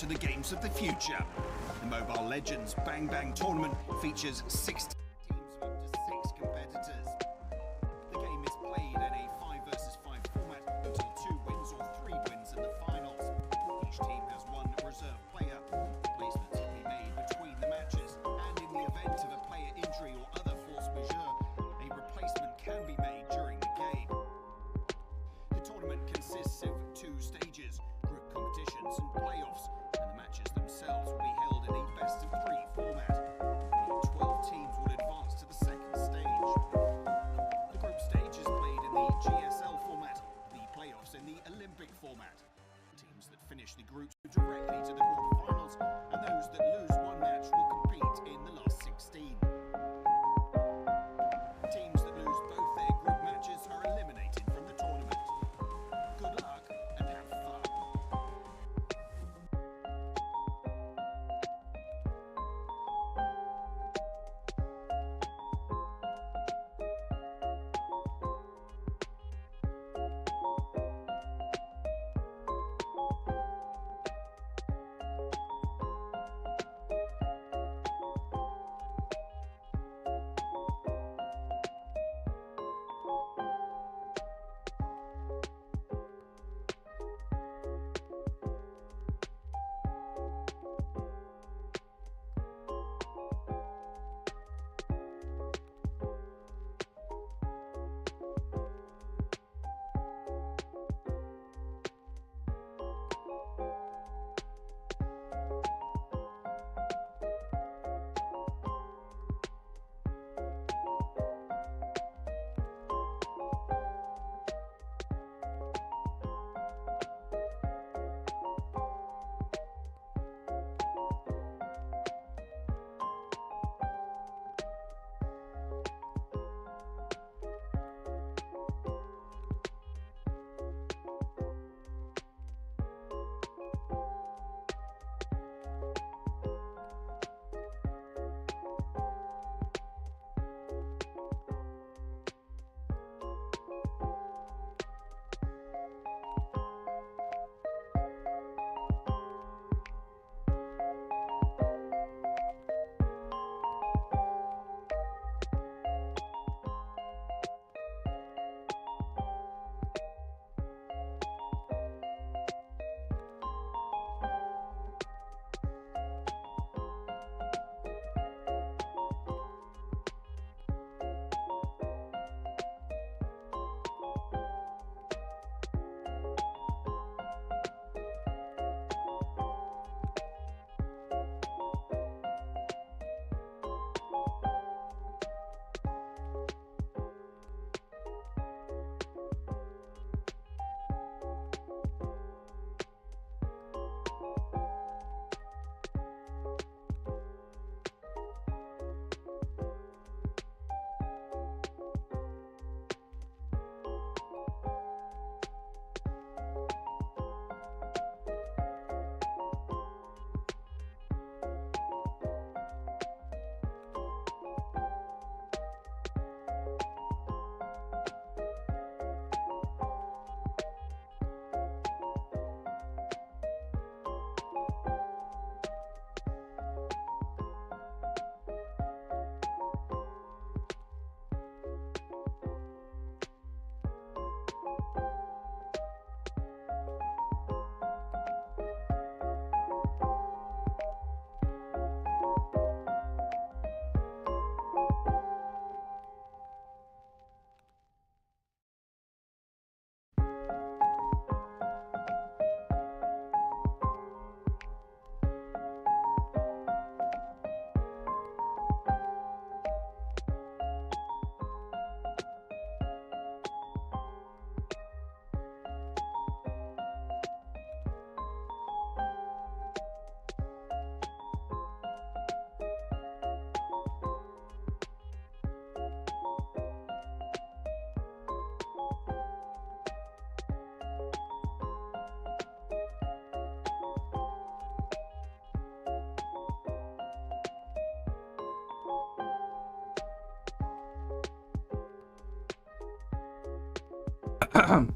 the games of the future. The Mobile Legends Bang Bang tournament features 6 teams of up to 6 competitors. The game is played in a 5 versus 5 format until 2 wins or 3 wins in the finals. Each team has one reserve player. Placements can be made between the matches, and in the event of a player injury or other force majeure, a replacement can be made during the game. The tournament consists of 2 stages, group competitions and playoffs, and the matches themselves will be held in a best-of-3 format. Only 12 teams will advance to the second stage. The group stage is played in the GSL format, the playoffs in the Olympic format. Teams that finish the groups go directly to the quarterfinals, and those that lose one match will compete in the last 16. Teams that lose both their group matches are eliminated from the tournament. Good luck and have fun.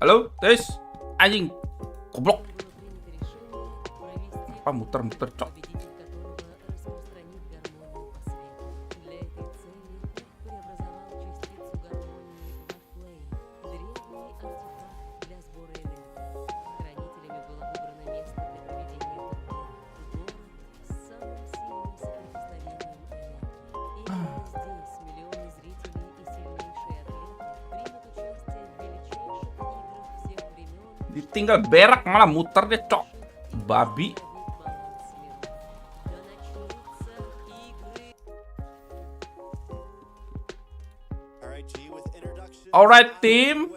Halo, tes anjing goblok. Apa muter-muter, cok? Ditinggal berak malah muter deh, cok. Babi. Alright, team.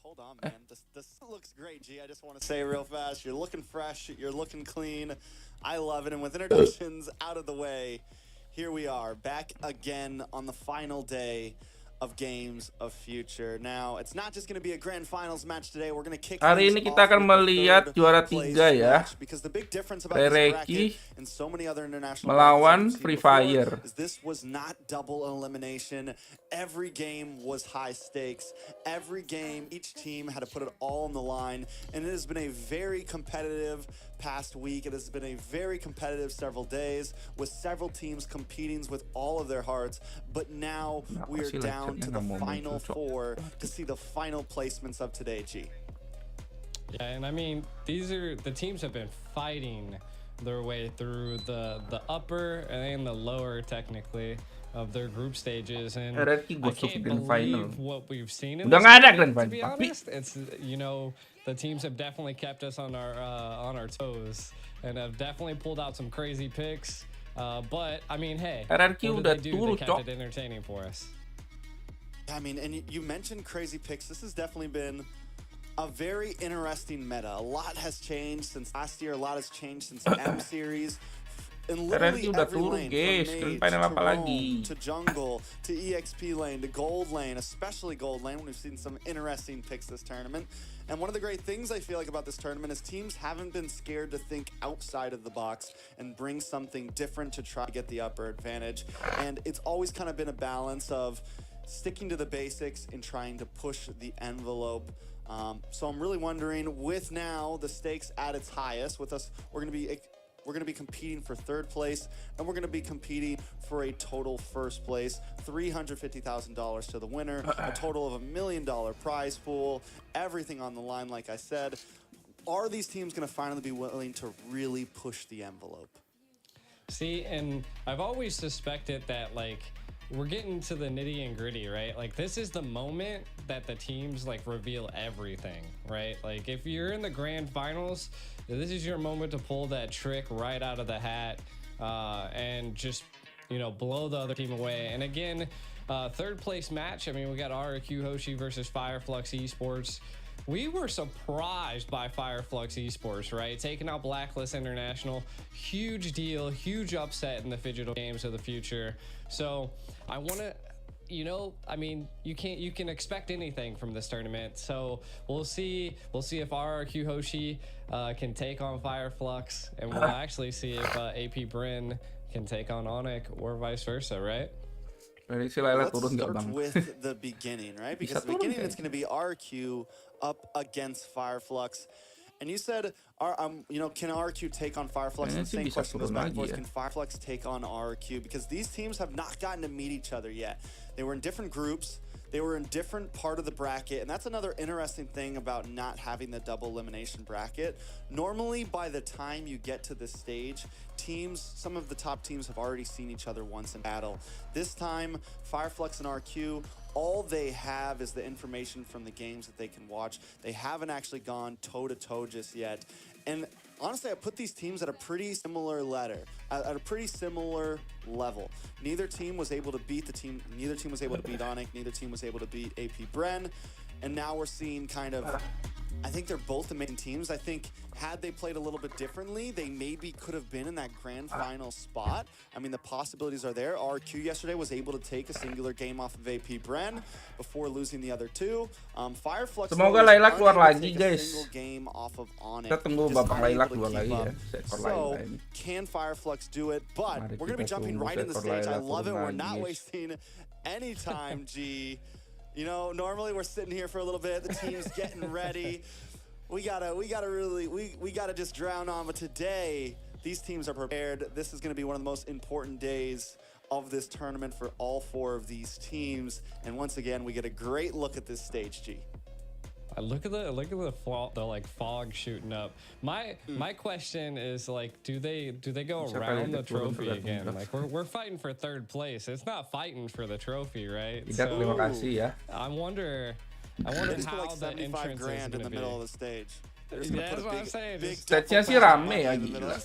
Hold on, man. This looks great, G. I just want to say real fast, you're looking fresh, you're looking clean. I love it. And with introductions out of the way, here we are back again on the final day of Games of Future. Now, it's not just going to be a grand finals match today. We're going to kick Hari ini kita akan melihat juara 3 ya. because the big difference about this bracket and so many other international melawan Free Fire. is this was not double elimination. Every game was high stakes. Every game, each team had to put it all on the line, and it has been a very competitive past week. It has been a very competitive several days with several teams competing with all of their hearts, but now we are down to the final 4 to see the final placements of today, G. Yeah, and I mean, the teams have been fighting their way through the upper and the lower, technically, of their group stages, and I can't believe what we've seen in this game, to be honest. It's, you know, the teams have definitely kept us on our toes and have definitely pulled out some crazy picks. But I mean, hey, what did they do? They kept it entertaining for us. I mean, and you mentioned crazy picks. This has definitely been a very interesting meta. A lot has changed since last year. A lot has changed since M series. And literally every lane, from Mage to Roam, to Jungle, to EXP lane, to Gold lane, especially Gold lane, when we've seen some interesting picks this tournament. And one of the great things I feel like about this tournament is teams haven't been scared to think outside of the box and bring something different to try to get the upper advantage. And it's always kind of been a balance of sticking to the basics and trying to push the envelope. So I'm really wondering, with now the stakes at its highest, with us, we're going to be competing for 3rd place, and we're going to be competing for a total 1st place, $350,000 to the winner, a total of $1 million prize pool, everything on the line, like I said. Are these teams going to finally be willing to really push the envelope? See, and I've always suspected that, like, we're getting to the nitty and gritty, right? Like, this is the moment that the teams, like, reveal everything, right? Like, if you're in the grand finals, this is your moment to pull that trick right out of the hat and just, you know, blow the other team away. And again, 3rd place match. I mean, we got RQ Hoshi versus Fireflux Esports. We were surprised by Fireflux Esports, right? Taking out Blacklist International. Huge deal, huge upset in the Digital Games of the Future. So I want to, you know, I mean, you can expect anything from this tournament. So we'll see if RRQ Hoshi can take on Fireflux, and we'll actually see if AP Bryn can take on Onic, or vice versa, right? Let's start with the beginning, right? Because the beginning, it's going to be RQ up against Fireflux. And you said, you know, can RQ take on Fireflux? And the same question goes back and forth. Can Fireflux take on RQ? Because these teams have not gotten to meet each other yet. They were in different groups. They were in different part of the bracket, and that's another interesting thing about not having the double elimination bracket. Normally, by the time you get to this stage, some of the top teams have already seen each other once in battle. This time, Fireflux and RQ, all they have is the information from the games that they can watch. They haven't actually gone toe-to-toe just yet. And honestly, I put these teams at a pretty similar at a pretty similar level. Neither team was able to beat neither team was able to beat Onic, neither team was able to beat AP Bren. And now we're seeing kind of, I think they're both the main teams. I think had they played a little bit differently, they maybe could have been in that grand final spot. I mean, the possibilities are there. RQ yesterday was able to take a singular game off of AP Bren before losing the other 2. Fireflux semoga Layla keluar lagi, guys. Game off of Onic. Kita tunggu Bapak Layla keluar lagi ya. So, can Fireflux do it? But we're going to be jumping right in the stage. I love it. We're not wasting any time, G. You know, normally we're sitting here for a little bit. The team's getting ready. we gotta just drown on. But today, these teams are prepared. This is going to be one of the most important days of this tournament for all 4 of these teams. And once again, we get a great look at this stage, G. Look at the like fog shooting up. My question is, like, do they go around the trophy again? Like, we're fighting for 3rd place. It's not fighting for the trophy, right? Tidak, terima kasih ya. I wonder Just put how like that 75 entrance is grand in gonna the be. middle of the stage. Yeah, that's what I'm saying. Just Stage-nya sih rame ya, gila.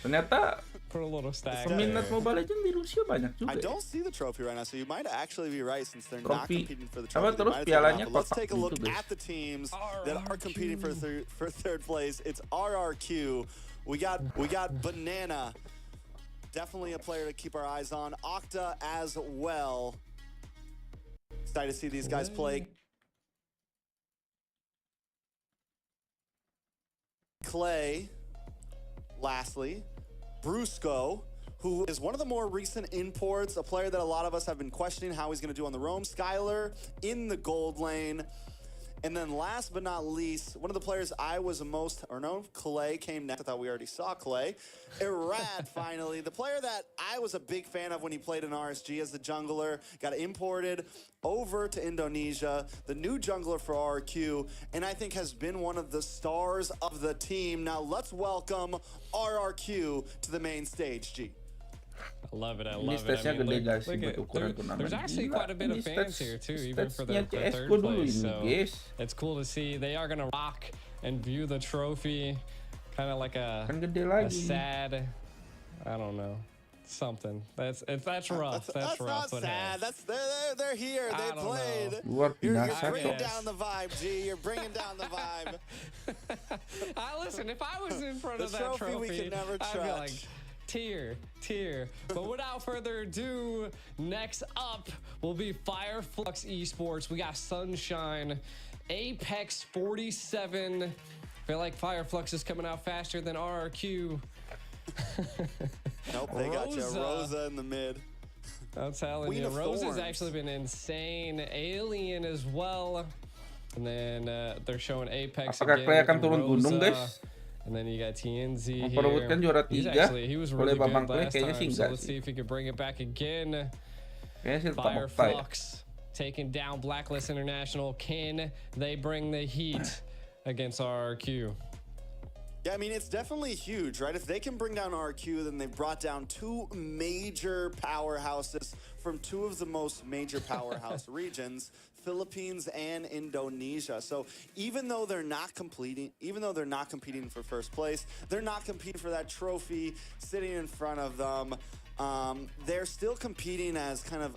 Ternyata put a little stack. peminat there. Mobile Legends di Rusia banyak juga. I ya. don't see the trophy right now, so you might actually be right since they're not Trofi. competing for the Apa trophy. terus They might have taken it pialanya out. But let's kotak take a look gitu, guys. at the teams that are competing for 3rd place. It's RRQ. We got Banana. Definitely a player to keep our eyes on. Octa as well. Excited to see these guys play. Clay, lastly, Brusco, who is one of the more recent imports, a player that a lot of us have been questioning how he's going to do on the roam. Skylar in the gold lane. And then last but not least, one of the players I was most, or no, Clay came next. I thought we already saw Clay. Irad, finally. The player that I was a big fan of when he played in RSG as the jungler, got imported over to Indonesia, the new jungler for RRQ, and I think has been one of the stars of the team. Now let's welcome RRQ to the main stage, G. I love it. I Ini love it. stage-nya gede guys look buat at, ukuran turnamen. there's actually Gila, quite a bit ini of fans here too, even for the stage-nya 3rd CS:GO dulu place. ini, So guys. it's cool to see they are gonna rock and view the trophy, kind of like a Kan gede a lagi. sad, I don't know, something. That's rough. That's rough. Not sad. That's they're here. They I don't played. Luar You're biasa bringing kok. down the vibe, G. You're bringing down the vibe. Listen, if I was in front The of that trophy we can never I'd be like, touch. tier. But without further ado, next up will be Fireflux Esports. We got Sunshine, Apex 47. I feel like Fireflux is coming out faster than RRQ. Nope, they got you. Rosa. Rosa in the mid. I'm telling Queen you, of Rose has Thorns. actually been insane. Alien as well. And then they're showing Apex Apakah again. Clay akan with turun gunung, Rosa. guys? And then you got TNZ Memperebutkan here. juara He's 3 he was oleh really good Babang Clay last kayaknya sih time, so enggak let's sih. see if he can bring it back again. Kayaknya sih tetap Octa ya. Fireflux taking down Blacklist International. Can they bring the heat against RRQ? Yeah, I mean, it's definitely huge, right? If they can bring down RQ, then they've brought down 2 major powerhouses from 2 of the most major powerhouse regions, Philippines and Indonesia. So even though they're not competing for 1st place, they're not competing for that trophy sitting in front of them. They're still competing as kind of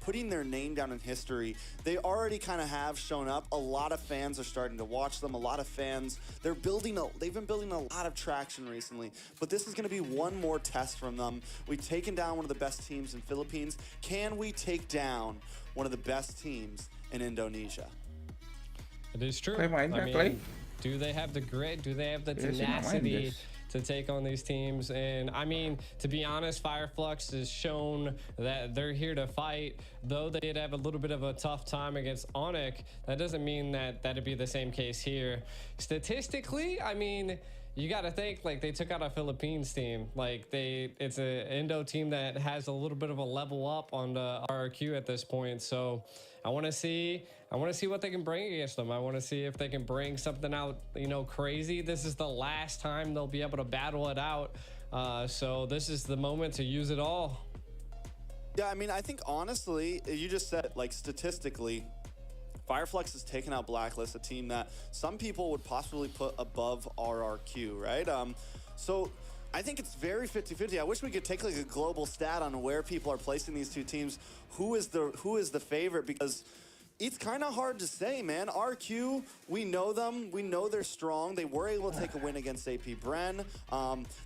putting their name down in history. They already kind of have shown up. A lot of fans are starting to watch them. A lot of fans, they've been building a lot of traction recently. But this is going to be one more test from them. We've taken down one of the best teams in Philippines. Can we take down one of the best teams in Indonesia? It is true. Clay main nggak, Clay? Do they have the grit? Do they have the Iya sih, nggak main, tenacity guys. to take on these teams? And I mean, to be honest, Fireflux has shown that they're here to fight. Though they did have a little bit of a tough time against Onic, that doesn't mean that that'd be the same case here. Statistically, I mean, you got to think like they took out a Philippines team. Like it's an Indo team that has a little bit of a level up on the RRQ at this point. So I want to see what they can bring against them. I want to see if they can bring something out, crazy. This is the last time they'll be able to battle it out. So this is the moment to use it all. Yeah, I mean, I think honestly, you just said, like, statistically, Fireflux has taken out Blacklist, a team that some people would possibly put above RRQ, right? So I think it's very 50-50. I wish we could take like a global stat on where people are placing these 2 teams. Who is the favorite? Because it's kind of hard to say, man. RQ, we know them. We know they're strong. They were able to take a win against AP Bren.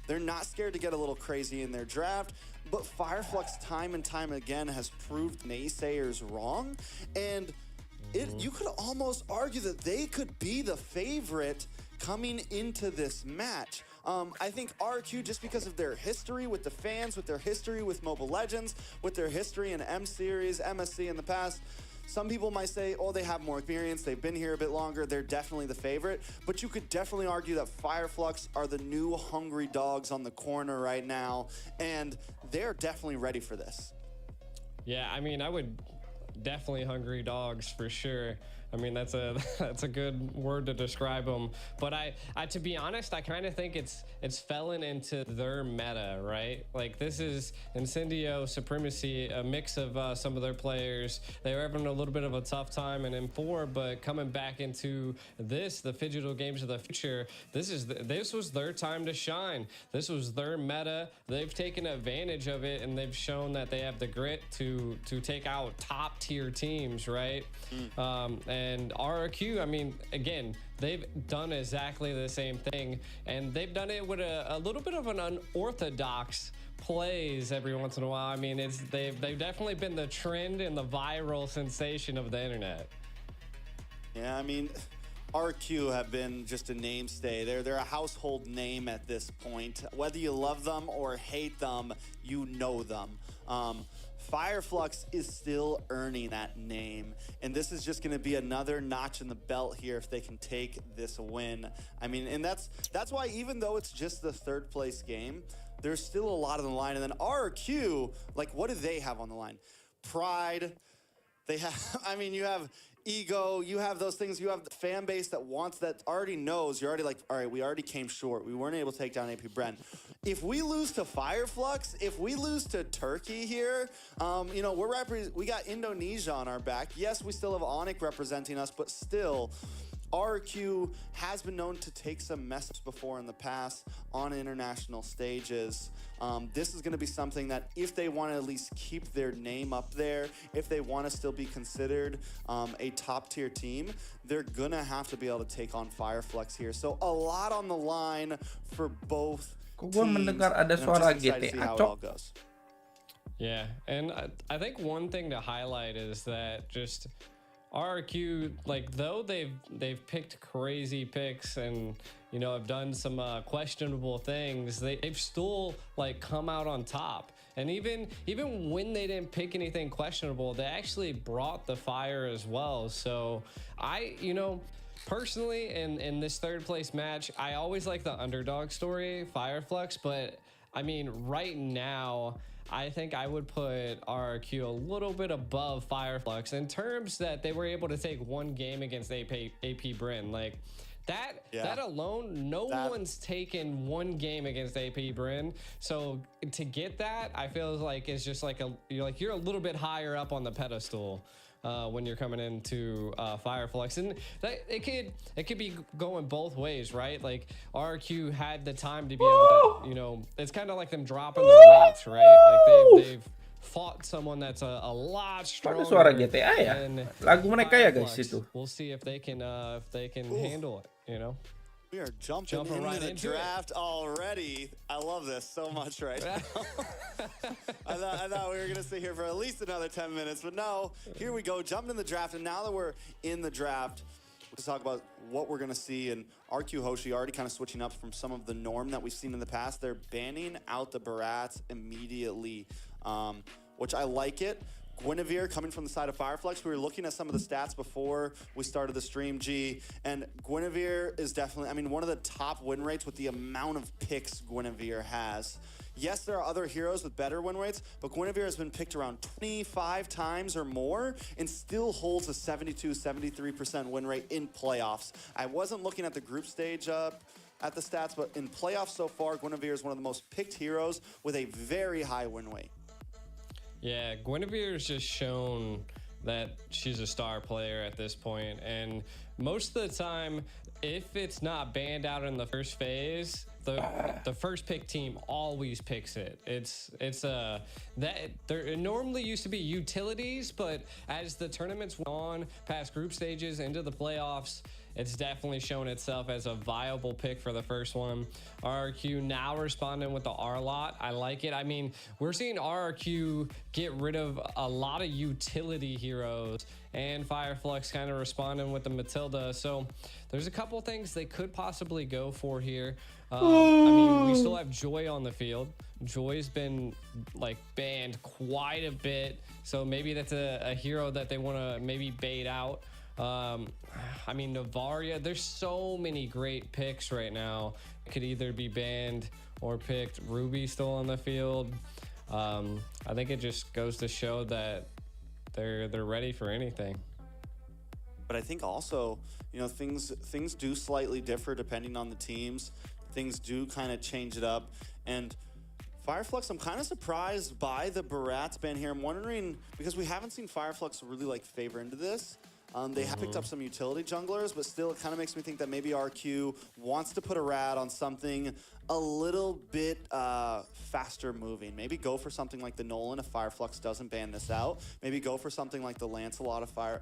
They're not scared to get a little crazy in their draft. But Fireflux time and time again has proved naysayers wrong. And you could almost argue that they could be the favorite coming into this match. I think RQ, just because of their history with the fans, with their history with Mobile Legends, with their history in M Series, MSC in the past, some people might say, oh, they have more experience, they've been here a bit longer, they're definitely the favorite. But you could definitely argue that Fireflux are the new hungry dogs on the corner right now, and they're definitely ready for this. Yeah, I mean, I would definitely hungry dogs for sure. I mean, that's a good word to describe them. But I to be honest, I kind of think it's fallen into their meta, right? Like, this is Incendio Supremacy, a mix of some of their players. They were having a little bit of a tough time in M4, but coming back into this, the Phygital Games of the Future, this was their time to shine. This was their meta. They've taken advantage of it, and they've shown that they have the grit to take out top tier teams, right? And RRQ, I mean, again, they've done exactly the same thing, and they've done it with a little bit of an unorthodox plays every once in a while. I mean, they've definitely been the trend and the viral sensation of the internet. Yeah, I mean, RQ have been just a namestay. They're a household name at this point. Whether you love them or hate them, you know them. Fireflux is still earning that name, and this is just going to be another notch in the belt here if they can take this win. I mean, and that's why, even though it's just the third place game, there's still a lot on the line. And then RQ, like, what do they have on the line? Pride. They have, I mean, you have ego, you have those things, you have the fan base that wants, that already knows, you're already like, all right, we already came short, we weren't able to take down AP Brent. If we lose to Fireflux, if we lose to Turkey here, you know, we got Indonesia on our back. Yes, we still have Onic representing us, but still, RQ has been known to take some messes before in the past on international stages. This is going to be something that, if they want to at least keep their name up there, if they want to still be considered a top tier team, they're going to have to be able to take on Fireflux here. So a lot on the line for both teams. Mendengar ada suara GTA, Cok. Yeah, and I think one thing to highlight is that just RRQ, like, though they've picked crazy picks and, you know, have done some questionable things, they've still, like, come out on top. And even when they didn't pick anything questionable, they actually brought the fire as well. So you know, personally, in this third place match, I always like the underdog story, Fireflux, but I mean, right now, I think I would put RRQ a little bit above Fireflux in terms that they were able to take one game against AP Bryn. Like, that alone, no one's taken one game against AP Bryn. So to get that, I feel like it's just like you're a little bit higher up on the pedestal when you're coming into Fireflux, and it could be going both ways, right? Like, RQ had the time to be able to, you know, it's kind of like them dropping their weights, right? Like they've fought someone that's a lot stronger. Suara GTA ya? Lagu mereka ya guys itu. We'll see if they can handle it, you know. We are jumping right into the draft already. I love this so much right now. I thought we were going to sit here for at least another 10 minutes, but no, here we go, jumping in the draft. And now that we're in the draft, we'll talk about what we're going to see. And RQ Hoshi already kind of switching up from some of the norm that we've seen in the past. They're banning out the Barats immediately, which I like it. Guinevere coming from the side of Fireflux. We were looking at some of the stats before we started the stream, G, and Guinevere is definitely, I mean, one of the top win rates with the amount of picks Guinevere has. Yes, there are other heroes with better win rates, but Guinevere has been picked around 25 times or more and still holds a 72-73% win rate in playoffs. I wasn't looking at the group stage at the stats, but in playoffs so far, Guinevere is one of the most picked heroes with a very high win rate. Yeah, Guinevere's just shown that she's a star player at this point, and most of the time, if it's not banned out in the first phase, the first pick team always picks it. There normally used to be utilities, but as the tournaments went on past group stages into the playoffs, it's definitely shown itself as a viable pick for the first one. RRQ now responding with the R-Lot. I like it. I mean, we're seeing RRQ get rid of a lot of utility heroes, and Fireflux kind of responding with the Matilda. So there's a couple things they could possibly go for here. I mean, we still have Joy on the field. Joy's been like banned quite a bit, so maybe that's a hero that they want to maybe bait out. I mean, Novaria, there's so many great picks right now. It could either be banned or picked. Ruby still on the field. I think it just goes to show that they're ready for anything. But I think also, you know, things do slightly differ depending on the teams. Things do kind of change it up. And Fireflux, I'm kind of surprised by the Barat's ban here. I'm wondering, because we haven't seen Fireflux really like favor into this. They have picked up some utility junglers, but still it kind of makes me think that maybe RQ wants to put a rat on something a little bit faster moving. Maybe go for something like the Nolan if Fireflux doesn't ban this out. Maybe go for something like the Lancelot for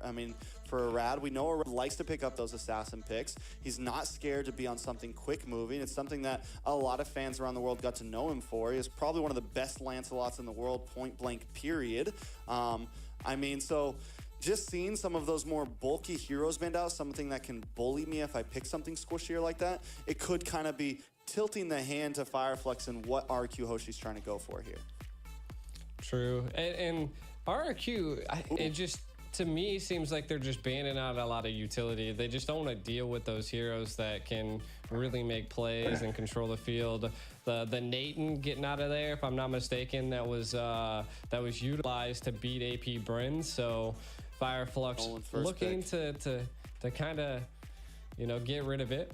a Rad. We know Arad likes to pick up those assassin picks. He's not scared to be on something quick moving. It's something that a lot of fans around the world got to know him for. He is probably one of the best Lancelots in the world, point blank, period. I mean, so just seeing some of those more bulky heroes banned out, something that can bully me if I pick something squishier like that, it could kind of be tilting the hand to Fireflux and what RQ Hoshi's trying to go for here. True. And RQ, it just, to me, seems like they're just banning out a lot of utility. They just don't want to deal with those heroes that can really make plays and control the field. The Nathan getting out of there, if I'm not mistaken, that was utilized to beat AP Bryn. So Fireflux looking to kind of, you know, get rid of it.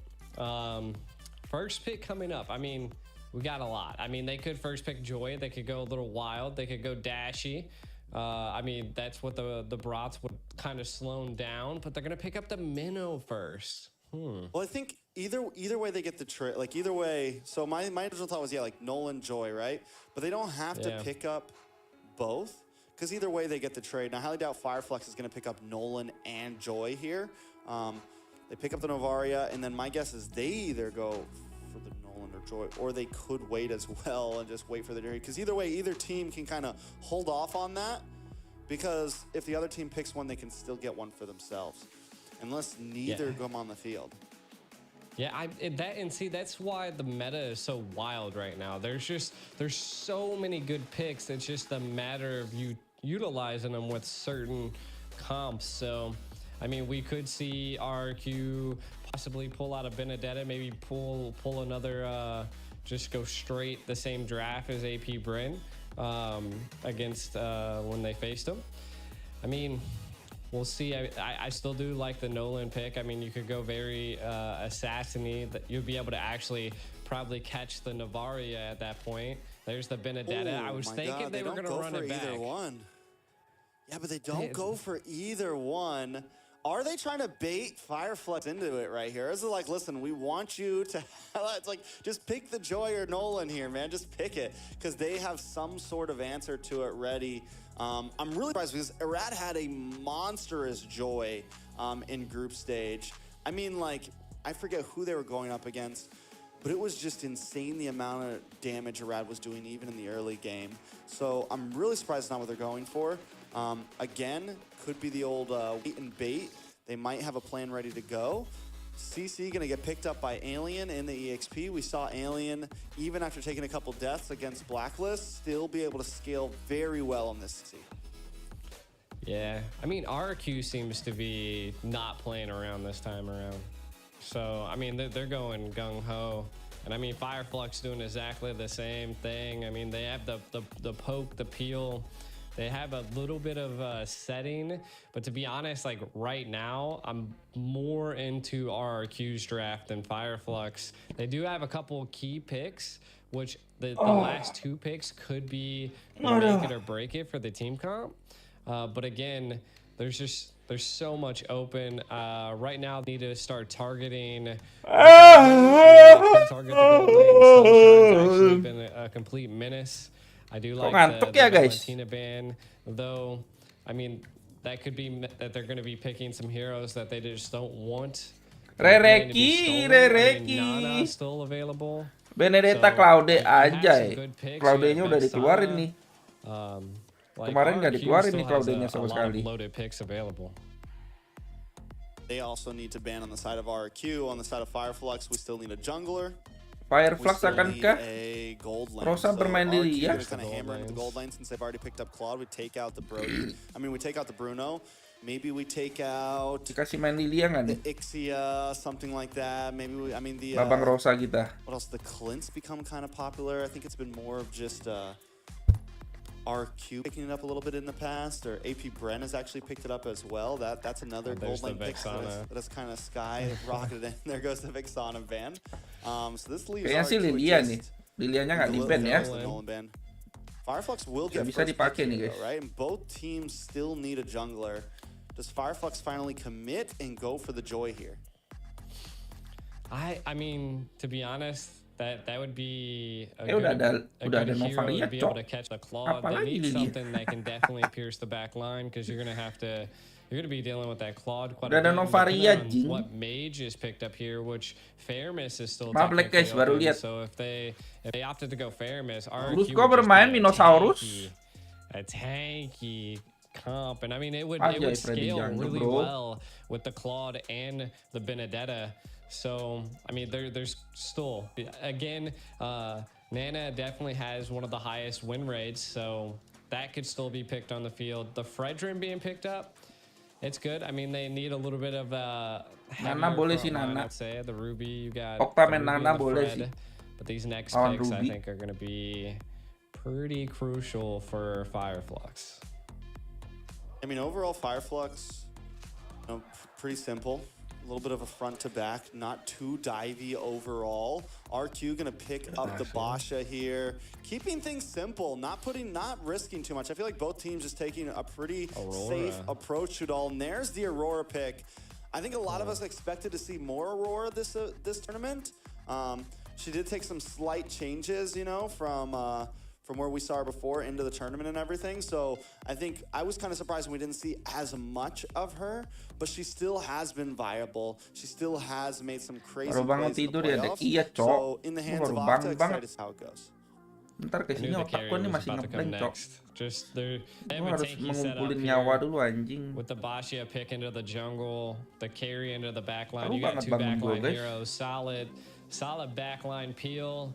First pick coming up. I mean, we got a lot. I mean, they could first pick Joy. They could go a little wild. They could go Dashy. I mean, that's what the Brats would kind of slow down, but they're going to pick up the Minnow first. Well, I think either way they get the trade, like either way. So my original thought was, yeah, like Nolan, Joy, right? But they don't have to pick up both, because either way they get the trade. Now, I highly doubt Fireflux is going to pick up Nolan and Joy here. They pick up the Novaria, and then my guess is they either go for the Nolan or Joy, or they could wait as well and just wait for the trade. Because either way, either team can kind of hold off on that, because if the other team picks one, they can still get one for themselves, unless neither come on the field. Yeah, that's why the meta is so wild right now. There's so many good picks. It's just a matter of you utilizing them with certain comps. So, I mean, we could see RQ possibly pull out a Benedetta, maybe pull another, just go straight the same draft as AP Bryn against when they faced him. I mean, we'll see. I still do like the Nolan pick. I mean, you could go very assassin-y. That you'd be able to actually probably catch the Novaria at that point. There's the Benedetta. I was thinking they were going to run it back. Either one. Yeah, but they don't go for either one. Are they trying to bait Fireflux into it right here? Is it like, listen, we want you to, it's like, just pick the Joy or Nolan here, man. Just pick it, because they have some sort of answer to it ready. I'm really surprised because Arad had a monstrous Joy in group stage. I mean, like, I forget who they were going up against, but it was just insane the amount of damage Arad was doing even in the early game. So I'm really surprised it's not what they're going for. Again, could be the old wait and bait. They might have a plan ready to go. CC gonna get picked up by Alien in the EXP. We saw Alien, even after taking a couple deaths against Blacklist, still be able to scale very well on this CC. Yeah, I mean, RQ seems to be not playing around this time around. So, I mean, they're going gung-ho. And I mean, Fireflux doing exactly the same thing. I mean, they have the poke, the peel. They have a little bit of setting, but to be honest, like right now, I'm more into RRQ's draft than Fireflux. They do have a couple key picks, which the last two picks could be make it or break it for the team comp. But again, there's so much open. Right now, they need to start targeting. Target the gold lane. Sunshine's actually been a complete menace. I do like the Valentina ban, though. I mean, that could be that they're going to be picking some heroes that they just don't want Rereki, Nana still available. Benedetta So, Claude you have aja some ya. good picks. Claude-nya You udah have dikeluarin Vexana. nih. Like, Kemarin nggak RRQ dikeluarin still nih has Claude-nya a sama lot of sekali. loaded picks available. They also need to ban on the side of RQ. On the side of Fireflux, we still need a jungler. Fireflux We still akankah need a gold lane. Rosa bermain di RQ Liga? is gonna hammer into the gold lane since they've already picked up Claude. We take out the Brody. I mean, we take out the Bruno. Maybe we take out dikasih main Lilia nggak nih? the Ixia, something like that. Maybe we, I mean the Babang Rosa kita. what else? The Clint's become kind of popular. I think it's been more of just RQ picking it up a little bit in the past, or AP Bren has actually picked it up as well. That's another gold There's the lane pick Vexana. that is kind of sky rocketed in. There goes the Vexana ban. So this leaves Kayaknya sih RQ Lilia just nih. Lilianya nggak with di a ban little ya. bit of the Nolan ban. Fireflux will Nggak get bisa first dipakai pick nih, here, guys. though, right? And both teams still need a jungler. Does Fireflux finally commit and go for the joy here? I mean, to be honest, that would be a udah good, ada hero Nobar to ya, be Cok. able to catch the Claude. They Apalagi need Lilia. something that can definitely pierce the back line, because you're gonna be dealing with that Claude quite Udah a ada bit. Nobar Depending ya, on Jing. what Mage is picked up here, which Fairmiss is still Mablek, technically guys, baru open. lihat. So if they opted to go Fairmiss, Terus RQ gua would just bermain be Minosaurus. a tanky comp, and I mean it would Anjay, Freddy scale Jungle, really bro. well with the Claude and the Benedetta. So I mean there's still, again, Nana definitely has one of the highest win rates, so that could still be picked on the field. The Fredrin being picked up, it's good. I mean they need a little bit of Nana boleh sih, Nana. I'd say. The Ruby, you got Octaman the Ruby Nana and the boleh Fred, sih. but these next Lawan picks I Ruby. think are going to be pretty crucial for Fireflux. I mean, overall, Fireflux, you know, pretty simple. A little bit of a front to back, not too divey overall. RQ gonna pick up the Basha here, keeping things simple, not risking too much. I feel like both teams just taking a pretty safe approach to it all. And there's the Aurora pick. I think a lot of us expected to see more Aurora this tournament. She did take some slight changes, you know, from where we saw her before into the tournament and everything. So I think I was kind of surprised when we didn't see as much of her, but she still has been viable. She still has made some crazy Baru bangun plays in the tidur ya, Dek. playoffs. Iya, Cok. So in the hands Baru of Octa, bangun excited banget. to see how it goes. Ntar I knew kesini the otak carry gua nih was masih about to come ngeblank, Cok. next. Just they Gua have a harus tanky setup mengumpulin here nyawa dulu anjing. with the Basha pick into the jungle, the carry into the backline. Baru You got banget two bangun gua, backline guys. heroes, solid backline peel,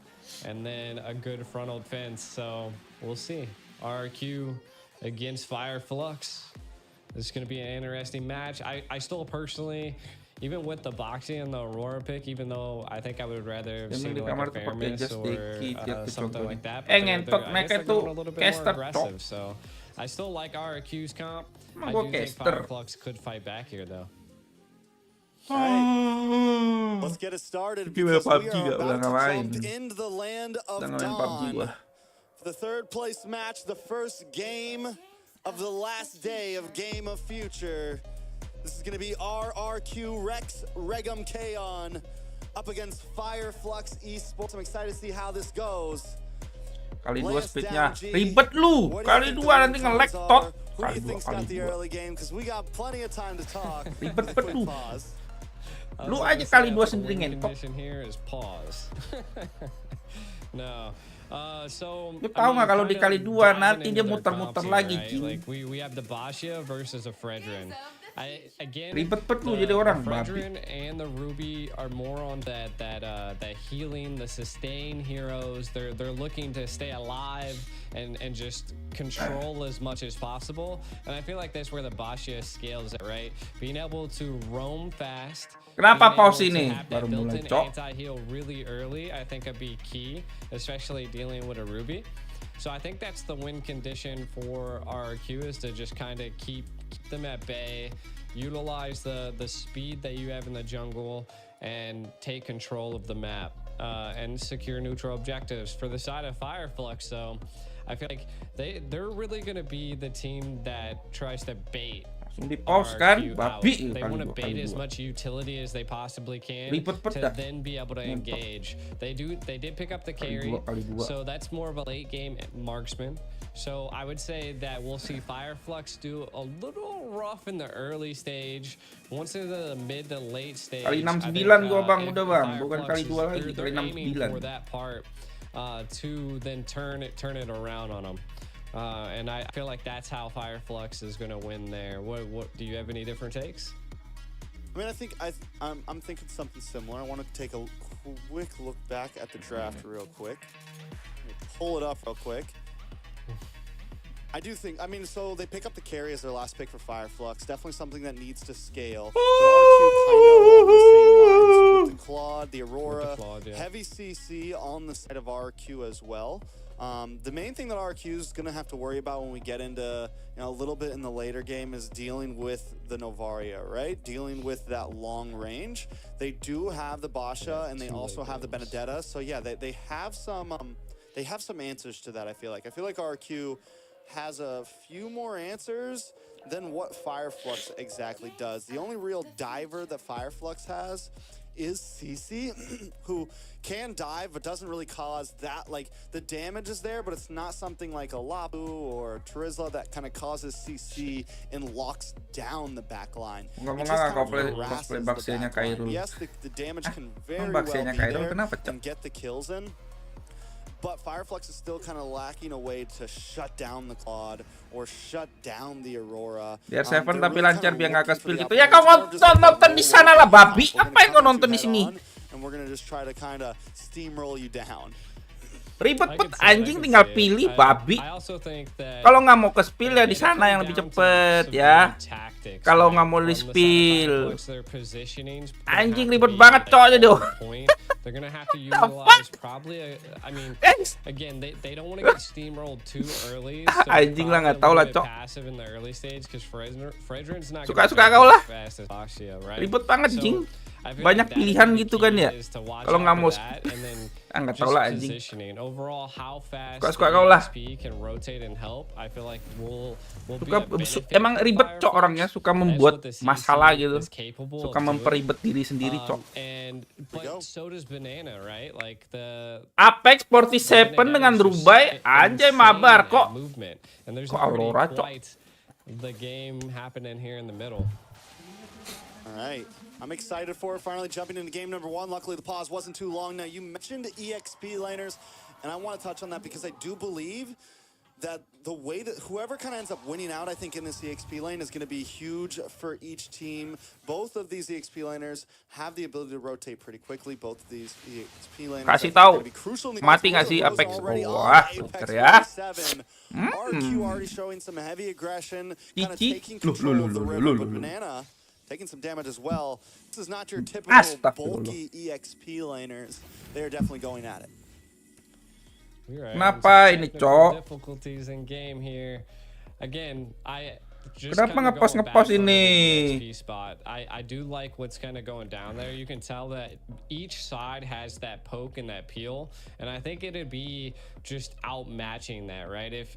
and then a good frontal fence. So we'll see. RQ against Fireflux. This is going to be an interesting match. I still personally, even with the Boxy and the Aurora pick, even though I think I would rather have Yang seen di like kamar a tuh pakai Fairmiss just or dikit, dia tuh something contohnya. like that. Eh, ngentot, I guess mereka they're tuh going a little bit caster, more aggressive. So I still like RQ's comp. Emang I gua do think caster. Fireflux could fight back here though. Right. Let's get it started Gimana because we PUBG are gak udah about to ngapain? jump into the land of Udah ngalahin PUBG Dawn. gua. For the third place match, the first game of the last day of Game of Future. This is going to be RRQ Rex Regum Kaon up against Fireflux Esports. I'm excited to see how this goes. Kali Lay dua us speednya down, G. ribet lu. What do you Kali think the dua nanti root nge-lag causes tot. are? Who do Kali you dua, think's kali got the dua. early game? Because we got plenty of time to talk. Ribet Quick lu. pause. Lu I aja was kali gonna dua say, sendiri the win ngentot. condition here is pause. No. So Lu tahu nggak kalau kind dikali of dua diving nanti into dia their muter-muter comps lagi, here, Jing. right? Like we have the Basha versus a Fredrin. Again, Ribet bet lu the- jadi orang, the babi. Fredrin and the Ruby are more on that healing, the sustain heroes. They're looking to stay alive and just control as much as possible. And I feel like that's where the Basha scales it, right? Being able to roam fast. Kenapa being pause able to ini? have that Baru mulai, built-in Cok. anti-heal really early, I think, would be key, especially dealing with a Ruby. So I think that's the win condition for RRQ, is to just kind of keep them at bay, utilize the speed that you have in the jungle, and take control of the map and secure neutral objectives. For the side of Fireflux, though, I feel like they're really going to be the team that tries to bait Langsung di pause kan, RRQ out. babi They want to kali bait as dua. much utility as they possibly can Ribet bet to dah. then be able to Ngentot. engage. They did pick up the Kali carry, dua. so that's more of a late game marksman. So I would say that we'll see Fireflux do a little rough in the early stage. Once into the mid to late stage, Kali I think, 69 gua bang, if udah bang, Fire bukan Flux kali 2 lagi, they're kali aiming for 69. that part to then turn it around on them. And I feel like that's how Fire Flux is going to win there. What do you have any different takes? I mean, I think I'm thinking something similar. I want to take a quick look back at the draft real quick. Pull it up real quick. I do think, I mean, so they pick up the carry as their last pick for Fire Flux. Definitely something that needs to scale. But RQ kind of along the same lines with the Claude, the Aurora, heavy CC on the side of RQ as well. The main thing that RQ is going to have to worry about when we get into a little bit in the later game is dealing with the Novaria, right? Dealing with that long range. They do have the Basha and they also have the Benedetta. So yeah, they have some answers to that. I feel like RQ has a few more answers than what Fire Flux exactly does. The only real diver that Fire Flux has is CC, who can dive but doesn't really cause that, like, the damage is there, but it's not something like a Labu or Terizla that kind of causes CC and locks down the back line. Yes, the damage can very well be there and get the kills in. But Fire Flux is still kind of lacking a way to shut down the Claude or shut down the Aurora. Biar Seven tapi lancar biar nggak ke-spill gitu. Ya kau nonton di sana lah babi. Apa yang kau nonton di sini? And we're gonna just try to kind of steamroll you down. Ribet pet anjing tinggal pilih babi. Kalau nggak mau ke spill ya di sana yang lebih cepet ya. Kalau nggak mau di spill, anjing ribet banget cowoknya doh. They're gonna have to utilize probably I mean, again, they don't want to get steamrolled too early. So anjing lah nggak tahu lah cok. Passive in the early stage because Fredrin's not suka kau lah. Fast as Boxia, right? Ribet banget anjing. Banyak pilihan gitu kan ya. Kalau nggak mau nggak tahu lah anjing. Overall, how fast suka kau lah. can rotate and help. I feel like we'll emang ribet cok orangnya, suka membuat masalah gitu. Suka memperibet diri sendiri cok. But so does Banana, right? Like the Apex 47 dengan Rubai anjay mabar kok. Kok Aurora cok. The game happening here in the middle. All right. I'm excited for it. Finally jumping into game number 1. Luckily, the pause wasn't too long. Now, you mentioned EXP laners, and I want to touch on that because I do believe that the way that whoever kind of ends up winning out, I think, in this EXP lane is going to be huge for each team. Both of these EXP laners have the ability to rotate pretty quickly. Both of these EXP laners kasih tahu, be crucial in the mati nggak sih Apex? Wah, pinter ya. RQ already showing some heavy aggression, kind of taking control of the river, but Banana taking some damage as well. This is not your typical bulky EXP laners. They're definitely going at it. Kenapa ini cok? Difficulties in game here. Again, Kenapa ngepost ini? I do like what's kind of going down there. You can tell that each side has that poke and that peel, and I think it'd be just outmatching that, right? If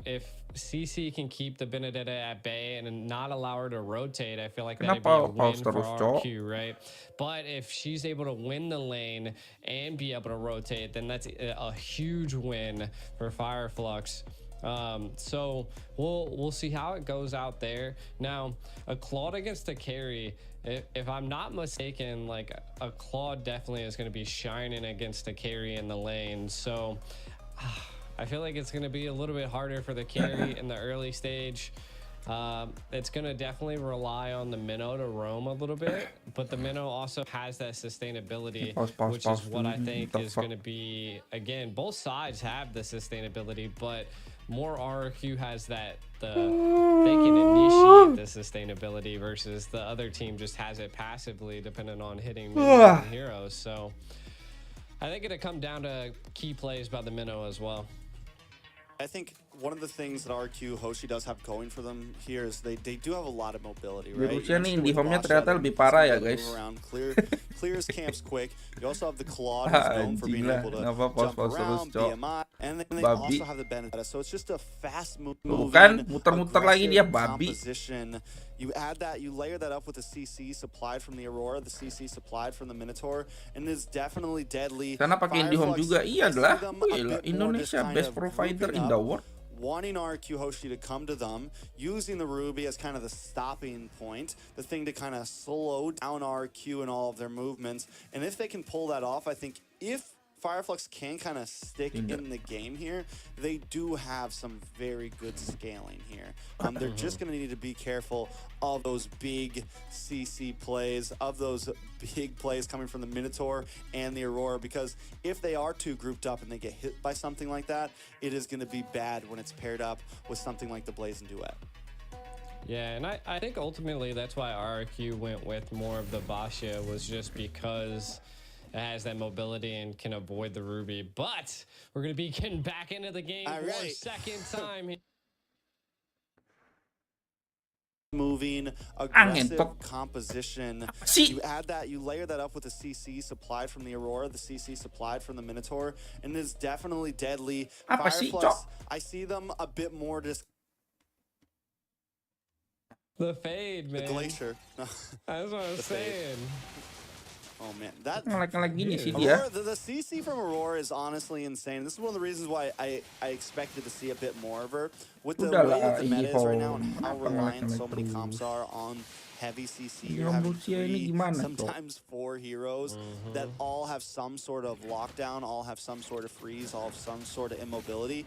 CC can keep the Benedetta at bay and not allow her to rotate, I feel like that'd be a win for RQ, right? But if she's able to win the lane and be able to rotate, then that's a huge win for Fire Flux. So we'll see how it goes out there. Now, a Claude against a carry, if I'm not mistaken, like a Claude definitely is going to be shining against a carry in the lane. So I feel like it's going to be a little bit harder for the carry in the early stage. It's going to definitely rely on the minnow to roam a little bit, but the minnow also has that sustainability, which is what I think is going to be, again, both sides have the sustainability, but more RQ has that they can initiate the sustainability versus the other team just has it passively depending on hitting heroes. So I think it'll come down to key plays by the minnow as well. I think one of the things that RQ Hoshi does have going for them here is they do have a lot of mobility, right? Virusnya nih di home-nya ternyata lebih parah ya guys. Clears camps quick. You also have the Claude who's known for being able to jump around, BMI, and then they also have the Benedetta. So it's just a fast moving, bukan muter-muter lagi dia babi. You add that, you layer that up with the CC supplied from the Aurora, the CC supplied from the Minotaur, and it's definitely deadly. Karena pakai IndiHome juga, iya adalah Indonesia best provider in the world. wanting RQ Hoshi to come to them, using the Ruby as kind of the stopping point, the thing to kind of slow down RQ and all of their movements. And if they can pull that off, I think if Fireflux can kind of stick in the game here, they do have some very good scaling here. They're just going to need to be careful of those big CC plays, of those big plays coming from the Minotaur and the Aurora, because if they are too grouped up and they get hit by something like that, it is going to be bad when it's paired up with something like the Blazing Duet. Yeah, and I think ultimately that's why RRQ went with more of the Basha, was just because it has that mobility and can avoid the Ruby. But we're going to be getting back into the game for a second time. Moving, aggressive composition. You add that, you layer that up with the CC supplied from the Aurora, the CC supplied from the Minotaur, and it's definitely deadly. Fireflux, I see them a bit more just... The fade, man. The glacier. That's what I'm saying. Oh man, that Aurora, the CC from Aurora is honestly insane. This is one of the reasons why I expected to see a bit more of her. With the way that the meta is right now and how reliant so many comps are on heavy CC, you're having sometimes 4 heroes that all have some sort of lockdown, all have some sort of freeze, all have some sort of immobility.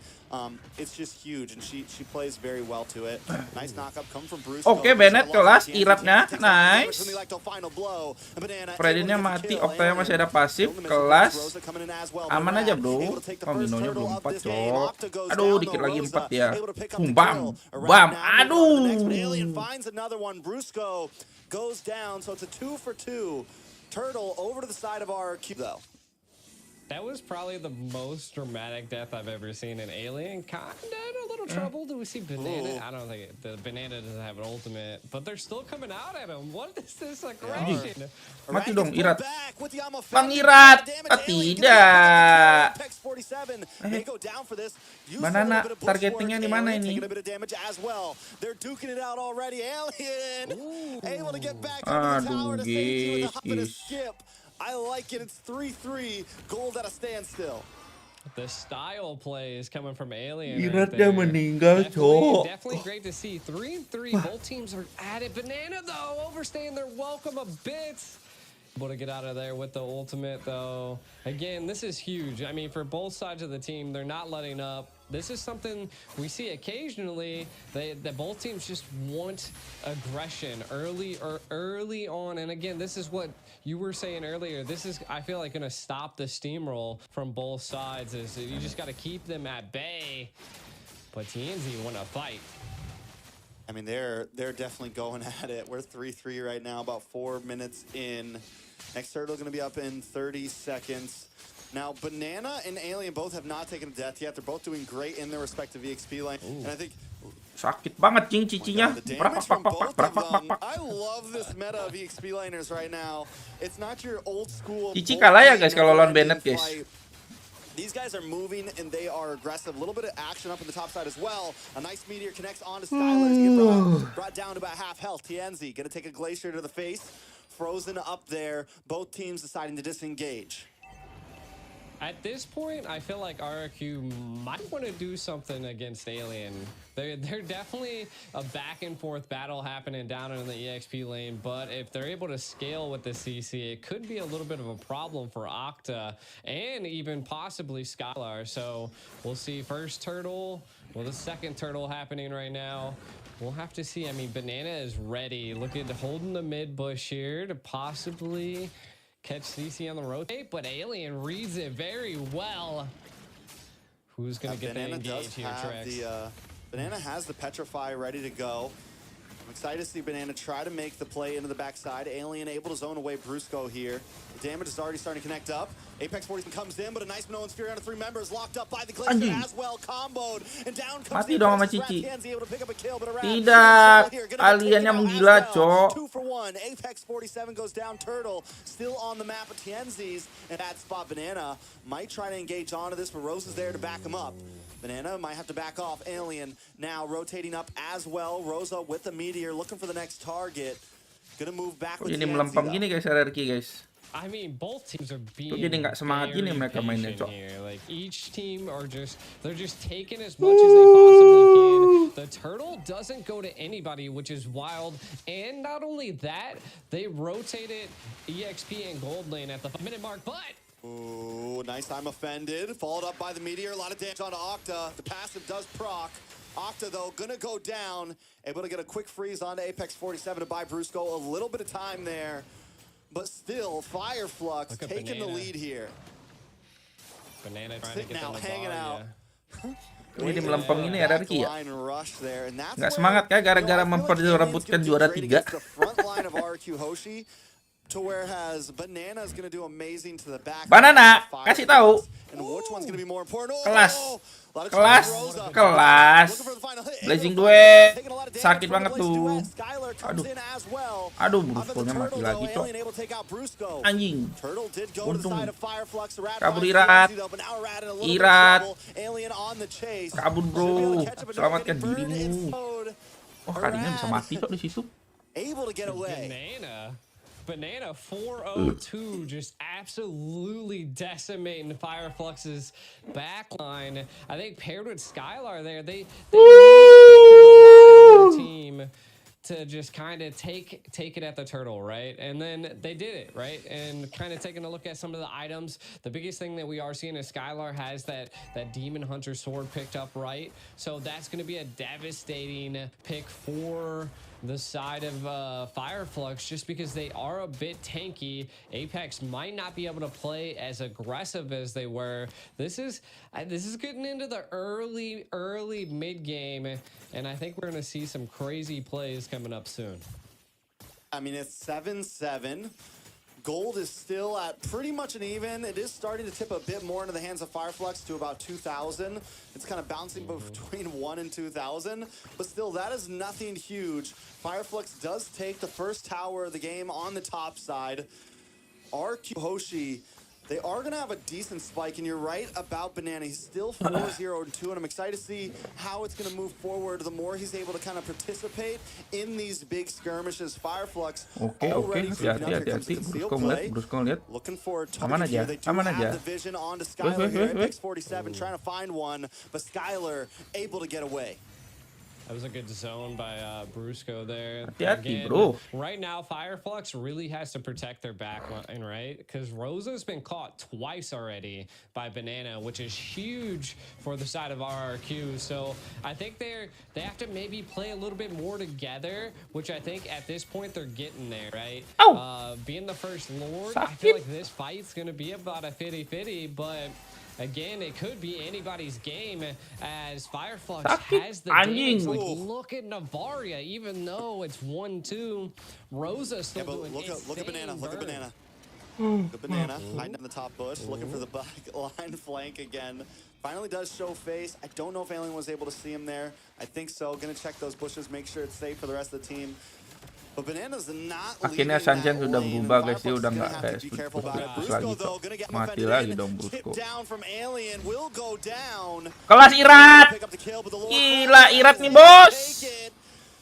It's just huge, and she plays very well to it. Nice knock up come from Bruce. Oke, Bennett kelas, irapnya, nice. Freddy-nya mati, Octaya masih ada pasif, kelas. Aman aja bro. Oh, Minonya belum 4, cok. Aduh, dikit lagi 4 ya. Bam, bam, aduh. Goes down, so it's a 2 for 2. Turtle over to the side of RQ though. That was probably the most dramatic death I've ever seen in Alien. Kinda in a little trouble. Do we see Banana? I don't think the Banana doesn't have an ultimate, but they're still coming out at him. What is this aggression? Mati dong, Irat. Bang Irat, tidak. Banana, targetingnya di mana ini? Aduh, guys. I like it. It's 3-3. Gold at a standstill. The style play is coming from Alien. Iratnya meninggal, cok. Definitely great to see. 3-3. Both teams are at it. Banana, though, overstaying their welcome a bit. Able to get out of there with the ultimate, though. Again, this is huge. I mean, for both sides of the team, they're not letting up. This is something we see occasionally, that both teams just want aggression early on. And again, this is what you were saying earlier. This is, I feel like, going to stop the steamroll from both sides. Is you just got to keep them at bay. But TNZ want to fight. I mean, they're definitely going at it. We're 3-3 right now, about 4 minutes in. Next turtle going to be up in 30 seconds. Now, Banana and Alien both have not taken a death yet. They're both doing great in their respective EXP lane. And I think... Sakit banget cing cicinya. I love this meta of EXP laners right now. It's not your old school... Cici kalah ya guys kalau lawan Bennett guys. These guys are moving and they are aggressive. A little bit of action up in the top side as well. A nice meteor connects onto Skylers. Brought down to about half health. TNZ gonna take a glacier to the face. Frozen up there. Both teams deciding to disengage. At this point, I feel like RRQ might want to do something against Alien. They're definitely a back and forth battle happening down in the EXP lane, but if they're able to scale with the CC, it could be a little bit of a problem for Octa and even possibly Skylar. So we'll see first turtle, well, the second turtle happening right now. We'll have to see. I mean, Banana is ready. Look at holding the mid bush here to possibly catch CC on the rotate, but Alien reads it very well. Who's going to get that engage here, Trex? Banana has the Petrify ready to go. I'm excited to see Banana try to make the play into the backside. Alien able to zone away Brusco here. The damage is already starting to connect up. Apex 40 comes in, but a nice Minoan Sphere out of 3 members locked up by the Glacier as well, comboed, and down comes mati dong sama Cici. Tidak, aliennya menggila, cok. 2 for 1. Apex 47 goes down. Turtle still on the map of TNZ's, and that spot Banana might try to engage onto this, but Rose is there to back him up. Banana might have to back off. Alien now rotating up as well. Rosa with the meteor looking for the next target. Gonna move back with ini melempem gini guys, RRQ guys. I mean, both teams are being jadi nggak semangat gini mereka mainnya, cok. Like each team are they're just taking as much as they possibly doesn't go to anybody, which is wild. And not only that, they rotated EXP and gold lane at the 5-minute mark, but ooh, nice time offended. Followed up by the Meteor. A lot of damage onto Octa. The passive does proc. Octa, though, gonna go down. Able to get a quick freeze onto Apex 47 to buy Brusco a little bit of time there. But still, Fireflux taking the lead here. Banana trying to get now, the hanging out. Ini melempem ini RRQ ya. Line rush there, and that's Nggak where, semangat kah gara-gara you know, I feel like memperebutkan Alien's juara gonna do 3? great against the front line of RRQ Hoshi, to whereas Banana's gonna do amazing to the back. Banana, kasih tahu. And which one's gonna be more important? Kelas. Oh, a lot of Kelas. time Rosa. Kelas. Looking for the final hit. Blazing Able to duet. taking a lot of damage Sakit from banget the Blaze tuh. duet. Skylar comes Aduh. in as well. Aduh, Onto the Brusco-nya mati Turtle, lagi, though, cok. Alien able to take out Brusco. Anjing. Turtle did go to the Untung. side of Fireflux. Rat Kabur finds Irat. Rosie, though, but now Rat in a little bit of Irat. trouble. Alien on the chase. Kabur, Should be able bro. to catch up, but Selamatkan getting burned in dirimu. mode. Oh, kalinya bisa Rat mati kok di situ. able to get away. Banana 402 just absolutely decimating Fireflux's backline. I think paired with Skylar there, they could rely on their team to just kind of take it at the Turtle, right? And then they did it, right? And kind of taking a look at some of the items. The biggest thing that we are seeing is Skylar has that Demon Hunter sword picked up, right? So that's going to be a devastating pick for the side of Fireflux, just because they are a bit tanky. Apex might not be able to play as aggressive as they were. This is getting into the early mid game, and I think we're going to see some crazy plays coming up soon. I mean, it's 7-7. Gold is still at pretty much an even. It is starting to tip a bit more into the hands of Fireflux to about 2,000. It's kind of bouncing between 1 and 2,000, but still, that is nothing huge. Fireflux does take the first tower of the game on the top side. RQ Hoshi, they are going to have a decent spike, and you're right about Banana. He's still 4-0-2, and I'm excited to see how it's going to move forward the more he's able to kind of participate in these big skirmishes. Fireflux already Hati-hati. Brusco lihat. looking for a Aman target here. aja, They do aman have aja. the vision onto Skylar here. Apex 47 trying to find one, but Skylar able to get away. That was a good zone by Brusco there. Hati-hati, bro. Right now, Fireflux really has to protect their backline, right? Because Rosa's been caught twice already by Banana, which is huge for the side of RRQ. So I think they have to maybe play a little bit more together, which I think at this point they're getting there, right? Oh. Being the first Lord, I feel like this fight's going to be about a 50-50, but again, it could be anybody's game as Fireflux has the damage. Like, look at Navaria, even though it's 1-2, Rosa still doing look at Banana. burn. Look at Banana. Look at Banana hiding in the top bush, looking for the back line flank again. Finally does show face. I don't know if Alien was able to see him there. I think so. Gonna check those bushes, make sure it's safe for the rest of the team. But Banana's not Akhirnya leaving Sanchen that sudah lane. berubah, guys. Dia Fireflux udah gonna nggak have kayak to be careful about it. Brusco Brusco, lagi, though, cok. gonna get Mati offended lagi in. dong Tip Brusco. down from Alien will go down. Kelas Irat. Pick up the kill, but the Lord Gila, Irat nih, able to bos. take it.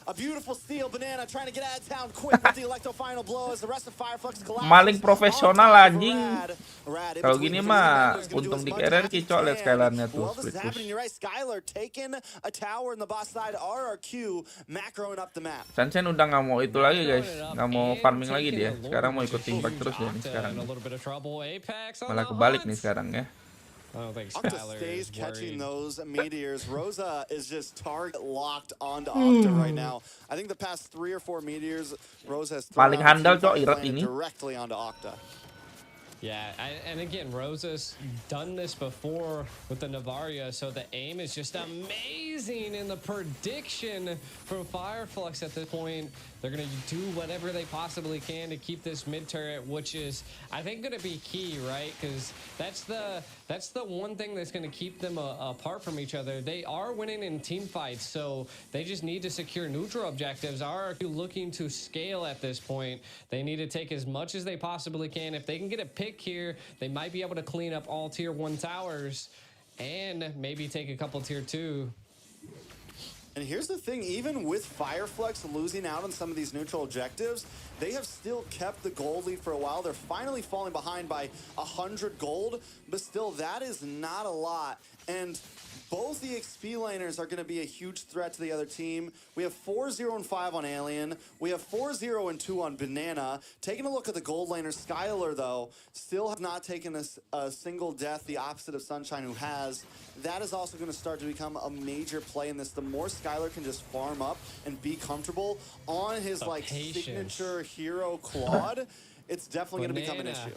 A beautiful steal. Banana trying to get out of town quick with the electro final blow as the rest of Fireflux collapses. Maling profesional, On top of anjing. Rad in Kalau between gini the mah members, gonna do untung as di much RRQ, as he cok. Lihat can. Skylarnya tuh, Well, this split is push. happening. You're right. Skylar taking a tower in the boss side. RRQ macroing up the map. Sanchen udah nggak mau itu lagi, guys. Nggak mau farming lagi dia. Sekarang mau ikut teamfight terus dia nih sekarang. Malah kebalik nih sekarang ya. I don't think Octa Skylar stays is catching worried. those meteors. Rosa is just target locked onto Octa right now. I think the past 3 or 4 meteors, Rosa has thrown Paling out handal, team cok, fight Irat landed ini. directly onto Octa. Yeah, and again, Rosa's done this before with the Navaria, so the aim is just amazing, and the prediction from Fireflux at this point, they're going to do whatever they possibly can to keep this mid turret, which is, I think, going to be key, right? Because that's the one thing that's going to keep them apart from each other. They are winning in team fights, so they just need to secure neutral objectives. Are looking to scale at this point. They need to take as much as they possibly can. If they can get a pick here, they might be able to clean up all tier 1 towers and maybe take a couple tier 2. And here's the thing, even with Fireflux losing out on some of these neutral objectives, they have still kept the gold lead for a while. They're finally falling behind by 100 gold, but still that is not a lot. And both the XP laners are going to be a huge threat to the other team. We have 4-0 and 5 on Alien. We have 4-0 and 2 on Banana. Taking a look at the gold laner, Skylar, though, still have not taken a single death, the opposite of Sunshine, who has. That is also going to start to become a major play in this. The more Skylar can just farm up and be comfortable on his signature hero Claude, it's definitely going to become an issue.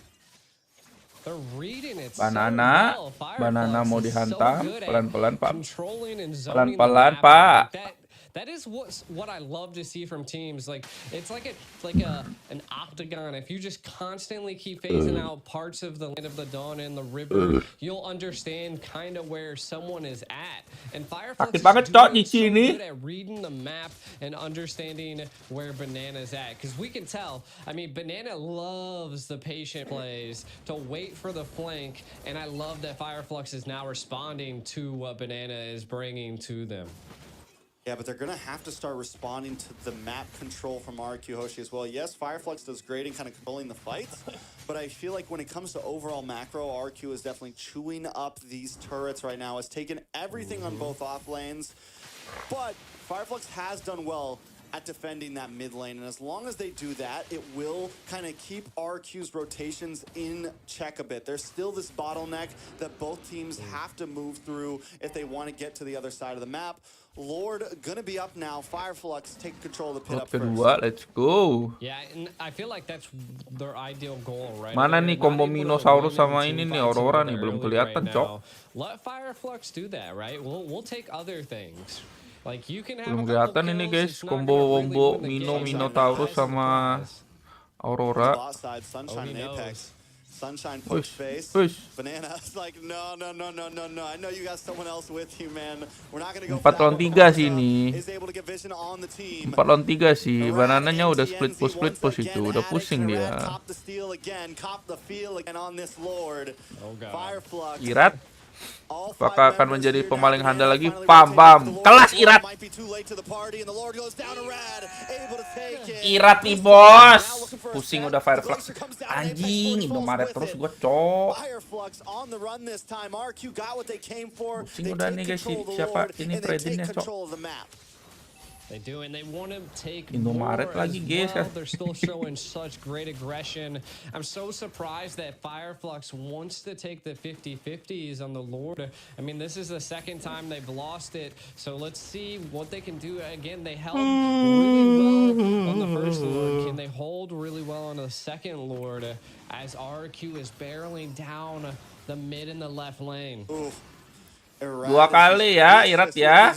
They're reading it Banana, so well. Banana mau dihantam, pelan-pelan Pak. Controlling and zoning Pelan-pelan the map. Pak. That is what I love to see from teams. Like it's like an octagon. If you just constantly keep phasing out parts of the Land of the Dawn and the river, you'll understand kind of where someone is at. And Fireflux is doing so good at reading the map and understanding where Banana's at. Because we can tell, I mean, Banana loves the patient plays to wait for the flank. And I love that Fireflux is now responding to what Banana is bringing to them. Yeah, but they're going to have to start responding to the map control from RQ Hoshi as well. Yes, Fireflux does great in kind of controlling the fights, but I feel like when it comes to overall macro, RQ is definitely chewing up these turrets right now. Has taken everything on both off lanes, but Fireflux has done well at defending that mid lane, and as long as they do that, it will kind of keep RQ's rotations in check a bit. There's still this bottleneck that both teams have to move through if they want to get to the other side of the map. Lord gonna be up now. Fireflux take control of the pit up Kedua, let's go. Yeah, and I feel like that's their ideal goal, right? Mana nih combo Minosaurus sama ini nih Aurora nih belum kelihatan, Cok. Let Fireflux do that, right? We'll take other things. Like you can have belum kelihatan ini guys, combo Minotaurus sama Aurora. Sunshine push face. Banana's like, no. I know you got someone else with you, man. We're not gonna go 4 lawan 3 sih ini. 4 lawan 3 sih. Banananya udah split push itu, udah pusing dia. Irat apakah akan menjadi pemaling handal lagi? Pam. Kelas Irat. Irat nih bos. Pusing udah Fireflux. Anjing, Indomaret terus gue cok. Pusing udah nih guys, siapa ini Predinnya cok. They do, and they want to take Indomaret more lagi as guys. well. They're still showing such great aggression. I'm so surprised that Fireflux wants to take the 50-50s on the Lord. I mean, this is the second time they've lost it, so let's see what they can do. Again, they held really well on the first Lord. Can they hold really well on the second Lord as RQ is barreling down the mid and the left lane? Ooh. 2 kali ya, Irat ya.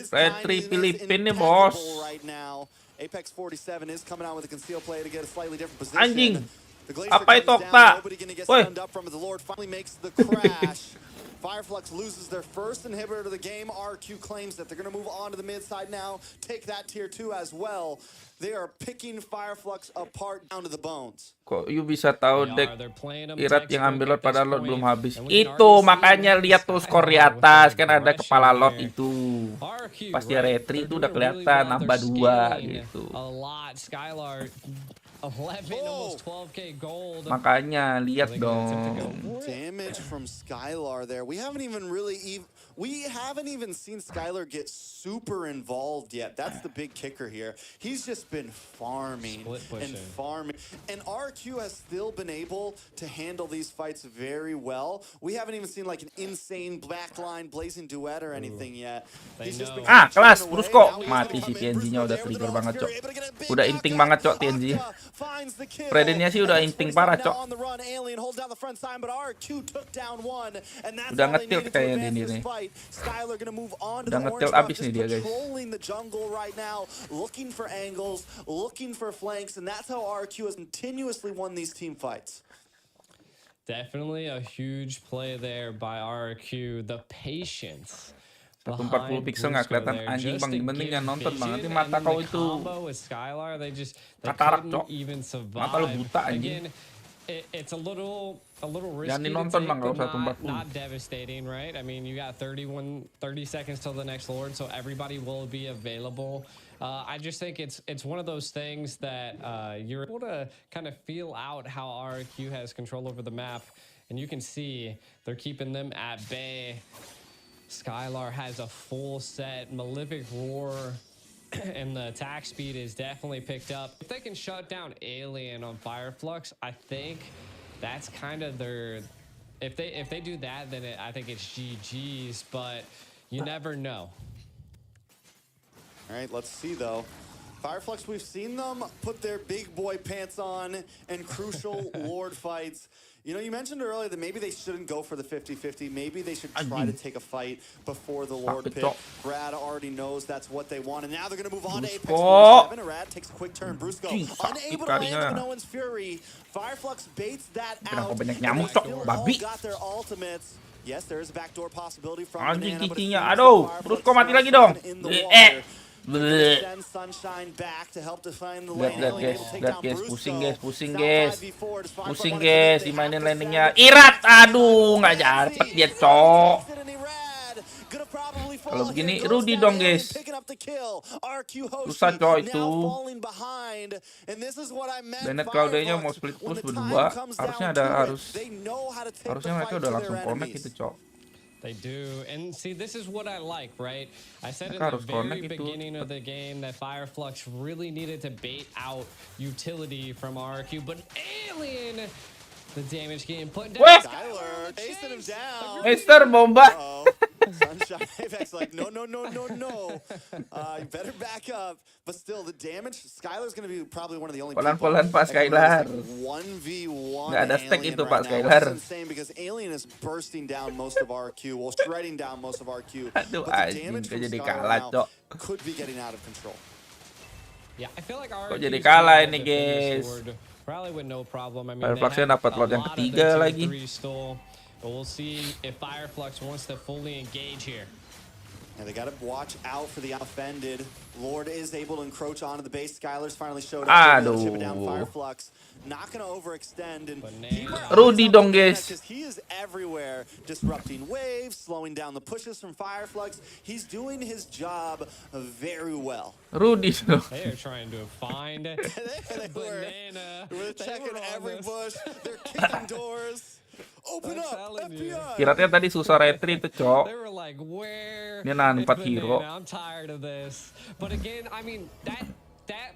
Retri Filipin nih bos. Anjing. Apa itu Okta? Woi. Fireflux loses their first inhibitor to the game. RQ claims that they're going to move on to the mid side now, take that tier 2 as well. They are picking Fireflux apart down to the bones. Kok you bisa tahu deck Irat yang ambil lot padahal lot belum habis? Itu makanya lihat tuh skor di atas, kan ada kepala lot itu. Pas dia retri itu udah kelihatan nambah 2 gitu. 11, almost 12K gold. Makanya lihat dong. Damage from Skylar there. We haven't even seen Skylar get super involved yet. That's the big kicker here. He's just been farming and farming. And RQ has still been able to handle these fights very well. We haven't even seen like an insane backline blazing duet or anything yet. Kelas Brusko. Mati si TNG-nya udah trigger banget, Cok. Udah inting banget, Cok, TNG. Predennya sih udah inting parah, Cok. Udah nge-tilt kayaknya ini nih. Udah nge-tilt abis nih dia, guys. Definitely a huge play there by RQ. The patience. 140 pixel nggak kelihatan anjing bang, mending yang nonton banget ini mata kau itu katarak, Cok. Mata lu buta anjing. It's a little risky. Jangan nonton bang kalau 140. Not devastating, right? I mean, you got 30 seconds till the next Lord, so everybody will be available. I just think it's one of those things that you're able to kind of feel out how RRQ has control over the map, and you can see they're keeping them at bay. Skylar has a full set, Malefic Roar, and the attack speed is definitely picked up. If they can shut down Alien on Fireflux, I think that's kind of their... If they do that, then I think it's GG's, but you never know. All right, let's see, though. Fireflux, we've seen them put their big boy pants on in crucial Lord fights. You know, you mentioned earlier that maybe they shouldn't go for the 50-50. Maybe they should try to take a fight before the Lord pick. Brad already knows that's what they want, and now they're going to move on to Apex 47. Rad takes a quick turn. Brusco unable to land with Owen's Fury. Fireflux baits that out. They still all got their ultimates. Yes, there is a backdoor possibility from Banana, but aduh, Brusco mati lagi dong. Send Sunshine back to help define the lane. Lihat guys, pusing guys, dimainin landingnya. Irat, aduh, nggak dapet dia, cok. Kalau begini, Rudy dong guys. Susah cok itu. Bennett Claude-nya mau split push berdua, harusnya mereka udah langsung connect gitu cok. They do, and see, this is what I like, right? I said in the very beginning of the game that Fireflux really needed to bait out utility from RRQ, but Alien, the damage getting put down. Skylar chasing him down. Mister Bomba. Sunshine Apex like, no. You better back up. But still, the damage, Skylar's going to be probably one of the only Pelan-pelan Pak Skylar. 1v1 nggak ada stack Alien itu right Pak Skylar. It's insane because Alien is bursting down most of RQ, well, shredding down most of RQ. Aduh, but the damage from jadi Skylar kalah, now cok. could be getting out of control. Yeah, I feel like RQ Kok jadi kalah ini guys. Probably with no problem. I mean, Firefluxnya dapat lot yang ketiga lagi. But we'll see if Fireflux wants to fully engage here. And they got to watch out for the offended. Lord is able to encroach onto the base. Skylar's finally showed up. Chip it down. Fireflux not going to overextend. And Rudy dong guys. He is everywhere, disrupting waves, slowing down the pushes from Fireflux. He's doing his job very well. Rudy dong. They are trying to find Banana. We're checking every bush. They're kicking doors. Open up, FBI. Kiratnya tadi susah retreat tuh, cok. They were like, where? Dia nahan 4 hero. I'm tired of this. But again, I mean, that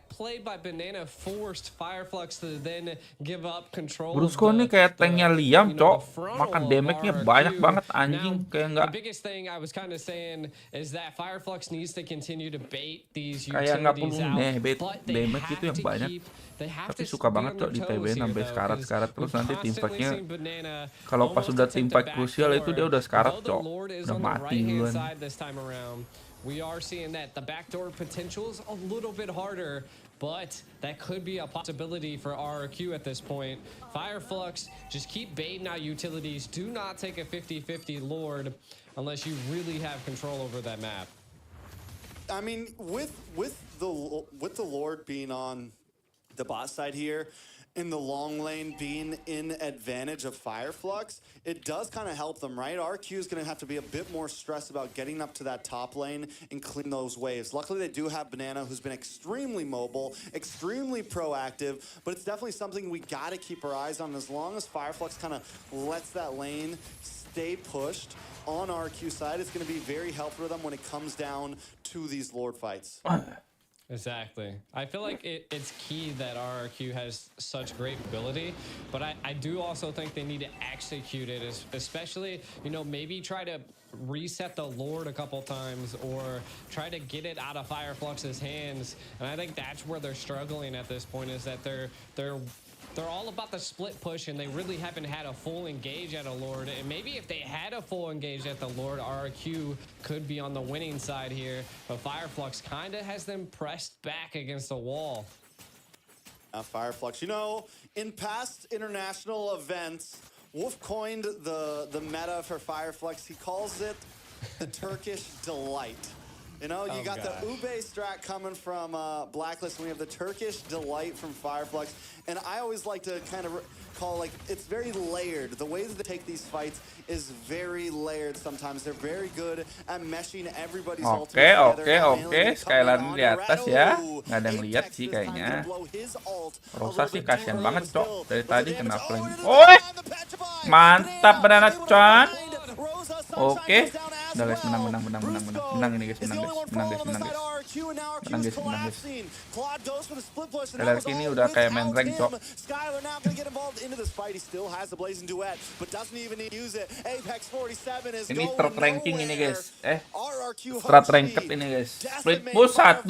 play by Banana forced Fireflux to then give up control. Brusco ini kayak tanknya Liam, cok. Makan damage-nya banyak banget anjing, kayak nggak. The biggest thing I was kind of saying is that Fireflux needs to continue to bait these kayak nggak perlu utilities out. bait damage itu yang banyak. Tapi suka banget cok di TB sampai sekarat terus nanti tim fight-nya kalau pas sudah tim fight krusial itu dia udah sekarat cok, udah mati duluan. We are seeing that the backdoor potential is a little bit harder, but that could be a possibility for RRQ at this point. Fireflux, just keep baiting out utilities. Do not take a 50-50 Lord unless you really have control over that map. I mean, with the Lord being on the bot side here, in the long lane being in advantage of Fireflux, it does kind of help them, right? RQ is going to have to be a bit more stressed about getting up to that top lane and clean those waves. Luckily, they do have Banana, who's been extremely mobile, extremely proactive, but it's definitely something we got to keep our eyes on. As long as Fireflux kind of lets that lane stay pushed on RQ side, it's going to be very helpful for them when it comes down to these Lord fights. Exactly. I feel like it's key that RRQ has such great ability, but I do also think they need to execute it, especially, you know, maybe try to reset the Lord a couple times or try to get it out of Fireflux's hands. And I think that's where they're struggling at this point, is that they're all about the split push, and they really haven't had a full engage at a Lord. And maybe if they had a full engage at the Lord, RRQ could be on the winning side here. But Fireflux kind of has them pressed back against the wall. Fireflux, you know, in past international events, Wolf coined the meta for Fireflux. He calls it the Turkish delight. You know, you got the Ube strat coming from Blacklist, and we have the Turkish Delight from Fireflux. And I always like to kind of call, like, it's very layered. The way that they take these fights is very layered sometimes. They're very good at meshing everybody's ultimate together. Oke. Skylar di atas ya. Nggak ada yang lihat sih kayaknya. Rosa sih kasihan banget, Cok. Dari tadi kena flank. Oi! Mantap, Banana Chan. Oke. Udah guys, menang ini guys, menang guys. LRQ ini udah kayak main rank, Cok. Ini third ranking ini guys. Strat ranked ini guys. Split push 1.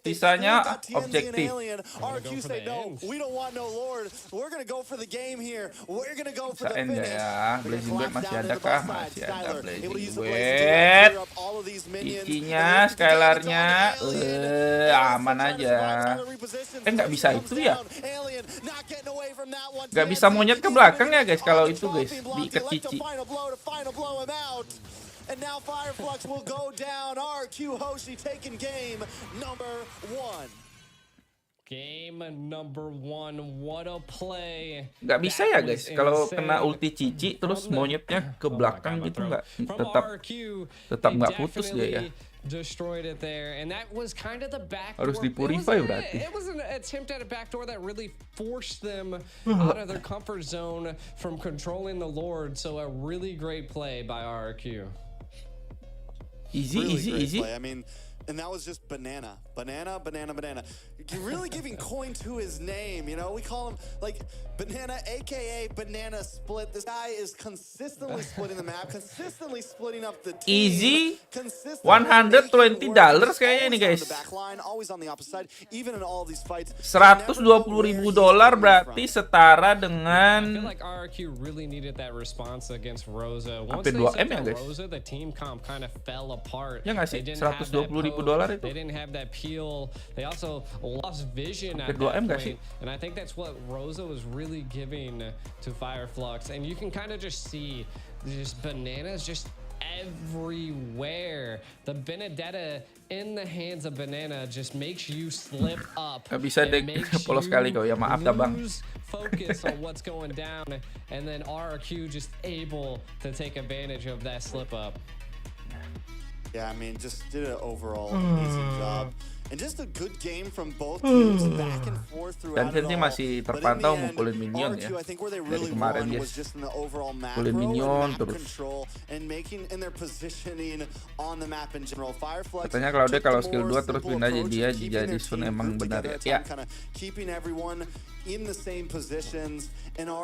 Sisanya objektif. Bisa end ya. Blazing Bird masih ada kah? Masih ada Blazing Bird. Ikinya, Skylarnya aman aja. Nggak bisa itu ya. Nggak bisa monyet ke belakang ya guys kalau itu guys. Diikat cici. And now Fireflux will go down. RQ Hoshi taking game number 1. Game number 1, what a play. Nggak bisa ya guys, kalau kena ulti cici terus monyetnya ke belakang gitu nggak tetap nggak putus dia ya. Destroyed it there, and that was kind of the backdoor. Harus di purify berarti. It was an attempt at a backdoor that really forced them out of their comfort zone from controlling the Lord. So a really great play by RQ. Easy. Play. I mean, and that was just Banana. You're really giving coin to his name, you know? We call him, like, Banana, a.k.a. Banana Split. This guy is consistently splitting the map, consistently splitting up the team. Easy. $120 kayaknya ini guys. $120.000 berarti setara dengan hampir 2M ya guys. Ya nggak sih? $120.000 itu. They didn't have that peel. They also lost vision at that point. And I think that's what Rosa was really giving to Fireflux. And you can kind of just see just bananas just everywhere. The Benedetta in the hands of Banana just makes you slip up. Gak bisa deh polos sekali kau ya, maaf dah bang. Focus on what's going down, and then RQ just able to take advantage of that slip up. Yeah, I mean, just did an overall easy job. And just a good game from both teams, back and forth throughout it all. Dan masih terpantau mukulin minion ya. Dari kemarin dia mukulin minion terus. Katanya kalau dia kalau skill 2 terus pindah dia jadi Sun emang benar ya.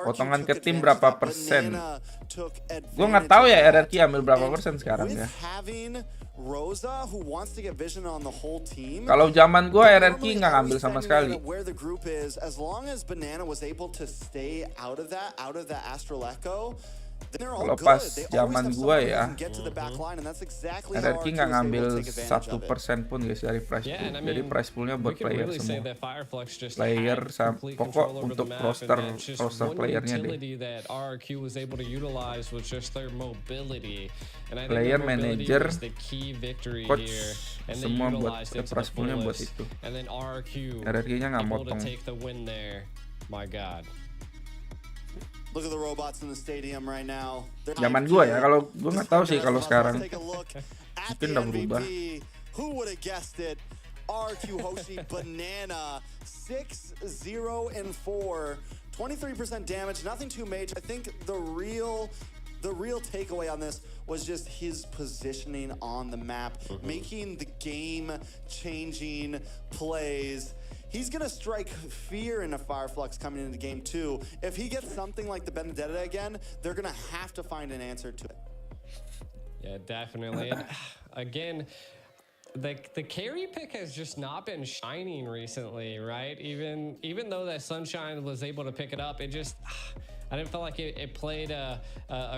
Potongan ke tim berapa persen? Gue nggak tahu ya RRQ ambil berapa persen sekarang ya. Rosa, who wants to get vision on the whole team. Kalau zaman gue RRQ nggak ngambil sama sekali. Where the group is, as long as Banana was able to stay out of that Astral Echo, kalau pas zaman gue ya, RRQ nggak ngambil 1% pun guys dari prize pool. Jadi prize poolnya buat player semua. Player pokok untuk roster playernya deh. Player, manager, coach, semua buat prize poolnya buat itu. RRQ-nya nggak motong. My God. Look at the robots in the stadium right now. Zaman gua ya, kalau gua nggak tahu sih kalau sekarang mungkin udah berubah. Who would have guessed it? RQ Hoshi Banana 6-0-4, 23% damage, nothing too major. I think the real takeaway on this was just his positioning on the map, making the game-changing plays. He's going to strike fear into Fireflux coming into game 2. If he gets something like the Benedetta again, they're going to have to find an answer to it. Yeah, definitely. And again, the carry pick has just not been shining recently, right? Even though that Sunshine was able to pick it up, it just... I didn't feel like it played a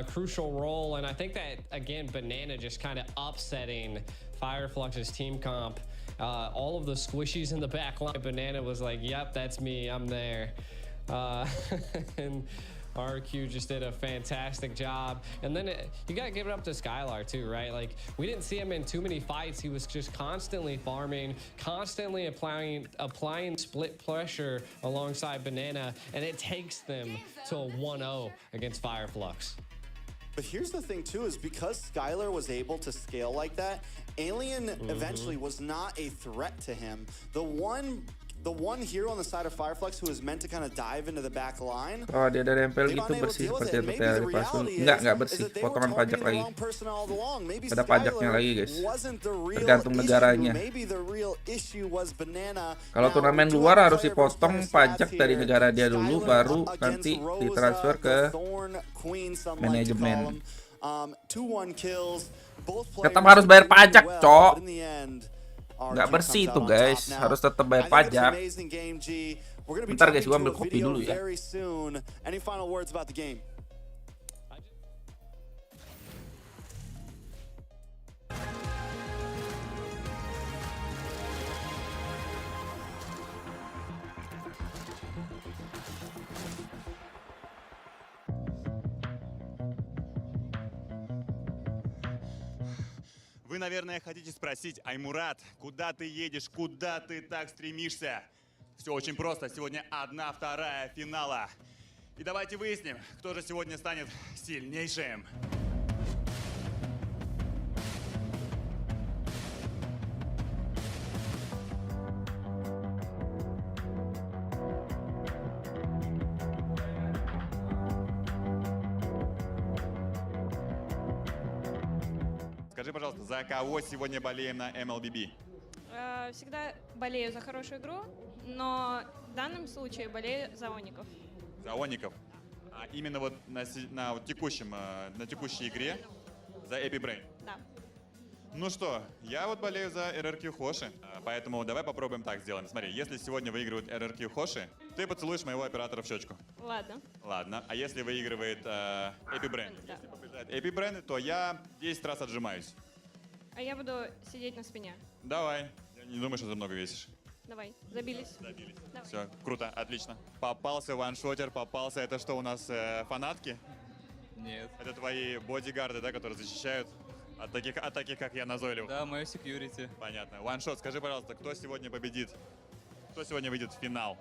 crucial role. And I think that, again, Banana just kind of upsetting Fireflux's team comp. All of the squishies in the back line, Banana was like, yep, that's me, I'm there. And RQ just did a fantastic job. And then you got to give it up to Skylar too, right? Like, we didn't see him in too many fights. He was just constantly farming, constantly applying split pressure alongside Banana, and it takes them to a 1-0 against Fireflux. But here's the thing too, is because Skylar was able to scale like that, Alien eventually was not a threat to him. The one hero on the side of Fireflux who is meant to kind of dive into the back line. Oh, dia ada nempel gitu bersih seperti itu ya di pasun. Enggak bersih, potongan pajak lagi. Ada pajaknya lagi, guys. Tergantung negaranya. Kalau turnamen luar harus dipotong pajak dari negara dia dulu, baru nanti ditransfer ke manajemen. Tetap harus bayar pajak, cok. Nggak bersih itu, guys. Harus tetap bayar pajak. Bentar, guys, gua ambil kopi dulu ya. Вы, наверное, хотите спросить: Аймурат, куда ты едешь, куда ты так стремишься? Все очень просто. Сегодня 1/2 финала. И давайте выясним, кто же сегодня станет сильнейшим. Скажи, пожалуйста, за кого сегодня болеем на Mlbb? Всегда болею за хорошую игру, но в данном случае болею за Оников. За Оников. А именно вот на текущей игре за Epibrain. Да. Ну что, я вот болею за RRQ Хоши, поэтому давай попробуем так сделаем. Смотри, если сегодня выигрывает RRQ Хоши, ты поцелуешь моего оператора в щечку. Ладно. Ладно. А если выигрывает Epibrain? Да. Если побеждает Epibrain, то я 10 раз отжимаюсь. А я буду сидеть на спине. Давай. Я не думаю, что ты много весишь. Давай, забились. Добились. Давай. Все, круто, отлично. Попался ваншотер, попался. Это что у нас, фанатки? Нет. Это твои бодигарды, да, которые защищают от таких, как я, назойлив? Да, мое секьюрити. Понятно. Ваншот, скажи, пожалуйста, кто сегодня победит? Кто сегодня выйдет в финал?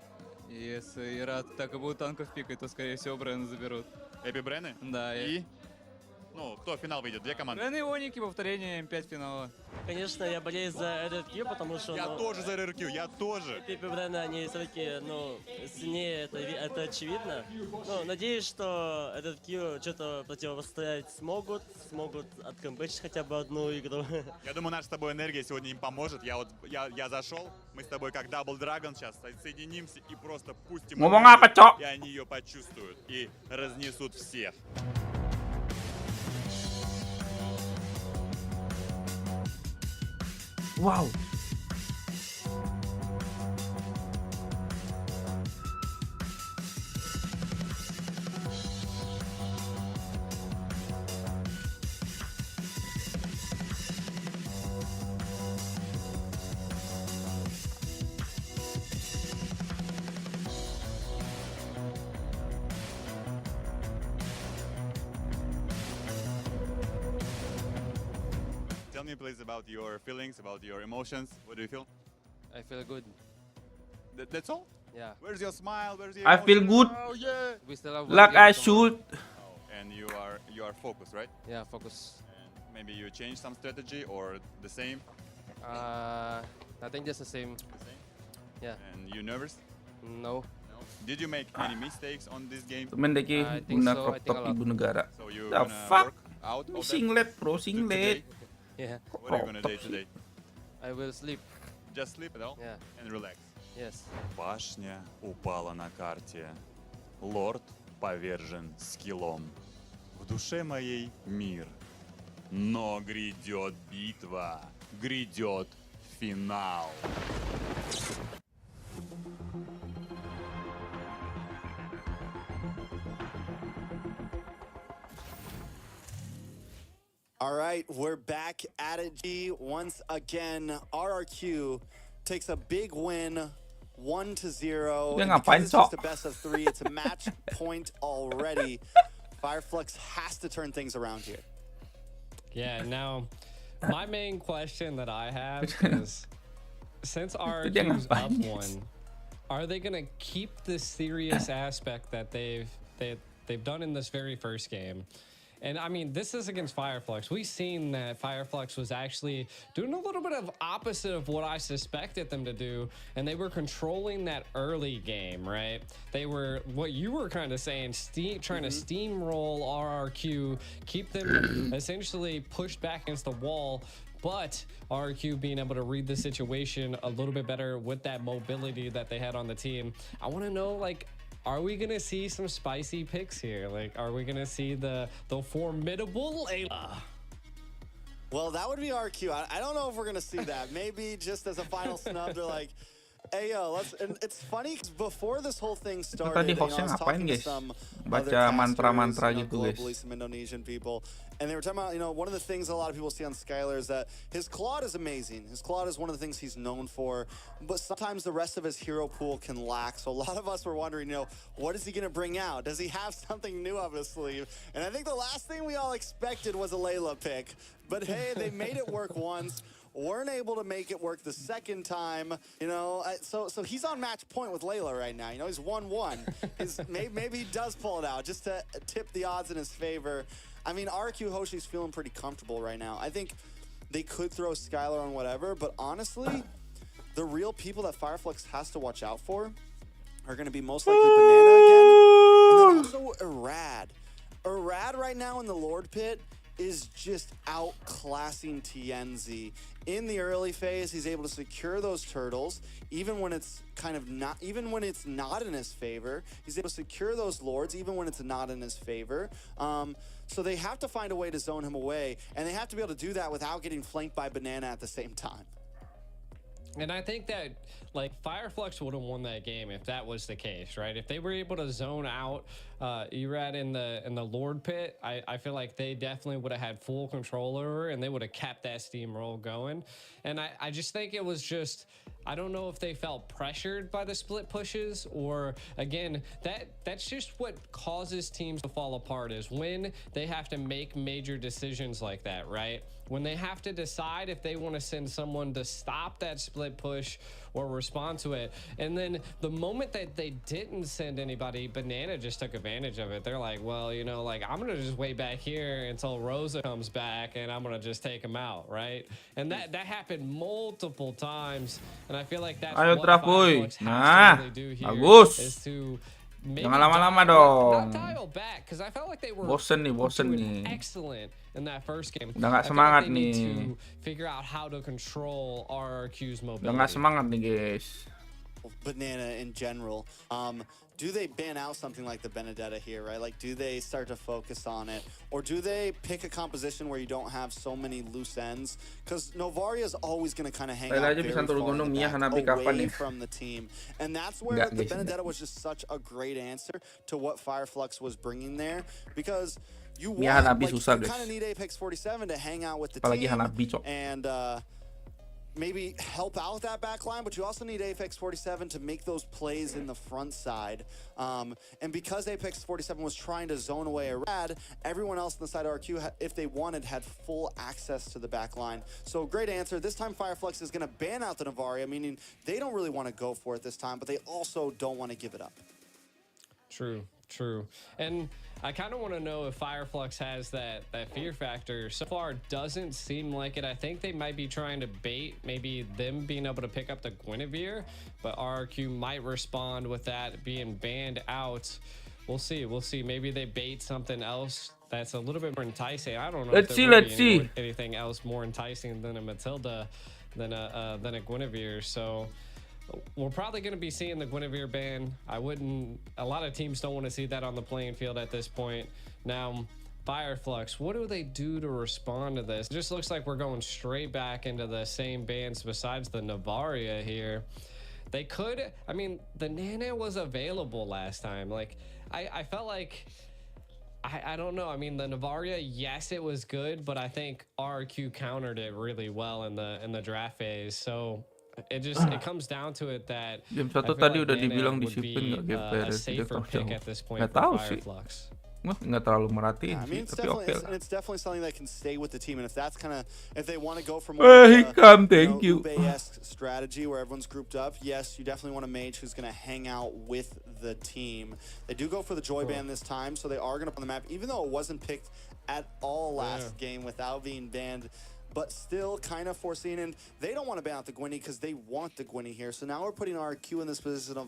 Если Ират так и будут танков пикать, то, скорее всего, Брэнна заберут. Эпибрены? Да. И? Ну, кто в финал выйдет? Две команды? Брэнна и Оники, повторение М5 финала. Конечно, я болею за RRQ, потому что... Я тоже за RRQ, я тоже. Пипи Брэнна, они все-таки, сильнее, это очевидно. Но надеюсь, что RRQ что-то противостоять смогут откомбечить хотя бы одну игру. Я думаю, наша с тобой энергия сегодня им поможет. Я зашел, мы с тобой как Double Dragon сейчас соединимся и просто пустим энергию, и они ее почувствуют и разнесут всех. Wow. Tell me please about your feelings, about your emotions. What do you feel? I feel good. That's all? Yeah. Where's your smile? Where's your I feel emotion? good. Oh yeah. We still have Like I should. And you are focused, right? Yeah, focus. And maybe you change some strategy or the same? I think just the same. The same? Yeah. And you nervous? No. No. Did you make any mistakes on this game? Temen Deki I think guna so, crop I think top a lot. ibu negara. So you The gonna fuck? work out of that Singlet bro, today? singlet. Yeah. What are you gonna do today? I will sleep. Just sleep at all? Yeah. And relax. Yes. Башня упала на карте. Лорд повержен скиллом. В душе моей мир. Но грядет битва. Грядет финал. All right, we're back at it, G. Once again, RRQ takes a big win 1-0. Dia And ngapain, because it's just Cok? a best of 3, it's a match point already. Fireflux has to turn things around here. Yeah, now my main question that I have is, since Itu dia RQ's up ngapain? one, are they gonna keep the serious aspect that they've done in this very first game? And I mean, this is against Fireflux. We've seen that Fireflux was actually doing a little bit of opposite of what I suspected them to do, and they were controlling that early game, right? They were, what you were kind of saying, trying to steamroll RRQ, keep them essentially pushed back against the wall, but RRQ being able to read the situation a little bit better with that mobility that they had on the team. I want to know, like, are we gonna see some spicy picks here? Like, are we gonna see the formidable Layla? Well, that would be RQ. I don't know if we're going to see that. Maybe just as a final snub, they're like, hey, yo, let's... And it's funny, because before this whole thing started, Tadi you know, I hostnya was ngapain, talking to guys? some Baca other mantra-mantra casters, gitu, globally, guys. some Indonesian people, and they were talking about, you know, one of the things a lot of people see on Skylar is that his Claude is amazing. His Claude is one of the things he's known for, but sometimes the rest of his hero pool can lack. So a lot of us were wondering, you know, what is he going to bring out? Does he have something new up his sleeve? And I think the last thing we all expected was a Layla pick, but hey, they made it work once. Weren't able to make it work the second time, you know. So he's on match point with Layla right now. You know, he's 1-1. Maybe he does pull it out just to tip the odds in his favor. I mean, RQ Hoshi's feeling pretty comfortable right now. I think they could throw Skylar on whatever, but honestly, the real people that Fireflux has to watch out for are going to be most likely Banana again, and then also Irad. Irad right now in the Lord Pit is just outclassing TNZ. In the early phase, he's able to secure those turtles, even when it's not in his favor. He's able to secure those lords, even when it's not in his favor. So they have to find a way to zone him away, and they have to be able to do that without getting flanked by Banana at the same time. And I think that, like, Fireflux would have won that game if that was the case, right? If they were able to zone out Erad in the Lord Pit, I feel like they definitely would have had full control over, and they would have kept that steamroll going. And I just think it was just, I don't know if they felt pressured by the split pushes, or again, that's just what causes teams to fall apart, is when they have to make major decisions like that, right? When they have to decide if they want to send someone to stop that split push or respond to it. And then the moment that they didn't send anybody, Banana just took advantage of it. They're like, well, you know, like, I'm going to just wait back here until Rosa comes back, and I'm going to just take him out, right? And that happened multiple times. And I feel like that's Ayo, what Trafuy. Fireflux Nah, has to really do here, bagus. is to maybe Jangan lama-lama not dong. dial back, because I felt like they were Bosen doing nih. excellent in that first game. Udah nggak I feel semangat like they need nih. to figure out how to control RRQ's mobility. Udah nggak semangat nih, guys. Banana in general. Do they ban out something like the Benedetta here, right? Like, do they start to focus on it? Or do they pick a composition where you don't have so many loose ends? Because Novaria is always going to kind of hang out aja very bisa far turun gunung, in the Mia back, Hanabi kapan away nih? from the team. And that's where Nggak, the guys, Benedetta nggak. was just such a great answer to what Fireflux was bringing there. Because you Mia want, Hanabi like, susah, you guys. kind of need Apex 47 to hang out with the Apalagi team. Hanabi, Cok. And maybe help out that back line, but you also need Apex 47 to make those plays in the front side. And because Apex 47 was trying to zone away Irad, everyone else on the side of RQ, if they wanted, had full access to the back line. So great answer. This time Fireflux is going to ban out the Novaria, meaning they don't really want to go for it this time, but they also don't want to give it up. True. And I kind of want to know if Fireflux has that fear factor. So far, doesn't seem like it. I think they might be trying to bait maybe them being able to pick up the Guinevere, but RRQ might respond with that being banned out. We'll see. Maybe they bait something else that's a little bit more enticing. I don't know. Let's if see, there would let's be see. anything else more enticing than a Matilda, than a Guinevere. So we're probably going to be seeing the Guinevere ban. A lot of teams don't want to see that on the playing field at this point. Now, Fireflux, what do they do to respond to this? It just looks like we're going straight back into the same bans besides the Novaria here. They could, I mean, the Nana was available last time. Like, I felt like, I don't know. I mean, the Novaria, yes, it was good, but I think RQ countered it really well in the draft phase. So it comes down to it that Game I 1 feel tadi like udah Nana dibilang would disiplin be nggak game a parent. Dia safer terlalu pick jauh. at this point Nggak for tahu sih. Fireflux. Nggak terlalu merhatiin I sih, mean, it's tapi definitely, oke lah. it's definitely something that can stay with the team, and if that's kind of, if they want to go for more Hikam, thank you. Ube-esque strategy where everyone's grouped up, yes, you definitely want a mage who's going to hang out with the team. They do go for the Joy Ban this time, so they are going to put on the map, even though it wasn't picked at all last game without being banned. But still kind of foreseen, and they don't want to ban out the Gwynny because they want the Gwynny here. So now we're putting our Q in this position of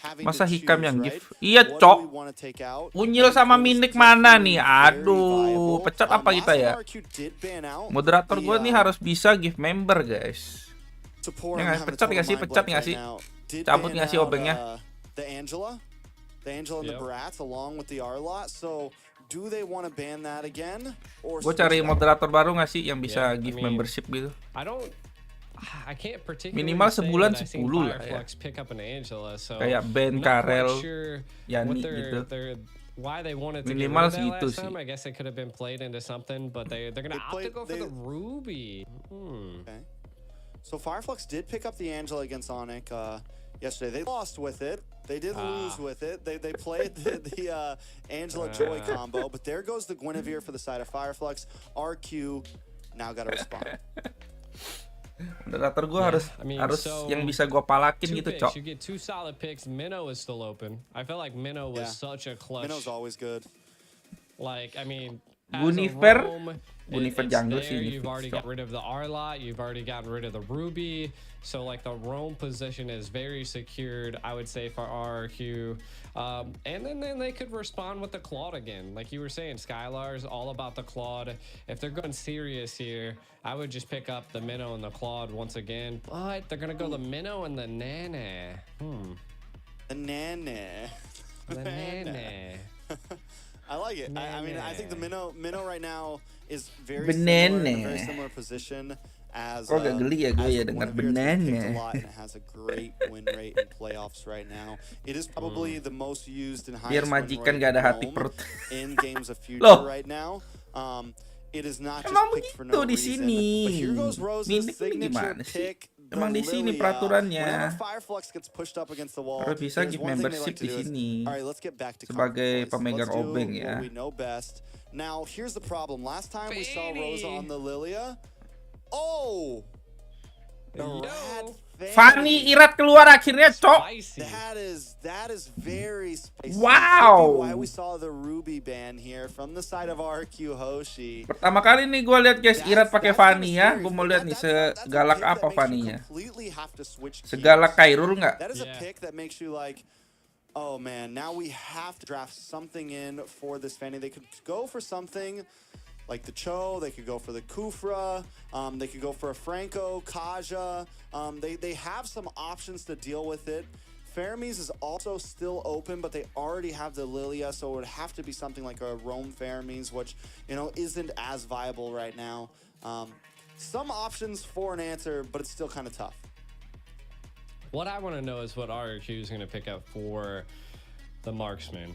having Masa to Hikam choose, yang right? gift? Iya, What Cok. do we want to take out? Unyil And sama Gwyn is Minik mana definitely nih? very Aduh, viable. pecat apa Last kita time ya? RQ did ban out Moderator the, gue nih harus bisa give member, guys. support. Ya I'm nggak? having a Pecat total nggak sih? mind Pecat blank nggak right sih? now. Did Cabut ban nggak sih out, obengnya? The Angela and the Yep. Barats along with the Arlot. So do they want to ban that again? Or Gue switch cari that? moderator baru nggak sih yang bisa Yeah, I give mean, membership gitu? I can't particularly Minimal say sebulan that I've seen 10 lah ya. Fireflux pick up an Angela, so Kayak Ben, I'm not quite Karel, sure Yani what gitu. why they wanted to Minimal get rid of that segitu last time. sih. I guess it could have been played into something, but they're gonna opt to go for the Ruby. Okay. So Fireflux did pick up the Angela against Onic yesterday. They lost with it. They did lose with it. They played the Angela Joy combo, but there goes the Guinevere for the side of Fireflux. RQ now got to respond. Moderator gue harus so yang bisa gue palakin two gitu, picks. Cok. You get two solid picks. Minnow is still open. I felt like Minnow was such a clutch. Minnow's always good. Like, I mean, Gunifer? Gunifer jungle sih ini You've already fix, got rid of the Arlot. You've already gotten rid of the Ruby. So, like, the roam position is very secured, I would say, for RRQ. And then they could respond with the Claude again. Like you were saying, Skylar's all about the Claude. If they're going serious here, I would just pick up the Minnow and the Claude once again. But they're going to go the Minnow and the Nana. The Nana. The Nana. I like it. I mean, I think the Minnow right now is very Banana. similar, in a very similar position as. Kok agak geli ya gue ya dengar banana. It has a great win rate in playoffs right now. It is probably the most used and Biar highest majikan win gak ada rate hati perut. in games of future Loh. right now. It is not just Emang picked for no begitu di reason. sini. But here goes Rose's Minik ini signature gimana sih? pick. Emang di sini Lilia. peraturannya. Whenever Fireflux gets pushed up against the wall, Harus bisa there's give one thing they membership like to di do is, sini. all right, let's get back to Sebagai comfort, boys. pemegang Let's do obeng ya. what we know best. Now, here's the problem. Last time we saw Rosa on the Lilia. Oh! The Rat Fanny Irat keluar akhirnya, Cok. Spicy. That is very spicy. Wow. Could be why we saw the Ruby ban here from the side of RQ Hoshi. Pertama kali nih gue lihat guys Irat pakai Fanny ya. Gue mau lihat nih segalak apa Fanny-nya. Segalak Kairul nggak? That is a pick that makes you like, oh man, now we have to draft something in for this Fanny. They could go for something like the Cho, they could go for the Kufra, they could go for a Franco, Kaja. They have some options to deal with it. Fermis is also still open, but they already have the Lilia, so it would have to be something like a Roam Fermis, which, you know, isn't as viable right now. Some options for an answer, but it's still kind of tough. What I want to know is what RRQ is going to pick up for the Marksman.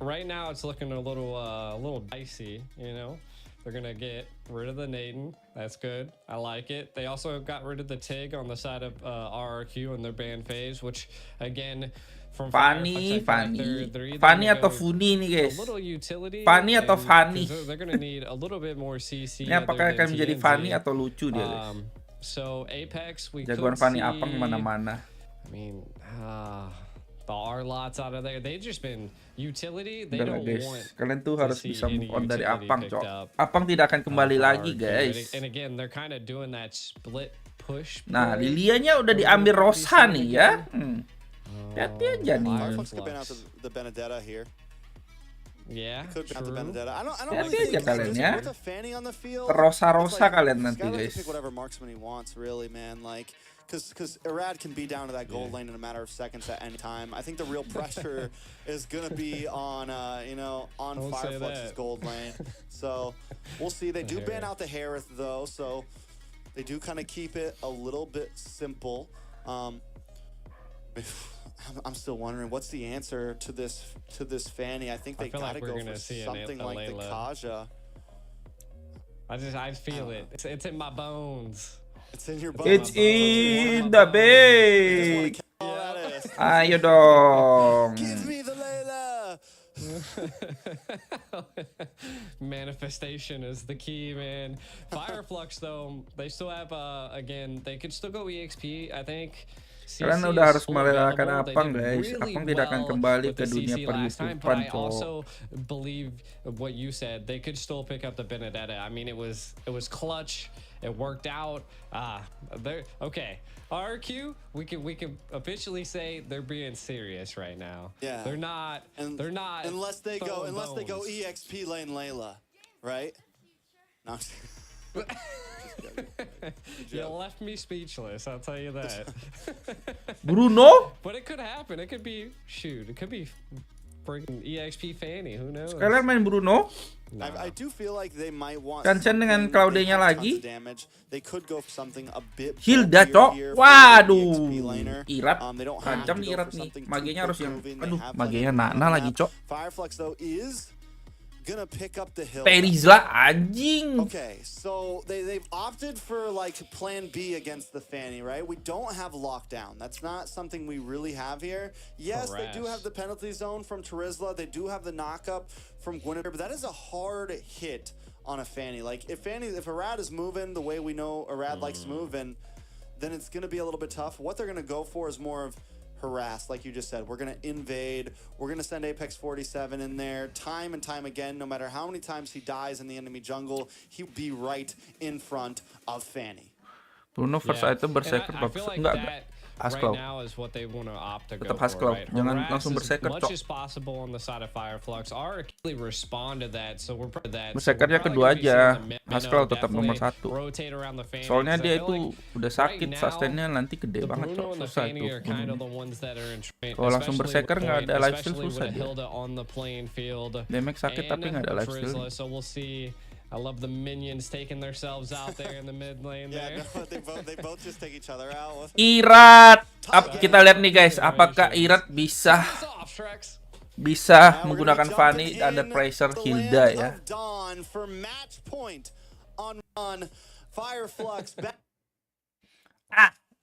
Right now, it's looking a little dicey, you know? They're going to get rid of the Naden. That's good. I like it. They also got rid of the Tig on the side of RRQ in their ban phase, which, again, from Fanny, Fanny atau Funi nih guys. a little utility. Fanny atau and- Fanny? 'cause They're going to need a little bit more CC. Ini apakah other akan than menjadi TNZ. Fanny atau lucu dia guys? So Apex, we Jagoan could Fanny see, Apang mana-mana. I mean, the R-lots out of there, they've just been utility. They Udah lah don't guys, want kalian tuh to harus see bisa any move on dari utility Apang, picked Cok. up, Apang tidak akan kembali for lagi RRQ. guys. And again, they're kind of doing that split push. Nah, play. Lilianya udah diambil Rosa nih ya. Hati-hati aja nih. Fireflux could ban out the Benedetta here. Yeah, Could ban out the true. Benedetta. I don't Hati-hati really aja think kalian ya. with a Fanny on the field. Rosa-rosa it's kalian nanti Skylar guys. can pick whatever marksman he wants, really, man. Like, because Irad can be down to that gold lane in a matter of seconds at any time. I think the real pressure is gonna be on, on Don't say Fireflux's that. gold lane. So we'll see. They do ban out the Harith though, so they do kind of keep it a little bit simple. I'm still wondering what's the answer to this Fanny. I think they feel like gotta we're go gonna for see something a like the Layla. Kaja. I feel it. It's in my bones. It's in the bay. Ayo dong. Give me the Layla. Manifestation is the key, man. Fireflux though, they still have again, they could still go EXP, I think. Kalian udah harus merelakan Apang, guys. Apang tidak akan kembali ke dunia per-YouTubean, I also believe what you said. They could still pick up the Benedetta. I mean, it was clutch. It worked out. Okay. RQ, we can officially say they're being serious right now. Yeah. They're not unless they go EXP lane Layla, right? No. You left me speechless, I'll tell you that. Bruno? But it could happen. It could be freaking EXP Fanny. Who knows? Kalian main Bruno? I do feel like they might want Kansen dengan Claude-nya lagi. They could go for something a bit Hilda, Cok. Waduh. Irat. Kancam nih Irat nih. Magenya harus yang... Aduh, magenya Nana lagi, Cok. Fireflux though is gonna pick up the hill. Perizla, anjing. Okay, so they've opted for like plan B against the Fanny, right? We don't have lockdown. That's not something we really have here. Yes, they do have the penalty zone from Terizla. They do have the knockup from Guinevere, but that is a hard hit on a Fanny. Like if Arad is moving the way we know Arad likes moving, then it's gonna be a little bit tough. What they're gonna go for is more of harass, like you just said. We're gonna invade, we're gonna send Apex 47 in there time and time again. No matter how many times he dies in the enemy jungle, he'll be right in front of Fanny. Bruno first item berserker bagus. Enggak. Hasclaw. Tetap Hasclaw. Jangan langsung berserker, Cok. Berserkernya kedua aja. Hasclaw tetap nomor 1. Soalnya dia itu udah sakit, sustainnya nanti gede banget, Cok. Susah itu. Kalau langsung berserker nggak ada lifesteal susah dia. Damage sakit tapi nggak ada lifesteal. I love the minions taking themselves out there in the mid lane there. No, they both just take each other out. Irat. Kita lihat nih guys, apakah Irat bisa menggunakan Fanny under pressure Hilda ya.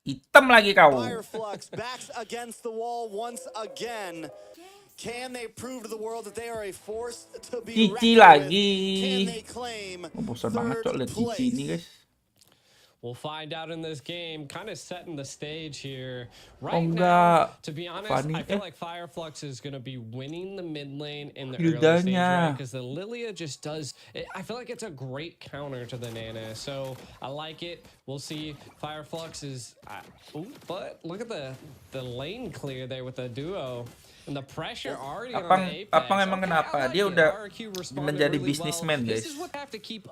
Hitam lagi kau. Fireflux backs against the wall once again. Can they prove to the world that they are a force to be reckoned with? Can they claim bosan banget, Cok, lihat Cici ini, guys. We'll find out in this game, kind of setting the stage here. Now, to be honest, I feel like Fireflux is going to be winning the mid lane in the early stage, right? Because the Lilia just does... I feel like it's a great counter to the Nana, so I like it. We'll see. Fireflux is... but look at the lane clear there with the duo. And the pressure already on the Apex. Apang emang kenapa? Dia udah menjadi businessman, guys.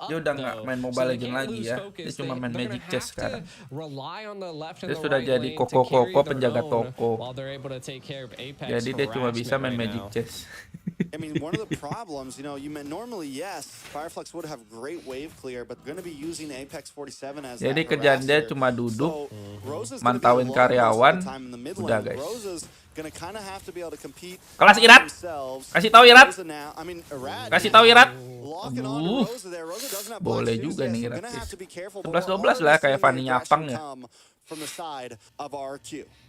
Dia udah nggak main Mobile Legends lagi ya. Dia cuma main Magic Chess sekarang. Dia sudah jadi koko-koko penjaga toko. Jadi dia cuma bisa main Magic Chess. I mean, one of the problems, normally, yes, Fireflux would have great wave clear, but going to be using Apex 47 as jadi kerjaan dia cuma duduk, mantauin karyawan, udah guys. Kelas Irat, kasih tahu Irat, kasih tahu Irat. Boleh juga nih Irat. 11-12 lah kayak Fanny-nya Apang ya.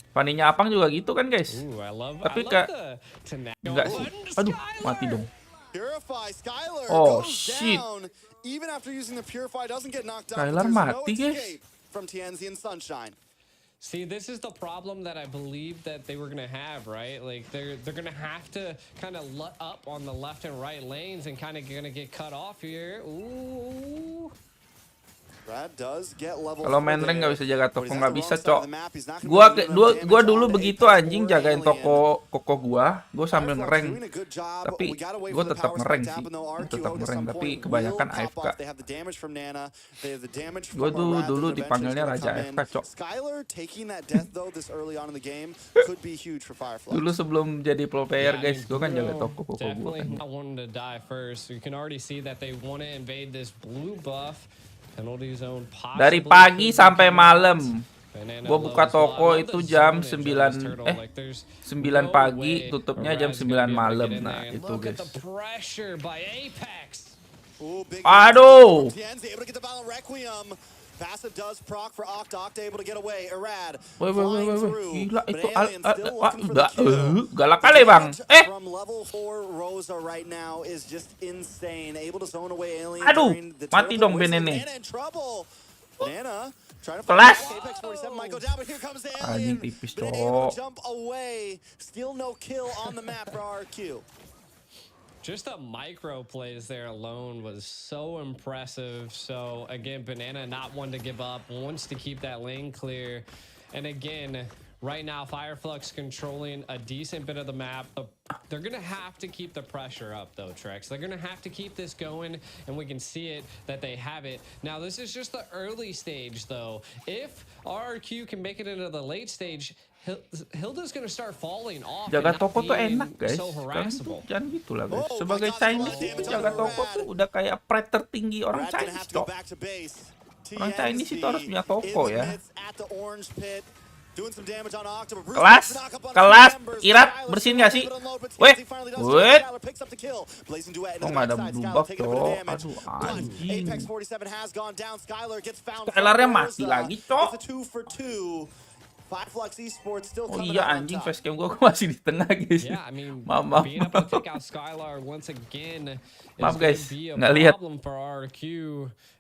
Fanny-nya Apang juga gitu kan guys. Tapi enggak sih. Aduh, mati dong. Oh shit. Skylar mati guys. See, this is the problem that I believe that they were gonna have, right? Like they're gonna have to kind of let up on the left and right lanes and kind of gonna get cut off here. Ooh. Kalau main rank nggak bisa jaga toko, nggak bisa, Cok. Gua dulu begitu anjing jagain toko gua sambil ngerank. Tapi gua tetap ngerank sih, tapi kebanyakan AFK. Gua dulu dipanggilnya Raja AFK, Cok. Dulu sebelum jadi pro player, guys, gua kan jaga toko gua kan. Dari pagi sampai malam. Gua buka toko itu jam 9 pagi, tutupnya jam 9 malam. Nah, itu guys. Aduh. Passive does proc for Octa. Octa able to get away. Irad Woi. flying through. Gila But itu Alien still looking for the kill. galak kali bang. From level 4 Rosa right now is just insane. Able to zone away Alien. Aduh, during the mati turtle. dong Where's Banana. Banana in trouble. Banana trying to Kelas. fight back. Apex 47 might go down, but here comes Anjing Alien. tipis, Banana able cok. to jump away. Still no kill on the map for RQ. Just the micro plays there alone was so impressive. So again, Banana not one to give up, wants to keep that lane clear. And again, right now, Fireflux controlling a decent bit of the map. They're going to have to keep the pressure up, though, Trex. They're going to have to keep this going, and we can see it that they have it. Now, this is just the early stage, though. If RRQ can make it into the late stage, Hilda's going to start falling off. Jaga toko tuh enak guys. So Sekarang harassable. tuh jangan gitu lah guys. Sebagai Chinese itu jaga toko tuh udah kayak pride tertinggi orang Chinese cok. Orang Chinese itu harus punya toko ya. Kelas, Irat, bersihin gak sih? Wait. Kok gak ada blue buff cok? Aduh anjing. Skylarnya mati lagi cok. Oh iya anjing, facecam gue masih di tengah guys. Yeah, I mean, maaf. being able to take out Skylar once again Maaf is guys, going to be a nggak lihat. problem for RQ.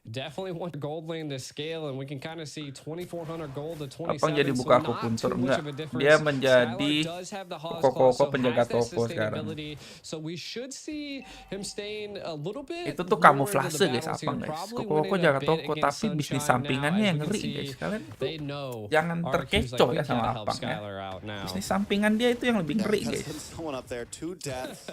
Definitely want the gold lane to scale, and we can kind of see 2,400 gold to 27. Abang jadi buka so akupuntur not too much enggak? of a difference. Dia menjadi Skylar does have the Hawes koko Claw, so penjaga has that toko sekarang. sustainability. So we should see him staying a little bit. Itu tuh lower into kamuflase the guys, battles abang here, guys. probably Koko winning a jaga bit toko, against tapi bisnis Sunshine sampingannya now, yang as we ngeri can guys. see. Kalian They know jangan RQ's terkecoh like, ya we sama gotta help abang ya. Skylar out now. Bisnis sampingan dia itu yang lebih ngeri guys. Someone up there, 2 deaths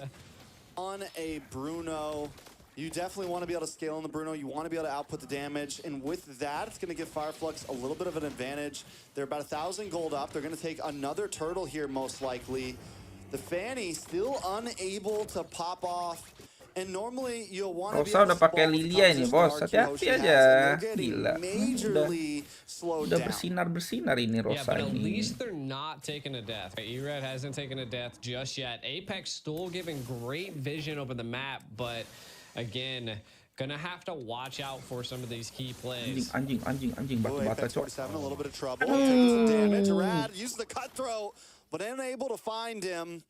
on a Bruno. You definitely want to be able to scale on the Bruno. You want to be able to output the damage. And with that, it's going to give Fireflux a little bit of an advantage. They're about 1,000 gold up. They're going to take another turtle here, most likely. The Fanny still unable to pop off. And normally you'll want to be Rosa able udah to pakai Lilia ini bos, hati-hati aja. Gila, udah bersinar ini Yeah, Rosa but at ini. least they're not taking a death. Erad hasn't taken a death just yet. Apex still giving great vision over the map, but again, gonna have to watch out for some of these key plays. Anjing batu-bata cok. 47 a little bit of trouble, taking some damage. Rad uses the cutthroat, but unable to find him.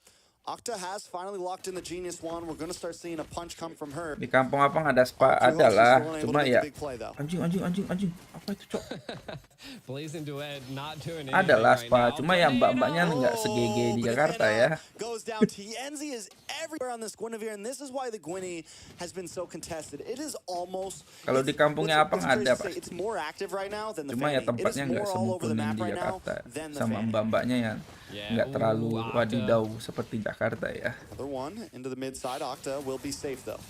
Octa has finally locked in the Genius Wand. We're gonna start seeing a punch come from her. Di kampung abang ada spa, ada lah. Cuma ya, anjing. Apa itu cok? Blazing Duet not doing anything Ada lah right spa, now. cuma ya mbak-mbaknya nggak segege di Jakarta ya. Goes down. TNZ is everywhere on this Guinevere, and this is why the Gwynny has been so contested. It is almost. Kalau di kampungnya abang ada pak. It's more active right now than the Cuma ya Fanny. It is tempatnya nggak more all over the semukunin map di right now Jakarta than the sama Fanny. mbak-mbaknya yang nggak terlalu wadidaw seperti Jakarta ya. Another one into the mid side. Octa will be safe though.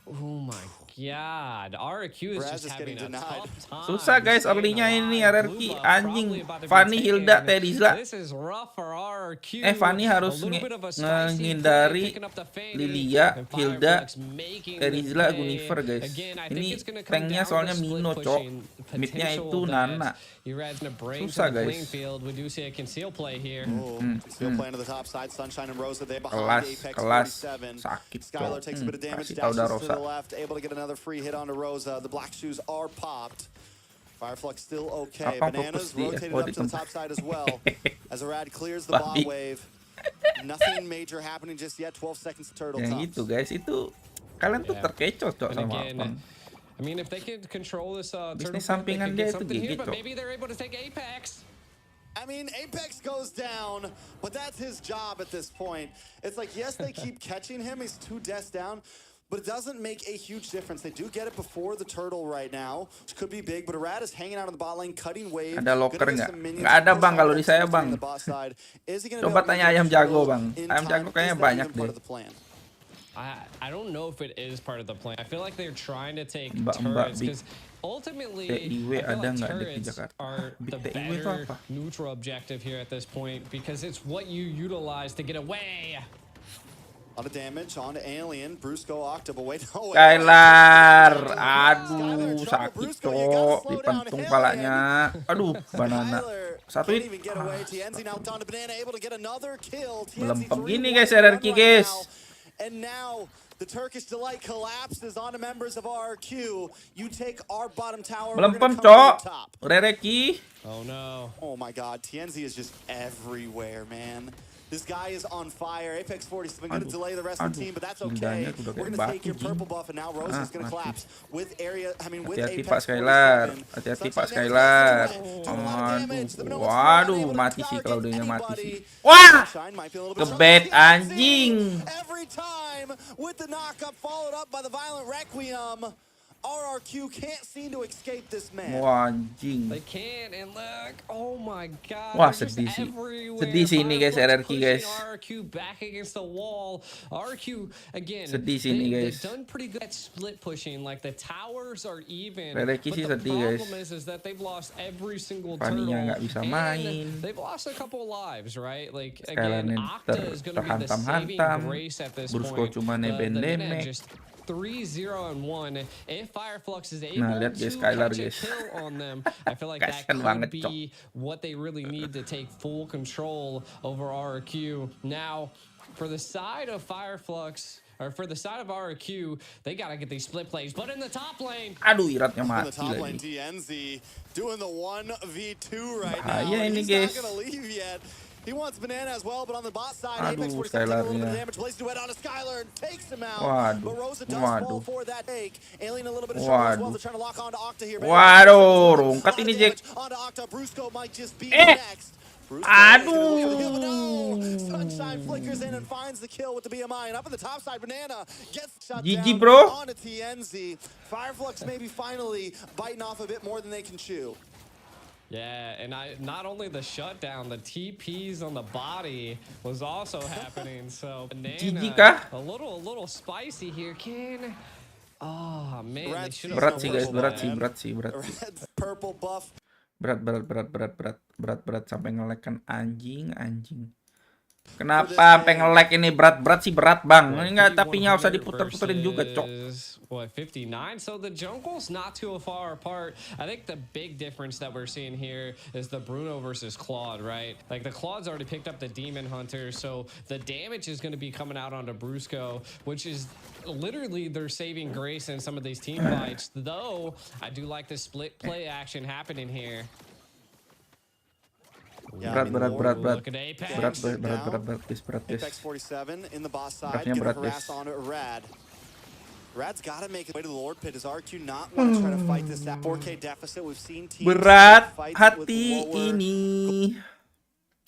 Oh my god, RQ is just having a tough time. Susah guys early-nya ini RRQ. Blue buff Anjing, probably about to be Fanny, taken. Hilda, Terizla. This is rough for RQ. Fanny harus A little bit of a spicy menghindari play, picking up the Fanny, Lilia, and Hilda, Fireflux making Terizla, the play. Gunifer guys. Again, I Ini think it's gonna come tanknya down to soalnya split Mino cok. pushing, Midnya potential itu that Nana. Erad's gonna break Susah, to the guys. playing field. We do see a conceal play here. Still playing to the top side. Sunshine and Rosa there behind Apex Kelas 47. sakit Skylar cok. takes a bit of damage. Kasih tau dah Dashes to the Rosa. left, able to get another free hit onto Rosa. The black shoes are popped. Fireflux still okay. Apa Bananas fokus dia? rotated Oh, up di to the tempat. top side as well. As Arad clears the bot Babi. wave. Nothing major happening just yet. 12 seconds to turtle Yang tops. gitu guys, itu kalian tuh terkecoh cok And sama again, abang. I mean, if they could control this turtle Bisnis pit, they sampingan could dia get itu something here, gigi, but Cok. maybe they're able to take Apex. I mean, Apex goes down, but that's his job at this point. It's like, yes, they keep catching him. He's 2 deaths down, but it doesn't make a huge difference. They do get it before the turtle right now, which could be big, but Arad is hanging out on the bot lane, cutting wave. Ada locker Gonna get nggak? some minions Nggak ada to bang push kalau out di saya the bang. bot side. Is he gonna Coba be able to tanya make ayam the jago turtle bang. in Ayam time? jago kayaknya Is that banyak even part deh. of the plan? I don't know if it is part of the plan. I feel like they're trying to take Mbak turrets because ultimately, TIW I feel ada like nggak di turrets Jakarta? are Big the TIW itu better apa? neutral objective here at this point because it's what you utilize to get away. A lot of damage onto Alien. Brusco, Octa, but wait, no. Skylar, aduh sakit cok, dipentung palanya. Aduh, banana. Satu hit. Melempem Melempem gini guys RRQ guys. And now The Turkish Delight collapses on the members of RRQ. You take our bottom tower. Melempem, cok. Rereki. Oh no. Oh my god, TNZ is just everywhere, man. This guy is on fire. Apex 47 going to delay the rest of the team, but that's okay. We're going to take your purple buff, and now Rose is going to collapse with Hati-hati Apex Pak Skylar. 47. Hati-hati Pak Skylar. Waduh, mati sih kalau dia mati sih. Wah! Ngebet anjing. Every time with the knock-up followed up by the violent Requiem. RRQ can't seem to escape this man. Wah, anjing. They can't, and look, oh my god. Wah, sedih sih. Sedih sih ini guys, RRQ guys. RRQ back against the wall. RRQ again. Sedih sih ini guys. They've done pretty good at split pushing. Like the towers are even. RRQ sih sedih guys. The problem is that they've lost every single Paninya nggak bisa main. They've lost a couple lives, right? Like Skylar again, Octa is going to be the saving grace at this point. Brusco cuma nebeng-nebeng. 3-0-1. If Fireflux is able lihat guys, to Skylar, catch a guys. kill on them, I feel like that Kasian could banget, be what they really need to take full control over RRQ. Now, for the side of Fireflux, or for the side of RRQ, they gotta get these split plays. But in the top lane, aduh, Iratnya mati lagi. TNZ doing the 1v2 right bahaya now. Ini He's guys. not gonna leave yet. He wants banana as well, but on the bot side, Aduh, Apex 47 taking a little bit of Skylarnya. damage. Plays duet on a Skylar and takes him out. Waduh, But Rosa does waduh. fall for that take. Alien a little bit of trouble as well. Waduh. They're trying to lock onto Octa here. Waduh, rungkat ini Jack. Onto Octa, Brusco might just be next. Aduh. Sunshine flickers in and finds the kill with the BMI. And up on the top side, Banana gets shut GG, down bro. on a TNZ. Fireflux maybe finally biting off a bit more than they can chew. yeah, and not only the shutdown, the TPs on the body was also happening. So GG Banana, a little spicy here. Oh man, they should have Berat sih guys, berat sih. Purple buff. Berat sampai nge-lag-kan anjing. Kenapa sampai nge-lag ini berat sih bang. Enggak, tapi nggak usah diputer-puterin juga, cok. What, 59? So the jungle's not too far apart. I think the big difference that we're seeing here is the Bruno versus Claude, right? Like the Claude's already picked up the Demon Hunter, so the damage is going to be coming out onto Brusco, which is literally their saving grace in some of these team fights. Though I do like the split play action happening here. Berat. Look at Apex. Berat guys. Apex 47 in the boss side, Beratnya gonna berat, harass guys. on Rad. Rad's got to make his way to the Lord Pit. Does RQ not want to try to fight this 4K deficit? We've seen teams Berat fight with hati lower. ini.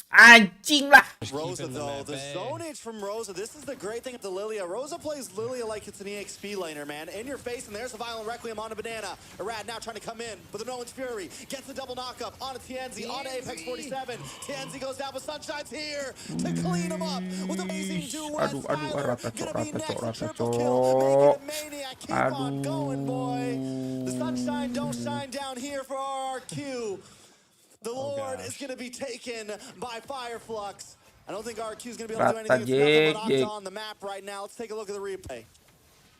Anjing lah. Rosa though, the zonage from Rosa. This is the great thing at the Lilia. Rosa plays Lilia like it's an EXP laner, man. In your face, and there's a violent Requiem on a Banana. Arad now trying to come in with the Nolan's Fury. Gets the double knockup on a TNZ, on a Apex 47. TNZ goes down, but Sunshine's here to clean him up with amazing duet. Rata, Gonna be next, Rata, triple kill, making a maniac. Keep on going, boy. The Sunshine don't shine down here for RRQ. The Lord is going to be taken by Fireflux. I don't think RQ is going to be able to do anything. It's nothing but Octa on the map right now. Let's take a look at the replay.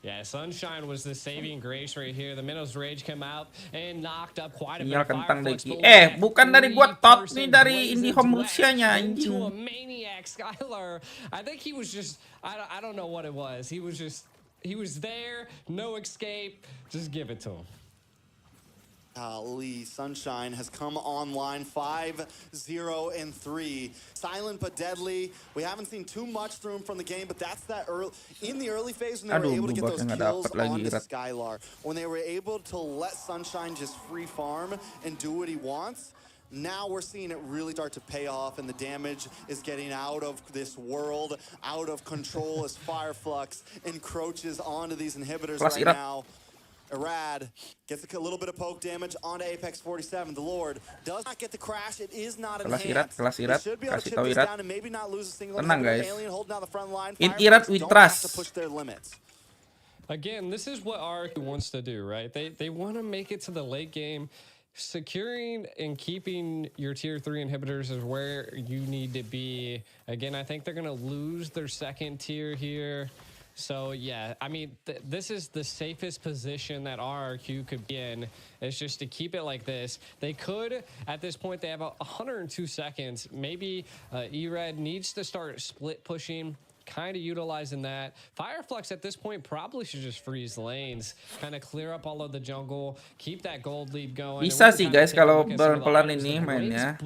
Yeah, Sunshine was the saving grace right here. The Minnows Rage came out and knocked up quite a bit Sinyal of kentang Fireflux. deki. Bukan dari gua tot nih, dari IndiHome Rusia-nya Into a anjing. maniac Skylar. I think he was just, I don't know what it was. He was there, no escape. Just give it to him. Lee Sunshine has come online 5-0-3. Silent but deadly. We haven't seen too much through him from the game, but that's that early in the early phase when they were able to get those kills on Skylar. When they were able to let Sunshine just free farm and do what he wants. Now we're seeing it really start to pay off, and the damage is getting out of this world, out of control as Fireflux encroaches onto these inhibitors right now. Arad gets a little bit of poke damage onto Apex 47. The Lord does not get the crash. It is not enhanced. Kelas Irat, should be able to chip this down and maybe not lose a single tenang guys. Alien holding down the front line. Irat with trust. To push their limits. Again, this is what RQ wants to do, right? They want to make it to the late game. Securing and keeping your tier 3 inhibitors is where you need to be. Again, I think they're going to lose their second tier here. So, yeah, I mean, this is the safest position that RRQ could be in. It's just to keep it like this. They could, at this point, they have 102 seconds. Maybe Erad needs to start split pushing, kind of utilizing that. Fireflux at this point probably should just freeze lanes, kind of clear up all of the jungle, keep that gold lead going. Bisa sih guys kalau pelan-pelan ini mainnya.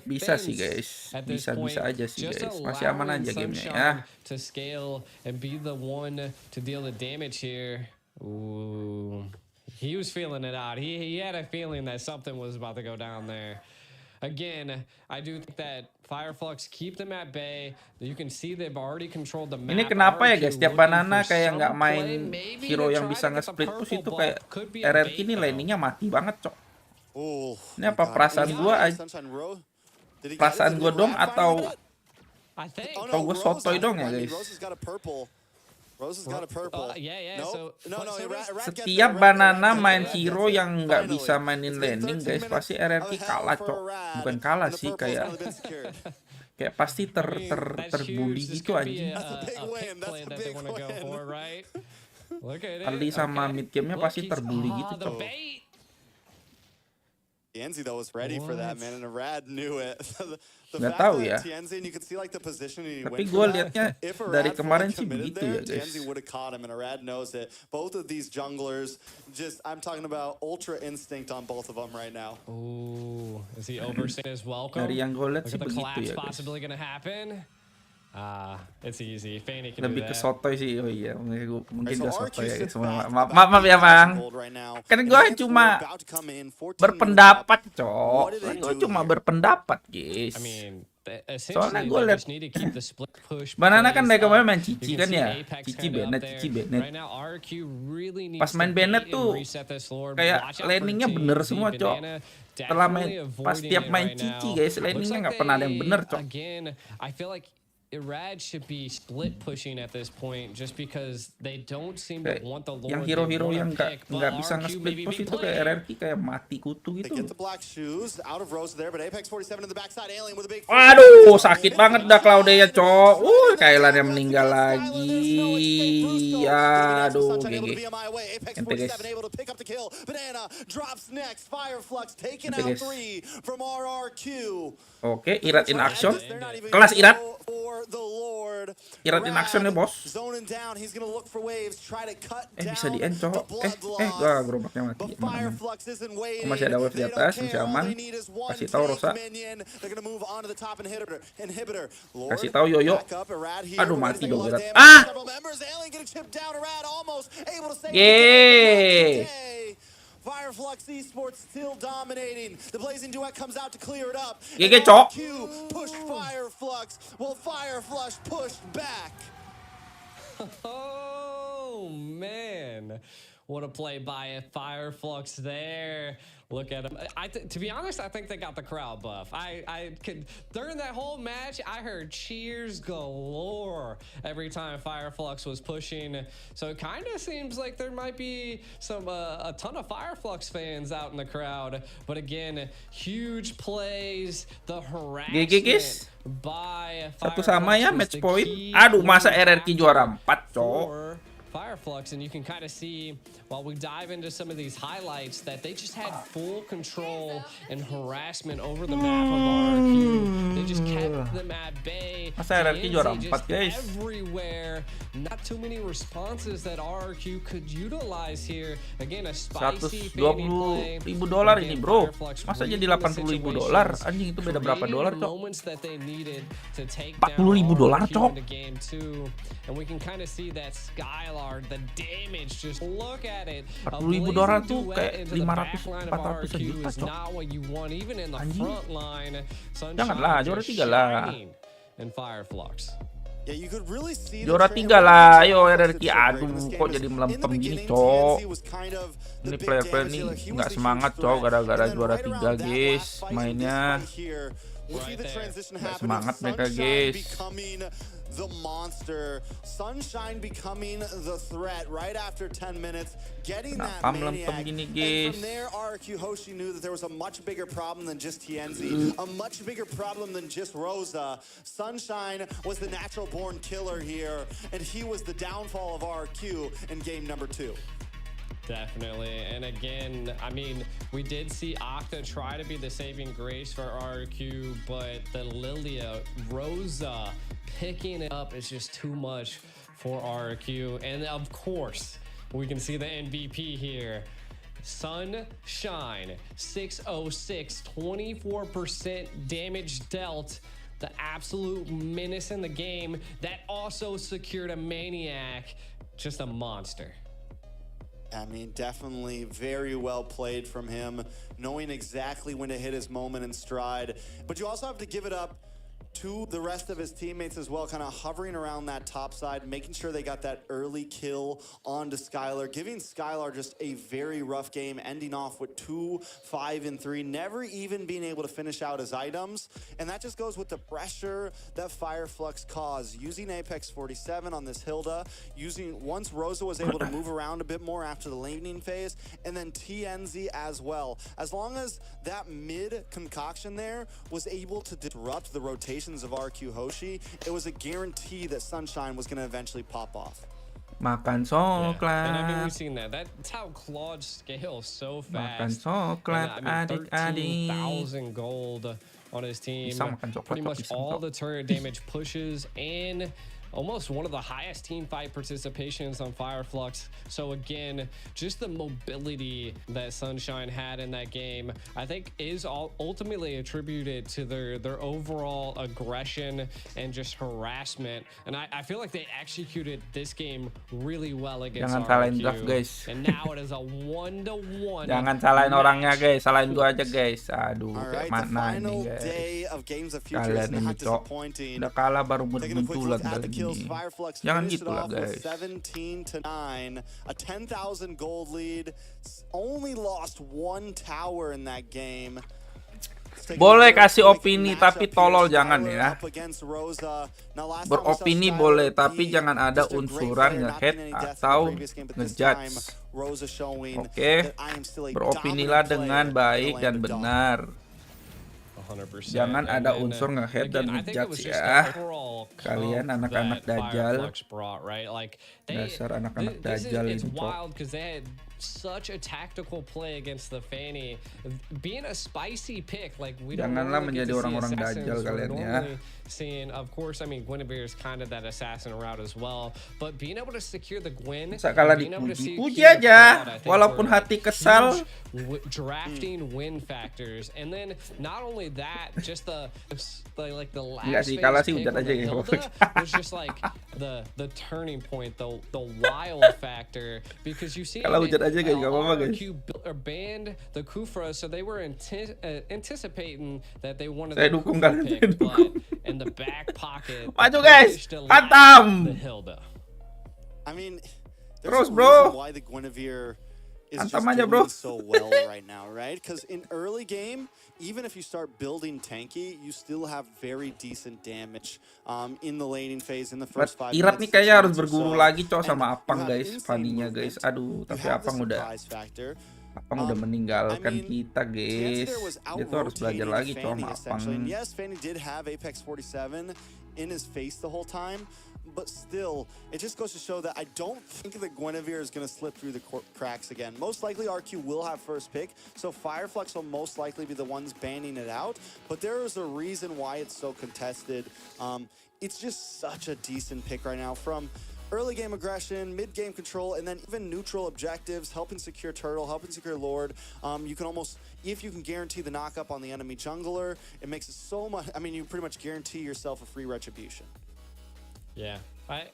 Bisa sih guys, bisa aja sih guys, masih aman aja gamenya ya. To scale and be the one to deal the damage here. Ooh, he was feeling it out. He had a feeling that something was about to go down there. Again, I do think that Fireflux keep them at bay. You can see they've already controlled the map. Ini kenapa ya guys, tiap Banana kayak nggak main hero yang bisa nge-split push itu kayak RRQ ini laningnya mati banget cok. Ini apa perasaan gua dong atau gua sotoy dong ya guys? Setiap Banana main hero yang nggak bisa mainin landing guys, pasti RRQ kalah cok. Bukan kalah sih, kayak pasti terbully gitu anjing. Ali sama mid game-nya pasti terbully gitu cok. Tienzi though was ready for that, man, and Rad knew it. Nggak tahu ya. Tienzi, you could see like the positioning. Tapi gue liatnya dari kemarin sih begitu ya guys. Tienzi would have caught him, and Rad knows it. Both of these junglers, I'm talking about ultra instinct on both of them right now. Ooh, is he overstaying his welcome? Dari yang gue liat sih begitu ya guys. Possibly gonna happen. It's easy. Fanny can lebih do that. Ke sotoy sih, oh iya mungkin gak sotoy ya guys. Maaf ya bang, kan gue cuma berpendapat cok, gue cuma berpendapat guys. Soalnya gue liat Banana kan dari kemarin main Cici kan ya, Cici Bennett. Pas main Bennett tuh kayak landingnya bener semua cok. Pas tiap main Cici guys, landingnya nggak pernah ada yang bener cok. Irad should be split pushing at this point just because they don't seem to want the Lord. Yang hero-hero yang nggak bisa nge-split push itu kayak RRQ kayak mati kutu gitu. Aduh, sakit banget dah Claudia cok. Kailan yang meninggal lagi. Aduh, GG. Ente guys. Ente guys. Oke, Irad in action. Kelas Irad. Irad in action ya bos. Bisa di end cowok. Gua gerobaknya mati. Masih ada wave di atas, masih aman. Kasih tahu Rosa. Kasih tahu Yoyo. Aduh mati dong Irad. Yeay. Fireflux Esports still dominating. The Blazing Duet comes out to clear it up. GG cok. Pushed Fireflux. Well, Fireflux pushed back. Oh man, what a play by Fireflux there. Look at him. To be honest, I think they got the crowd buff. I could during that whole match, I heard cheers galore every time Fireflux was pushing. So it kind of seems like there might be a ton of Fireflux fans out in the crowd. But again, huge plays, the harassment by Satu sama ya match point. Aduh, masa RRQ juara 4, cok. Fireflux, and you can kind of see while we dive into some of these highlights that they just had full control and harassment over the map of RRQ. They just kept them at bay. Masa RRQ juara 4 guys. Everywhere. Not too many responses that RRQ could utilize here. Again, a spicy $120,000 ini bro. Masa jadi $80,000? Anjing itu beda berapa dolar cok? $40,000 cok. And we can kind of see that Skylar, the damage, just look at it. $40,000 tuh kayak 500-400 juta cok. Anjing. Janganlah, juara 3 lah. Juara 3 lah, ayo RRQ. Aduh, kok jadi melempem gini cok. Ini player-player nih nggak semangat cok, gara-gara juara 3 guys mainnya. Nggak semangat mereka guys. The monster, Sunshine becoming the threat right after 10 minutes, getting that maniac. And from there, RRQ Hoshi knew that there was a much bigger problem than just Tienzi, a much bigger problem than just Rosa. Sunshine was the natural born killer here, and he was the downfall of RRQ in game number 2. Definitely. And again, I mean, we did see Octa try to be the saving grace for RQ, but the Lilia Rosa picking it up is just too much for RQ. And of course, we can see the MVP here. Sunshine, 606, 24% damage dealt. The absolute menace in the game that also secured a Maniac. Just a monster. I mean, definitely very well played from him, knowing exactly when to hit his moment in stride. But you also have to give it up to the rest of his teammates as well, kind of hovering around that top side, making sure they got that early kill onto Skylar, giving Skylar just a very rough game, ending off with 2, 5, and 3, never even being able to finish out his items. And that just goes with the pressure that Fireflux caused, using Apex 47 on this Hilda, once Rosa was able to move around a bit more after the laning phase, and then TNZ as well. As long as that mid concoction there was able to disrupt the rotation of RQ Hoshi, it was a guarantee that Sunshine was going to eventually pop off. Makan coklat. Yeah. And I mean, we've seen that. That's how Claude scales so fast. Makan coklat, adik-adik. 13,000 gold on his team. Pretty much all the turret damage pushes in. Almost one of the highest team fight participations on Fireflux. So again, just the mobility that Sunshine had in that game, I think is ultimately attributed to their overall aggression and just harassment. And I feel like they executed this game really well against RQ. Guys. And now it is a 1-to-1. Jangan salahin orangnya guys, salahin gua aja guys. Aduh, kayak mana ini guys. Kalian ini cok, udah kalah baru bermunculan kali ini. Jangan gitu lah guys. 17-9, a 10,000 gold lead, only lost 1 tower in that game. Boleh kasih opini tapi tolol jangan ya. Beropini boleh tapi jangan ada unsuran nge-hate atau nge-judge. Oke, beropinilah dengan baik dan benar. 100%. Jangan ada unsur nge-hate dan nge-judge ya. Kalian anak-anak dajal. Dasar anak-anak dajal ini cok. Such a tactical play against the Fanny, being a spicy pick. Like we don't Janganlah menjadi orang-orang dajal kalian ya. Seeing, of course, I mean, Guinevere is kind of that assassin route as well, but being able to secure the Gwen, kalah dipuji aja, walaupun hati kesal. Drafting win factors, and then not only that, just the last kalah sih udah aja was just like the turning point, the wild factor, because you see RQ banned the Kufra, so they were anticipating that they wanted the Kufra pick, but in the back pocket, maju guys, hantam. I mean, terus bro, why the Guinevere is hantam just aja bro. doing so well right now, right? Because in early game, even if you start building tanky, you still have very decent damage in the laning phase in the first 5 Irat nih minutes. kayaknya harus berguru lagi cowok sama Apang guys, Fanny-nya guys. Aduh, tapi Apang udah meninggalkan kita guys. Dia tuh harus belajar lagi cowok sama Apang. Yes, Fanny did have Apex 47 in his face the whole time, but still, it just goes to show that I don't think that Guinevere is going to slip through the cracks again. Most likely, RQ will have first pick, so Fireflux will most likely be the ones banning it out, but there is a reason why it's so contested. It's just such a decent pick right now from early game aggression, mid game control, and then even neutral objectives, helping secure Turtle, helping secure Lord. You can almost, if you can guarantee the knock-up on the enemy jungler, it makes it so much, I mean, you pretty much guarantee yourself a free retribution. Yeah. I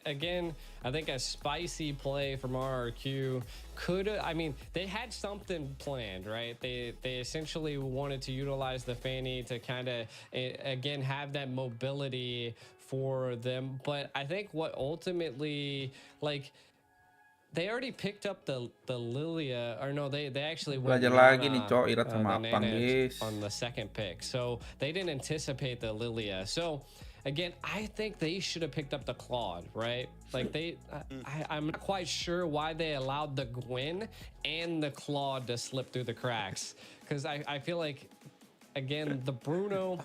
think a spicy play from RRQ I mean, they had something planned, right? They essentially wanted to utilize the Fanny to kind of, again, have that mobility for them. But I think what ultimately, like, they already picked up the Lilia, or no, they actually went lagi nih cowok Irat sama Apang guys on the second pick. So they didn't anticipate the Lilia. So again, I think they should have picked up the Claude, right? Like I'm not quite sure why they allowed the Gwen and the Claude to slip through the cracks. Because I feel like, again, the Bruno,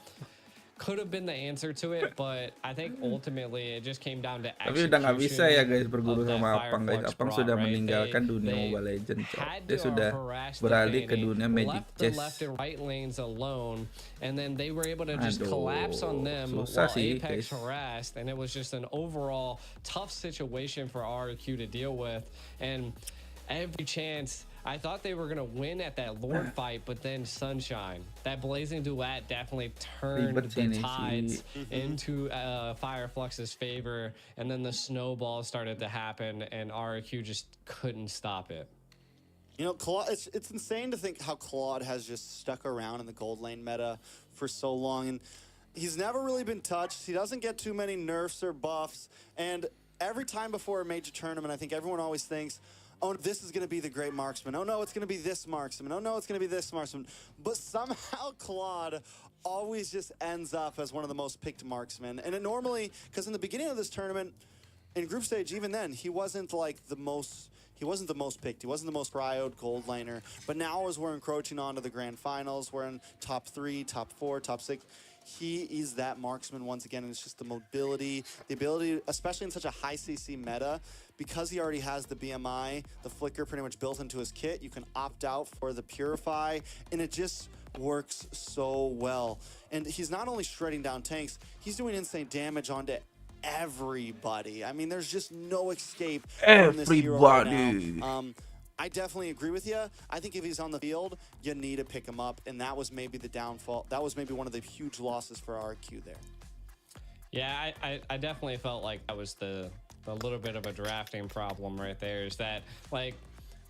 could have been the answer to it, but I think ultimately it just came down to Tapi udah nggak bisa ya guys berguru of that sama Apang guys. Fireflux Apang brought, sudah right? meninggalkan dunia They Mobile Legends, Cok. had Dia to sudah harass the beralih ke Fanny, dunia Magic left the Chess. left and right lanes alone, and then they were able to just Aduh, collapse on them susah while sih, Apex guys. harassed, and it was just an overall tough situation for RQ to deal with. And every chance, I thought they were gonna win at that Lord fight, but then Sunshine, that Blazing Duet definitely turned Ribet the ini tides sih. into Fireflux's favor, and then the snowball started to happen, and RQ just couldn't stop it. You know, Claude, it's insane to think how Claude has just stuck around in the gold lane meta for so long, and he's never really been touched. He doesn't get too many nerfs or buffs, and every time before a major tournament, I think everyone always thinks, oh, this is going to be the great marksman. Oh, no, it's going to be this marksman. Oh, no, it's going to be this marksman. But somehow Claude always just ends up as one of the most picked marksmen. And it normally, because in the beginning of this tournament, in group stage, even then, he wasn't like the most... He wasn't the most picked. He wasn't the most cryoed gold laner. But now as we're encroaching onto the grand finals, we're in top 3, top 4, top 6. He is that marksman once again, and it's just the mobility, the ability, especially in such a high CC meta, because he already has the BMI, the flicker pretty much built into his kit. You can opt out for the purify, and it just works so well. And he's not only shredding down tanks, he's doing insane damage onto everybody. I mean, there's just no escape from this hero right now. I definitely agree with you. I think if he's on the field, you need to pick him up, and that was maybe the downfall. That was maybe one of the huge losses for RQ there. Yeah, I definitely felt like that was the little bit of a drafting problem right there, is that, like,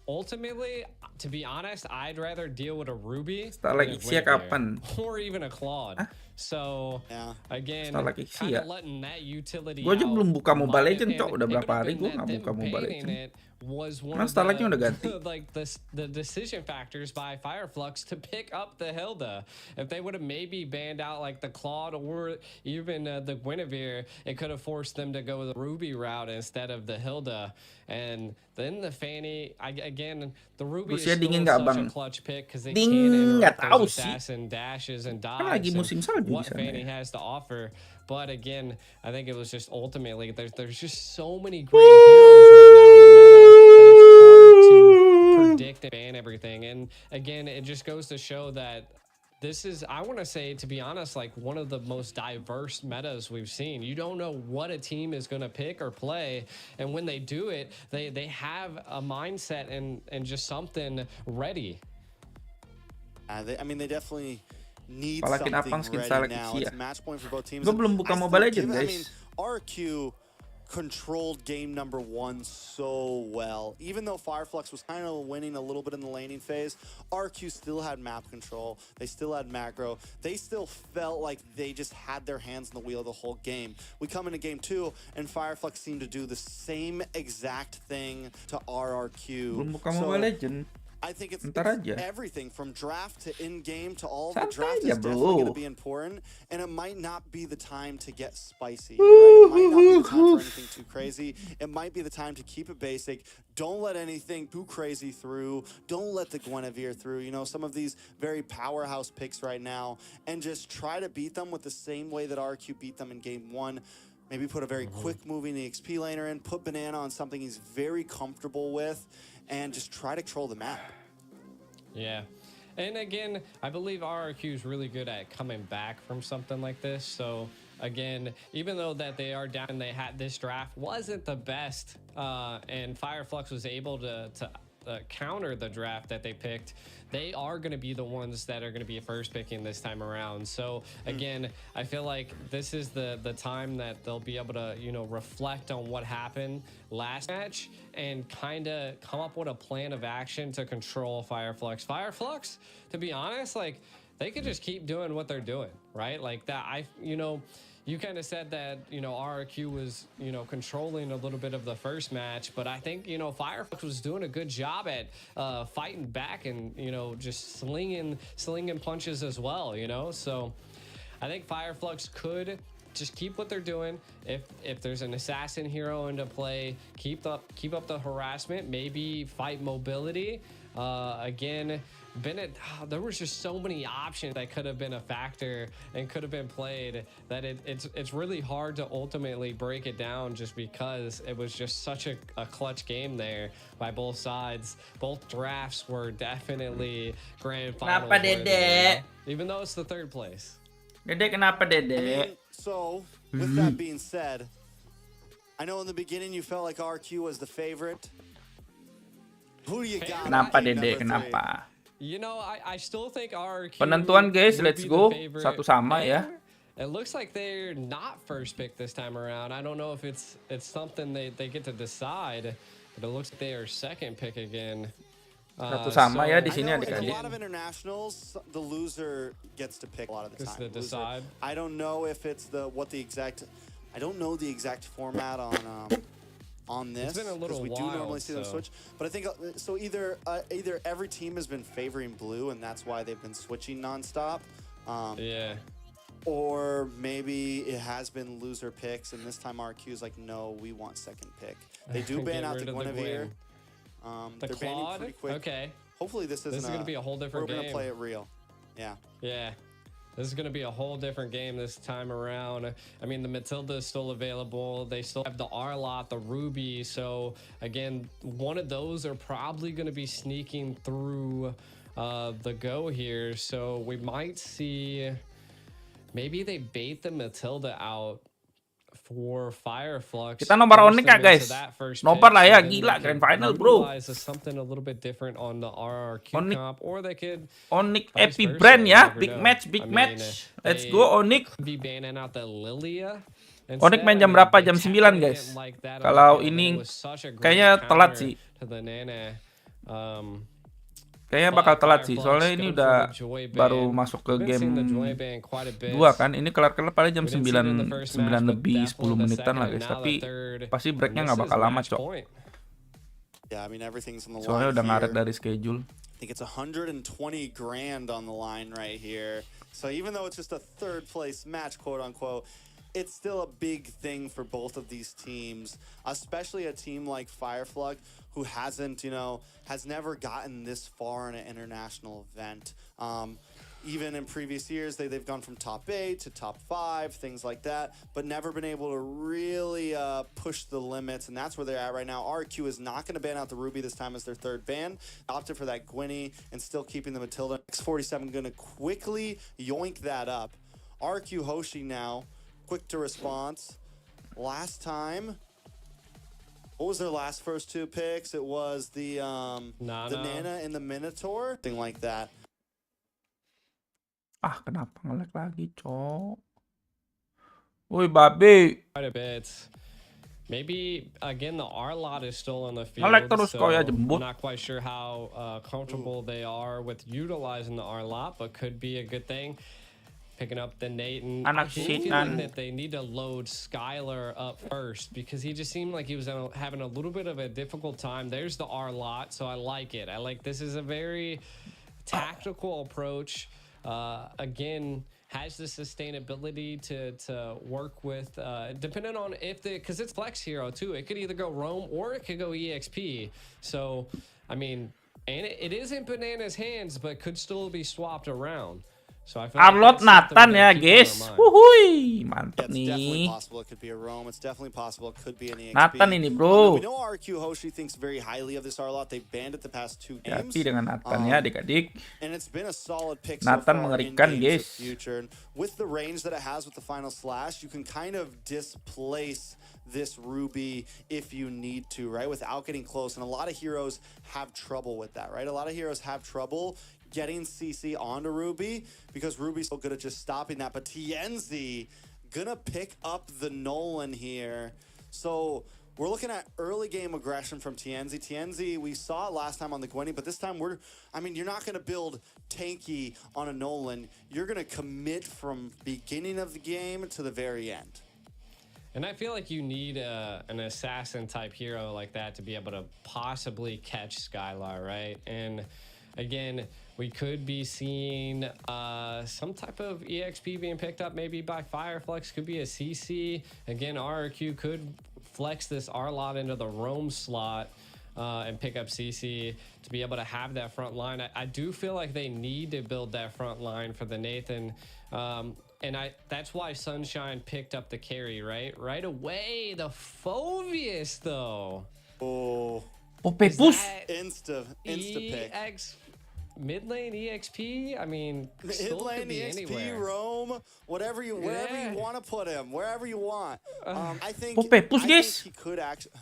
ultimately, to be honest, I'd rather deal with a Ruby than a Guinevere, or even a Claude. So again, kind of letting that utility Gue aja belum buka out, Mobile Legends, and Cok. Udah it berapa could have hari been gue that nggak them buka Mobile banning Legends. it was one Nah, of Starlightnya udah ganti. like the decision factors by Fireflux to pick up the Hilda. If they would have maybe banned out like the Claude or even the Guinevere, it could have forced them to go the Ruby route instead of the Hilda. And then the Fanny, again, the Ruby is still such a clutch pick because they can interrupt those assassin dashes and dives and what Fanny has to offer. But again, I think it was just ultimately there's just so many great heroes right now in the meta that it's hard to predict and ban everything. And again, it just goes to show that this is, I want to say, to be honest, like one of the most diverse metas we've seen. You don't know what a team is going to pick or play, and when they do it, they have a mindset and just something ready. I mean, they definitely need Apalagi something ready now. Ixia. It's a match point for both teams. Gue belum buka Mobile Legends, guys. I mean, RQ controlled game number 1 so well. Even though Fireflux was kind of winning a little bit in the laning phase, RQ still had map control. They still had macro. They still felt like they just had their hands on the wheel the whole game. We come into game 2, and Fireflux seemed to do the same exact thing to RRQ. Belum buka Mobile Legends. I think it's everything from draft to in-game to all the draft is definitely going to be important, and it might not be the time to get spicy, right? It might not be the time for anything too crazy. It might be the time to keep it basic. Don't let anything too crazy through. Don't let the Guinevere through. You know, some of these very powerhouse picks right now, and just try to beat them with the same way that RQ beat them in game 1. Maybe put a very quick moving EXP laner in, put Banana on something he's very comfortable with, and just try to control the map. Yeah. And again, I believe RRQ is really good at coming back from something like this. So again, even though that they are down, they had this draft wasn't the best, and Fireflux was able to counter the draft that they picked. They are going to be the ones that are going to be first picking this time around. So again, I feel like this is the time that they'll be able to, you know, reflect on what happened last match and kind of come up with a plan of action to control Fireflux. Fireflux, to be honest, like they could just keep doing what they're doing, right? Like that, you kind of said that, you know, RRQ was, you know, controlling a little bit of the first match, but I think, you know, Fireflux was doing a good job at fighting back and, you know, just slinging punches as well, you know? So I think Fireflux could just keep what they're doing. If there's an assassin hero into play, keep up the harassment, maybe fight mobility. Again, Bennett, there was just so many options that could have been a factor and could have been played that it's really hard to ultimately break it down just because it was just such a clutch game there by both sides. Both drafts were definitely grand finals Kenapa, worthy, Dede? even though it's the third place. Dede, kenapa, Dede? I mean, so, with that being said, I know in the beginning you felt like RQ was the favorite. Who do you got? Kenapa, in Dede? number 3? Kenapa? You know, I still think RQ Penentuan, guys, would let's be go. the favorite Satu sama ya. there. It looks like they're not first pick this time around. I don't know if it's something they get to decide, but it looks like they are second pick again. Satu sama ya di I sini know in a adik-adik. lot of internationals, the loser gets to pick a lot of the Gets time. to decide. I don't know if it's I don't know the exact format on this. It's been a little we while, do normally see them so- switch, but I think so. Either every team has been favoring blue, and that's why they've been switching nonstop. Yeah. Or maybe it has been loser picks, and this time RQ is like, no, we want second pick. They do ban Get out the rid of the Guinevere. The They're banning Claude? pretty quick. Okay. Hopefully this isn't This is going to be a whole different we're game. gonna play it real. Yeah. Yeah. This is going to be a whole different game this time around. I mean, the Matilda is still available. They still have the Arlot, the Ruby. So, again, one of those are probably going to be sneaking through the go here. So, we might see... Maybe they bait the Matilda out for Fireflux. Kita nobar force Onic them ya, guys. into that first Nobar pick, lah ya, and then gila, they grand could final, bro. utilize something a little bit different on the RRQ Onic. comp, or they could Onic vice Epi versa, Brand you ya. never Big know. match, I big mean, match. Let's they go Onic. could be banning out the Lilia. Onic main jam berapa? Jam 9, guys. Kalau ini kayaknya telat sih. To the Nana. Kayaknya bakal telat sih. Soalnya ini udah baru masuk ke game 2 kan. Ini kelar-kelar paling jam 9 lebih 10 menitan lah guys. Tapi pasti breaknya nggak bakal lama, cok. Yeah, I mean everything's on the line. Soalnya udah ngaret here. dari schedule. I think it's 120 grand on the line right here. So even though it's just a third place match, quote unquote, it's still a big thing for both of these teams, especially a team like Fireflux, who hasn't, has never gotten this far in an international event. Even in previous years, they've gone from top 8 to top 5, things like that, but never been able to really push the limits, and that's where they're at right now. RQ is not going to ban out the Ruby this time as their third ban. Opted for that Gwynny and still keeping the Matilda. X47 going to quickly yoink that up. RQ Hoshi now, quick to response. Last time, what was their last first 2 picks? It was the Nana and the Minotaur, thing like that. Ah, kenapa nge-lag lagi, cok? Woi, babe. Quite a bit. Maybe again the Arlot is still on the field. Nge-lag terus so kok ya, I'm jembut. not quite sure how comfortable they are with utilizing the Arlot, but could be a good thing. Picking up the Nate, and Anak I keep shit, feeling man. that they need to load Skylar up first because he just seemed like he was having a little bit of a difficult time. There's the Arlot, so I like it. I like this is a very tactical approach. Again, has the sustainability to work with, depending on because it's Flex Hero too. It could either go Roam or it could go EXP. So, I mean, and it is in Banana's hands, but could still be swapped around. So I feel Arlot that's something Nathan we ya, gotta keep on guys. our mind. Wuhui, mantep It's definitely nih. possible it could be a Roam. It's definitely possible it could be an EXP. Nathan ini, bro. We know RQ Hoshi thinks very highly of this Arlot. They've banned it the past 2 games. Hati dengan Nathan ya, adik-adik. And it's been a solid pick Nathan so far mengerikan, in games guys. of future. And with the range that it has with the final slash, you can kind of displace this Ruby if you need to, right? Without getting close. And a lot of heroes have trouble with that, right? A lot of heroes have trouble getting CC onto Ruby because Ruby's so good at just stopping that. But TNZ gonna pick up the Nolan here. So we're looking at early game aggression from TNZ. TNZ, we saw it last time on the Gwenny, but this time you're not gonna build tanky on a Nolan. You're gonna commit from beginning of the game to the very end. And I feel like you need an assassin type hero like that to be able to possibly catch Skylar, right? And again, we could be seeing some type of EXP being picked up maybe by Fireflux. Could be a CC. Again, RRQ could flex this Arlot into the Roam slot. and pick up CC to be able to have that front line. I do feel like they need to build that front line for the Nathan. And that's why Sunshine picked up the carry, right? Right away, the Phoveus, though. Oh. Popepus. Insta pick. Mid lane EXP. I mean, mid lane EXP, anywhere. Roam, wherever you want to put him, wherever you want. I think he could actually.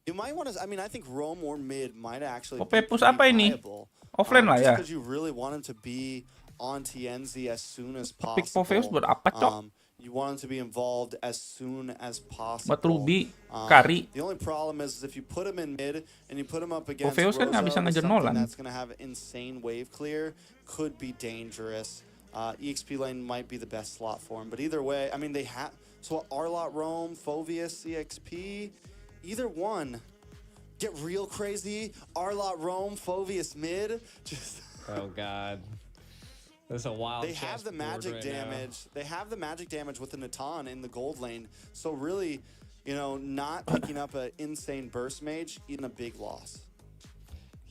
You might want to. I mean, I think Roam or mid might actually. Popepus apa ini? viable, Offline lah ya. Because you really want him to be on TNZ as soon as Pick possible. Popepus buat apa, Cok? You want him to be involved as soon as possible. Buat Ruby, Kari. The only problem is if you put him in mid and you put him up against Popepus kan nggak bisa ngejar Nolan. that's going to have insane wave clear, could be dangerous. EXP lane might be the best slot for him, but either way, I mean, they have so Arlot Roam, Phoveus, EXP, either one. Get real crazy. Arlot Roam, Phoveus mid. Just oh God. There's a wild. They have the magic damage. They have the magic damage with the Natan in the gold lane. So really, you know, not picking up an insane burst mage, even a big loss.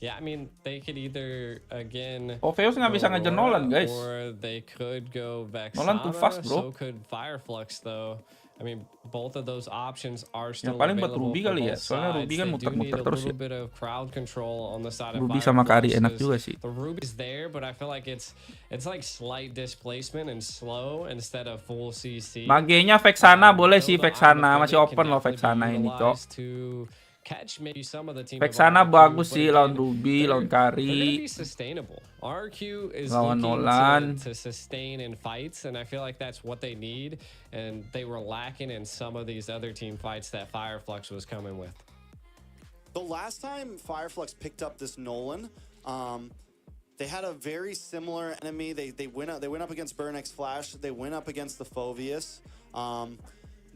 Yeah, I mean, they could either again. Popepus nggak bisa ngejar Nolan, guys. Or they could go Vexana. Nolan too fast, bro. So could Fireflux, though. I mean, both of those options are still Yang paling buat available Ruby for kali ya. both Soalnya sides. Ruby kan They do need muter-muter a terus little ya. bit of crowd control on the side of Ruby sama Kari Fireflux, enak 'cause juga sih. The Ruby's there, but I feel like it's like slight displacement and slow instead of full CC. Magenya Vexana boleh sih, Vexana masih open loh Vexana ini, Cok. Vexana bagus sih lawan Ruby, lawan Kari. Lawan Nolan. To sustain in fights, and I feel like that's what they need, and they were lacking in some of these other team fights that Fireflux was coming with. The last time Fireflux picked up this Nolan, they had a very similar enemy. They went up against Burnex Flash. They went up against the Phoveus.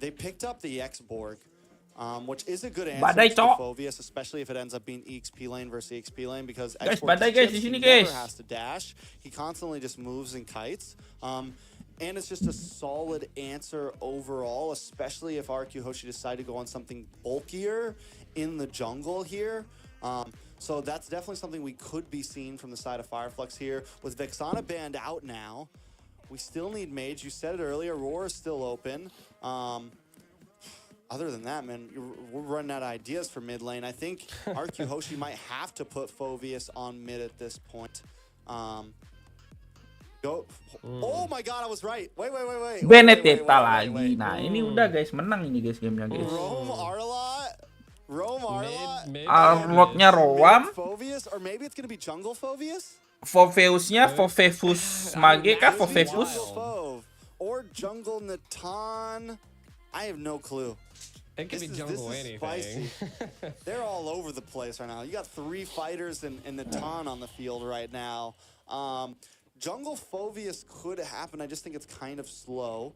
They picked up the X-Borg. Which is a good answer to Phoveus, especially if it ends up being EXP lane versus EXP lane, because X-Borg he never has to dash. He constantly just moves and kites. And it's just a solid answer overall, especially if RQ Hoshi decide to go on something bulkier in the jungle here. So that's definitely something we could be seeing from the side of Fireflux here. With Vexana banned out now, we still need Mage. You said it earlier, Roar is still open. Other than that, man, we're running out of ideas for mid lane. I think RQ Hoshi might have to put Phoveus on mid at this point. Go. Oh my God, I was right. Wait. Benedetta lagi. Nah, ini udah guys, menang ini guys gamenya guys. Roam Arlot. Arlotnya Roam. Phoveus, or maybe it's gonna be jungle Phoveus. Phoveusnya Phoveus Mage kah Phoveus? Or jungle Natan. I have no clue. It could be jungle anything. They're all over the place right now. You got 3 fighters in Natan on the field right now. Jungle Phoveus could happen. I just think it's kind of slow.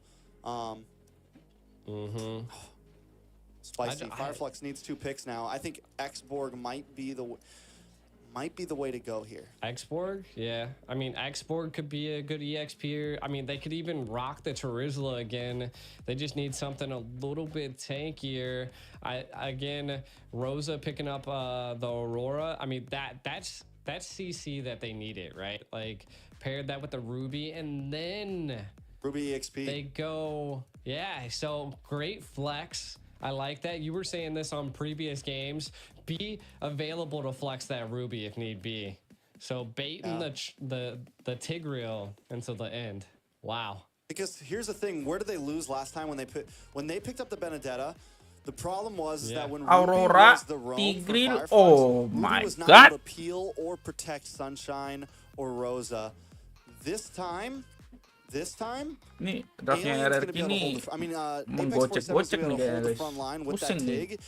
Spicy. Fireflux needs 2 picks now. I think X-Borg might be the way to go here. X-Borg? Yeah. I mean, X-Borg could be a good EXP. I mean, they could even rock the Terizla again. They just need something a little bit tankier. Again, Rosa picking up the Aurora. I mean, that's CC that they needed, right? Like, paired that with the Ruby, and then Ruby EXP. They go, yeah, so great flex. I like that. You were saying this on previous games. Be available to flex that Ruby if need be. So baiting the Tigreal until the end. Wow. Because here's the thing: where did they lose last time when they picked up the Benedetta? The problem was that when Aurora, Ruby was the roam Tigreal, for my Ruby was not God, able to peel or protect Sunshine or Rosa. This time. Nih, draftnya RRQ ini menggocek-gocek nih guys. Pusing nih.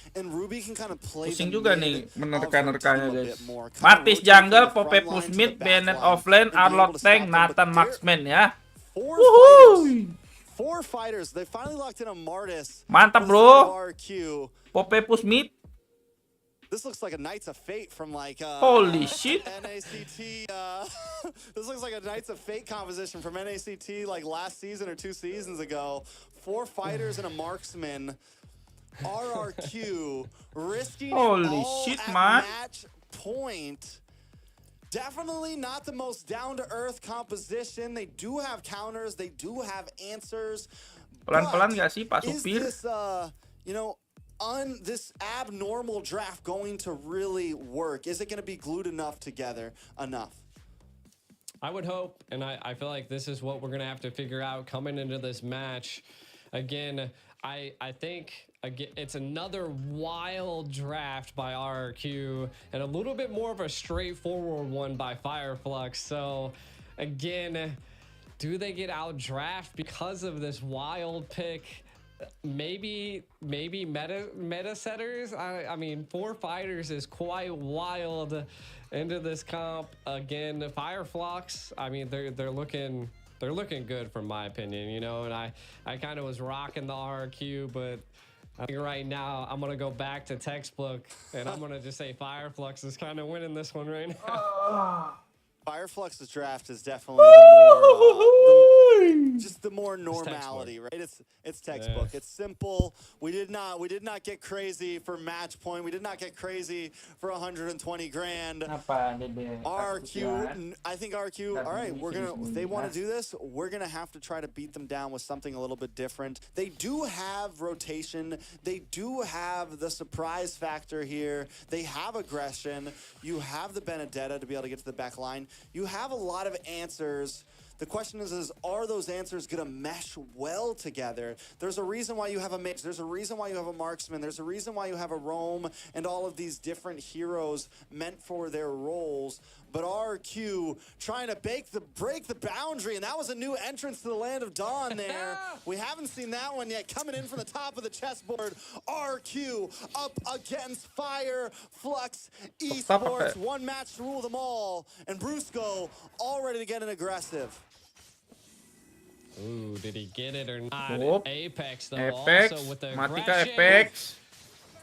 Pusing juga nih menerka-nerkanya guys. Matis jungle, Popepus mid, Bennett offlane, Arlot tank, Nathan marksman ya. Wuhuy. 4 fighters. They finally locked in a Martis. Mantap bro. Popepus mid. This looks like a Knights of Fate from like holy shit. NACT. This looks like a Knights of Fate composition from NACT like last season or 2 seasons ago. 4 fighters and a marksman. RRQ risking Holy it all shit, at man. match point. Definitely not the most down-to-earth composition. They do have counters. They do have answers. Pelan-pelan nggak sih Pak Is Supir? this, this abnormal draft going to really work? Is it going to be glued enough together enough? I would hope, and I feel like this is what we're going to have to figure out coming into this match. Again, I think it's another wild draft by RRQ and a little bit more of a straightforward one by Fireflux. So, again, do they get out draft because of this wild pick? Maybe meta setters. I mean, 4 fighters is quite wild into this comp. Again, Fireflux, I mean, they're looking good from my opinion, you know, and I kind of was rocking the RQ, but I think right now I'm gonna go back to textbook and I'm gonna just say Fireflux is kind of winning this one right now. Fireflux's draft is definitely the more normality, right? It's textbook. Yeah. It's simple. We did not get crazy for match point. We did not get crazy for 120 grand. RQ, I think RQ. All right, if they want to do this, we're gonna have to try to beat them down with something a little bit different. They do have rotation. They do have the surprise factor here. They have aggression. You have the Benedetta to be able to get to the back line. You have a lot of answers. The question is are those answers going to mesh well together? There's a reason why you have a mage. There's a reason why you have a marksman. There's a reason why you have a roam and all of these different heroes meant for their roles. But RQ trying to break the boundary, and that was a new entrance to the land of Dawn there. We haven't seen that one yet. Coming in from the top of the chessboard, RQ up against Fireflux Esports. One match to rule them all, and Brusco all ready to get an aggressive. Ooh, did he get it or not? Oh. Apex, though, Apex, also with the Matika aggression. Apex.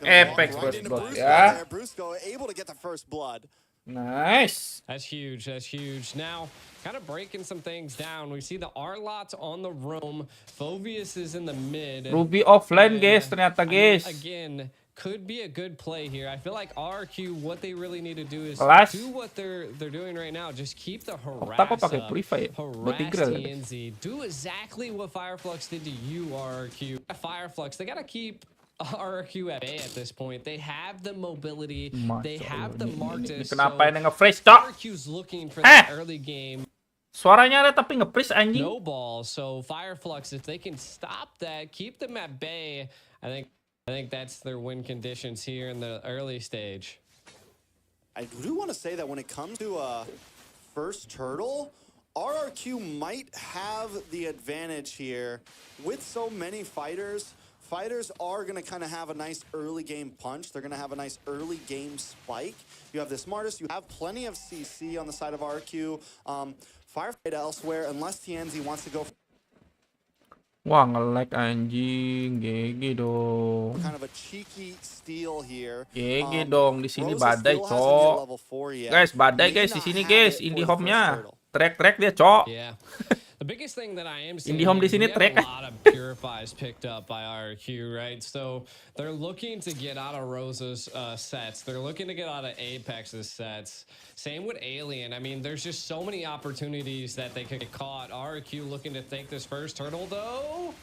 Apex right into bos, Brusco ya. there. Brusco able to get the first blood. Nice. That's huge. That's huge. Now, kind of breaking some things down. We see the Arlots on the roam. Phoveus is in the mid. Ruby offline, guys. Ternyata, guys. Again, could be a good play here. I feel like RQ, what they really need to do is do what they're doing right now. Just keep the harass up. Harass TNZ. Do exactly what Fireflux did to you, RQ. Fireflux, they got to keep RQ at bay at this point. They have the mobility. They have the Marcus. Kenapa ini nge-freeze, Cok? RQ's looking for that early game. Suaranya ada tapi nge-freeze anjing. No ball. So Fireflux, if they can stop that, keep them at bay, I think that's their win conditions here in the early stage. I do want to say that when it comes to first turtle, RRQ might have the advantage here with so many fighters. Fighters are going to kind of have a nice early game punch. They're going to have a nice early game spike. You have this Smartest. You have plenty of CC on the side of RQ. Firefight elsewhere, unless TNZ wants to go. Wah, nge-lag anjing. GG dong. Kind of a cheeky steal here. GG dong. Di sini badai, Cok. Guys, badai guys di sini, guys. Indie home-nya. Track dia, Cok. Yeah. The biggest thing that I am seeing Indie home di sini is track. a lot of purifies picked up by RQ, right? So they're looking to get out of Rosa's sets. They're looking to get out of Apex's sets. Same with Alien. I mean, there's just so many opportunities that they could get caught. RQ looking to take this first turtle, though.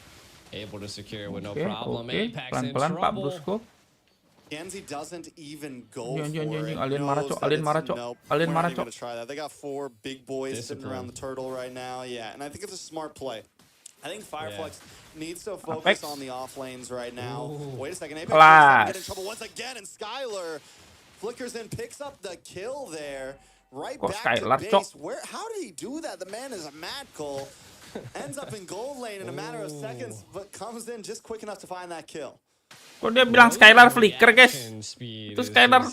Able to secure with no problem. Apex in trouble. TNZ doesn't even go for it. Alien marah, Cok. Alien marah, Cok. Alien marah, Cok. Try that. They got 4 big boys sitting around the turtle right now. Yeah, and I think it's a smart play. I think Fireflux needs to focus on the off lanes right now. Ooh. Wait a second. Apex get in trouble once again, and Skylar flickers in, picks up the kill there. Right back to base. How did he do that? The man is a mad Cole. Ends up in gold lane in a matter of seconds, but comes in just quick enough to find that kill. Kok dia bilang Skylar flicker, guys? Itu Skylar.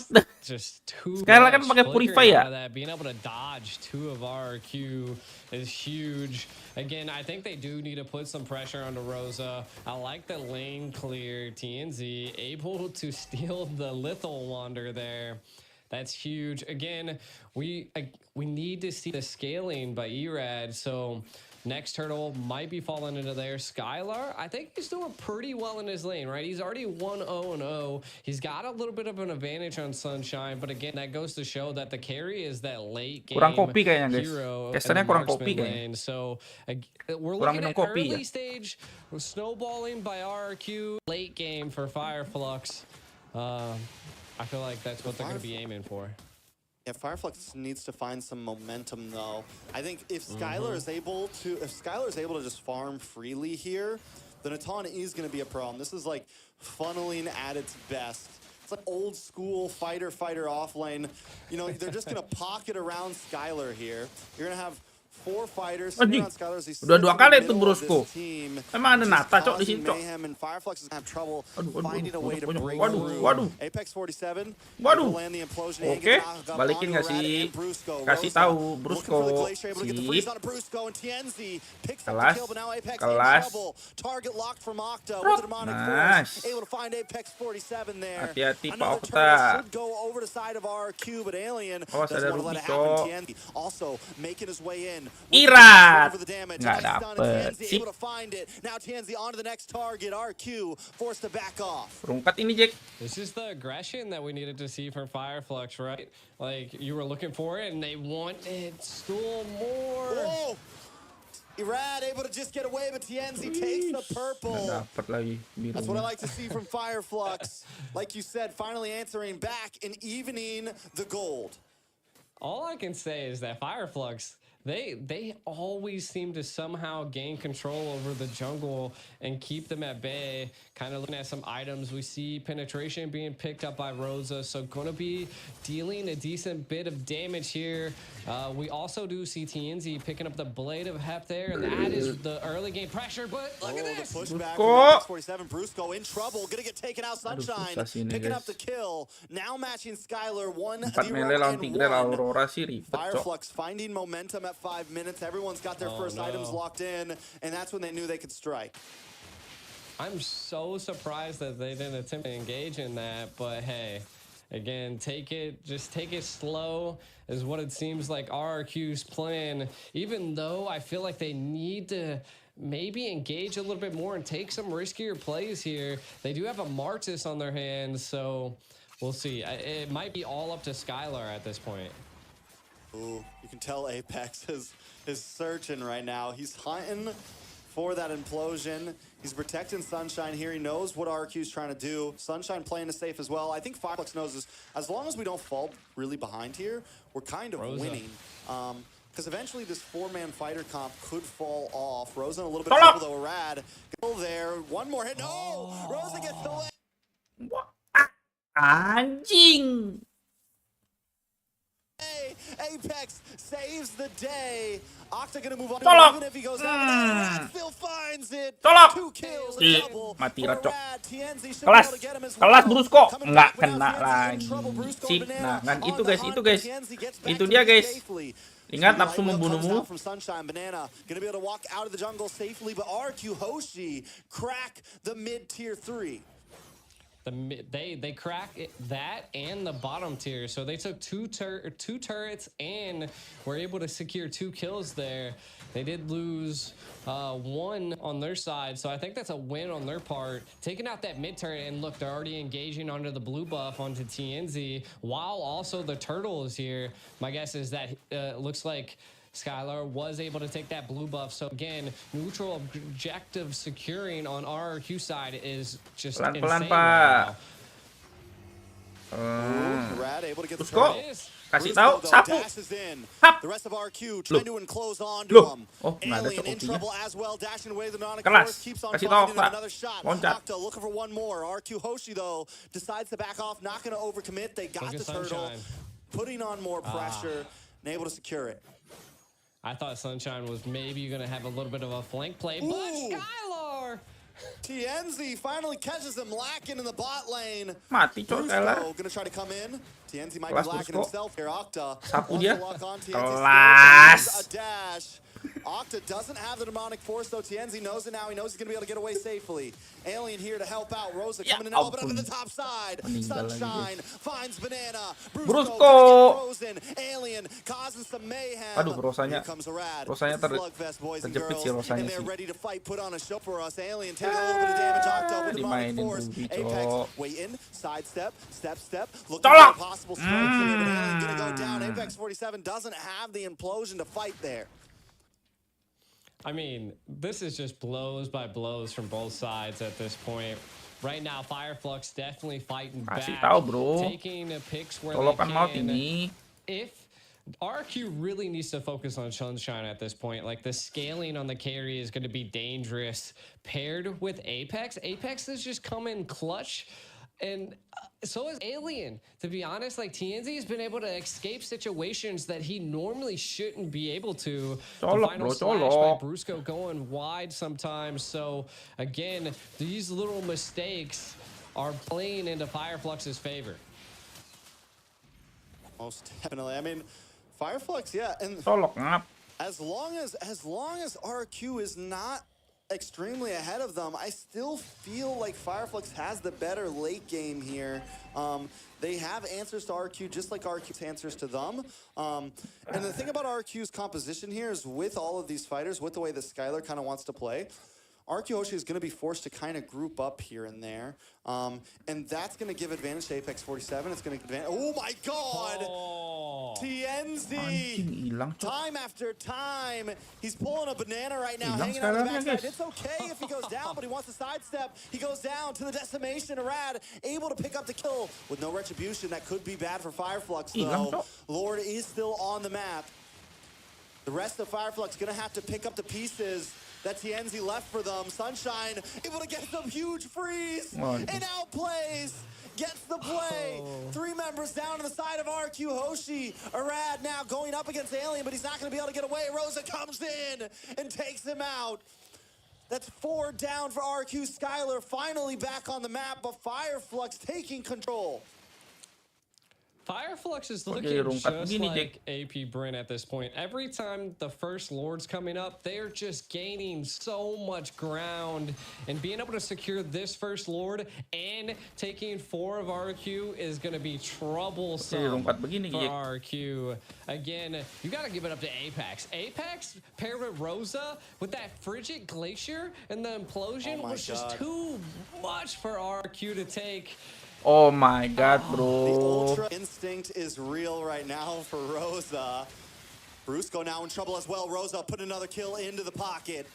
Skylar kan pakai Purify ya? Being able to dodge 2 of RQ is huge. Again, I think they do need to put some pressure onto Rosa. I like the lane clear. TNZ able to steal the Lethal Wander there. That's huge. Again, we need to see the scaling by Erad. So next turtle might be falling into there. Skylar, I think he's doing pretty well in his lane, right? He's already 1-0-0. He's got a little bit of an advantage on Sunshine, but again, that goes to show that the carry is that late game Kurang kopi kayaknya, guys. hero in Casternya the kurang marksman kopi kayaknya. lane. So we're Kurang looking minum at kopi, early ya? stage snowballing by RRQ, late game for Fireflux. I feel like that's what they're going to be aiming for. Yeah, Fireflux needs to find some momentum though. I think if Skylar is able to just farm freely here, then Atan is going to be a problem. This is like funneling at its best. It's like old school fighter off lane. You know, they're just going to pocket around Skylar here. You're going to have 4 fighters Anjing, around Skylar as he udah sits 2 in kali the itu middle of brosku. this team, Emang ada which is Nata cok di causing sini cok. mayhem, and Fireflux is going to have trouble Aduh, finding a way to waduh, break waduh, through. waduh. Apex 47 Waduh. able to land the implosion and Oke, get knocked up balikin onto nggak Rad sih? and Brusco. Kasih Rosa tahu looking Brusco. for the Glacier, able to get the freeze Sip. on Brusco, and TNZ picks up Kelas. the kill, but now Apex in Kelas. trouble. Target locked from Octa Prot. with the demonic Nice. force, able to find Apex 47 there. Hati-hati, Pak Another Octa. turtle should go over the side of RQ, but Alien Awas, doesn't ada want to let Ruby, it happen. cok. TNZ also making his way in. Irat. For the damage. Nggak Nice stun, and dapet. TNZ Sip. able to find it. Now TNZ on to the next target. RQ forced to back off. Rungkat ini, Jack. This is the aggression that we needed to see from Fireflux, right? Like, you were looking for it, and they wanted still more. Whoa! Erad able to just get away, but TNZ takes the Nggak purple. dapet lagi That's what I birunya. like to see from Fireflux. Like you said, finally answering back and evening the gold. All I can say is that Fireflux, they always seem to somehow gain control over the jungle and keep them at bay. Kind of looking at some items, we see penetration being picked up by Rosa, so going to be dealing a decent bit of damage here. We also do see TNZ picking up the Blade of Hep there, and that is the early game pressure, but look at this! The pushback Brusco. from Apex 47. Brusco in trouble, gonna get taken out. Sunshine susah sih ini, picking guys. up the kill. Now matching Skylar 4 1-0 mele lawan 3 lawan and 1. Aurora sih ribet, cok. Fireflux finding momentum at 5 minutes. Everyone's got their first items locked in, and that's when they knew they could strike. I'm so surprised that they didn't attempt to engage in that, but hey, again, just take it slow is what it seems like RRQ's plan, even though I feel like they need to maybe engage a little bit more and take some riskier plays here. They do have a Martis on their hands, so we'll see. It might be all up to Skylar at this point. Ooh, you can tell Apex is searching right now. He's hunting for that implosion. He's protecting Sunshine here. He knows what RQ's trying to do. Sunshine playing it safe as well. I think Fireflux knows this. As long as we don't fall really behind here, we're kind of winning. Because eventually this 4-man fighter comp could fall off. Rosa in a little bit of trouble though. Rad still there. One more hit. No! Rosa gets away. Anjing. Apex saves the day. Octa gonna move on. Tolong. Even if he goes down, Rad still finds it. Tolong. 2 kills, a Ih, double. mati for Racok. Rad. TNZ should be Kelas, able to get him as kelas well. Brusco. Coming Nggak back, but now kena TNZ in lagi. trouble. Brusco Sip, Banana nah kan on itu the guys, hunt, itu guys. TNZ gets back Itu to dia the guys. safely. Ingat Light nafsu wheel comes membunuhmu. out from Sunshine. Banana gonna be able to walk out of the jungle safely, but RQ Hoshi crack the mid-tier 3. They crack that and the bottom tier, so they took two turrets and were able to secure 2 kills there. They did lose 1 on their side, so I think that's a win on their part. Taking out that mid turret, and look, they're already engaging onto the blue buff onto TNZ, while also the turtle is here. My guess is that looks like Skylar was able to take that blue buff. So again, neutral objective securing on RRQ side is just Pelan-pelan, insane Pak. right now. Rad able to get the Brusco. turret. Kasih Brusco, tahu, though, sapu. dashes in. Hap. The rest of RQ trying to enclose onto Loh. him. Oh, nggak ada Alien in cok trouble as well, dashing away the Onic Kelas. force, keeps on Kasih tahu, finding Pak. another shot. Loncat. Octa looking for one more. RQ Hoshi though decides to back off, not going to overcommit. They got Look the at turtle, Sunshine. putting on more pressure and able to secure it. I thought Sunshine was maybe going to have a little bit of a flank play, but Ooh. Skylar! TNZ finally catches him lacking in the bot lane. Mati cok Skylar. Brusco gonna try to come in. TNZ might Kelas be lacking Brusco. himself here. Octa Sapu wants dia. to lock on TNZ. Kelas. A dash. Octa doesn't have the demonic force, though. TNZ knows it now. He knows he's going to be able to get away safely. Alien here to help out. Rosa coming in, but under the top side. Sunshine finds Banana. Brusco gonna get frozen. Alien causing some mayhem. Aduh, Rosanya. Here comes Arad. Rosanya Slugfest, boys and terjepit girls. sih Rosanya And they're sih. ready to fight, put on a show for us. Alien taking a little bit of damage. Octa with the demonic Dimainin force. Ruby, Apex cok. waiting. Sidestep. Step. Looking Tolong! for a possible strike here, but Alien gonna go down. Apex 47 doesn't have the implosion to fight there. I mean, this is just blows by blows from both sides at this point. Right now, Fireflux definitely fighting Kasih back, tahu, bro. taking the picks where Tolokan they maut can. ini. If RQ really needs to focus on Sunshine at this point, like the scaling on the carry is going to be dangerous paired with Apex. Apex is just coming clutch. And so is Alien. To be honest, like TNZ has been able to escape situations that he normally shouldn't be able to. The final slash by Brusco going wide sometimes. So again, these little mistakes are playing into Fireflux's favor. Most definitely. I mean, Fireflux, yeah, and Tolok ngap. as long as RQ is not extremely ahead of them, I still feel like Fireflux has the better late game here. They have answers to RQ just like RQ's answers to them. And the thing about RQ's composition here is with all of these fighters, with the way that Skylar kind of wants to play, RQ Hoshi is going to be forced to kind of group up here and there. And that's going to give advantage to Apex 47. It's going to advantage. Oh my God! Oh. TNZ! Anjing, hilang, cok. Time after time. He's pulling a banana right now, Hilang hanging on the Skylarnya, backside. guys. It's okay if he goes down, but he wants to sidestep. He goes down to the decimation. Arad able to pick up the kill with no retribution. That could be bad for Fireflux, Hilang, though. cok. Lord is still on the map. The rest of Fireflux going to have to pick up the pieces that TNZ left for them. Sunshine able to get some huge freeze Waduh. and outplays. Gets the play. 3 members down to the side of RQ Hoshi. Arad now going up against Alien, but he's not going to be able to get away. Rosa comes in and takes him out. That's 4 down for RQ. Skylar finally back on the map, but Fireflux taking control. Fireflux is looking rungkat just begini, like AP Bryn at this point. Every time the first Lord's coming up, they're just gaining so much ground. And being able to secure this first Lord and taking 4 of RQ is going to be troublesome rungkat begini, for Jack. RQ. Again, you got to give it up to Apex. Apex paired with Rosa with that frigid glacier and the implosion was just too much for RQ to take. Oh my God, bro. The Ultra Instinct is real right now for Rosa. Brusco now in trouble as well. Rosa put another kill into the pocket.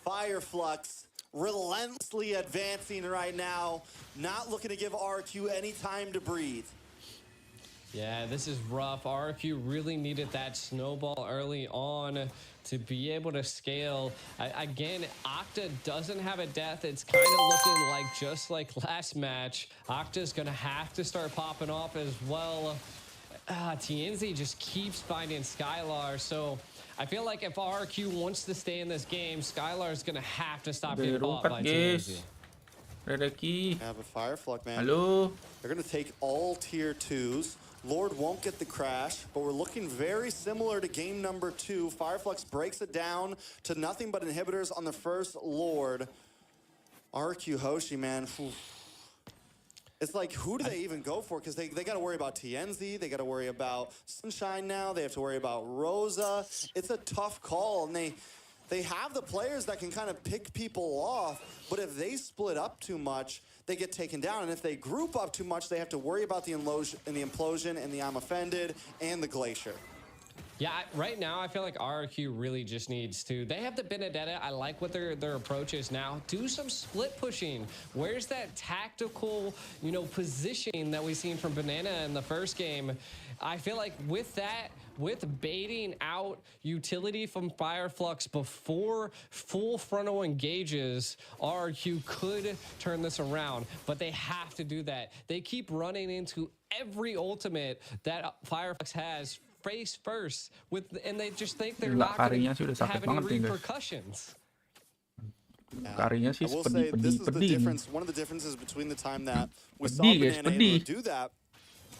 Fireflux relentlessly advancing right now. Not looking to give RQ any time to breathe. Yeah, this is rough. RQ really needed that snowball early on to be able to scale. Again, Octa doesn't have a death. It's kind of looking like just like last match. Octa's going to have to start popping off as well. TNZ just keeps finding Skylar. So I feel like if RQ wants to stay in this game, Skylar is going to have to stop getting popped by TNZ. Redeki. Yeah, but Fireflux, man. Halo. They're going to take all tier 2s. Lord won't get the crash, but we're looking very similar to game number 2. Fireflux breaks it down to nothing but inhibitors on the first Lord. RQ Hoshi, man. It's like, who do they even go for? Because they got to worry about TNZ. They got to worry about Sunshine now. They have to worry about Rosa. It's a tough call, and they have the players that can kind of pick people off, but if they split up too much, they get taken down. And if they group up too much, they have to worry about the implosion and the I'm offended and the glacier. Yeah, right now I feel like RQ really just needs to. They have the Benedetta. I like what their approach is now. Do some split pushing. Where's that tactical, positioning that we've seen from Banana in the first game? I feel like with that, with baiting out utility from Fireflux before full frontal engages, RQ could turn this around, but they have to do that. They keep running into every ultimate that Fireflux has face first, and they just think they're not going to have any repercussions. Karinya sih I will say this is the difference. One of the differences between the time that we saw Banana able to do that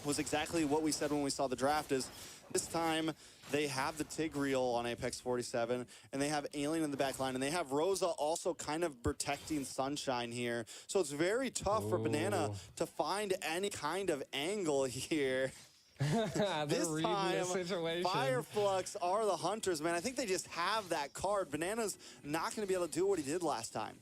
was exactly what we said when we saw the draft. Is this time They have the Tigreal on Apex 47, and they have Alien in the back line, and they have Rosa also kind of protecting Sunshine here. So it's very tough for Banana to find any kind of angle here. This time, Fireflux are the hunters, man. I think they just have that card. Banana's not going to be able to do what he did last time.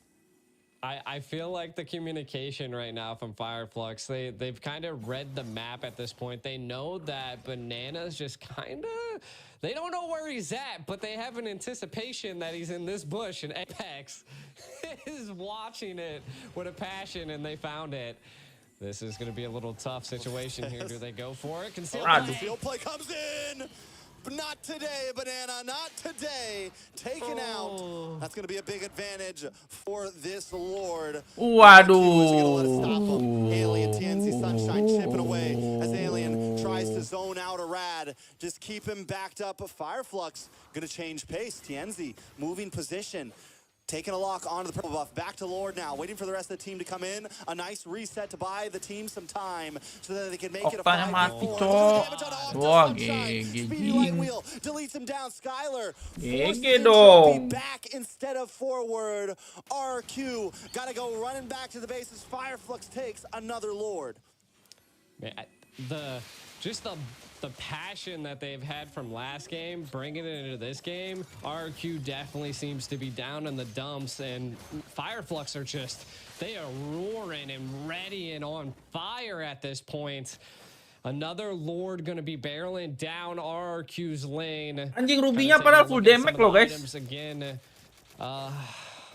I feel like the communication right now from Fireflux, they've kind of read the map at this point. They know that Banana's just kind of, they don't know where he's at, but they have an anticipation that he's in this bush, and Apex is watching it with a passion, and they found it. This is going to be a little tough situation here. Do they go for it? Conceal play comes in. But not today, Banana, not today. Taken out. That's going to be a big advantage for this Lord. Waduh. Alien, TNC Sunshine chipping away as Alien tries to zone out a Rad. Just keep him backed up. Fireflux going to change pace. TNZ moving position. Taking a lock onto the purple buff. Back to Lord now. Waiting for the rest of the team to come in. A nice reset to buy the team some time so that they can make it a 5-4. Wah, GG. Deletes him down. Skylar GG dong. back instead of forward. RQ got to go running back to the base as Fireflux takes another Lord. Man, the passion that they've had from last game, bringing it into this game, RQ definitely seems to be down in the dumps, and Fireflux are just, they are roaring and ready and on fire at this point. Another Lord gonna be barreling down RQ's lane. Anjing Ruby-nya padahal full damage loh, guys. Again,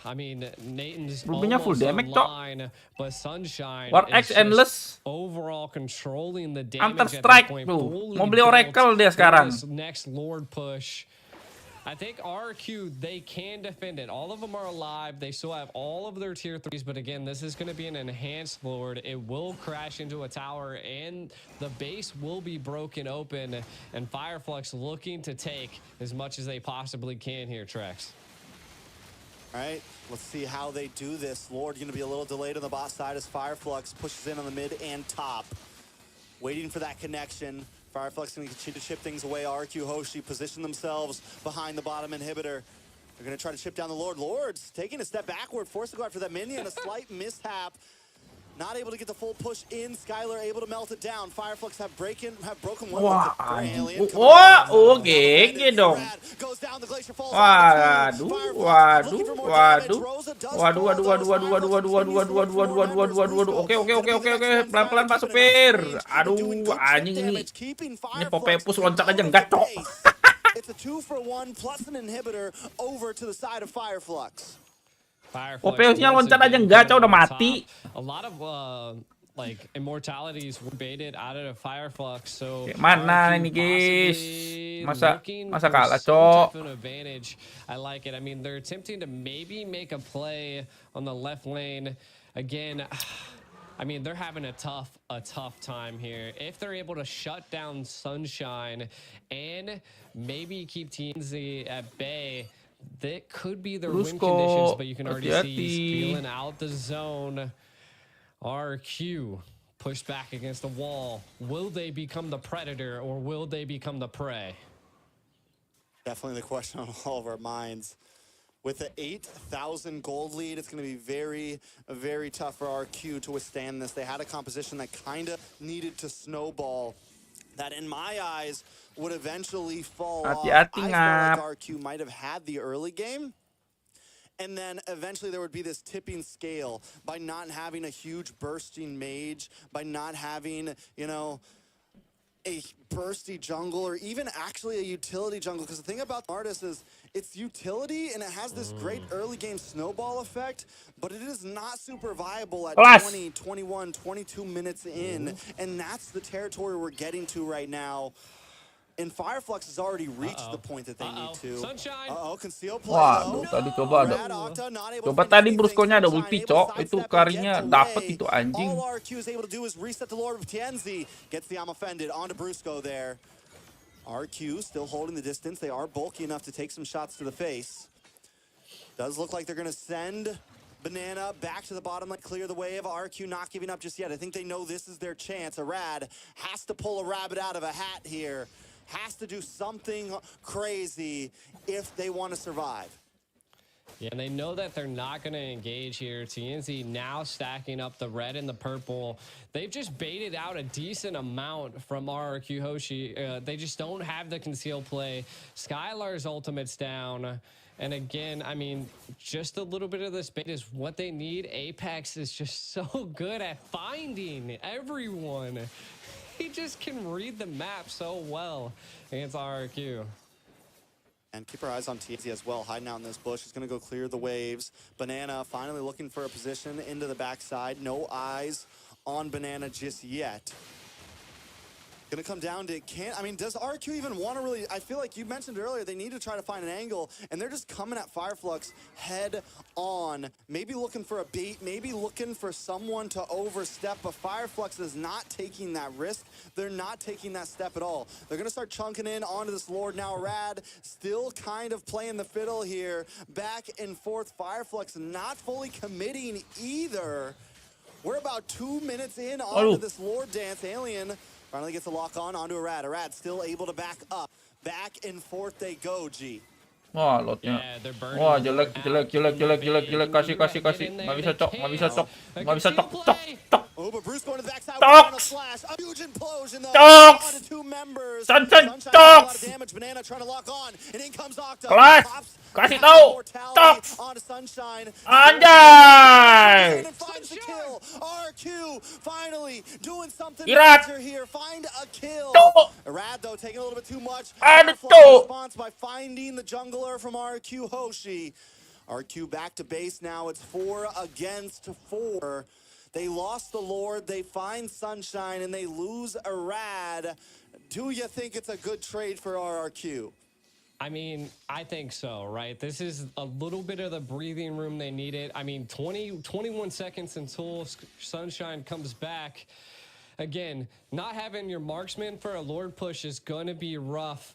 I mean, Nathan's Ruby-nya full damage, line, but Sunshine War X Endless. Overall controlling the damage Counter Strike tuh. Mau beli Oracle dia sekarang. Next Lord push. I think RQ, they can defend it. All of them are alive. They still have all of their tier 3s, but again, this is going to be an enhanced Lord. It will crash into a tower, and the base will be broken open, and Fireflux looking to take as much as they possibly can here, Trex. All right, let's see how they do this. Lord going to be a little delayed on the bot side as Fireflux pushes in on the mid and top. Waiting for that connection. Fireflux going to continue to chip things away. RQ Hoshi position themselves behind the bottom inhibitor. They're going to try to chip down the Lord. Lord's taking a step backward, forced to go after that minion. A slight mishap. Not able to get the full push in. Skylar able to melt it down. Fireflux have broken one. Wah, GG dong. Waduh. Oke. Pelan-pelan Pak Supir. Aduh, anjing ini Popepus loncat aja enggak, Cok. It's a 2-for-1 plus an inhibitor over to the side of Fireflux. Popepusnya loncat aja enggak, Cok, udah mati. A lot of like immortalities were baited out of Fireflux, so mana ini guys? Masa kalah, Cok. I like it. I mean, they're attempting to maybe make a play on the left lane again. I mean, they're having a tough time here. If they're able to shut down Sunshine and maybe keep TNZ at bay, that could be their win conditions, but you can already see he's feeling out the zone. RQ pushed back against the wall. Will they become the predator or will they become the prey? Definitely the question on all of our minds. With the 8,000 gold lead, it's going to be very, very tough for RQ to withstand this. They had a composition that kind of needed to snowball, that in my eyes would eventually fall off. I felt like RQ might have had the early game, and then eventually there would be this tipping scale by not having a huge bursting mage, by not having, you know, a bursty jungle, or even actually a utility jungle. Because the thing about Artis is it's utility and it has this great early game snowball effect, but it is not super viable at 20, 21, 22 minutes in, and that's the territory we're getting to right now. And Fireflux has already reached the point that they need to. Sunshine. Conceal play. Waduh, tadi coba tadi Brusco-nya ada ulti, Cok. Itu karinya dapet itu anjing. All RQ is able to do is reset the Lord with TNZ. Gets the offended onto Brusco there. RQ still holding the distance. They are bulky enough to take some shots to the face. Does look like they're going to send Banana back to the bottom, like clear the wave. RQ not giving up just yet. I think they know this is their chance. A Rad has to pull a rabbit out of a hat here. has to do something crazy if they want to survive. Yeah, and they know that they're not going to engage here. TNZ now stacking up the red and the purple. They've just baited out a decent amount from RRQ Hoshi. They just don't have the conceal play. Skylar's ultimate's down. And again, I mean, just a little bit of this bait is what they need. Apex is just so good at finding everyone. He just can read the map so well against RRQ. And keep our eyes on TNZ as well, hiding out in this bush. He's going to go clear the waves. Banana finally looking for a position into the backside. No eyes on Banana just yet. Going to come down to, does RQ even want to really, I feel like you mentioned earlier, they need to try to find an angle, and they're just coming at Fireflux head on. Maybe looking for a bait, maybe looking for someone to overstep, but Fireflux is not taking that risk. They're not taking that step at all. They're going to start chunking in onto this Lord now. Rad still kind of playing the fiddle here. Back and forth, Fireflux not fully committing either. We're about 2 minutes in onto this Lord dance. Alien finally gets a lock on onto a Rad. A Rad still able to back up. Back and forth they go, G. Wah, lotnya. Wah, jelek. Kasih. Nggak bisa cok. Oh, but Bruce going to the backside Talk. with a final slash. A huge implosion though. Talk. Onto two members. Sunshine, A talk. lot of damage. Banana trying to lock on. And in comes Octa. Kelas. Pops Kasih half tahu. mortality Talk. onto Sunshine. Anjay. And finds the kill. RQ finally doing something Irat. major here. Find a kill. Tuh. Rad though taking a little bit too much. Aduh, Firefly tuh. response by finding the jungler from RQ Hoshi. RQ back to base now. It's 4 against 4. They lost the Lord, they find Sunshine, and they lose a Rad. Do you think it's a good trade for RRQ? I mean, I think so, right? This is a little bit of the breathing room they needed. I mean, 21 seconds until Sunshine comes back. Again, not having your marksman for a Lord push is going to be rough.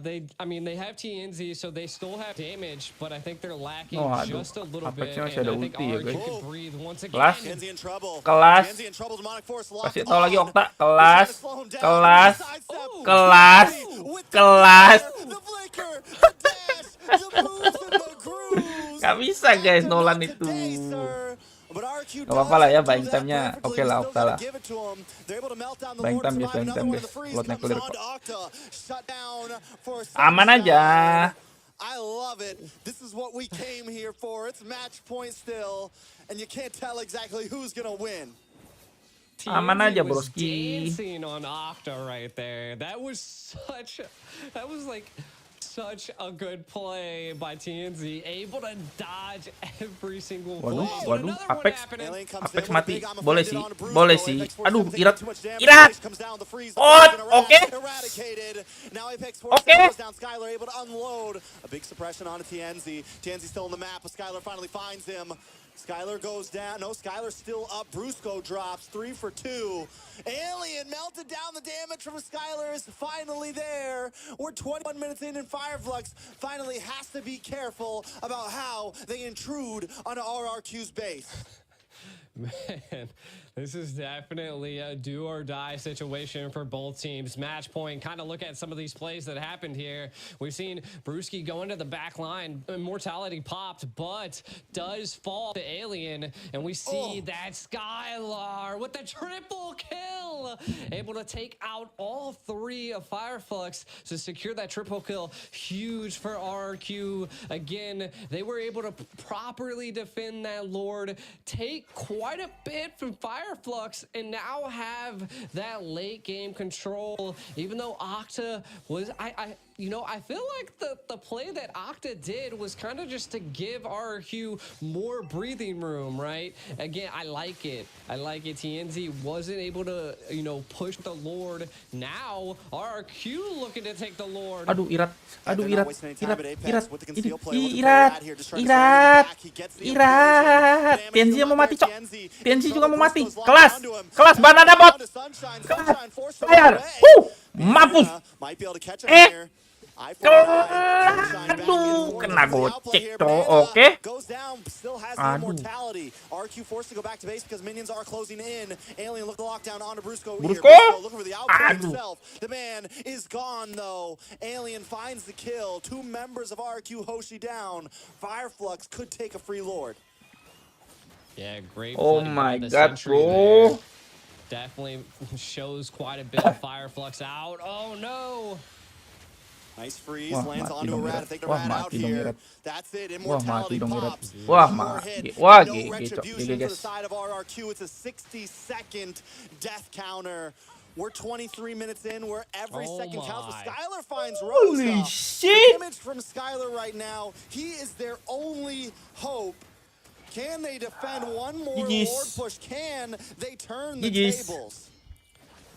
They have TNZ, so they still have damage, but I think they're lacking just a little bit. And I think RRQ can breathe once again. Kelas. TNZ in trouble. Kelas. TNZ in trouble. Demonic Force locked Kasih tahu lagi on. Okta. They're trying to slow him down. Kelas. Sidestep. Kelas. With the Kelas. flicker, the flicker, the dash, the moves and the grooves. Gak bisa guys, Nolan itu. Gak apa-apa lah ya, buying time-nya oke lah, Okta lah. Buying time guys. Lotnya clear kok. Aman aja. I love it. This is what we came here for. It's match point still, and you can't tell exactly who's gonna win. Aman aja, was broski. dancing on Octa right there. That was like such a good play by TNZ, able to dodge every single Waduh, play. waduh, Apex mati. Boleh sih. Aduh, Irat. Oke. Skylar able to unload. A big suppression onto TNZ. TNZ still on the map, but Skylar finally finds him. Skylar goes down. No, Skylar's still up. Brusco drops 3 for 2. Alien melted down. The damage from Skylar is finally there. We're 21 minutes in, and Fireflux finally has to be careful about how they intrude onto RRQ's base. Man, this is definitely a do or die situation for both teams. Match point, kind of look at some of these plays that happened here. We've seen Brewski go into the back line. Immortality popped, but does fall to Alien. And we see that Skylar with the triple kill. Able to take out all 3 of Fireflux to secure that triple kill. Huge for RQ. Again, they were able to properly defend that Lord. Take quite a bit from Fireflux and now have that late game control. Even though Octa was, I feel like the play that Octa did was kind of just to give RQ more breathing room, right? Again, I like it. TNZ wasn't able to, push the Lord. Now RQ looking to take the Lord. Aduh, Irat. TNZ mau mati, cok. TNZ juga mau mati. Kelas banana bot. Kelas. Mampus. Aduh, Kena gocek, cowok. Oke. Goes down, still has the Aduh. immortality. RQ forced to go back to base because minions are closing in. Alien look the lockdown onto Brusco here. Brusco? Looking for the outplay Aduh. himself. The man is gone though. Alien finds the kill. 2 members of RQ Hoshi down. Fireflux could take a free lord. Yeah, great. Oh play by my the god, Sentry bro. there. Definitely shows quite a bit of Fireflux out. Oh no! Nice freeze, Wah, lands mati onto a dong, rat. Irat. I think the Wah, rat out mati dong, here. Irat. That's it, Wah, mati immortality dong, Irat. pops. Wah, One more mati. hit. Wah, No GG, retribution GG, for the guys. side of RRQ. It's a 60-second death counter. We're 23 minutes in, where every Oh second counts. my. Skylar finds Holy Rosa. shit! The image from Skylar right now. He is their only hope. Can they defend one more GG's. Lord push? Can they turn the GG's. tables?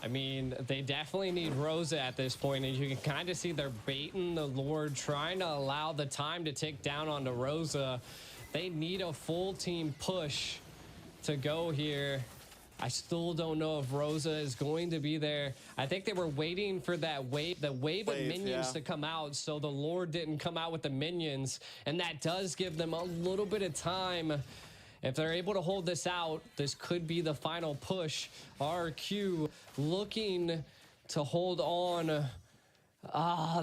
I mean, they definitely need Rosa at this point, and you can kind of see they're baiting the Lord, trying to allow the time to tick down onto Rosa. They need a full team push to go here. I still don't know if Rosa is going to be there. I think they were waiting for that wave of minions to come out, so the Lord didn't come out with the minions, and that does give them a little bit of time. If they're able to hold this out, this could be the final push. RQ looking to hold on.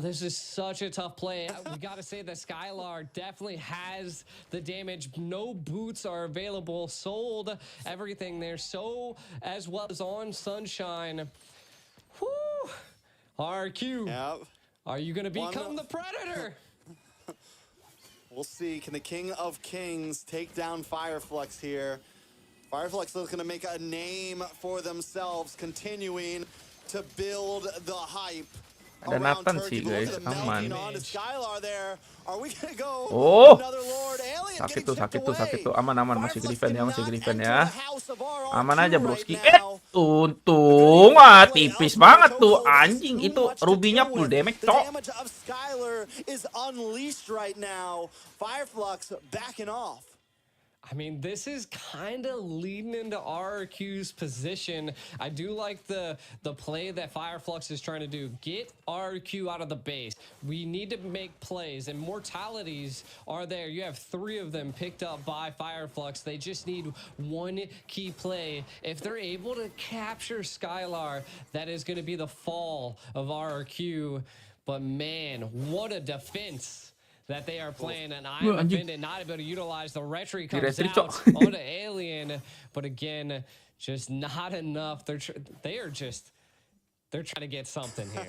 This is such a tough play. We got to say that Skylar definitely has the damage. No boots are available. Sold everything there. So as well as on Sunshine. Whew. RQ. Yep. Are you going to become the Predator? We'll see. Can the King of Kings take down Fireflux here? Fireflux is going to make a name for themselves, continuing to build the hype. Ada Nathan sih guys, aman. On to Skylar there. Are we going to go Oh, another Lord? Alien sakit getting tuh, chipped away. aman, masih Fireflux defend ya, cannot masih defend enter ya. the house of RRQ Aman aja right broski. now. Untung tipis banget tuh anjing itu rubinya full damage, The cok. damage of Skylar is unleashed right now. Fireflux backing off. I mean, this is kind of leading into RRQ's position. I do like the play that Fireflux is trying to do. Get RRQ out of the base. We need to make plays, and mortalities are there. You have 3 of them picked up by Fireflux. They just need one key play. If they're able to capture Skylar, that is going to be the fall of RRQ. But man, what a defense that they are playing, and I am offended not able to utilize the retry comes out onto Alien, but again, just not enough. They're trying to get something here.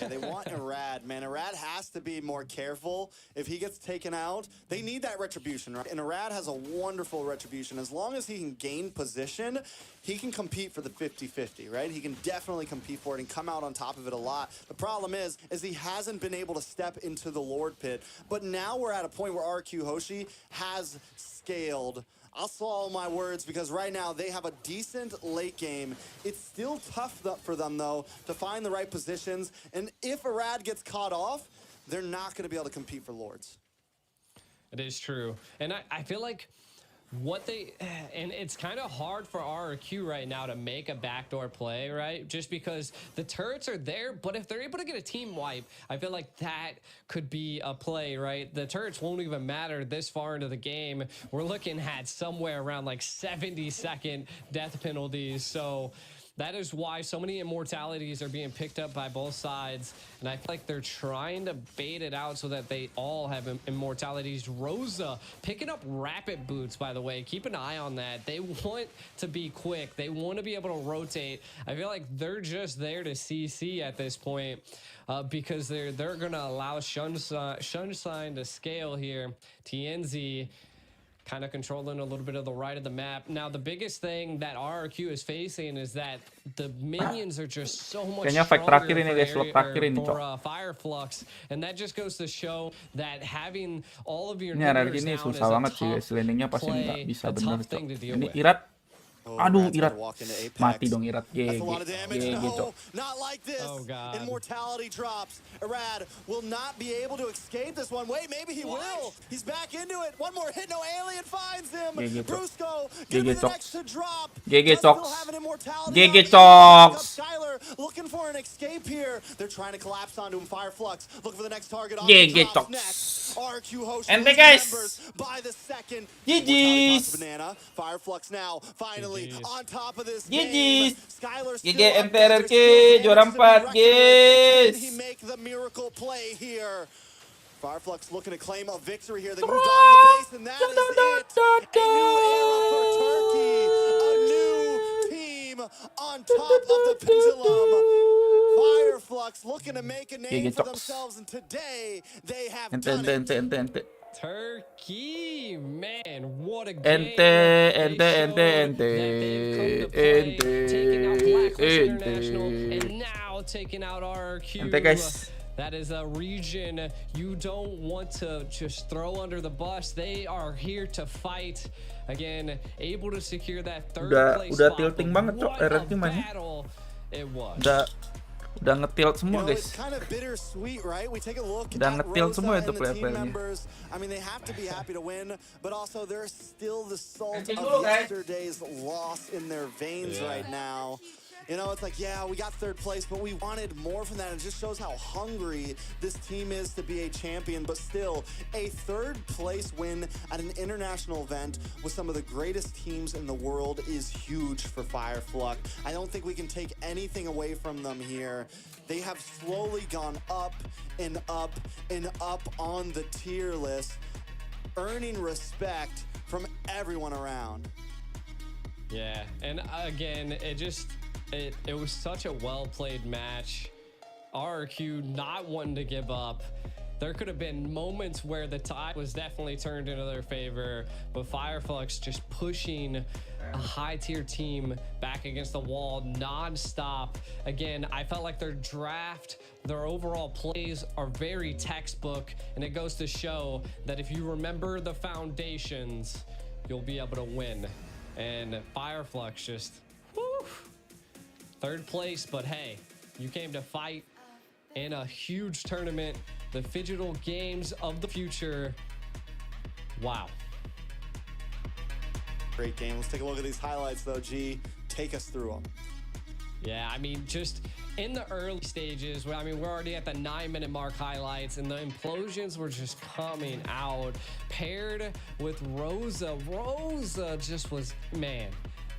Yeah, they want Irad, man. Irad has to be more careful. If he gets taken out, they need that retribution, right? And Irad has a wonderful retribution. As long as he can gain position, he can compete for the 50-50, right? He can definitely compete for it and come out on top of it a lot. The problem is he hasn't been able to step into the Lord Pit. But now we're at a point where RQ Hoshi has scaled. I'll swallow my words because right now they have a decent late game. It's still tough for them, though, to find the right positions. And if Irad gets caught off, they're not going to be able to compete for Lords. It is true. And I feel like and it's kind of hard for RRQ right now to make a backdoor play, right? Just because the turrets are there, but if they're able to get a team wipe, I feel like that could be a play, right? The turrets won't even matter this far into the game. We're looking at somewhere around like 70-second death penalties. So that is why so many immortalities are being picked up by both sides. And I feel like they're trying to bait it out so that they all have immortalities. Rosa picking up rapid boots, by the way. Keep an eye on that. They want to be quick. They want to be able to rotate. I feel like they're just there to CC at this point because they're going to allow Sunshine to scale here. TNZ kind of controlling a little bit of the right of the map. Now, the biggest thing that RRQ is facing is that the minions are just so much Kayaknya fight stronger terakhir ini guys, slot terakhir ini, for cok. Fireflux, and that just goes to show that having all of your Ini ada inhibitors gini down is susah a banget sih guys, landingnya pasti nggak play, bisa a bener, tough cok. thing to deal Ini with. Irat, aduh Rad's Irat, gonna walk into Apex. mati dong Irat, That's a lot of damage. GG, No, cok. not like this. Oh, God. Immortality drops. Irad will not be able to escape this one. Wait, maybe he will. He's back into it. One more hit. No, Alien finds him. GG, cok. Brusco GG, gonna be the cok. next to drop. GG, Does still cok. have an immortality GG, up. cok. Skylar looking for an escape here. They're trying to collapse onto him. Fireflux looking for the next target. GG, Drops cok. next. RQ hosts Ente guys. members by the second. GG's. Banana. Fireflux now finally GG's. on top of this GG's. game. Skylar GG still up NTRK, there. Still juara damage to be 4, reckoned with. Can he guys. make the miracle play here? Fireflux looking to claim a victory here. They moved on the base, and that is it. A new era for Turkey. A new team on top of the pendulum. Fireflux looking to make a name for themselves, and today they have done it. Ente. Turkey, man, what a game. Ente. Taking out Blacklist International and now taking out RQ. Ente guys. That is a region you don't want to just throw under the bus. They are here to fight. Again, able to secure that third place udah spot. tilting banget, Cok. What a RRQ mainnya. battle it was. Udah ngetilt semua, guys. It's kind of bittersweet, right? We take a look Udah at ngetilt Rosa semua and itu the team player-playernya. members. I mean, they have to be happy to win, but also there's still the salt Anjing of dulu, guys. yesterday's loss in their veins right now. You know, it's like, yeah, we got third place, but we wanted more from that. It just shows how hungry this team is to be a champion, but still, a third place win at an international event with some of the greatest teams in the world is huge for Fireflux. I don't think we can take anything away from them here. They have slowly gone up and up and up on the tier list, earning respect from everyone around. Yeah, and again, it was such a well-played match. RQ not wanting to give up. There could have been moments where the tide was definitely turned into their favor, but Fireflux just pushing a high-tier team back against the wall non-stop. Again, I felt like their draft, their overall plays are very textbook, and it goes to show that if you remember the foundations, you'll be able to win. And Fireflux just, whew, third place, but hey, you came to fight in a huge tournament, the Digital Games of the future. Wow. Great game. Let's take a look at these highlights, though. G, take us through them. Yeah, I mean, just in the early stages, I mean, we're already at the 9-minute mark highlights, and the implosions were just coming out. Paired with Rosa. Rosa just was, man,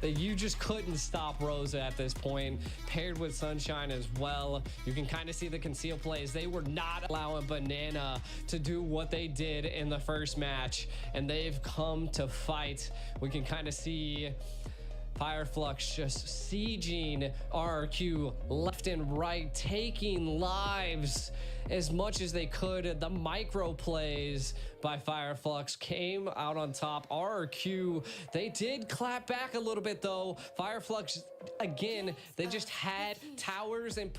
that you just couldn't stop Rosa at this point. Paired with Sunshine as well. You can kind of see the conceal plays. They were not allowing Banana to do what they did in the first match, and they've come to fight. We can kind of see Fireflux just sieging RQ left and right, taking lives as much as they could. The micro plays by Fireflux came out on top. RQ, they did clap back a little bit though. Fireflux, again, they just had towers and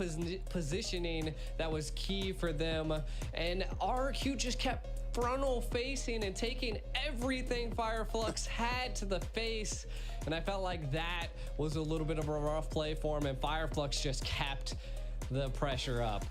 positioning that was key for them. And RQ just kept frontal facing and taking everything Fireflux had to the face. And I felt like that was a little bit of a rough play for him, and Fireflux just kept the pressure up.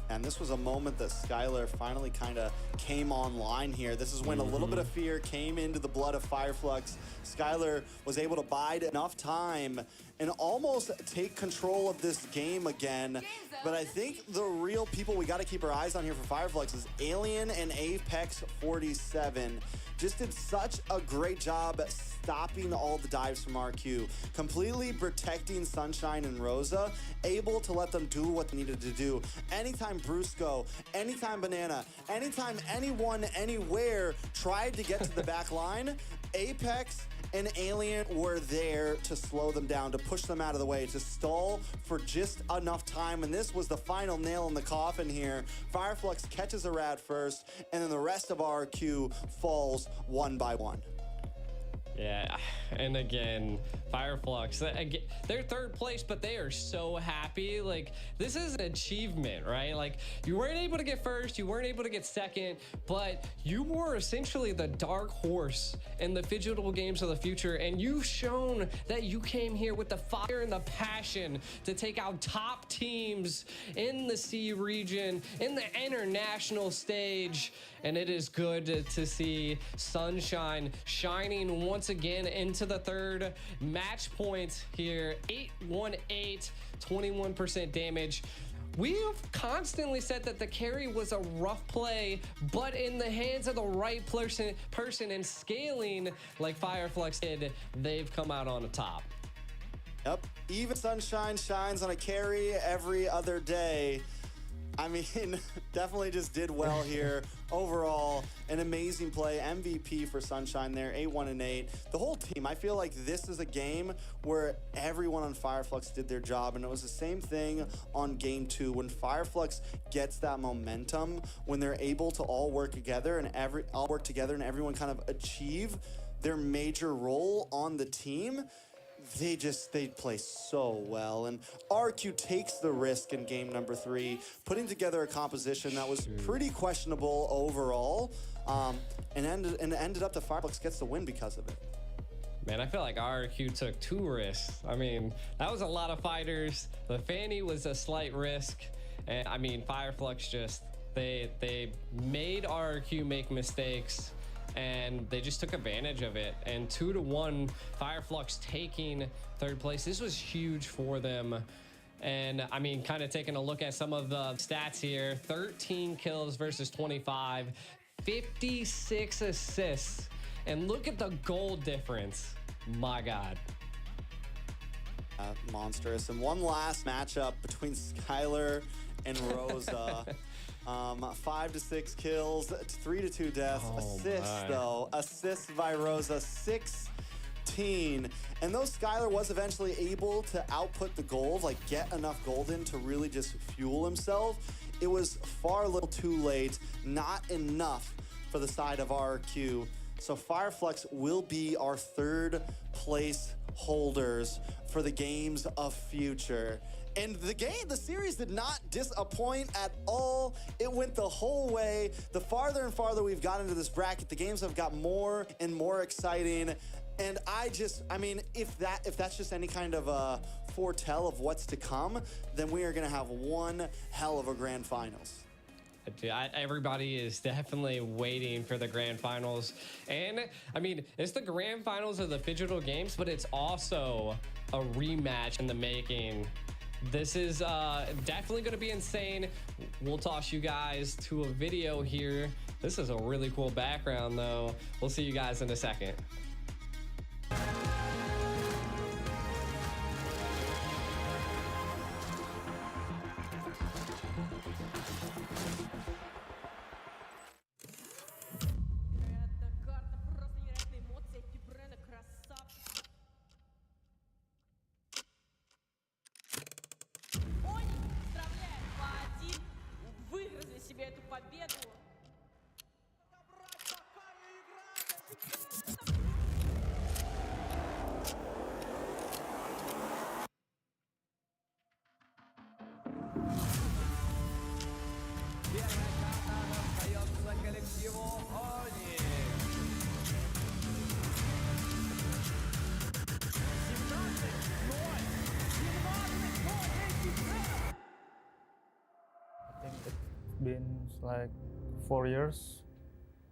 And this was a moment that Skylar finally kind of came online here. This is when a little bit of fear came into the blood of Fireflux. Skylar was able to bide enough time and almost take control of this game again. But I think the real people we got to keep our eyes on here for Fireflux is Alien and Apex 47. Just did such a great job at stopping all the dives from RQ, completely protecting Sunshine and Rosa, able to let them do what they needed to do. Anytime Brusco, anytime Banana, anytime anyone, anywhere tried to get to the back line, Apex and Alien were there to slow them down, to push them out of the way, to stall for just enough time. And this was the final nail in the coffin here. Fireflux catches a rat first, and then the rest of RQ falls one by one. Yeah, and again, Fireflux, they're third place, but they are so happy. Like, this is an achievement, right? Like, you weren't able to get first, you weren't able to get second, but you were essentially the dark horse in the Digital Games of the future, and you've shown that you came here with the fire and the passion to take out top teams in the C region, in the international stage, and it is good to see Sunshine shining once again into the third match point here. 818, 21% damage. We've constantly said that the carry was a rough play, but in the hands of the right person and scaling like Fireflux did, they've come out on the top. Yep, even Sunshine shines on a carry every other day. I mean, definitely just did well here. Overall, an amazing play. MVP for Sunshine there, 8-1-8. The whole team, I feel like this is a game where everyone on Fireflux did their job, and it was the same thing on game 2. When Fireflux gets that momentum, when they're able to all work together and everyone kind of achieve their major role on the team, they play so well. And RQ takes the risk in game number 3, putting together a composition that was pretty questionable overall, and ended up the Fireflux gets the win because of it. Man, I feel like RQ took 2 risks. I mean, that was a lot of fighters. The Fanny was a slight risk. And I mean, Fireflux just, they made RQ make mistakes, and they just took advantage of it. And 2-1, Fireflux taking 3rd place. This was huge for them. And I mean, kind of taking a look at some of the stats here, 13 kills versus 25, 56 assists. And look at the goal difference. My God. Monstrous. And one last matchup between Skylar and Rosa. 5 to 6 kills, 3 to 2 deaths. Assists by Rosa, 16. And though Skylar was eventually able to output the gold, like get enough gold in to really just fuel himself, it was far a little too late, not enough for the side of RQ. So Fireflux will be our 3rd place holders for the games of future. And the series did not disappoint at all. It went the whole way. The farther and farther we've got into this bracket, the games have got more and more exciting. And I mean, if that's just any kind of a foretell of what's to come, then we are gonna have one hell of a grand finals. Everybody is definitely waiting for the grand finals. And I mean, it's the grand finals of the Digital Games, but it's also a rematch in the making. This is definitely going to be insane. We'll toss you guys to a video here. This is a really cool background, though. We'll see you guys in a second. Been like 4 years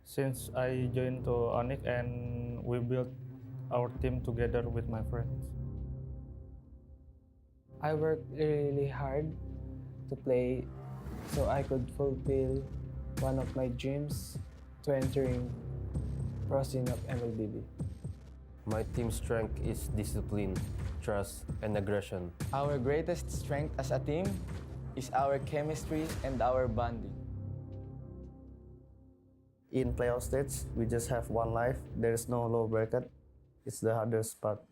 since I joined to Onic, and we built our team together with my friends. I worked really hard to play so I could fulfill one of my dreams to entering pro scene of Mlbb. My team strength is discipline, trust, and aggression. Our greatest strength as a team is our chemistry and our bonding. In playoff stage, we just have one life. There is no low bracket. It's the hardest part.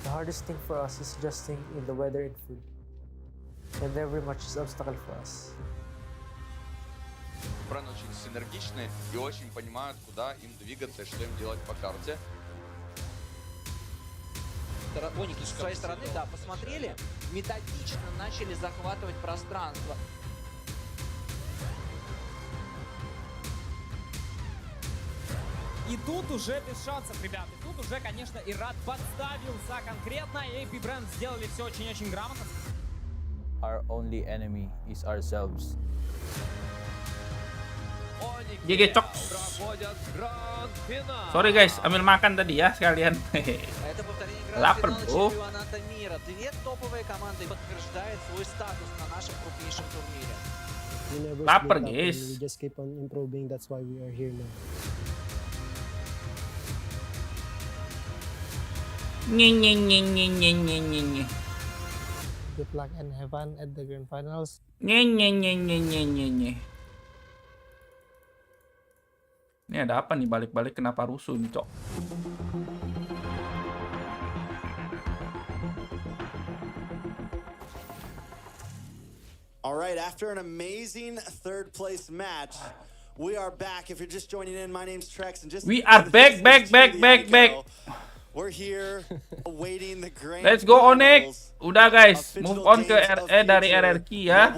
The hardest thing for us is adjusting in the weather and food. And every match is obstacle for us. Браны очень синергичны и очень понимают, куда им двигаться и что им делать по карте. Оник с своей стороны, да, посмотрели, методично начали захватывать пространство. И тут уже без шансов, ребята. И тут уже, конечно, Ират подставился конкретно. И AP Brand сделали все очень-очень грамотно. Our only enemy is ourselves. GG cok. Sorry guys, ambil makan tadi ya sekalian. Это повторение Lapar, финала bro. чемпионата мира. Две топовые команды подтверждают свой статус на нашем крупнейшем турнире. We never Lapar, split up, guys. and we just keep on improving. That's why we are here now. Nye. Good luck and have fun at the grand finals. Nye. Ini ada apa nih balik-balik kenapa rusuh nih, Cok? All right, after an amazing third place match, we are back. If you're just joining in, my name's Trex, and just We are back. We're here awaiting the grand Let's go Onic. finals. Udah guys, move on ke RE dari RRQ ya.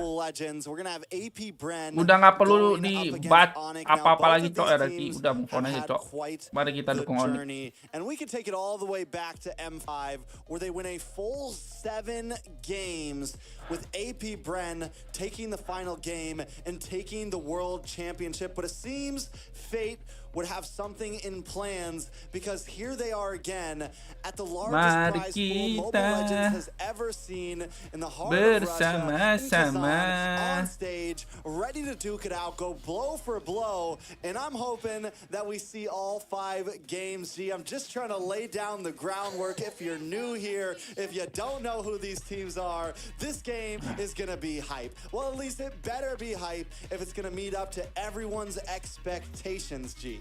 Udah nggak perlu dibat apa-apa lagi Cok RRQ. Udah move on aja Cok. Mari kita dukung Onic. And we can take it all the way back to M5, where they win a full 7 games with AP Bren taking the final game and taking the World Championship. But it seems fate would have something in plans, because here they are again at the largest prize pool Mobile Legends has ever seen in the heart of Russia, in Kazan, on stage, ready to duke it out, go blow for blow, and I'm hoping that we see all 5 games. G, I'm just trying to lay down the groundwork. If you're new here, if you don't know who these teams are, this game is gonna be hype. Well, at least it better be hype if it's gonna meet up to everyone's expectations, G.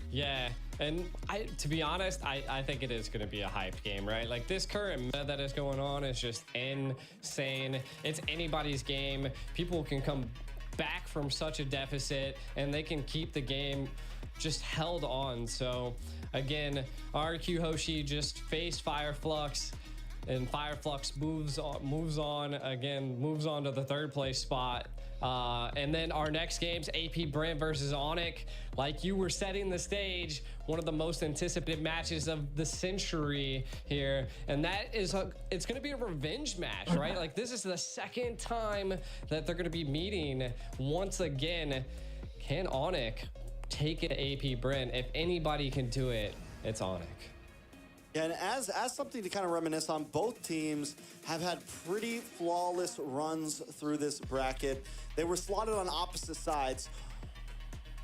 Yeah, and to be honest, I think it is going to be a hyped game, right? Like, this current meta that is going on is just insane. It's anybody's game. People can come back from such a deficit, and they can keep the game just held on. So, again, RQ Hoshi just faced Fireflux, and Fireflux moves on to the 3rd place spot. And then our next game's AP Brent versus Onic. Like you were setting the stage, one of the most anticipated matches of the century here. And that is, it's going to be a revenge match, right? Like, this is the 2nd time that they're going to be meeting once again. Can Onic take it to AP Brent? If anybody can do it, it's Onic. And as something to kind of reminisce on, both teams have had pretty flawless runs through this bracket. They were slotted on opposite sides.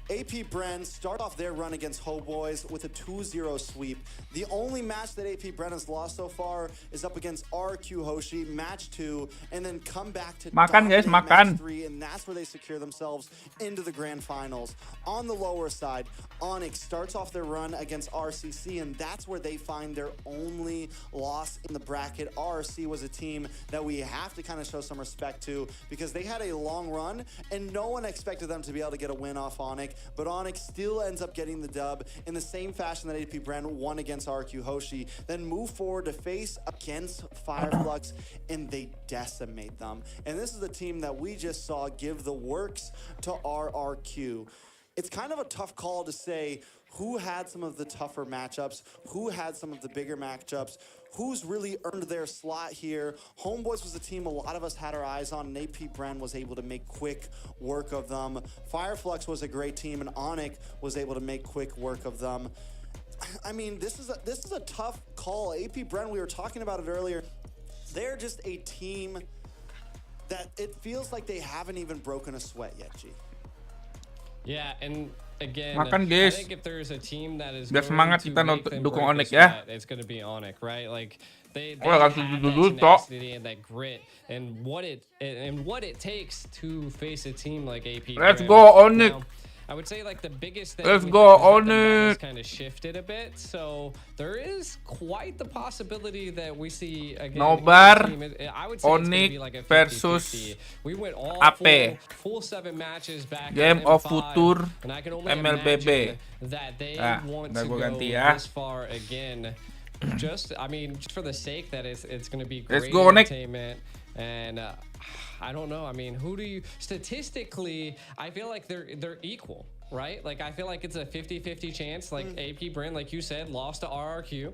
AP Bren start off their run against Hoboys with a 2-0 sweep. The only match that AP Bren has lost so far is up against RQ Hoshi, match 2, and then come back to makan guys, makan. match 3, and that's where they secure themselves into the grand finals. On the lower side, Onic starts off their run against RCC, and that's where they find their only loss in the bracket. RC was a team that we have to kind of show some respect to, because they had a long run, and no one expected them to be able to get a win off Onic. But Onic still ends up getting the dub in the same fashion that AP Bren won against RQ Hoshi, then move forward to face against Fireflux, and they decimate them. And this is a team that we just saw give the works to RRQ. It's kind of a tough call to say who had some of the tougher matchups, who had some of the bigger matchups, who's really earned their slot here. Homeboys was a team a lot of us had our eyes on, and AP Bren was able to make quick work of them. Fireflux was a great team, and Onic was able to make quick work of them. I mean, this is a tough call. AP Bren, we were talking about it earlier. They're just a team that it feels like they haven't even broken a sweat yet, G. Yeah, and again, makan I guys. think if there's a team that is Biar going semangat to kita make them dukung break Onic the ya. sweat, it's going to be Onic, right? Like they Oh, have langsung that dulu, Cok. tenacity and that grit, and what it takes to face a team like AP. Let's Bren. go Onic. Now, I would say like the biggest thing Let's with go, is that the meta Onic. has kind of shifted a bit, so there is quite the possibility that we see again. Nobar, I would say it's gonna Onic be like a 50-50. versus We went all AP. full 7 matches back. Game in of M5, Future and I can only Mlbb. imagine that they want to gua go ganti ya. this far again. Just for the sake that it's going to be Let's great go, Onic. entertainment. And I don't know. I mean, who do you statistically? I feel like they're equal, right? Like I feel like it's a 50-50 chance. Like AP Bren, like you said, lost to RRQ,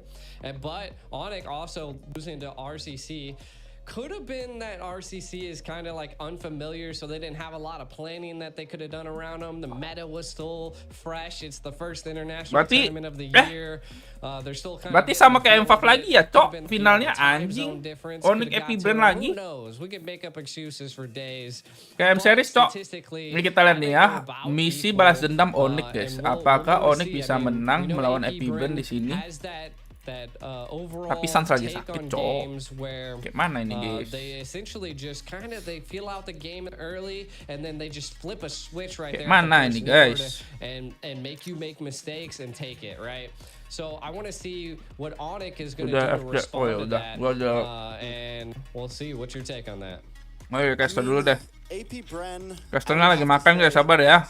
but Onic also losing to RCC could have been that RCC is kind of like unfamiliar, so they didn't have a lot of planning that they could have done around them. The meta was still fresh. It's the first international tournament of the year. They're still kind berarti sama kayak M5 lagi ya, Cok. Finalnya anjing. Onic Epi Brand lagi. We can make up excuses for days. KM series, Cok. Ini kita lihat nih ya. Misi balas dendam Onic, guys. Apakah Onic bisa menang melawan Epi Brand di sini? Tapi Sans lagi sakit, Cok. Kayak mana ini, guys? They essentially just kind of they feel out the game early and then they just flip a switch right there. Kayak mana ini, guys? And make you make mistakes and take it, right? So I want to see what Onic is going to do to respond to that. And we'll see what's your take on that. Ayo caster dulu deh. Casternya lagi makan guys, sabar ya.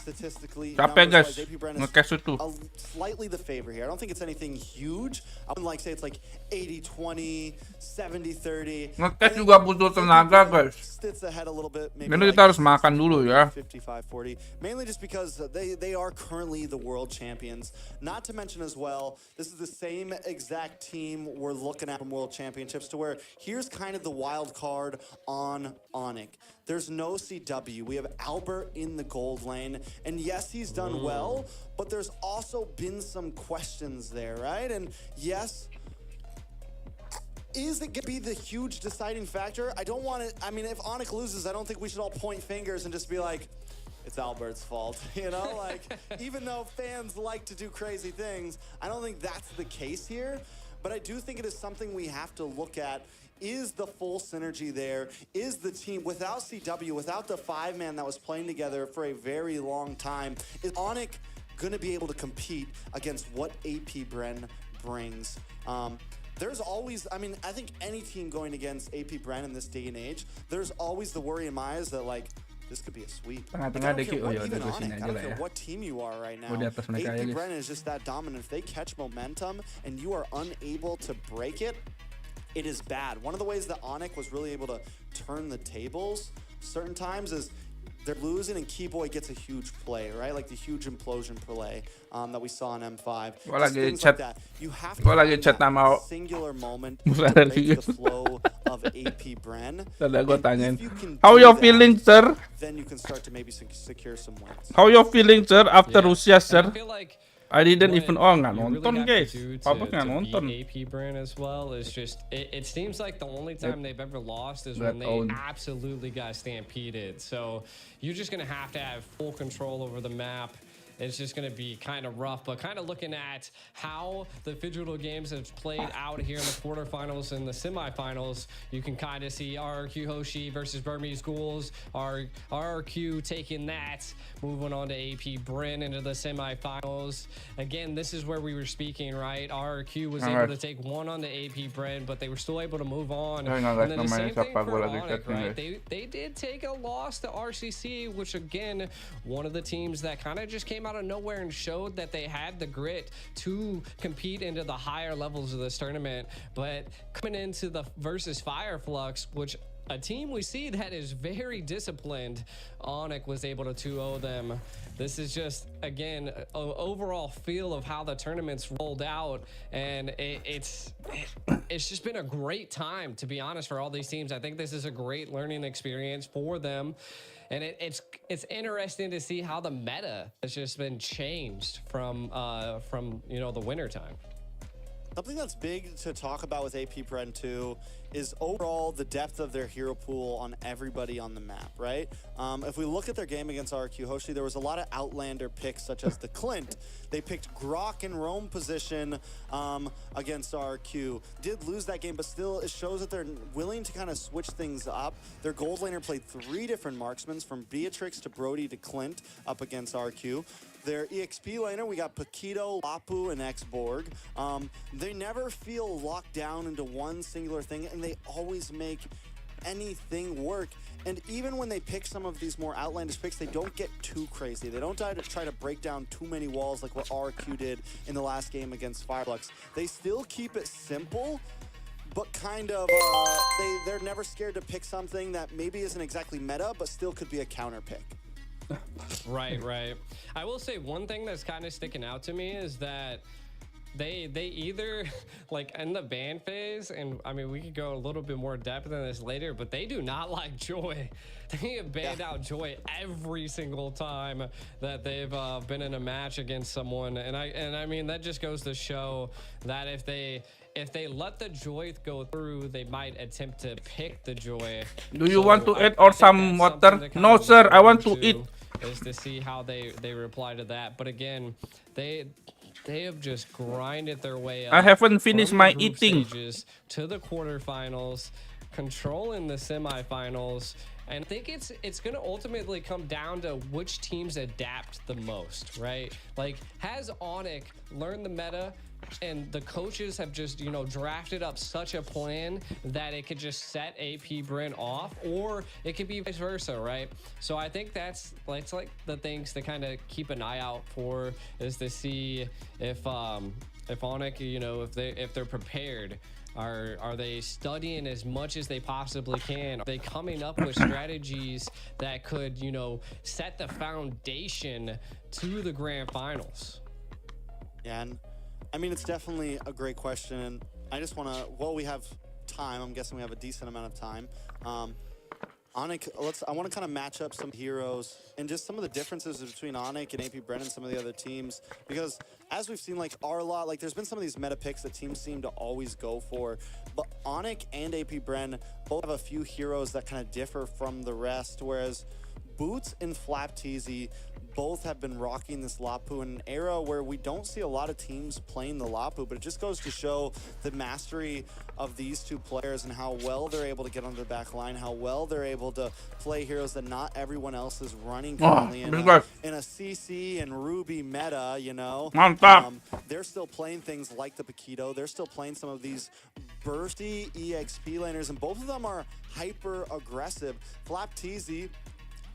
Capek guys, nge-cast itu. Slightly the favor here. I don't think it's anything huge. I wouldn't like say it's like 80-20, 70-30. Nge-cast juga butuh tenaga guys. Jadi kita harus makan dulu ya. 55-40. Mainly just because they are currently the world champions. Not to mention as well, this is the same exact team we're looking at from World Championships, to where here's kind of the wild card on Onic. There's no CW. We have Albert in the gold lane. And yes, he's done well, but there's also been some questions there, right? And yes, is it going to be the huge deciding factor? I don't want it. I mean, if Onic loses, I don't think we should all point fingers and just be like, it's Albert's fault, you know? Like, even though fans like to do crazy things, I don't think that's the case here. But I do think it is something we have to look at. Is the full synergy there? Is the team, without CW, without the 5-man that was playing together for a very long time, is Onic going to be able to compete against what AP Bren brings? There's always, I mean, I think any team going against AP Bren in this day and age, there's always the worry in my eyes that, like, this could be a sweep. I don't care what team you are right now. AP Bren is just that dominant. If they catch momentum and you are unable to break it, it is bad. One of the ways that Onic was really able to turn the tables certain times is they're losing and Keyboy gets a huge play, right? Like the huge implosion play that we saw in M5. Things like that. You have to find that singular moment to break the flow of AP Bren. If you can How you feeling, sir? Then you can start to maybe secure some wins. How you feeling, sir, after Russia, sir? I didn't even nggak nonton guys. Papa nggak nonton. AP Brand as well is just it seems like the only time they've ever lost is when they absolutely got stampeded. So you're just gonna have to have full control over the map. It's just going to be kind of rough, but kind of looking at how the Digital games have played out here in the quarterfinals and the semifinals, you can kind of see RRQ Hoshi versus Burmese Ghouls. RRQ taking that, moving on to AP Bryn into the semifinals. Again, this is where we were speaking, right? RRQ was able to take one on the AP Bryn, but they were still able to move on. And then the same thing for Onic, right? They did take a loss to RCC, which again, one of the teams that kind of just came out of nowhere and showed that they had the grit to compete into the higher levels of this tournament. But coming into the versus Fireflux, which a team we see that is very disciplined, Onic was able to 2-0 them. This is just, again, an overall feel of how the tournament's rolled out, and it's just been a great time, to be honest, for all these teams. I think this is a great learning experience for them. And it's interesting to see how the meta has just been changed from the winter time. Something that's big to talk about with AP Bren too is overall the depth of their hero pool on everybody on the map, right? If we look at their game against RQ Hoshi, there was a lot of Outlander picks such as the Clint. They picked Grok in roam position against RQ. Did lose that game, but still it shows that they're willing to kind of switch things up. Their gold laner played 3 different marksmans, from Beatrix to Brody to Clint, up against RQ. Their EXP laner, we got Paquito, Lapu, and Xborg. They never feel locked down into one singular thing, and they always make anything work. And even when they pick some of these more outlandish picks, they don't get too crazy. They don't try to break down too many walls like what RQ did in the last game against Fireflux. They still keep it simple, but kind of, they're never scared to pick something that maybe isn't exactly meta, but still could be a counter pick. Right. I will say one thing that's kind of sticking out to me is that they either like in the ban phase, and I mean we could go a little bit more depth in this later, but they do not like Joy. They have banned out Joy every single time that they've been in a match against someone, and I mean that just goes to show that if they let the Joy go through, they might attempt to pick the Joy. Do you want to eat or some water? No, sir. I want to eat. Is to see how they reply to that. But again, they have just grinded their way up. I haven't finished from my group eating. stages to the quarterfinals, controlling the semifinals. And I think it's going to ultimately come down to which teams adapt the most, right? Like, has Onic learned the meta and the coaches have just, you know, drafted up such a plan that it could just set AP Brent off, or it could be vice versa, right? So I think that's like the things to kind of keep an eye out for, is to see if Onic, you know, if they're prepared. Are they studying as much as they possibly can? Are they coming up with strategies that could, you know, set the foundation to the grand finals? Yeah, and I mean, it's definitely a great question. And I just want to, well, we have time. I'm guessing we have a decent amount of time. Onic, I want to kind of match up some heroes and just some of the differences between Onic and AP Brent and some of the other teams. Because as we've seen, like Arla, like there's been some of these meta picks that teams seem to always go for. But Onic and AP Brent both have a few heroes that kind of differ from the rest. Whereas Boots and Flapteasy both have been rocking this Lapu in an era where we don't see a lot of teams playing the Lapu, but it just goes to show the mastery of these two players and how well they're able to get on the back line, how well they're able to play heroes that not everyone else is running currently in a CC and Ruby meta, you know. They're still playing things like the Paquito. They're still playing some of these bursty EXP laners, and both of them are hyper aggressive. Flapteasy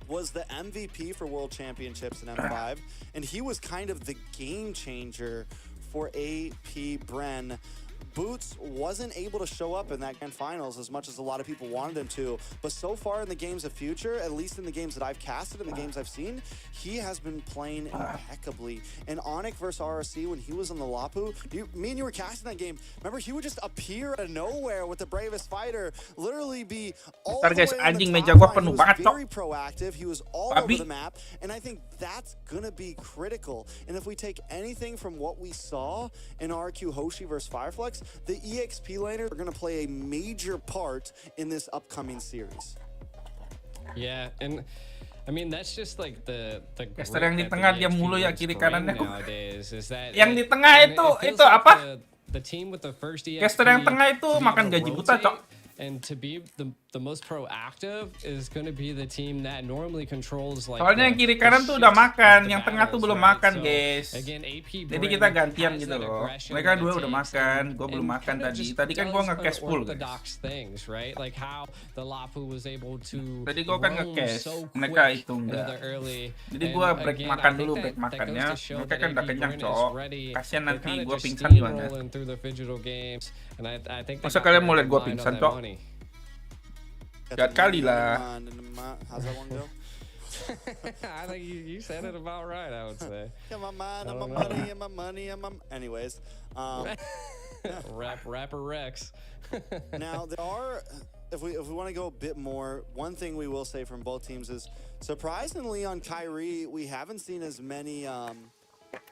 was the MVP for World Championships in M5, and he was kind of the game changer for AP Bren. Boots wasn't able to show up in that grand finals as much as a lot of people wanted him to, but so far in the games of future, at least in the games that I've casted and the games I've seen, he has been playing impeccably. And Onic versus RRC, when he was on the Lapu, me and you were casting that game, remember he would just appear out of nowhere with the bravest fighter, literally be all the way on the top line. He was very proactive, he was all over the map, and I think that's gonna be critical. And if we take anything from what we saw in RQ Hoshi versus Fireflex, the EXP laners are going to play a major part in this upcoming series. Yeah, and I mean that's just like the Caster yang di tengah dia mulu ya, kiri kanannya. Nowadays is that yang di tengah itu apa? The team with the first EXP. Caster yang tengah itu makan gaji buta, Cok. And to be the most proactive is going to be the team that normally controls like. Soalnya yang kiri kanan tuh udah makan, yang tengah tuh belum makan, guys. Jadi kita gantian gitu loh. Mereka dua udah makan, gue belum makan tadi. Tadi kan gue nge-cash full, guys. Things, right? Like how the Lapu was able to. Tadi gue kan nge-cash, mereka itu enggak. Jadi gue break makan dulu, break makannya. Mereka kan udah kenyang, Cok. Kasian nanti gue pingsan gimana. Masa kalian mau lihat gue pingsan, Cok? Jahat kali lah. How's that one go? I think you said it about right, I would say. Yeah, my mind, and my money, and my money, and my... Anyways. Rapper Rex. Now, there are... If we want to go a bit more, one thing we will say from both teams is, surprisingly on Kyrie, we haven't seen as many...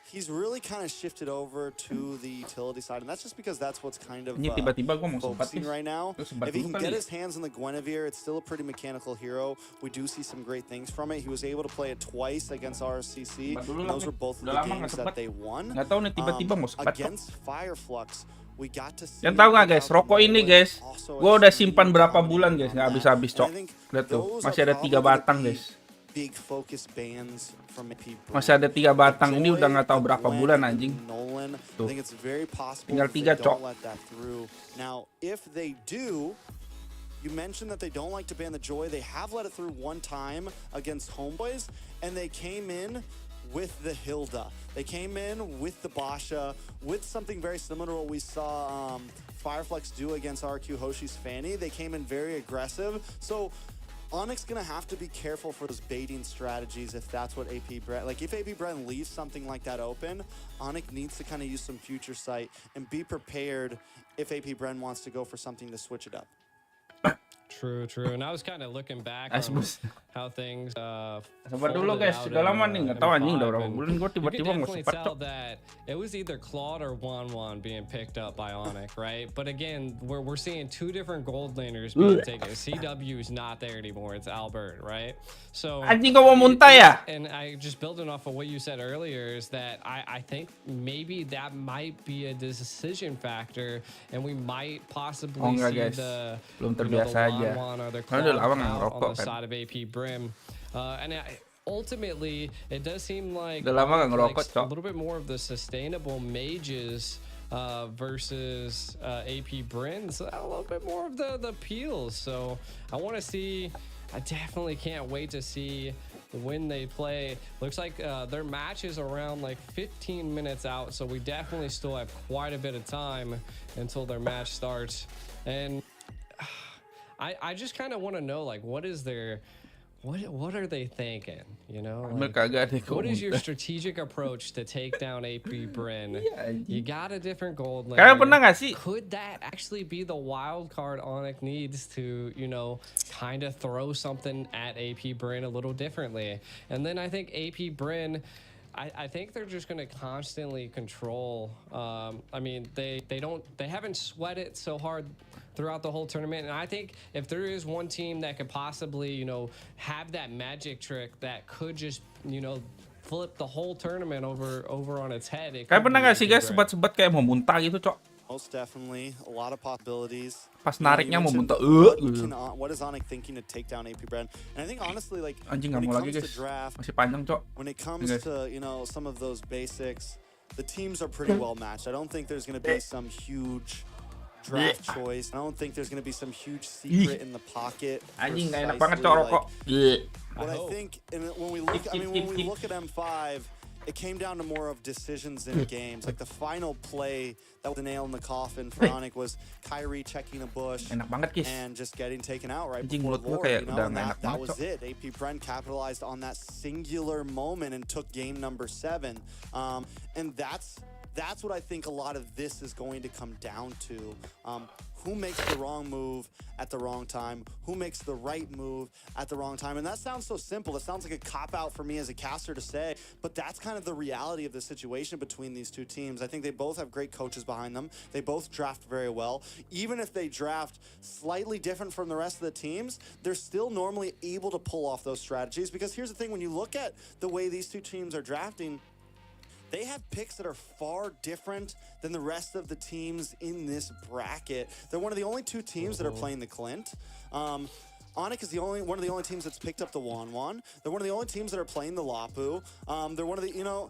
He's really kind of shifted over to the utility side, and that's just because that's what's kind of focusing right now. If he can get his hands on the Guinevere, it's still a pretty mechanical hero. We do see some great things from it. He was able to play it twice against RCC, and those were both the games that they won. Against Fireflux, we got to see. Yang tahu nggak, guys, rokok ini, guys, gue udah simpan berapa bulan, guys, nggak habis-habis, Cok. Lihat tuh, masih ada 3 batang, guys. Big focus bands from masih ada 3 batang, ini udah nggak tahu berapa bulan anjing. Tuh. Tinggal 3, Cok. Now, if they do, you mentioned that they don't like to ban the Joy. They have let it through one time against Homeboys, and they came in with the Hilda. They came in with the Basha, with something very similar to what we saw Fireflex do against RQ Hoshi's Fanny. They came in very aggressive. So Onyx gonna have to be careful for those baiting strategies if that's what AP Bren, like if AP Bren leaves something like that open, Onyx needs to kind of use some future sight and be prepared if AP Bren wants to go for something to switch it up. True. And I was kind of looking back on how things Sabar dulu guys, sudah lama nih nggak tahu anjing udah berapa bulan gue tiba-tiba mau sempat cok. That it was either Claude or Wan being picked up by Onic, right? But again, we're seeing two different gold laners being taken. CW is not there anymore. It's Albert, right? So anjing kau mau muntah ya? And I just building off of what you said earlier is that I think maybe that might be a decision factor, and we might possibly see the belum terbiasa aja. Or the Claude out on the side of AP Brim. And ultimately, it does seem like a little bit more of the sustainable mages versus AP Brin. So a little bit more of the peels. So I want to see. I definitely can't wait to see when they play. Looks like their match is around like 15 minutes out. So we definitely still have quite a bit of time until their match starts. And I just kind of want to know, like, what is their, what are they thinking? You know, like, what is your strategic approach to take down AP Brin? You got a different gold lane. Could that actually be the wild card Onic needs to, you know, kind of throw something at AP Brin a little differently? And then I think AP Brin, I think they're just going to constantly control. I mean, they haven't sweat it so hard throughout the whole tournament, and I think if there is one team that could possibly, you know, have that magic trick that could just, you know, flip the whole tournament over on its head. Kayak pernah nggak sih guys sebat-sebat kayak mau muntah gitu, Cok? Most definitely, a lot of possibilities. Pas nariknya mau muntah. What is Onic thinking to take down AP Bren? And I think honestly, like anjing nggak mau lagi guys. Masih panjang, Cok. When it comes to, you know, some of those basics, the teams are pretty well matched. I don't think there's going to be some huge draft choice. I don't think there's going to be some huge secret in the pocket. Anjing nggak enak banget, Cok, rokok. What I think, and when we look, I mean, when we look at M5, it came down to more of decisions in games. Like the final play that was the nail in the coffin for Onic was Kyrie checking a bush and just getting taken out right before Lord, you know, and that was it. AP Bren capitalized on that singular moment and took game number 7. And that's what I think a lot of this is going to come down to. Who makes the wrong move at the wrong time? Who makes the right move at the wrong time? And that sounds so simple. It sounds like a cop-out for me as a caster to say, but that's kind of the reality of the situation between these two teams. I think they both have great coaches behind them. They both draft very well. Even if they draft slightly different from the rest of the teams, they're still normally able to pull off those strategies, because here's the thing, when you look at the way these two teams are drafting, they have picks that are far different than the rest of the teams in this bracket. They're one of the only two teams that are playing the Clint. Onic is one of the only teams that's picked up the Wan. They're one of the only teams that are playing the Lapu. They're one of the, you know,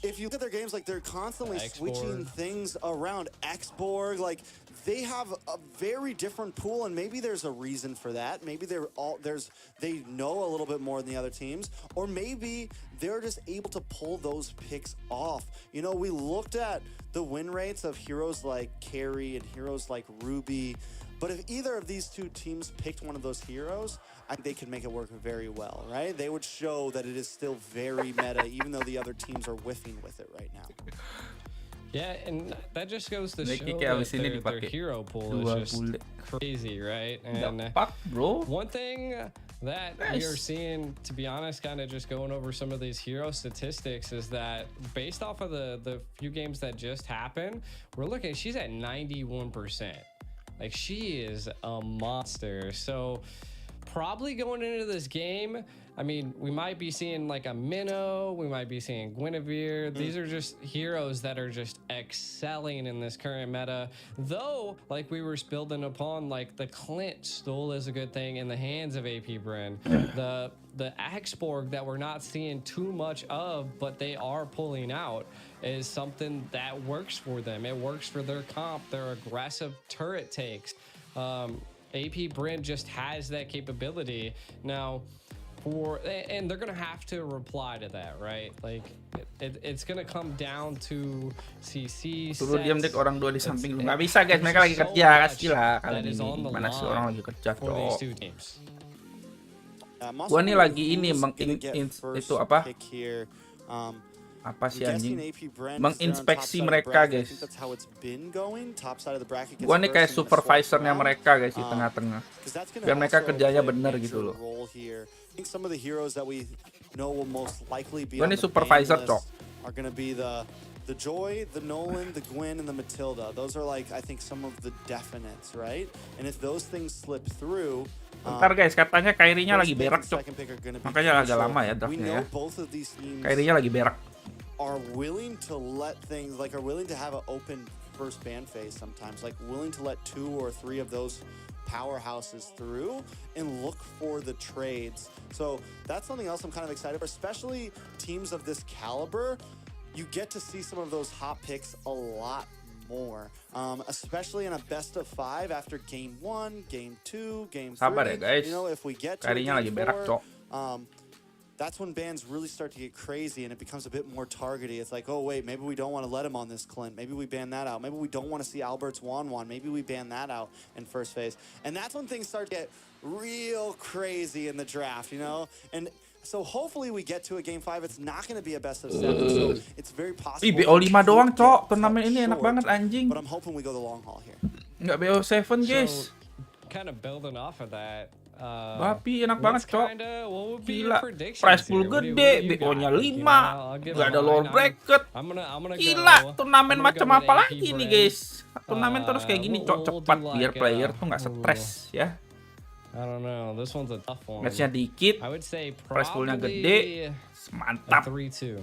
if you look at their games, like they're constantly switching things around. Xborg, like they have a very different pool, and maybe there's a reason for that. Maybe they know a little bit more than the other teams, or maybe they're just able to pull those picks off. You know, we looked at the win rates of heroes like Carry and heroes like Ruby, but if either of these two teams picked one of those heroes, I think they could make it work very well, right? They would show that it is still very meta, even though the other teams are whiffing with it right now. Yeah, and that just goes to show that their hero pool is just crazy, right? And one thing that we are seeing, to be honest, kind of just going over some of these hero statistics, is that based off of the few games that just happened, we're looking, she's at 91%. Like, she is a monster. So probably going into this game, I mean, we might be seeing like a Minnow, we might be seeing Guinevere. These are just heroes that are just excelling in this current meta. Though, like we were building upon, like the Clint still is a good thing in the hands of AP Bren. The Xborg that we're not seeing too much of, but they are pulling out, is something that works for them. It works for their comp, their aggressive turret takes. AP Bren just has that capability. Now, and they're gonna have to reply to that, right? Like it's gonna come down to CC. Suruh diam dek orang dua di samping lu. Nggak bisa guys, mereka lagi kerja, kasih lah kali ini. Mana sih orang lagi kerja, bro. Gua nih lagi ini itu apa? Apa sih anjing? Menginspeksi mereka, guys. Gua nih kayak supervisornya mereka, guys, di tengah-tengah. Biar mereka kerjanya bener gitu loh. Gua nih supervisor, cok. The Joy, the Nolan, the Gwen, and the Matilda. Those are like, I think, some of the definites, right? And if those things slip through, Bentar guys, katanya Kyrie-nya lagi berak, cok. Makanya agak lama ya draftnya ya. Kyrie-nya lagi berak. Are willing to let things, like, are willing to have an open first ban phase sometimes, like willing to let 2 or 3 of those powerhouses through and look for the trades. So that's something else I'm kind of excited for, especially teams of this caliber. You get to see some of those hot picks a lot more, especially in a best of 5 after game 1, game 2, game 3. Sabar ya guys. You know, if we get to Kyrie-nya lagi berak, cok. That's when bans really start to get crazy and it becomes a bit more targety. It's like, oh wait, maybe we don't want to let him on this Clint. Maybe we ban that out. Maybe we don't want to see Albert's Wan. Maybe we ban that out in first phase. And that's when things start to get real crazy in the draft, you know? And so hopefully we get to a game 5. It's not going to be a best of 7. So it's very possible. BO5 doang, cok. Turnamen ini enak banget anjing. But I'm hoping we go the long haul here. Nggak BO7, guys. Kind of building off of that. Bapi enak banget, cok. Gila, price pool gede, BO-nya 5, nggak ada lower bracket. Gila, turnamen macam apa lagi nih, guys? Turnamen terus kayak gini, cok, cepat biar player tuh nggak stres ya. I don't know. This one's a tough one. Match-nya dikit, I would say price pool-nya gede, mantap. 3-2.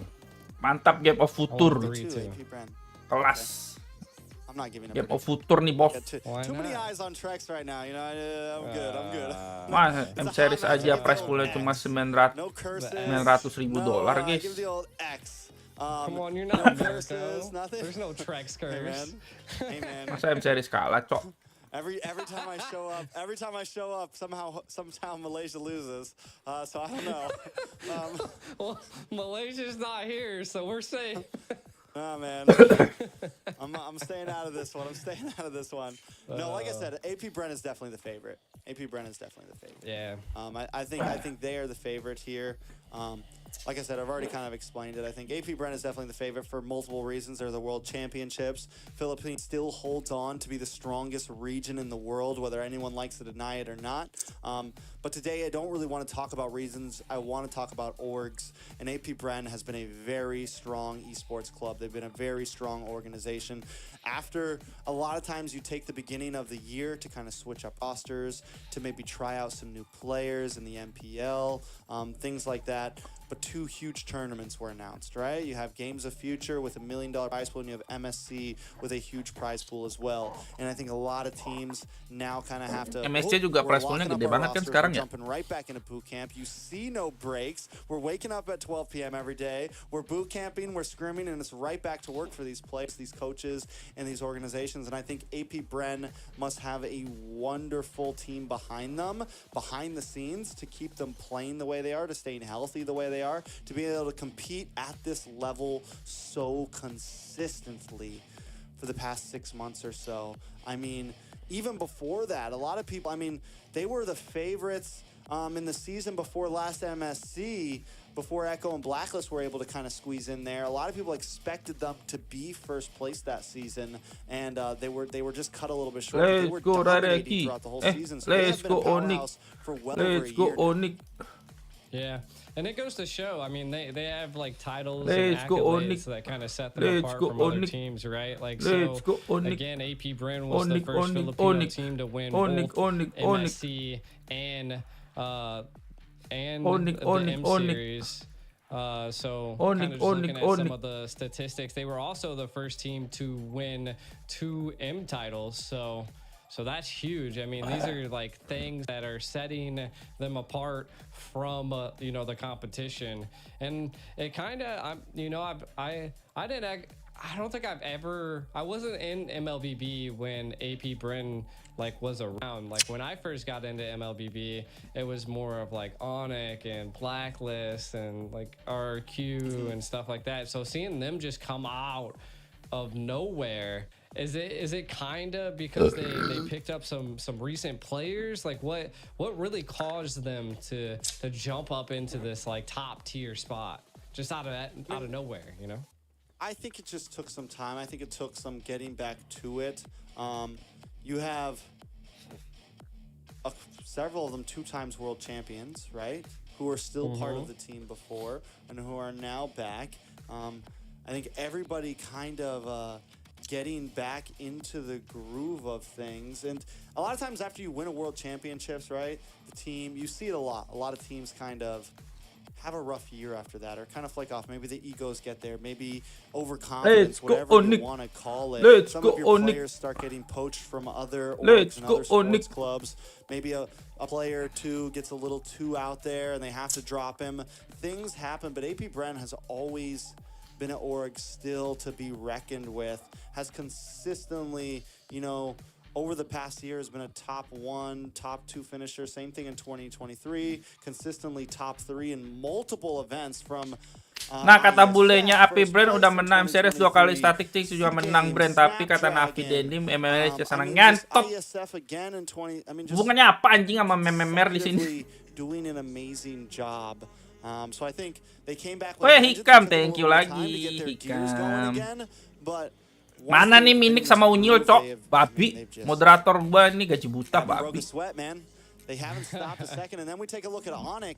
Mantap Game of Future. Kelas. I'm not giving Game of Future nih, bos. Too many eyes on Trex right now, you know. I'm good. Mas, M series aja price pool-nya cuma $900.000, guys. Come on, you're not curses, there's no Trex curse. Hey man. Masa M series kalah, cok. Every time I show up, somehow Malaysia loses. So I don't know. Well, Malaysia's not here, so we're safe. Oh man, I'm staying out of this one. No, like I said, AP Bren is definitely the favorite. Yeah. I think they are the favorite here. Like I said, I've already kind of explained it. I think AP Bren is definitely the favorite for multiple reasons. They're the World Championships. Philippines still holds on to be the strongest region in the world, whether anyone likes to deny it or not. But today, I don't really want to talk about reasons. I want to talk about orgs. And AP Bren has been a very strong esports club. They've been a very strong organization. After a lot of times you take the beginning of the year to kind of switch up rosters, to maybe try out some new players in the MPL, things like that. But 2 huge tournaments were announced, right? You have Games of Future with $1 million prize pool, and you have MSC with a huge prize pool as well. And I think a lot of teams now kind of have to. MSC juga prize poolnya gede banget kan sekarang ya. Jumping right back into boot camp. You see no breaks. We're waking up at 12 p.m. every day. We're boot camping. We're scrimming, and it's right back to work for these players, these coaches, and these organizations. And I think AP Bren must have a wonderful team behind them, behind the scenes, to keep them playing the way they are, to staying healthy the way they are, to be able to compete at this level so consistently for the past 6 months or so. I mean, even before that, a lot of people, I mean, they were the favorites in the season before last MSC, before Echo and Blacklist were able to kind of squeeze in there. A lot of people expected them to be first place that season, and they were just cut a little bit short. They were dominating throughout the whole season. So they have been a powerhouse for well over a year. Onic. Yeah, and it goes to show, I mean, they have like titles and accolades that kind of set them apart from other teams, right? Like, so again, AP Bren was the first Filipino team to win both MSC and the M series. So kind of just looking at some of the statistics, they were also the first team to win 2 M titles. So that's huge. I mean, these are like things that are setting them apart from the competition. And it kind of, I don't think I wasn't in Mlbb when AP Bren was around. Like when I first got into Mlbb, it was more of like Onic and Blacklist and like RQ and stuff like that. So seeing them just come out of nowhere. Is it kind of because they picked up some recent players? Like what really caused them to jump up into this like top tier spot just out of nowhere, you know? I think it just took some time. I think it took some getting back to it. You have several of them 2 times world champions, right? Who are still part of the team before and who are now back. I think everybody kind of getting back into the groove of things. And a lot of times after you win a world championships, right, the team, you see it a lot. A lot of teams kind of have a rough year after that or kind of flake off. Maybe the egos get there, maybe overconfidence, whatever you want to call it. Some of your players start getting poached from other orgs and other sports clubs. Maybe a player or two gets a little too out there and they have to drop him. Things happen, but AP Bren has always been an org still to be reckoned with, has consistently, you know, over the past year has been a top 1, top 2 finisher. Same thing in 2023. Consistently top 3 in multiple events from Nah, kata bulenya AP Brand udah menang series 2 kali statistik juga menang Brand, tapi kata Navi Denim MMR sana ngantok. Hubungannya apa anjing sama MMR di sini? Doing an amazing job. So I think they came back with Hikam, thank you lagi Hikam. Mana nih Minik sama Unyil, cok? Babi, moderator gua ini gaji buta, babi.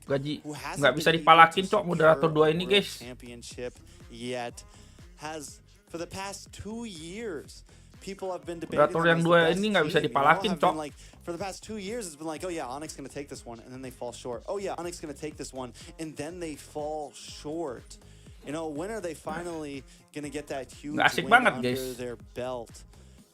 Gaji nggak bisa dipalakin, cok, moderator 2 ini, guys. Moderator yang 2 ini nggak bisa dipalakin, cok. For the past 2 years, it's been like, oh yeah, Onic's gonna take this one, and then they fall short. Oh yeah, Onic's gonna take this one, and then they fall short. You know, when are they finally gonna get that huge win under their belt?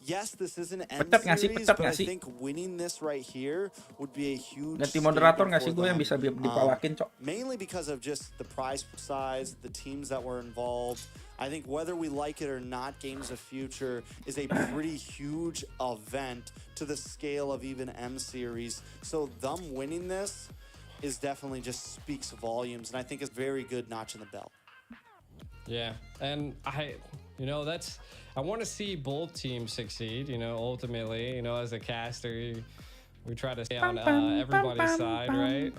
Yes, this is an end series, but I think winning this right here would be a huge moderator ngasih gue yang bisa dipalakin, cok. Mainly because of just the prize size, the teams that were involved. I think whether we like it or not, Games of Future is a pretty huge event to the scale of even M Series. So them winning this is definitely just speaks volumes, and I think it's very good notch in the belt. Yeah, and I want to see both teams succeed, you know, ultimately, you know, as a caster, we try to stay on everybody's side, right?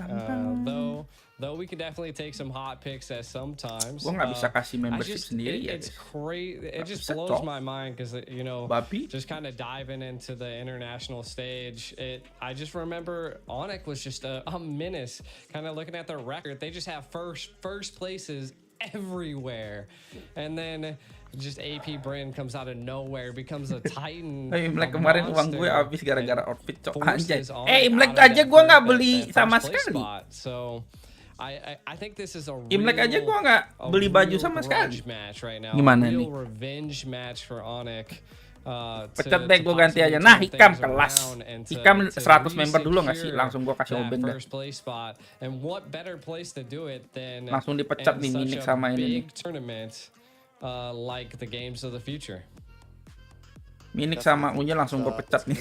Though we can definitely take some hot picks at sometimes. Gua nggak bisa kasih membership sendiri ya. It's crazy. It just blows my mind because, you know, just kind of diving into the international stage. I just remember Onic was just a menace. Kind of looking at their record, they just have first places everywhere, and then just AP Brand comes out of nowhere, becomes a titan. Imlek kemarin uang gue habis gara-gara outfit, cok, anjay. Imlek aja gue nggak beli sama sekali. So I think this is a Imlek aja gue nggak beli baju sama sekali. Gimana nih? Revenge match for Onic. Pecat deh, gue ganti aja. Nah, Hikam kelas. Hikam 100 member dulu nggak sih? Langsung gue kasih obeng dah. Langsung dipecat nih Minik sama ini nih. Minik sama Unya langsung gue pecat nih.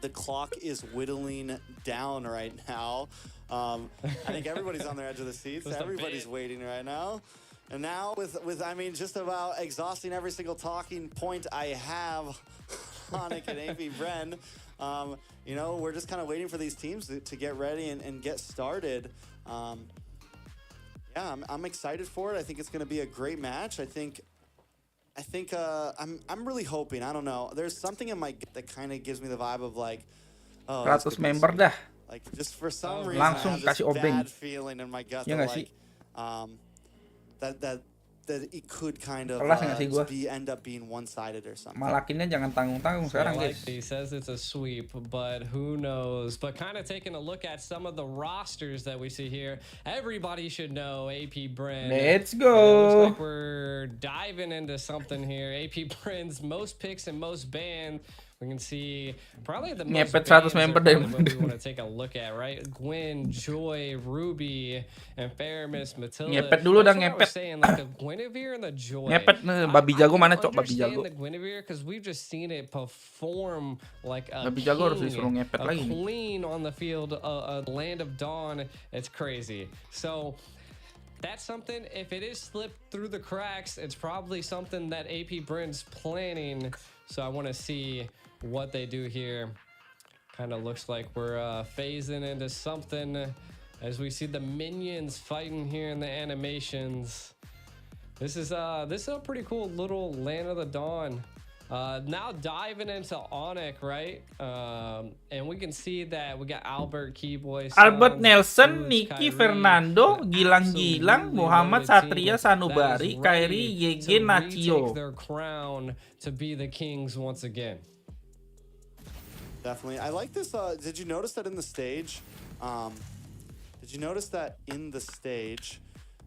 The clock is whittling down right now. I think everybody's on the edge of the seats. Everybody's waiting right now. And now with I mean, just about exhausting every single talking point I have, Onic and AP Bren, you know, we're just kind of waiting for these teams to get ready and get started. Yeah, I'm excited for it. I think it's going to be a great match. I think I'm really hoping. I don't know. There's something in my gut that kind of gives me the vibe of like, 100 member dah. Like just for some reason, langsung I have kasih this obeng. bad feeling in my gut that like, that it could kind of end up being one-sided or something. Malakinnya jangan tanggung-tanggung sekarang, guys. He says it's a sweep, but who knows? But kind of taking a look at some of the rosters that we see here, everybody should know AP Bren. Let's go. It looks like we're diving into something here. AP Bren's most picks and most banned. We can see probably the most ngepet 100 member deh. We want to take a look at, right? Gwen, Joy, Ruby, and Faramis, Matilda. Ngepet dulu dah, ngepet. Like the Guinevere and the Joy. Ngepet babi jago mana, cok? Babi jago. The Guinevere because we've just seen it perform like a babi jago harus disuruh ngepet lagi. Queen on the field, a land of dawn. It's crazy. So that's something, if it is slipped through the cracks, it's probably something that AP Brent's planning. So I want to see what they do here. Kind of looks like we're phasing into something as we see the minions fighting here in the animations. This is a pretty cool little Land of the Dawn. Now diving into Onic, right? And we can see that we got Albert, Keyboy, Albert Sons, Nelson, Boots, Nicky, Kyrie, Fernando, an Gilang-Gilang, absolutely Muhammad, loaded Satria, team Sanubari, that is Kyrie, ready YG, to Nacho. retake their crown to be the kings once again. Definitely. I like this. Did you notice that in the stage?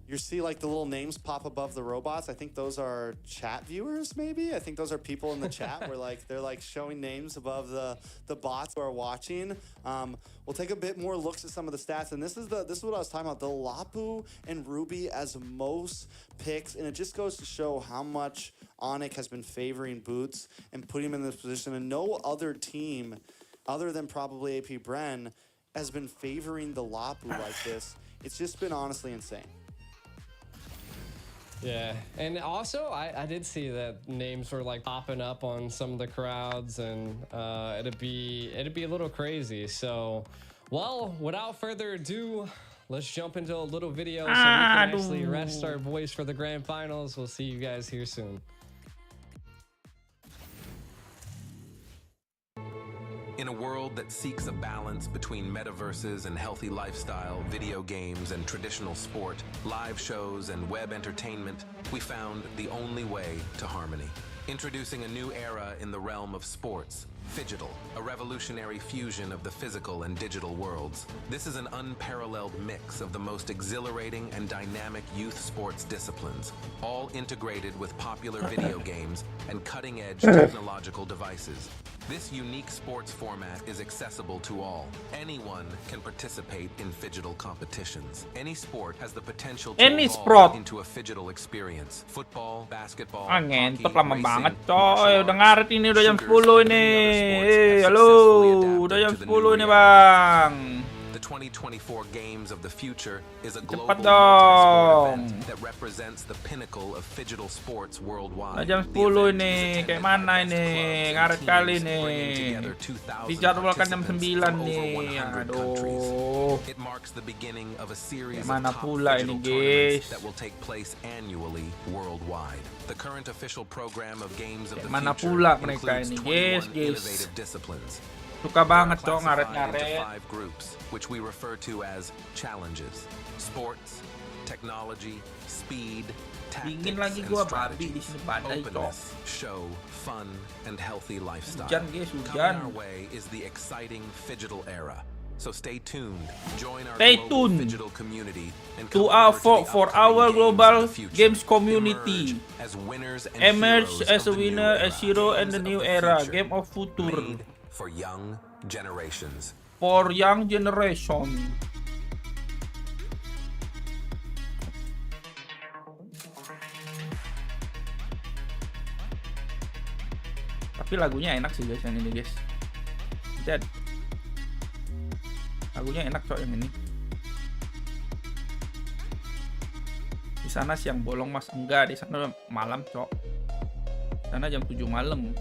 You see like the little names pop above the robots. I think those are chat viewers, maybe. I think those are people in the chat where like they're like showing names above the bots who are watching. We'll take a bit more looks at some of the stats, and this is what I was talking about. The Lapu and Ruby as most picks, and it just goes to show how much Onic has been favoring Boots and putting him in this position, and no other team, other than probably AP Bren, has been favoring the Lapu like this. It's just been honestly insane. Yeah, and also I did see that names were like popping up on some of the crowds, and it'd be a little crazy. So, well, without further ado, let's jump into a little video so we can actually rest our voice for the grand finals. We'll see you guys here soon. In a world that seeks a balance between metaverses and healthy lifestyle, video games and traditional sport, live shows and web entertainment, we found the only way to harmony. Introducing a new era in the realm of sports, Phygital, a revolutionary fusion of the physical and digital worlds. This is an unparalleled mix of the most exhilarating and dynamic youth sports disciplines, all integrated with popular video games and cutting-edge technological devices. This unique sports format is accessible to all. Anyone can participate in Phygital competitions. Any sport has the potential to evolve into a Phygital experience. Football, basketball, hockey, lama banget racing, coy. Udah ngaret ini, udah jam 10 ini. Halo, udah jam 10 ini bang. The 2024 Games of the Future is a global Cepat dong. event that represents the pinnacle of Phygital sports worldwide. Udah jam 10 ini, kayak mana ini? Ngaret kali nih. Dijadwalkan jam 9 nih. Aduh. It marks the beginning of a series Kayak mana of top pula ini, Phygital guys? tournaments that will take place annually worldwide. The current official program of Games of the Mana Future pula mereka includes ini, 21 guys. innovative disciplines. Suka banget cok Classified ngaret-ngaret. into 5 groups, which we refer to as challenges: sports, technology, speed, Dingin tactics, lagi and gua strategy, babi di sini badai cok. openness, show, fun, and healthy lifestyle. Hujan, guys, Coming hujan. our way is the exciting Phygital era. So stay tuned. Join our Stay global tuned Phygital community and to come our over to the for upcoming our Games global of the Future. games community. Emerge as winners and Emerge heroes as a of the new winner, era. as hero, and the Games new of the era. future. Game of Future. Made for young generations. For young generation. Tapi lagunya enak sih guys yang ini guys. Lihat. Lagunya enak cok yang ini. Di sana siang bolong mas, enggak, di sana malam cok. Di sana jam 7 malam.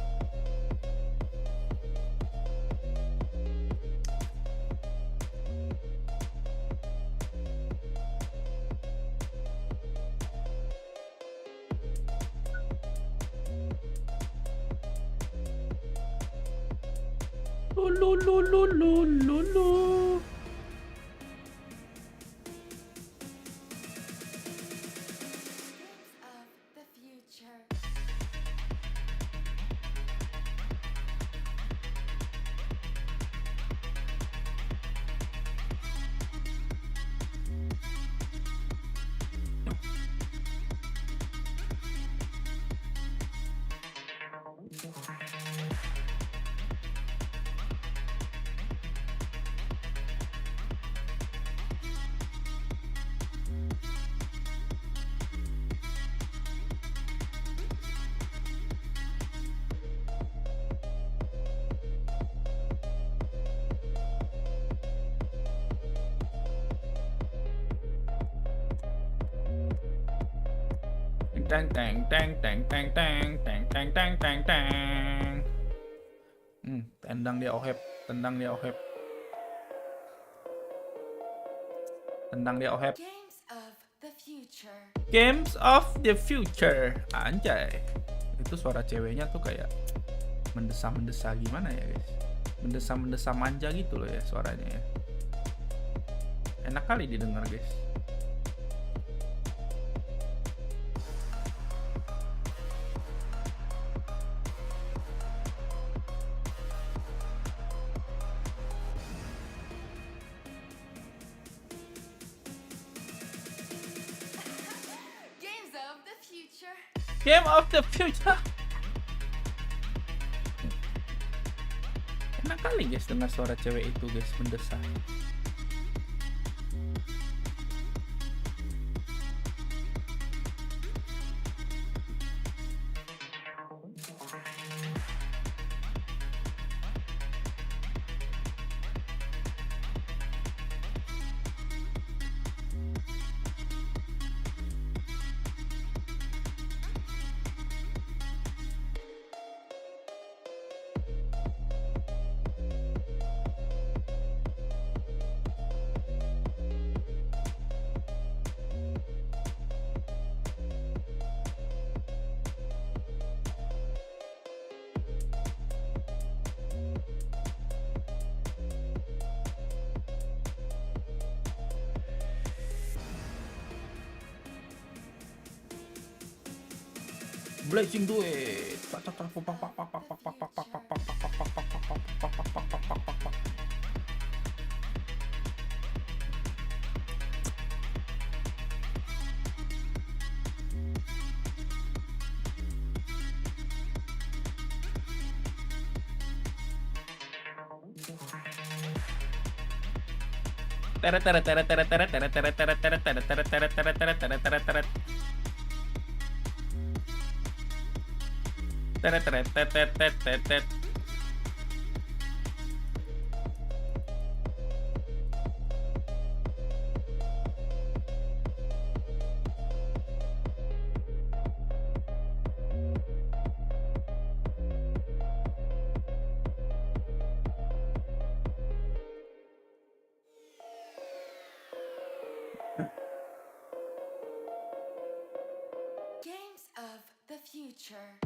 Lulu. teng teng teng teng teng teng teng teng teng teng teng. Tendang dia Oheb, tendang dia Oheb. Tendang dia Oheb. Games of the Future. Anjay. Itu suara ceweknya tuh kayak mendesah-mendesah gimana ya, guys? Mendesah-mendesah manja gitu loh ya suaranya ya. Enak kali didengar, guys. Game of the Future. Enak kali guys dengar suara cewek itu guys mendesah. Blazing duet. Games of the Future.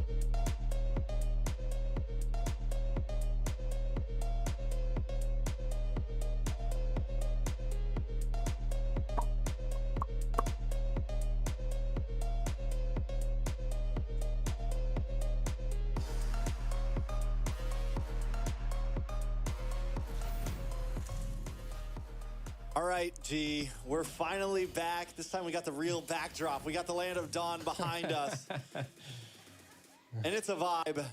All right, G, we're finally back. This time we got the real backdrop. We got the land of Dawn behind us. And it's a vibe.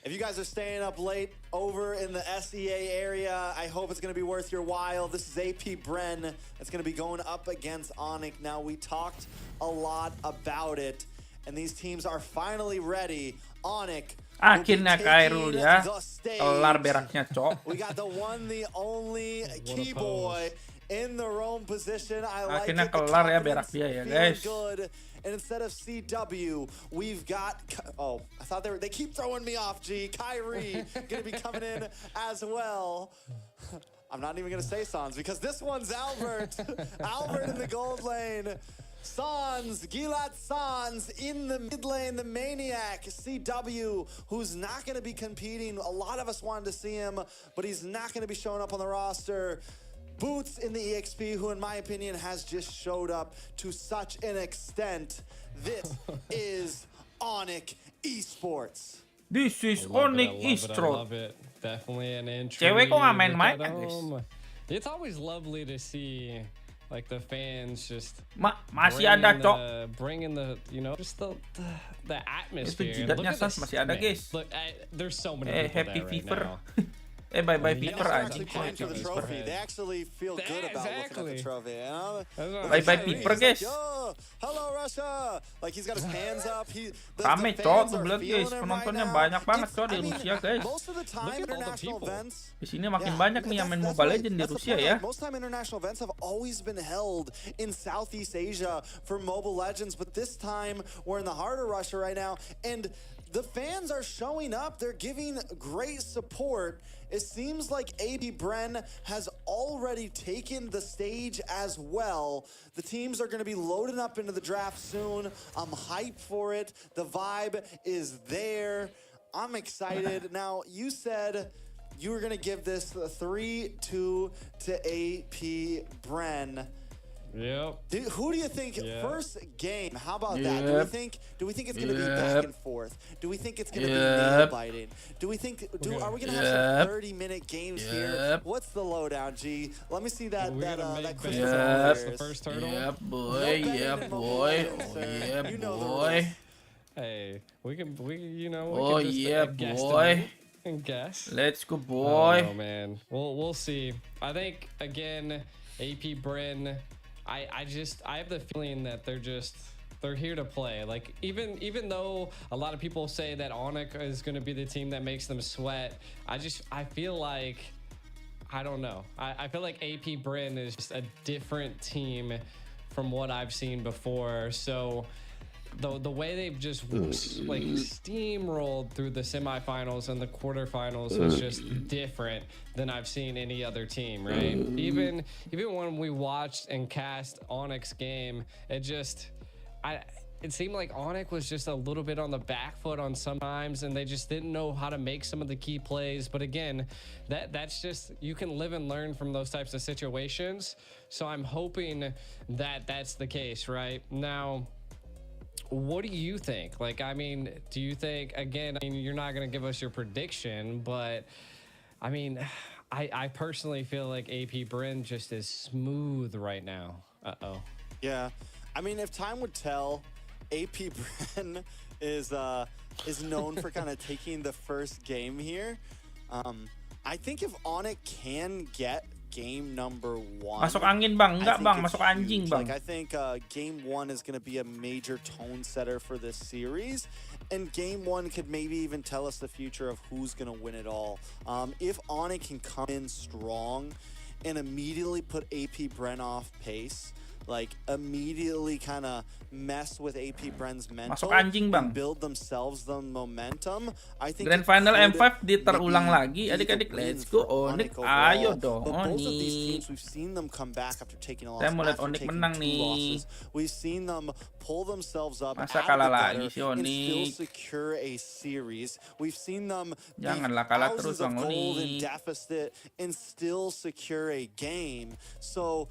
If you guys are staying up late over in the SEA area, I hope it's going to be worth your while. This is AP Bren that's going to be going up against Onic. Now, we talked a lot about it, and these teams are finally ready. Onic. Akhirnya Kairul ya. Kelar beraknya, cok. We got the one, the only key boy in the Rome position. I like Akhirnya it. kelar ya berak dia ya, guys. Good. And instead of CW, we've got, oh, I thought they keep throwing me off, G. Kyrie gonna be coming in as well. I'm not even gonna say Sans because this one's Albert. Albert in the gold lane. Sans, Gilad Sans in the mid lane, the Maniac, CW, who's not going to be competing. A lot of us wanted to see him, but he's not going to be showing up on the roster. Boots in the EXP, who in my opinion has just showed up to such an extent. This is Onic Esports. This is Onic Esports. I love it. Definitely an entry. Cewek kok nggak main-main guys? It's always lovely to see like the fans just masih ada, cok. Bringing the, you know, just the atmosphere. Itu jidatnya Sans masih ada, guys. Look, there's so many people Happy there right Fever. now. Bye-bye They're Piper not anjing. actually playing for the trophy. They actually feel good about looking at the trophy. You know? Bye-bye Piper guys. Yo, hello Russia. Like he's got his hands up. Rame cok tuh lihat guys, penontonnya banyak banget cok di Rusia guys. Most of the time international events. Di sini makin banyak nih yang main Mobile Legends di Rusia ya. Most time international events have always been held in Southeast Asia for Mobile Legends, but this time we're in the heart of Russia right now, and the fans are showing up. They're giving great support. It seems like AP Bren has already taken the stage as well. The teams are going to be loading up into the draft soon. I'm hyped for it. The vibe is there. I'm excited. Now, you said you were going to give this 3-2 to AP Bren. Yep. Who do you think first game? How about that? Do we think it's going to be back and forth? Do we think it's going to be nail biting? Do we think are we going to have some 30-minute games here? What's the lowdown, G? Let me see that the first turtle. Yeah, boy. Yeah, boy. Oh, yeah, boy. Hey, we can Oh, yeah, boy. And guess. Let's go, boy. Oh man, we'll see. I think again, AP Bren. I have the feeling that they're here to play. Like even though a lot of people say that Onic is going to be the team that makes them sweat, I feel like, I don't know. I feel like AP Bren is just a different team from what I've seen before. So the way they've just like steamrolled through the semifinals and the quarterfinals was just different than I've seen any other team, right? Even when we watched and cast Onic's game, it seemed like Onic was just a little bit on the back foot on sometimes, and they just didn't know how to make some of the key plays. But again, that's just, you can live and learn from those types of situations. So I'm hoping that that's the case right now. What do you think? Like, I mean, do you think, again, I mean, you're not going to give us your prediction, but I mean, I personally feel like AP Bren just is smooth right now. Yeah. I mean, if time would tell, AP Bren is known for kind of taking the first game here. I think if Onic can get game number 1. Masuk angin bang, enggak bang, masuk anjing bang. Like I think game 1 is going to be a major tone setter for this series, and game 1 could maybe even tell us the future of who's going to win it all. If Onic can come in strong and immediately put AP Bren off pace, like immediately kind of mess with AP Bren's mental and build themselves the momentum. I think Grand Final M5 diterulang lagi, adik-adik. Let's go Onic, ayo dong Onic. We've seen them come back after taking a loss. Saya mau lihat Onic menang nih. We've seen them pull themselves up Masa kalah lagi si and still Onic. secure a series. We've seen them Janganlah kalah terus thousands of bang gold in Onic. deficit and still secure a game. So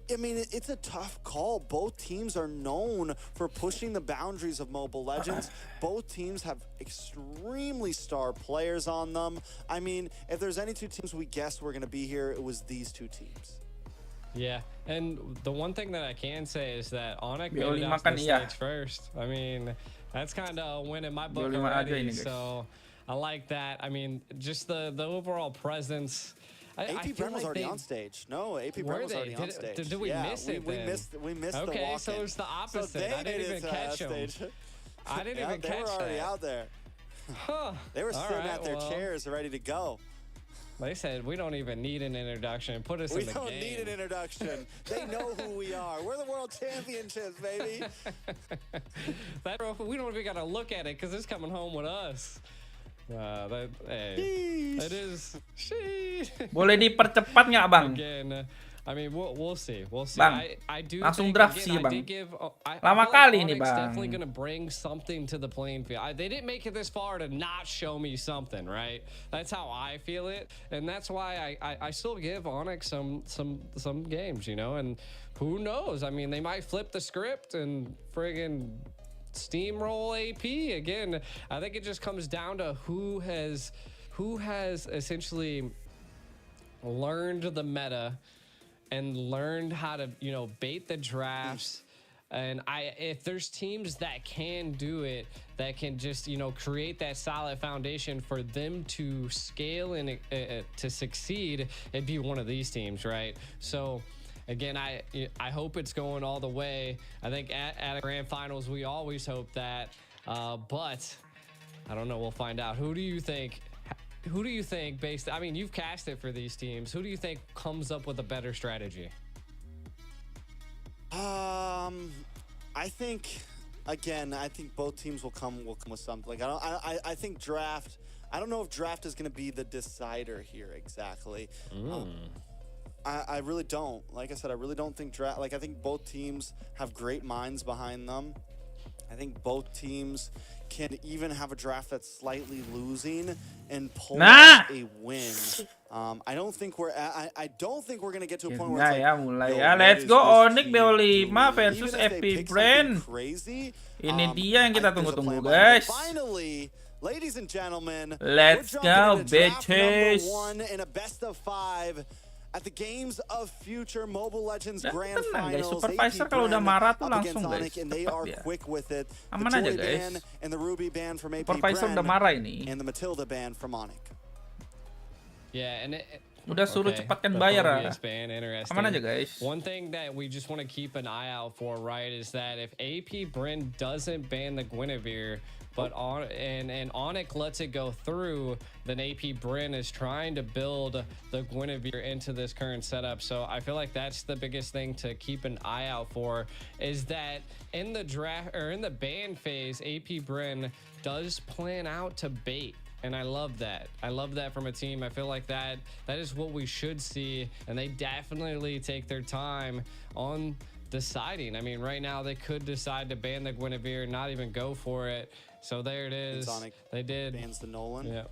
I mean, it's a tough call. Both teams are known for pushing the boundaries of Mobile Legends. Both teams have extremely star players on them. I mean, if there's any two teams we guessed were going to be here, it was these two teams. Yeah, and the one thing that I can say is that Onic made it out to the stage first. I mean, that's kind of a win in my book already, so I like that. I mean, just the overall presence. AP Bren was already on stage. No, AP Bren was already on stage. Did we miss it we then? We missed the walk-in. Okay, so it's the opposite. I didn't even catch them. I didn't even catch that. They were already out there. They were sitting at their chairs ready to go. They said, we don't even need an introduction. Put us in the game. We don't need an introduction. They know who we are. We're the World Championships, baby. We don't even got to look at it because it's coming home with us. That is. Boleh dipercepat nggak bang? Again, I mean, we'll see. We'll see. Bang, I do langsung think, draft again, sih bang. I Lama feel kali like nih Onic's bang. definitely gonna bring something to the playing field. They didn't make it this far to not show me something, right? That's how I feel it, and that's why I still give Onic some games, you know. And who knows? I mean, they might flip the script and friggin' steamroll AP again. I think it just comes down to who has essentially learned the meta and learned how to, you know, bait the drafts. And if there's teams that can do it, that can just, create that solid foundation for them to scale and to succeed, it'd be one of these teams, right? So again, I hope it's going all the way. I think at a grand finals, we always hope that, but I don't know. We'll find out. Who do you think based, you've cast it for these teams. Who do you think comes up with a better strategy? I think both teams will come with something. I think draft. I don't know if draft is going to be the decider here exactly. I really don't. Like I said, I really don't think draft. I think both teams have great minds behind them. I think both teams can even have a draft that's slightly losing and pull off a win. I don't think we're gonna get to a point where it's like, mulai ya. Let's go Onic BO5 versus Epic Brand. Ini dia yang kita tunggu-tunggu, guys. Finally, ladies and gentlemen, let's go, bitches. One in a best of 5 at the Games of Future Mobile Legends Grand Finals. Supervisor kalau udah marah tuh langsung, guys. And they are quick with it. Aman aja, guys. And the Ruby band from AP Supervisor udah marah ini. And the Matilda band from Onic. Yeah, and udah suruh cepatkan bayar. Aman aja, guys. One thing that we just want to keep an eye out for, right, is that if AP Bryn doesn't ban the Guinevere, but Onic lets it go through, then AP Bryn is trying to build the Guinevere into this current setup. So I feel like that's the biggest thing to keep an eye out for, is that in the draft or in the ban phase, AP Bryn does plan out to bait. And I love that. I love that from a team. I feel like that is what we should see. And they definitely take their time on deciding. Right now they could decide to ban the Guinevere, not even go for it. So there it is. Onic they did. Bans the Nolan. Yeah.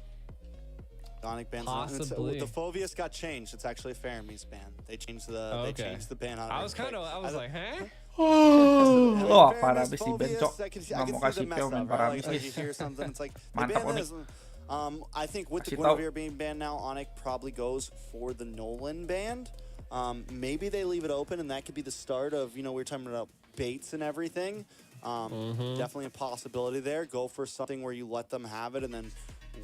Onic bans Possibly. the Phoveus got changed. It's actually a Faramese ban. They changed the they changed the ban. I was like, huh? Oh, para habis dibencok. Nggak mau kasih pio main para habis. Mantap Onic. I think with the Guinevere being banned now, Onic probably goes for the Nolan band. Maybe they leave it open, and that could be the start of, we were talking about baits and everything. Definitely a possibility there. Go for something where you let them have it, and then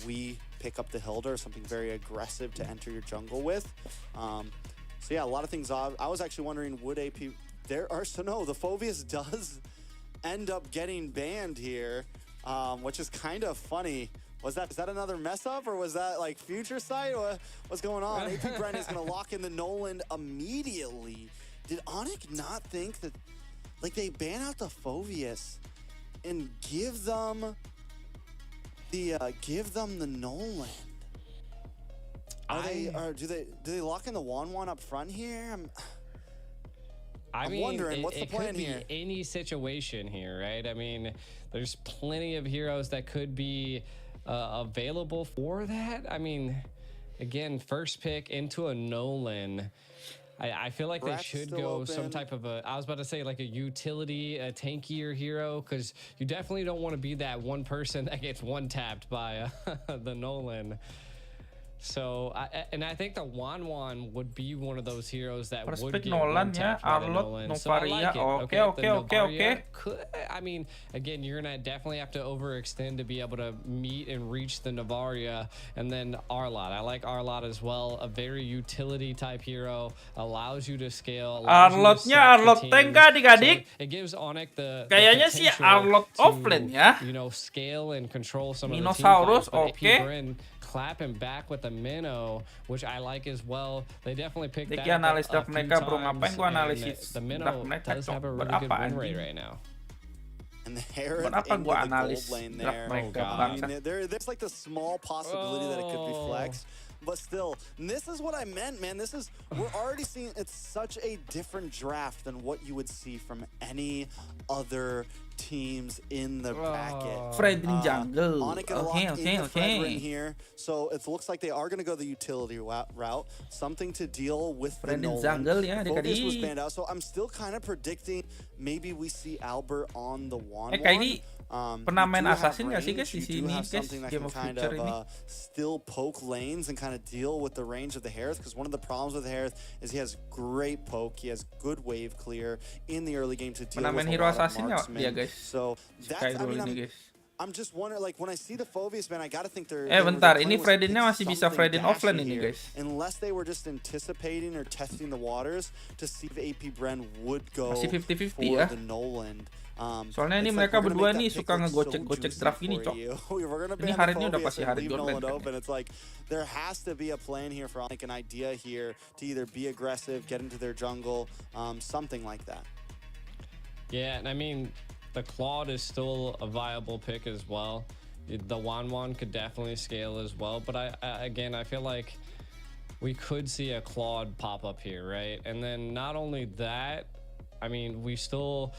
we pick up the Hilda or something very aggressive to enter your jungle with. So yeah, a lot of things. I was actually wondering, would AP... no, the Phoveus does end up getting banned here, which is kind of funny. Is that another mess up, or was that like future sight? What's going on? AP Brand is going to lock in the Nolan immediately. Did Onic not think that, they ban out the Phoveus and give them the Nolan? Do they lock in the 1-1 up front here? I'm wondering, what's the plan here? It could be any situation here, right? There's plenty of heroes that could be available for that. Again, first pick into a Nolan. I feel like they should go some type of I was about to say like a utility, a tankier hero, because you definitely don't want to be that one person that gets one-tapped by the Nolan. So, I think the Wan would be one of those heroes that would get Nolan ya, Arlot, Novaria. Okay. Again, you're gonna definitely have to overextend to be able to meet and reach the Novaria, and then Arlot. I like Arlot as well. A very utility type hero, allows you to scale. Arlotnya Arlot tank adik-adik. It gives Onic the kayaknya sih Arlot offlane ya. Scale and control some of the Minosaurus. Okay. Clapping back with the Minnow, which I like as well. They definitely picked that up analis a draft few mereka, bro. times, Ngapain gua analisis the Minnow does have a really good win rate right now. And the Herod into the gold lane there. There's like the small possibility that it could be flexed. But still, this is what I meant, man. We're already seeing, it's such a different draft than what you would see from any other teams in the bracket. Fred in jungle. Onic gonna lock in the Fredrin here. So it looks like they are going to go the utility route. Something to deal with the Nolan. Focus was banned out. So I'm still kind of predicting maybe we see Albert on the 1-1. Pernah main do have Assassin nggak sih range, guys di you do sini have guys? something that Game can of kind Future ini. of still poke lanes and kind of deal with the range of the Harith, because one of the problems with Harith is he has great poke, he has good wave clear in the early game to deal Pernah with main a Hero lot of Assassin nggak dia marksmen. guys? So that's, I mean, Guys. I'm just wondering, like, when I see the Phobius, man, I gotta think they're... Bentar, their ini plan was to Fredin-nya pick masih bisa something Fredin offline dashy ini here, guys. unless they were just anticipating or testing the waters to see if AP Bren would go Masih 50-50 for ya. the Noland. Soalnya ini mereka berdua nih suka ngegocek-gocek draft gini, Cok. Ini hari ini udah pasti hari Jordan. It's like there has to be a plan here for like an idea here to either be aggressive, get into their jungle, something like that. Yeah, and I mean, the Claude is still a viable pick as well. The Wanwan could definitely scale as well, but again, I feel like we could see a Claude pop up here, right? And then not only that, I mean, we've seen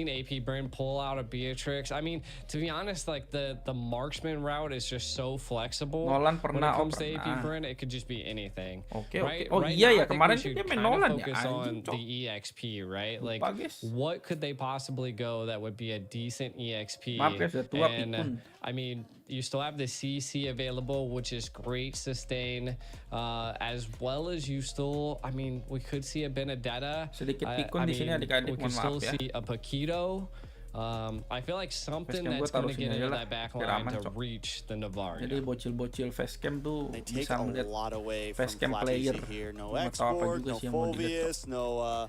AP Bren pull out a Beatrix. I mean, to be honest, like the marksman route is just so flexible. Nolan when pernah, it comes to AP Bren, it could just be anything. Oke. Right Iya now, ya, I think kemarin we should dia main kinda Nolan ya. focus on Anjing, Cok. the EXP, right? Like, Bagus. what could they possibly go that would be a decent EXP? Maaf ya, sudah tua And pikun. I mean, you still have the CC available, which is great sustain, as well as you still, I mean, we could see a Benedetta. Sedikit I pikun di sini mean, adik-adik, we could mohon still maaf ya. see a Paquito. I feel like something Facecam that's gua going to taruh get sini into aja lah, that back biar line aman, to Cok. reach the Nobar. Jadi bocil-bocil facecam tuh They take bisa a melihat lot away from facecam Flat player. Easy here. No Nggak tahu apa export, juga no sih yang mau dilihat, Cok. Phobius,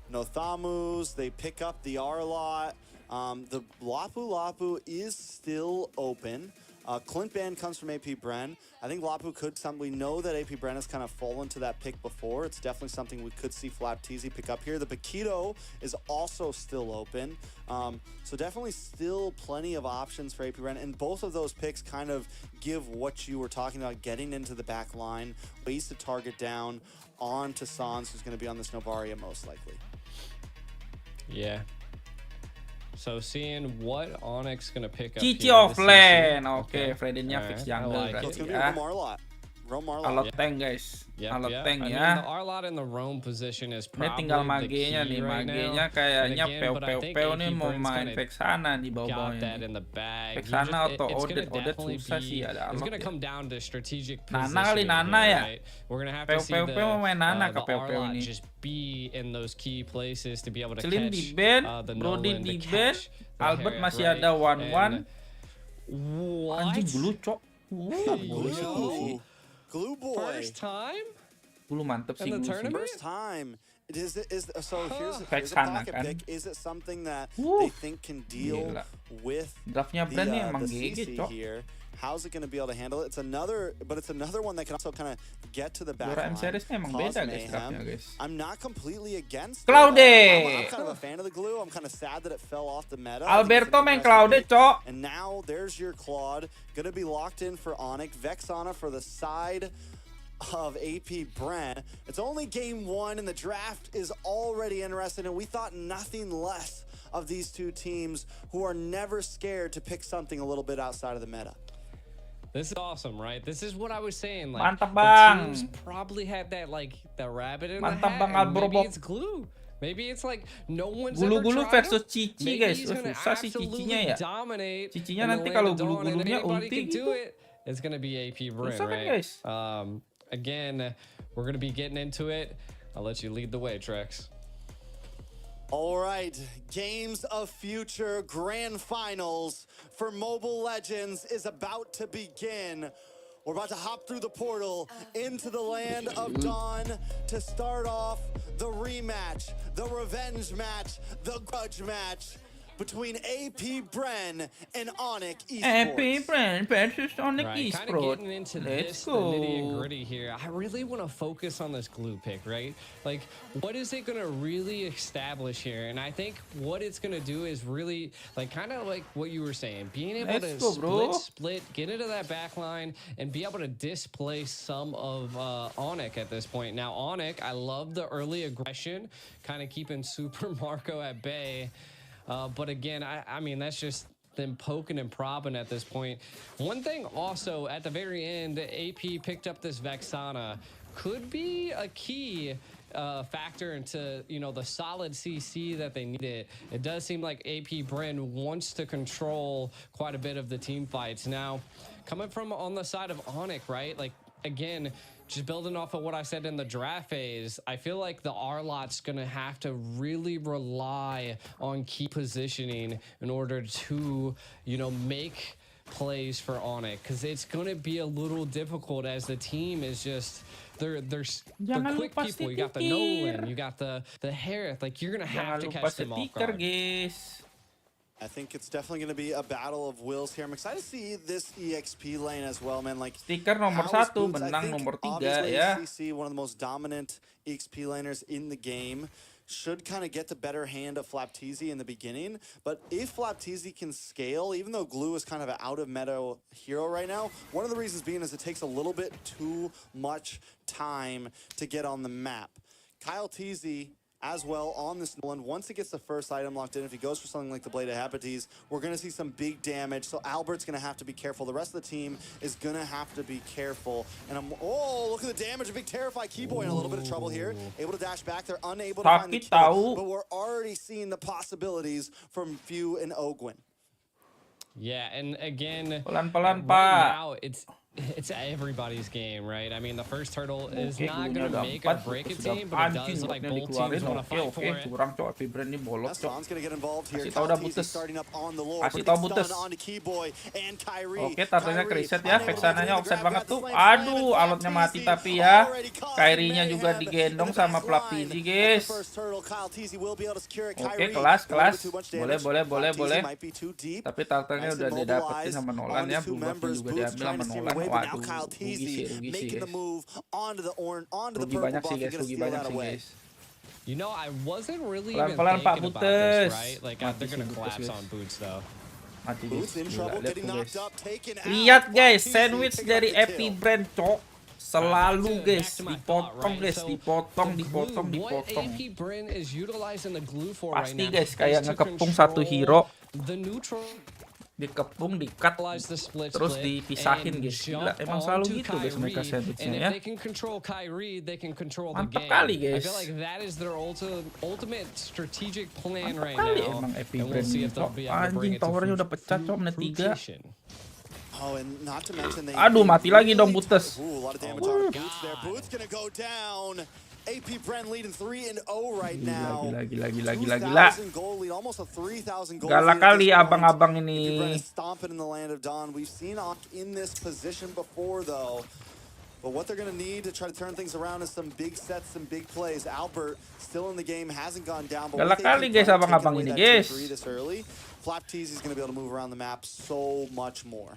no Thamus. They pick up the R-Lot. The Lapu is still open. Clint Ban comes from AP Bren. I think Lapu could we know that AP Bren has kind of fallen to that pick before. It's definitely something we could see Flap Teasy pick up here. The Paquito is also still open. So definitely still plenty of options for AP Bren. And both of those picks kind of give what you were talking about, getting into the back line, ways to target down on to Sans, who's going to be on this Novaria most likely. Yeah. So seeing what Onyx gonna pick up. Cici here, offline. this Oke, Fredin-nya fix jungle like berarti It's going to be ya. Roam Arlot. Alot tank guys. Alot tank I mean, ya. the R-Lot in the roam position is Ini probably tinggal the magenya key nih, right magenya now. kayaknya And again, but I think peu AP nih mau Bren's main kinda Vexana di got bawah-bawahnya. that in the bag. Vexana atau It's gonna Odet definitely susah sih be. ada It's Alot gonna ya. come down to strategic Nana kali, positioning Nana here, ya. right? We're gonna have to see Peu mau main Nana ke the peu R-Lot ini. just be in those key places to be able to Celine catch di ban, the Brody Nolan, to di ban, catch the Albert Harriet, masih right? ada 1-1. And Anjing what? Glue, Cok. Glue. Glue boy. First time? Glue mantep sih In the Glue sih. tournament? First time. So here's a Vexana pocket kan. pick. Is it something that they think can deal Gila. with Draftnya Brand nih emang the GG, CC Cok. here? How's it going to be able to handle it? It's another one that can also kind of get to the back Juara M line, Series-nya emang cause beda guys mayhem. draftnya guys. I'm not completely against it. Claude! I'm kind of a fan of the glue. I'm kind of sad that it fell off the meta. I think it's Alberto an main interesting Claude, pick. Cok. And now there's your Claude. Going to be locked in for Onic. Vexana for the side of AP Bren. It's only game one and the draft is already interesting, and we thought nothing less of these two teams who are never scared to pick something a little bit outside of the meta. This is awesome, right? This is what I was saying. Like, Mantap, the Bang. teams probably have that, like, the rabbit in Mantap, the hat. Bang And maybe Alborobok. it's glue. Maybe it's like no one's Gulu-gulu ever tried versus him. Cici, Maybe guys. he's gonna Susah sih absolutely Cicinya ya. dominate Cicinya in the nanti lane kalau of dawn, and gulu-gulunya anybody ulti can do gitu. it. It's gonna be AP Bren, Susah kan, right? guys? Again, we're gonna be getting into it. I'll let you lead the way, Trex. All right, Games of Future Grand Finals for Mobile Legends is about to begin. We're about to hop through the portal into the land of Dawn to start off the rematch, the revenge match, the grudge match between AP Bren and Onic Esports. AP Bren versus Onic Right, kind of Esports. getting into Let's this, the go. nitty and gritty here. I really want to focus on this glue pick, right? Like, what is it going to really establish here? And I think what it's going to do is really, like, kind of like what you were saying, being able Let's to go, bro. split, get into that back line, and be able to displace some of Onic at this point. Now, Onic, I love the early aggression, kind of keeping Super Marco at bay. But again, I mean, that's just them poking and propping at this point. One thing also, at the very end, AP picked up this Vexana. Could be a key factor into, you know, the solid CC that they needed. It does seem like AP Bren wants to control quite a bit of the team fights. Now, coming from on the side of Onic, right? Like, again, just building off of what I said in the draft phase, I feel like the R-Lot's going to have to really rely on key positioning in order to, you know, make plays for Onic, because it's going to be a little difficult as the team is just they're quick people. You got the Nolan, you got the Harith. Like, you're going to have to catch them off guard. I think it's definitely going to be a battle of wills here. I'm excited to see this EXP lane as well, man. Like, stiker nomor 1, benang nomor 3 ya. CC, one of the most dominant EXP laners in the game, should kind of get the better hand of Flapteezy in the beginning. But if Flapteezy can scale, even though Glue is kind of an out of meta hero right now, one of the reasons being is it takes a little bit too much time to get on the map. Kyle Teasy as well on this one. Once it gets the first item locked in, if he goes for something like the Blade of Hepates, we're going to see some big damage. So Albert's going to have to be careful. The rest of the team is going to have to be careful. And oh, look at the damage. A big Terrify Keyboy in a little bit of trouble here. Able to dash back. They're unable to find the kill. But we're already seeing the possibilities from Few and Ogwin. Yeah, and again, pelan-pelan, right now it's everybody's game, right? I mean, the first turtle is not going to make or break a team, but it does look like both teams want to fight for it. Curang, cok. AP Bren ini bolot, cok. Going to get involved here. Kasih tau dah Buttes. Kasih tau Buttes. Oke, turtle-nya kereset ya. Vexananya offset banget tuh. Aduh, alotnya mati tapi ya. Kyrie-nya juga digendong sama Flapteezy, guys. Oke, kelas. Boleh. Tapi turtle-nya udah didapetin sama Nolan ya. Blue buff-nya juga diambil sama Nolan. Waduh, rugi sih guys. Rugi banyak sih guys. You know, I wasn't really pelan-pelan even Pak thinking about Buttes. this, right? Like, they're gonna collapse on Boots though. Mati guys. Lihat guys, sandwich dari AP Bren, cok. Selalu guys, dipotong guys, dipotong. Pasti guys, kayak ngekepung satu hero. Dikepung, dikat, terus dipisahin guys. Gila, emang selalu gitu guys mereka sandwichnya ya. Mantap kali guys. Mantap kali emang AP Bren ini, cok. Anjing, towernya udah pecah, cok, menit 3. Aduh, mati lagi dong Buttes. AP Bren leading 3-0 right now. Gila. Galak kali abang-abang ini. Stomping in the land of Dawn. We've seen Onic in this position before though. But what they're going to need to try to turn things around is some big sets, some big plays. Albert still in the game, hasn't gone down. Galak kali guys abang-abang ini guys. Flapteezy is going to be able to move around the map so much more.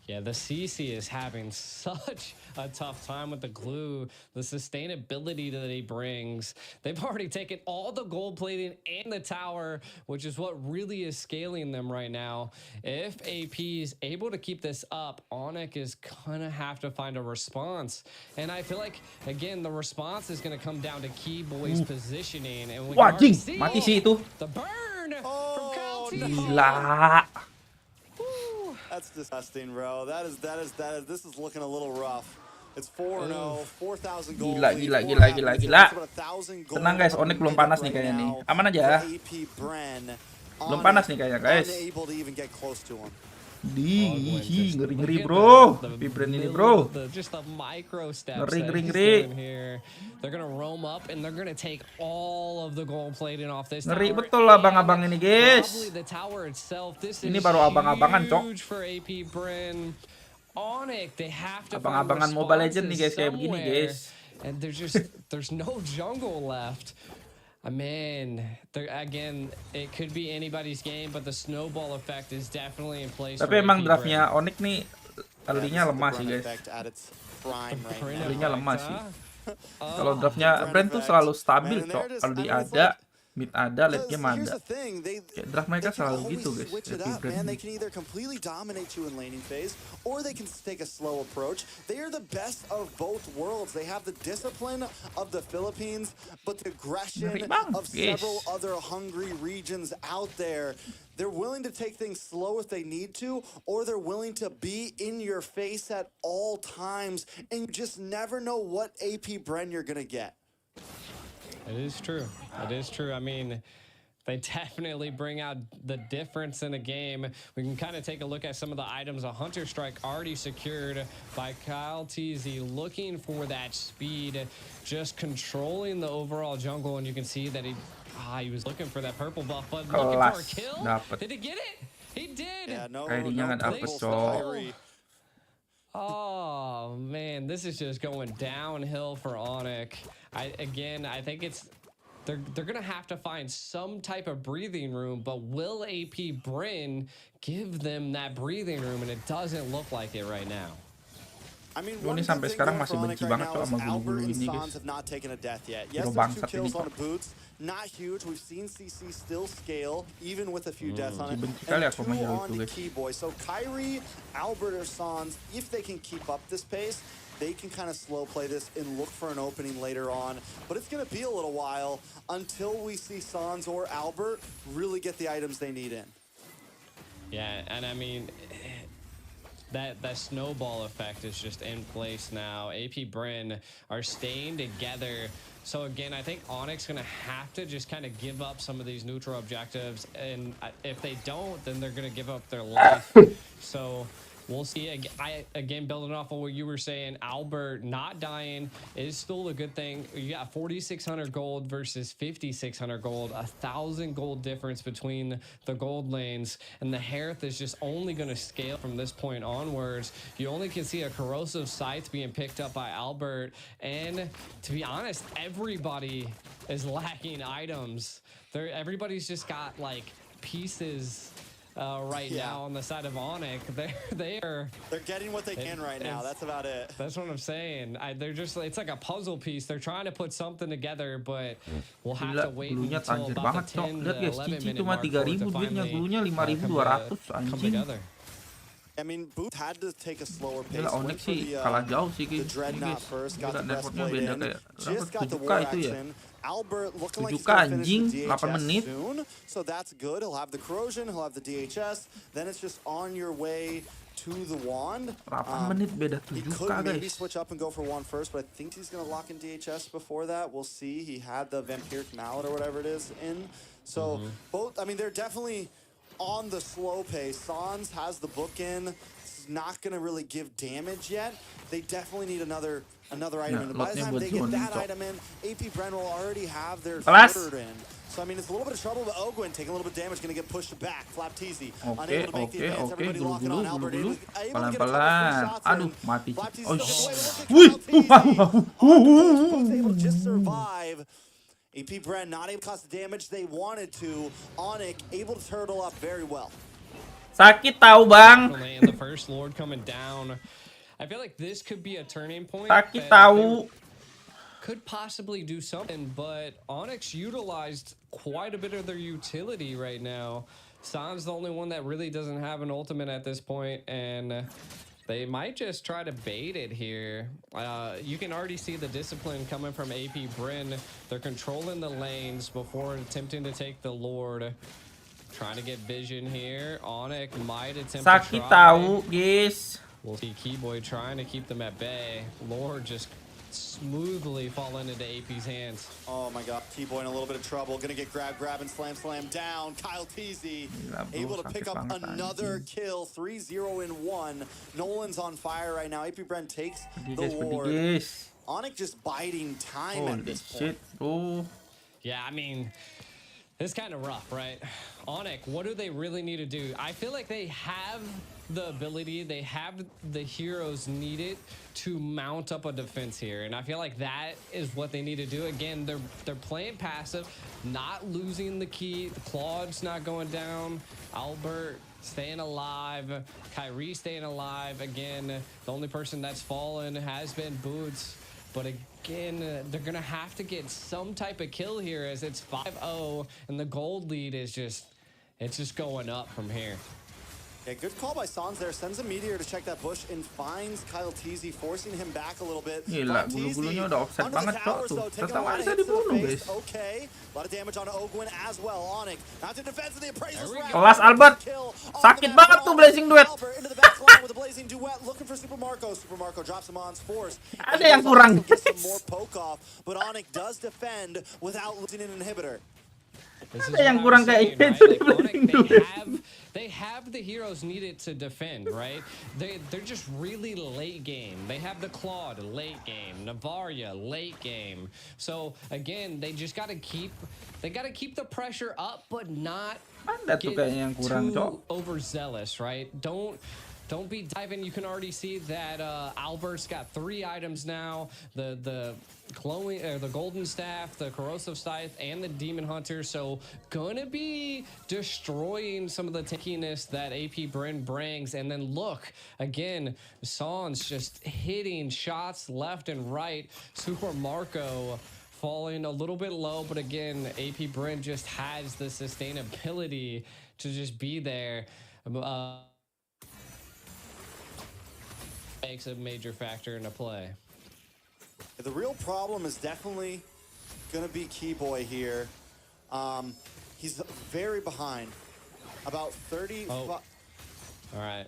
Yeah, the CC is having such a tough time with the glue, the sustainability that he brings. They've already taken all the gold plating and the tower, which is what really is scaling them right now. If AP is able to keep this up, Onic is gonna have to find a response. And I feel like, again, the response is gonna come down to Keyboy's positioning. And we can see mati sih itu. The burn from Kyle T. Gila. That's disgusting, bro. This is looking a little rough. It's 4-0, 4,000 gold. Gila. Tenang guys, Onic belum panas nih kayaknya nih. Aman aja. Belum panas nih kayaknya guys. Ngeri bro. AP Bren ini bro. Ngeri. They're gonna roam up and they're gonna take all of the gold plating off this. Ngeri betul abang-abang ini guys. Ini baru abang-abangan cok. Abang-abangan Mobile Legends nih guys, kayak begini guys. And there's no jungle left. Man, again, it could be anybody's game, but the snowball effect is definitely in place. Tapi emang draftnya Onic nih early-nya lemah sih guys. Early-nya lemah sih. Kalau draftnya Bren tuh selalu stabil cok. Early ada, mid ada, late game ada. Kayak draft mereka selalu gitu guys. They can either completely dominate you in laning phase, or they can take a slow approach. They are the best of both worlds. They have the discipline of the Philippines, but the aggression of several other hungry regions out there. They're willing to take things slow if they need to, or they're willing to be in your face at all times, and you just never know what AP Bren you're gonna get. It is true. It is true. I mean, they definitely bring out the difference in a game. We can kind of take a look at some of the items. A Hunter Strike already secured by Kyle TZ, looking for that speed, just controlling the overall jungle. And you can see that he was looking for that purple buff, but looking for a kill. Did he get it? He did. Yeah, no nggak dapet, Cok. Oh man, this is just going downhill for Onic. I think it's they're gonna have to find some type of breathing room, but will AP Bryn give them that breathing room? And it doesn't look like it right now. I mean, Gue nih sampai sekarang masih benci banget Cok sama gulu-gulu ini, guys. Hero bangsat ini, Cok. Not huge. We've seen CC still scale, even with a few deaths on it. Benci kali And aku sama hero itu, two guys. key boys. So Kyrie, Albert, or Sans, if they can keep up this pace, they can kind of slow play this and look for an opening later on. But it's going to be a little while until we see Sans or Albert really get the items they need in. Yeah, and I mean, that snowball effect is just in place now. AP Bryn are staying together. So again, I think Onyx gonna have to just kind of give up some of these neutral objectives, and if they don't, then they're gonna give up their life. So we'll see. Again, building off of what you were saying, Albert not dying is still a good thing. You got 4,600 gold versus 5,600 gold, 1,000 gold difference between the gold lanes, and the Hearth is just only going to scale from this point onwards. You only can see a corrosive scythe being picked up by Albert, and to be honest, everybody is lacking items. Everybody's just got like pieces right now on the side of Onic. They're getting what they can right now. That's about it. That's what I'm saying. They're just, it's like a puzzle piece. They're trying to put something together, but we'll have to wait Gulunya until tajir about banget, the Cok. 10 Lihat to guys, 11 Cici minute cuma mark for it 3.000 to duitnya, finally gulunya come 5.200, anjing. together. I mean, Booth had to take a slower pace. Gila, Onic sih kalah jauh sih, guys. The Dreadnought first, got Gila, the networknya breastplate beda in. kayak Just got the 7K war itu ya. action. Albert looking like he's 7K going to anjing, finish the 8 menit. DHS soon. So that's good. He'll have the corrosion, he'll have the DHS. Then it's just on your way to the wand. 8 menit beda He 7K, could maybe guys. switch up and go for wand first, but I think he's going to lock in DHS before that. We'll see. He had the Vampiric Mallet or whatever it is in. So both, I mean, they're definitely on the slow pace. Sans has the book in. It's not going to really give damage yet. They definitely need another item in. By the time they get that item in, AP Bren will already have their third in. So, I mean, it's a little bit of trouble, but Ogwin taking a little bit of damage, going to get pushed back. Flap TZ, unable to make the advance. Everybody locking on Albert. Able to get a couple free shots in. Aduh, mati. Flap TZ Oh, able to just survive. AP Bren not able to cause the damage they wanted to. Onic able to turtle up very well. Sakit tahu, Bang. And the first Lord coming down. I feel like this could be a turning point. Sakit tahu. Could possibly do something, but Onyx utilized quite a bit of their utility right now. San's the only one that really doesn't have an ultimate at this point, and they might just try to bait it here. You can already see the discipline coming from AP Bryn. They're controlling the lanes before attempting to take the Lord. Trying to get vision here. Onic might attempt Sakit to try. tahu, guys. We'll see Keyboy trying to keep them at bay. Lord just smoothly falling into AP's hands. Oh my god, Keyboy in a little bit of trouble. Gonna get grab and slam down. Kyle TZ able to pick up another kill. 3-0 in 1. Nolan's on fire right now. AP Bren takes the Lord. Onic just biding time at this point. Yeah, I mean, it's kind of rough, right? Onic, what do they really need to do? I feel like they have the ability, they have the heroes needed to mount up a defense here, and I feel like that is what they need to do. Again, they're playing passive, not losing the key. Claude's not going down. Albert staying alive. Kyrie staying alive. Again, the only person that's fallen has been Boots. But again, they're going to have to get some type of kill here as it's 5-0 and the gold lead is just, it's just going up from here. Yeah, good call by Sans there. Sends a meteor to check that bush and finds Kyle TZ, forcing him back a little bit. Gila, gulu-gulunya udah offset banget, Cok. Tuh, tetap aja dibunuh, guys. Okay, a lot of damage on Ogwin as well. Onic, not to defense of the appraiser's round. Kelas Albert. Sakit banget tuh Blazing Duet. blazing duet, looking for Super Marco. Super Marco drops him on Force. Ada yang kurang. Some more poke off, but Onic does defend without losing an inhibitor. Ada yang kurang kayak They have the heroes needed to defend, right? They're just really late game. They have the Claude late game, Navaria late game. So again, they just gotta keep the pressure up, but not get too overzealous, right? Don't be diving. You can already see that Albert's got 3 items now: the glowing, the golden staff, the corrosive scythe, and the demon hunter. So gonna be destroying some of the tankiness that AP Bren brings. And then look again, Sans just hitting shots left and right. Super Marco falling a little bit low, but again, AP Bren just has the sustainability to just be there. Makes a major factor into play. The real problem is definitely gonna be Keyboy here. He's very behind, about 30. All right.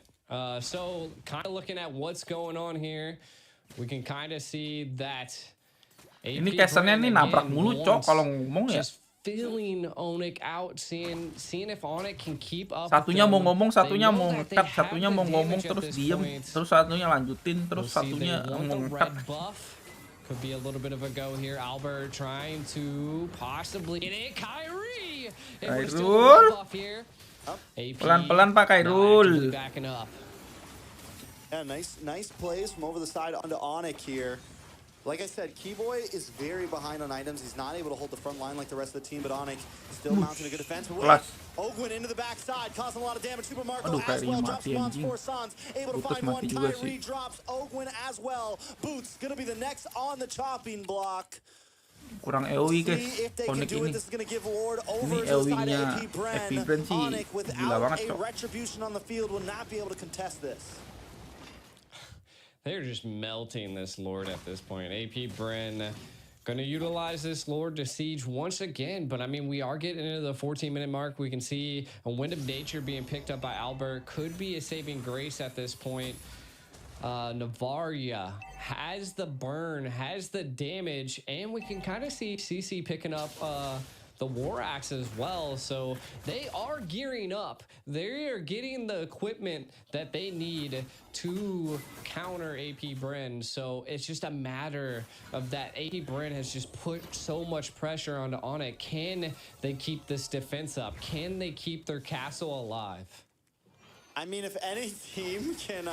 So kind of looking at what's going on here, we can kind of see that. Ini kesannya nih nabrak mulu, Cok, kalau ngomong ya. Feeling Onic out, seeing if Onic can keep up. Satunya mau ngomong, satunya mau ngekat, satunya mau ngomong terus diem, terus satunya lanjutin, terus satunya mau ngekat. Could be a little bit of a go here. Albert trying to possibly get it. Kyrie. Pelan-pelan Pak Khairul. Yeah, nice plays from over the side onto Onic here. Like I said, Keyboy is very behind on items. He's not able to hold the front line like the rest of the team, but Onic still mounting a good defense. Ogwin into the backside, causing a lot of damage. Super Marco as well, drops Mons for Sans. Able to find one. Kyrie drops Ogwin as well. Boots gonna be the next on the chopping block. Kurang AoE guys, Onic ini. Ini AoE-nya AP Bren sih gila banget, Cok. Retribution on the field will not be able to contest this. They're just melting this Lord at this point. AP Bren gonna utilize this Lord to siege once again, but I mean, we are getting into the 14-minute mark. We can see a Wind of Nature being picked up by Albert. Could be a saving grace at this point. Navaria has the burn, has the damage, and we can kind of see CC picking up the War Axe as well. So they are gearing up. They are getting the equipment that they need to counter AP Bren. So it's just a matter of that AP Bren has just put so much pressure onto Onic. Can they keep this defense up? Can they keep their castle alive? I mean, if any team can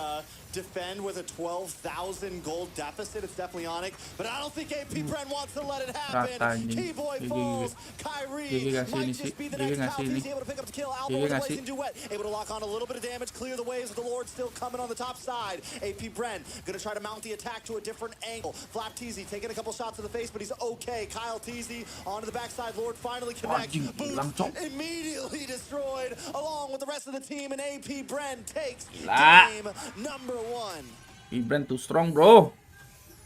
defend with a 12,000 gold deficit, it's definitely Onic. But I don't think AP Bren wants to let it happen. Keyboy falls. Kyrie might just be the next Palp. He's able to pick up the kill. Albo with a blazing duet. Able to lock on a little bit of damage, clear the waves with the Lord still coming on the top side. AP Bren gonna try to mount the attack to a different angle. Flap Teasy taking a couple shots to the face, but he's okay. Kyle Teasy onto the backside. Lord finally connects. Boots immediately destroyed along with the rest of the team, and AP Bren takes game number 1. Bren too strong, bro.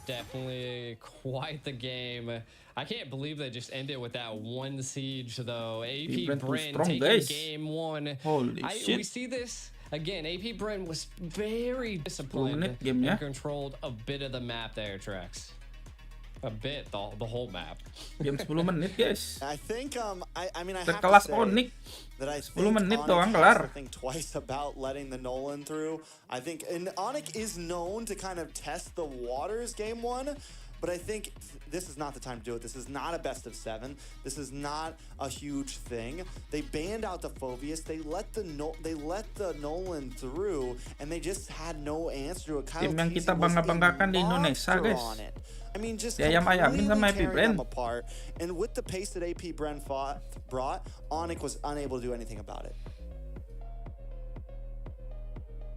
Definitely quite the game. I can't believe they just ended with that one siege, though. AP Bren taking game 1. Holy shit. We see this again. AP Bren was very disciplined and controlled a bit of the map there, Trex. A bit, the whole map. Game 10 menit, guys. I think I mean I have Sekelas to say Onic. that I 10 menit think doang Onic kelar. has to think twice about letting the Nolan through. I think, and Onic is known to kind of test the waters game 1, but I think this is not the time to do it. This is not a best of 7. This is not a huge thing. They banned out the Phobius. They let the Nolan through, and they just had no answer to it. Tim yang kita bangga-banggakan di Indonesia, guys. I mean, just ayam-ayamin sama AP Bren. Apart. And with the pace that AP Bren brought, Onic was unable to do anything about it.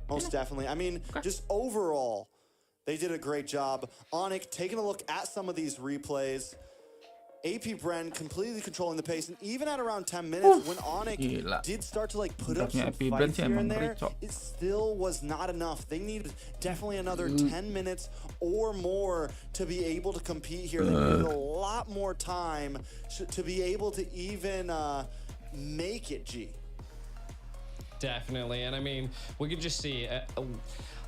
Most definitely. I mean, just overall, they did a great job. Onic taking a look at some of these replays. AP Bren completely controlling the pace, and even at around 10 minutes, when Onic did start to like put up some fights here and there, it still was not enough. They needed definitely another 10 minutes or more to be able to compete here. They needed a lot more time to be able to even make it, G. definitely. And I mean, we could just see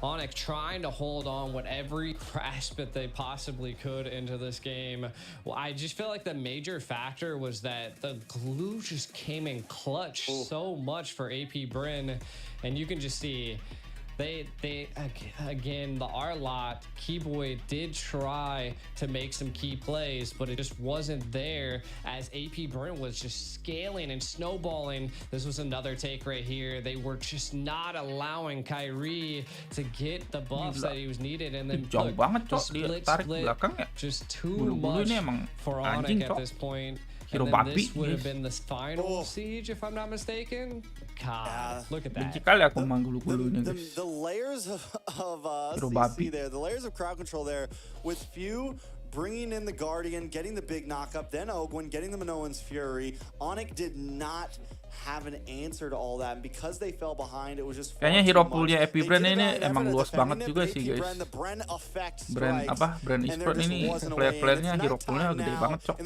Onic trying to hold on with every grasp that they possibly could into this game. Well, I just feel like the major factor was that the glue just came in clutch so much for AP Bryn, and you can just see they again, the R-Lot Keyboy did try to make some key plays, but it just wasn't there as AP Bryn was just scaling and snowballing. This was another take right here. They were just not allowing Kyrie to get the buffs that he was needed, and then jauh banget cok dia tarik belakang ya. Just too Bulu-bulu much ini emang for anjing Onic at cok. this point. Hero And then babi. this would have been the final siege, if I'm not mistaken. God, look at that. Benci kali aku mang gulu-gulunya guys. The layers of Hero CC babi. there, the layers of crowd control there, with few bringing in the Guardian, getting the big knockup, then Ogwin getting the Minoan's Fury. Onic did not have an answer to all that, and because they fell behind, it was just Kayaknya hero poolnya AP Brand ini emang luas banget juga sih guys. Brand apa? Brand Esport ini player-playernya hero poolnya gede banget cok.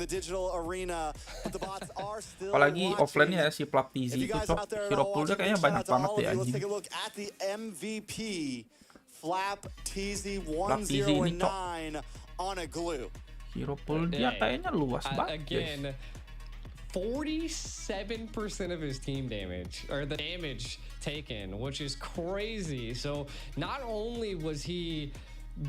Apalagi offline-nya si Mlbb itu cok. Hero poolnya kayaknya banyak banget ya anjing. Mlbb ini cok. Hero pool dia kayaknya luas banget guys. 47% of his team damage, or the damage taken, which is crazy. So not only was he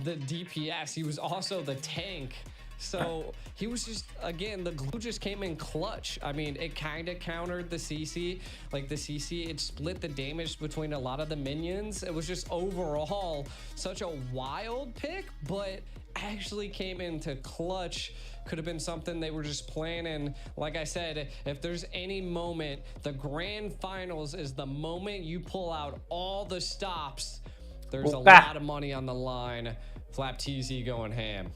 the DPS, he was also the tank. So he was just, again, the glue just came in clutch. I mean, it kind of countered the CC. Like the CC, it split the damage between a lot of the minions. It was just overall such a wild pick, but actually came into clutch. Could have been something they were just planning. Like I said, if there's any moment, the grand finals is the moment you pull out all the stops. There's a lot of money on the line. Mlbb going ham.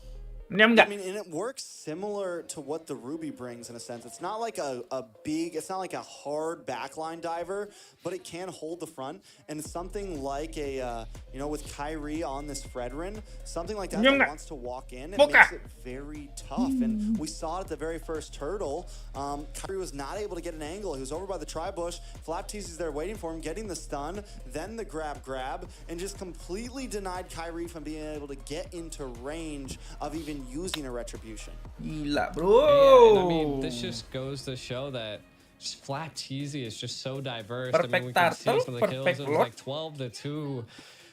I mean, and it works similar to what the Ruby brings in a sense. It's not like it's not like a hard backline diver, but it can hold the front. And something like a, you know, with Kyrie on this Fredrin, something like that that wants to walk in, it makes it very tough. And we saw it at the very first turtle. Kyrie was not able to get an angle. He was over by the tri-bush. Mlbb's there waiting for him, getting the stun, then the grab, and just completely denied Kyrie from being able to get into range of even using a retribution. Gila, bro. Yeah, and I mean, this just goes to show that Mlbb is just so diverse. I mean, we can see some of the kills. It was like 12-2.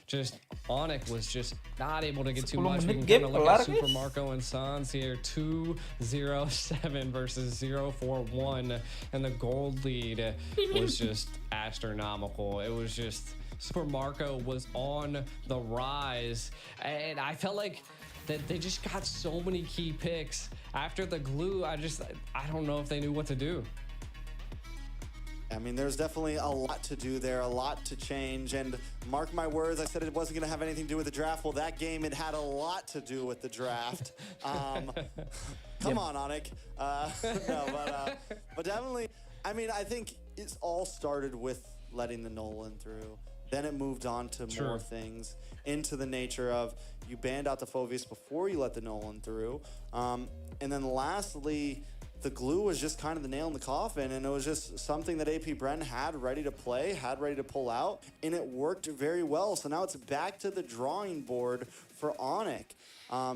Just Onic was just not able to get too much. We can kind of look at Super Marco and Sans here. 2-0-7 versus 0-4-1, and the gold lead was just astronomical. It was just Super Marco was on the rise, and I felt like that they just got so many key picks after the glue. I don't know if they knew what to do. I mean, there's definitely a lot to do there, a lot to change, and mark my words, I said it wasn't going to have anything to do with the draft. Well, that game, it had a lot to do with the draft. Come on, Onic. But definitely, I mean, I think it's all started with letting the Nolan through. Then it moved on to more things, into the nature of you banned out the Phoveus before you let the Nolan through. And then lastly, the glue was just kind of the nail in the coffin, and it was just something that AP Bren had ready to play, had ready to pull out, and it worked very well. So now it's back to the drawing board for Onic.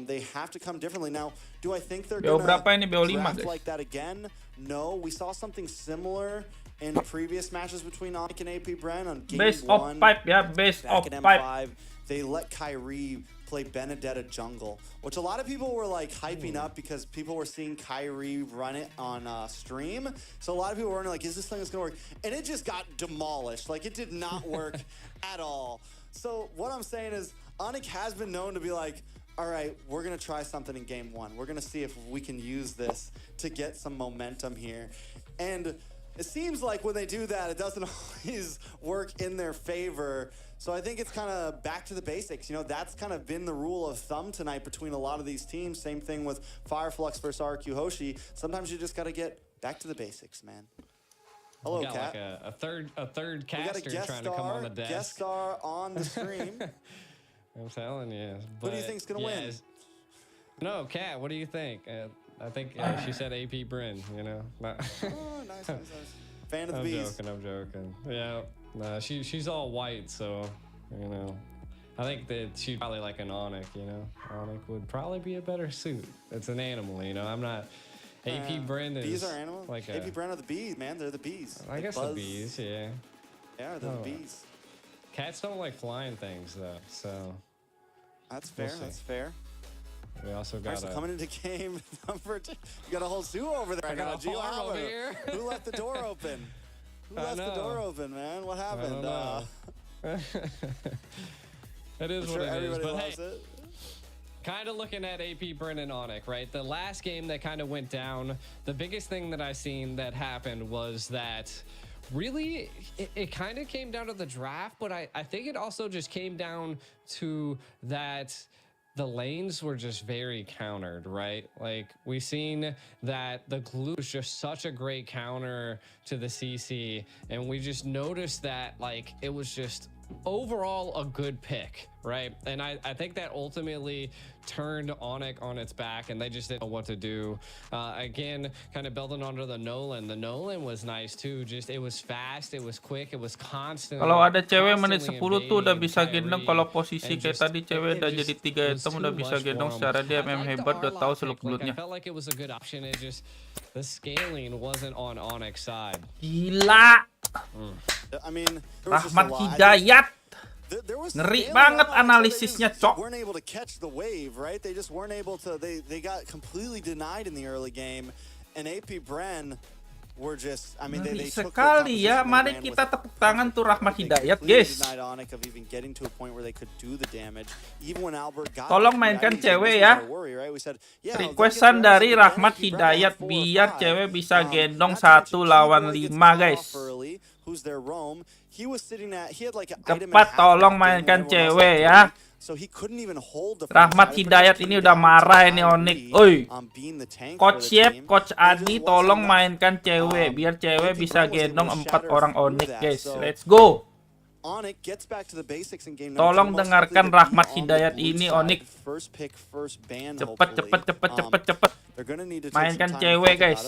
They have to come differently. Now, do I think they're going to draft like that again? No, we saw something similar in previous matches between Onic and AP Bren on game one. Back in M5, they let Kyrie play Benedetta jungle, which a lot of people were like hyping up because people were seeing Kyrie run it on stream. So a lot of people were like, is this thing gonna work? And it just got demolished. Like, it did not work at all. So what I'm saying is Onic has been known to be like, all right, we're gonna try something in game one. We're gonna see if we can use this to get some momentum here. And it seems like when they do that, it doesn't always work in their favor. So I think it's kind of back to the basics. You know, that's kind of been the rule of thumb tonight between a lot of these teams. Same thing with Fireflux versus RQ Hoshi. Sometimes you just got to get back to the basics, man. Hello, we got Cat. Like a third caster trying to come on the desk. Guest star on the stream. I'm telling you. Who do you think's gonna win? No, Cat. What do you think? I think she said AP Bryn. You know. Oh, nice. Fan of the bees. I'm joking. Yeah. Nah, she's all white, so you know. I think that she'd probably like an Onic, you know. Onic would probably be a better suit. It's an animal, you know. I'm not. AP Bren is bees are animals. like AP Bren are the bees, man. They're the bees. I guess the bees, yeah. Yeah, they're the bees. Cats don't like flying things though, so. That's fair. That's fair. We also got coming into game number 2. You got a whole zoo over there. I got a farm over here. Who left the door open? Who left the door open, man? What happened? It is what it is, but hey, it. kind of looking at AP Bren and Onic, right? The last game that kind of went down, the biggest thing that I seen that happened was that really it kind of came down to the draft, but I think it also just came down to that the lanes were just very countered, right? Like we seen that the glue is just such a great counter to the CC, and we just noticed that like it was just overall a good pick, right? And I think that ultimately turned Onic on its back, and they just didn't know what to do. Again, kind of building onto the Nolan. The Nolan was nice too. Just it was fast, it was quick, it was constant. Kalau ada cewek menit 10 tuh udah bisa gendong. Kalau posisi kayak tadi cewek udah jadi 3 item udah bisa gendong secara dia hebat, udah tahu seluk beluknya. I felt like it was a good option. It just the scaling wasn't on Onic's side. Gila. I mean, Rahmat Hidayat. Ngeri banget analisisnya, Cok. Weren't able to catch the wave, right? They just weren't able to. They got completely denied in the early game, and AP Bren were just. I mean, they took sekali ya. Mari kita tepuk tangan tuh Rahmat Hidayat, guys. Tolong mainkan cewek ya. Requestan dari Rahmat Hidayat biar cewek bisa gendong 1 lawan 5, guys. Cepat tolong mainkan cewek ya. Rahmat Hidayat ini udah marah ini Onic. Oi, Coach Yep, Coach Adi tolong mainkan cewek biar cewek bisa gendong 4 orang Onic, guys. Let's go. Tolong dengarkan Rahmat Hidayat ini Onic. Cepet. Mainkan cewek, guys.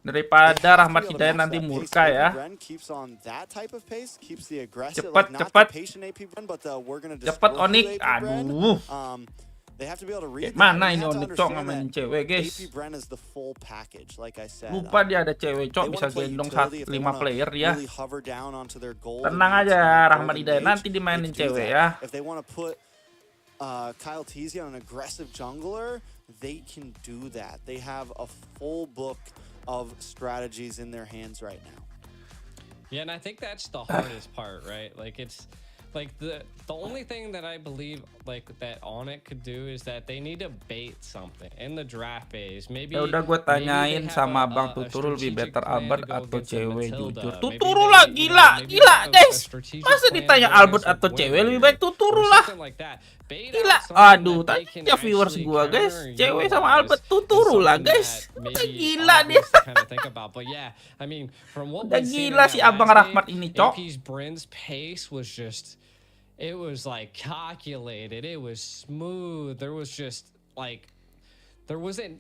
Daripada Rahmat Hidayat nanti murka ya. Cepet Onic. Aduh. Mana ini Onic, Cok, ngamain cewek, guys. Lupa dia ada cewek, Cok, bisa gendong 5 player ya. Tenang aja Rahmat Hidayat, nanti dimainin cewek ya. Kyle Teasy on an aggressive jungler, they can do that. They have a full book of strategies in their hands right now. Yeah, and I think that's the hardest part, right? Like it's like the only thing that I believe like that Onic could do is that they need to bait something in the draft phase. Maybe ya udah gue tanyain sama Bang Tuturu lebih better Albert atau cewek jujur. Tuturu lah, gila guys. Masa ditanya Albert atau cewek lebih baik Tuturu lah. Gila, aduh, tanya viewers gua guys, cewek sama Albert Tuturu lah guys. Udah gila dia. Udah gila si Abang Rahmat ini, Cok. Bren's pace was just, it was like calculated, it was smooth, there was just like, there wasn't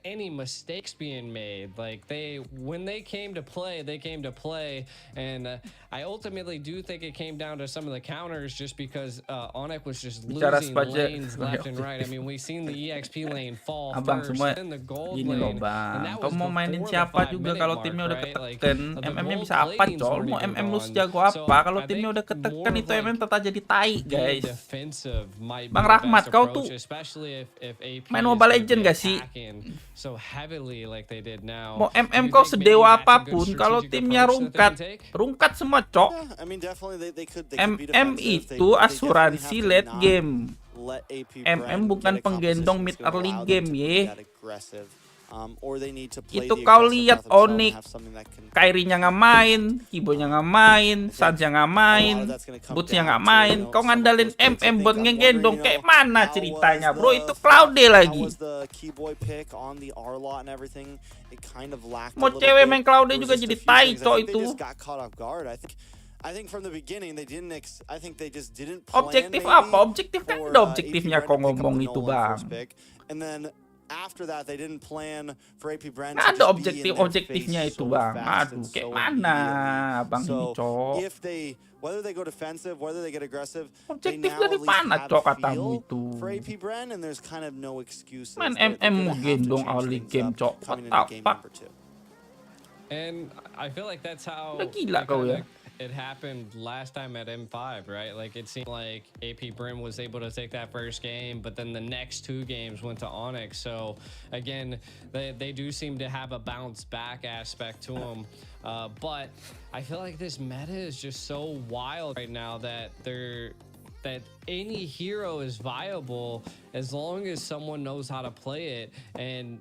any mistakes being made. Like when they came to play, and I ultimately do think it came down to some of the counters just because Onic was just losing lanes left and right. I mean, we seen the EXP lane fall first, then the gold gini lane. Loh Bang, kau mau mainin siapa juga kalau timnya udah ketekan, MM-nya bisa apa, Col? Mau MM lu sejago apa? Kalau timnya udah ketekan itu MM tetap jadi tai, guys. Bang Rahmat, kau tuh main Mobile Legends gak sih? So heavily like they did now. Mau MM kau sedewa apapun, kalau timnya rungkat semua, Cok. MM itu asuransi late game. MM bukan penggendong mid early game, ye. Itu kau lihat Onic, Kyrie-nya nggak main, Kibo-nya nggak main, Sans-nya nggak main, Boots-nya nggak main. Kau ngandalin MM buat ngegendong, kayak mana ceritanya, bro? Itu Cloudy lagi. Mau cewek main Cloudy juga jadi tai, Cok, itu. Objektif apa? Objektif kan udah objektifnya kau ngomong itu, Bang. after that, they didn't plan for AP Bren to Nggak ada just be in their objektifnya face itu so bang. fast Aduh, and kayak so mana abang ini So cok? if they, whether they go defensive, whether they get aggressive, they Objektif now dari at least mana have cok a katamu feel itu? for AP Bren, and there's kind of no excuses. Main They're MM gonna have to gendong change early things game up cok. coming What into game the fuck? number 2. And I feel like that's how Udah gila kau ya. it happened last time at M5, right? Like it seemed like AP Brim was able to take that first game, but then the next 2 games went to Onic. So again, they do seem to have a bounce back aspect to them. But I feel like this meta is just so wild right now that any hero is viable as long as someone knows how to play it, and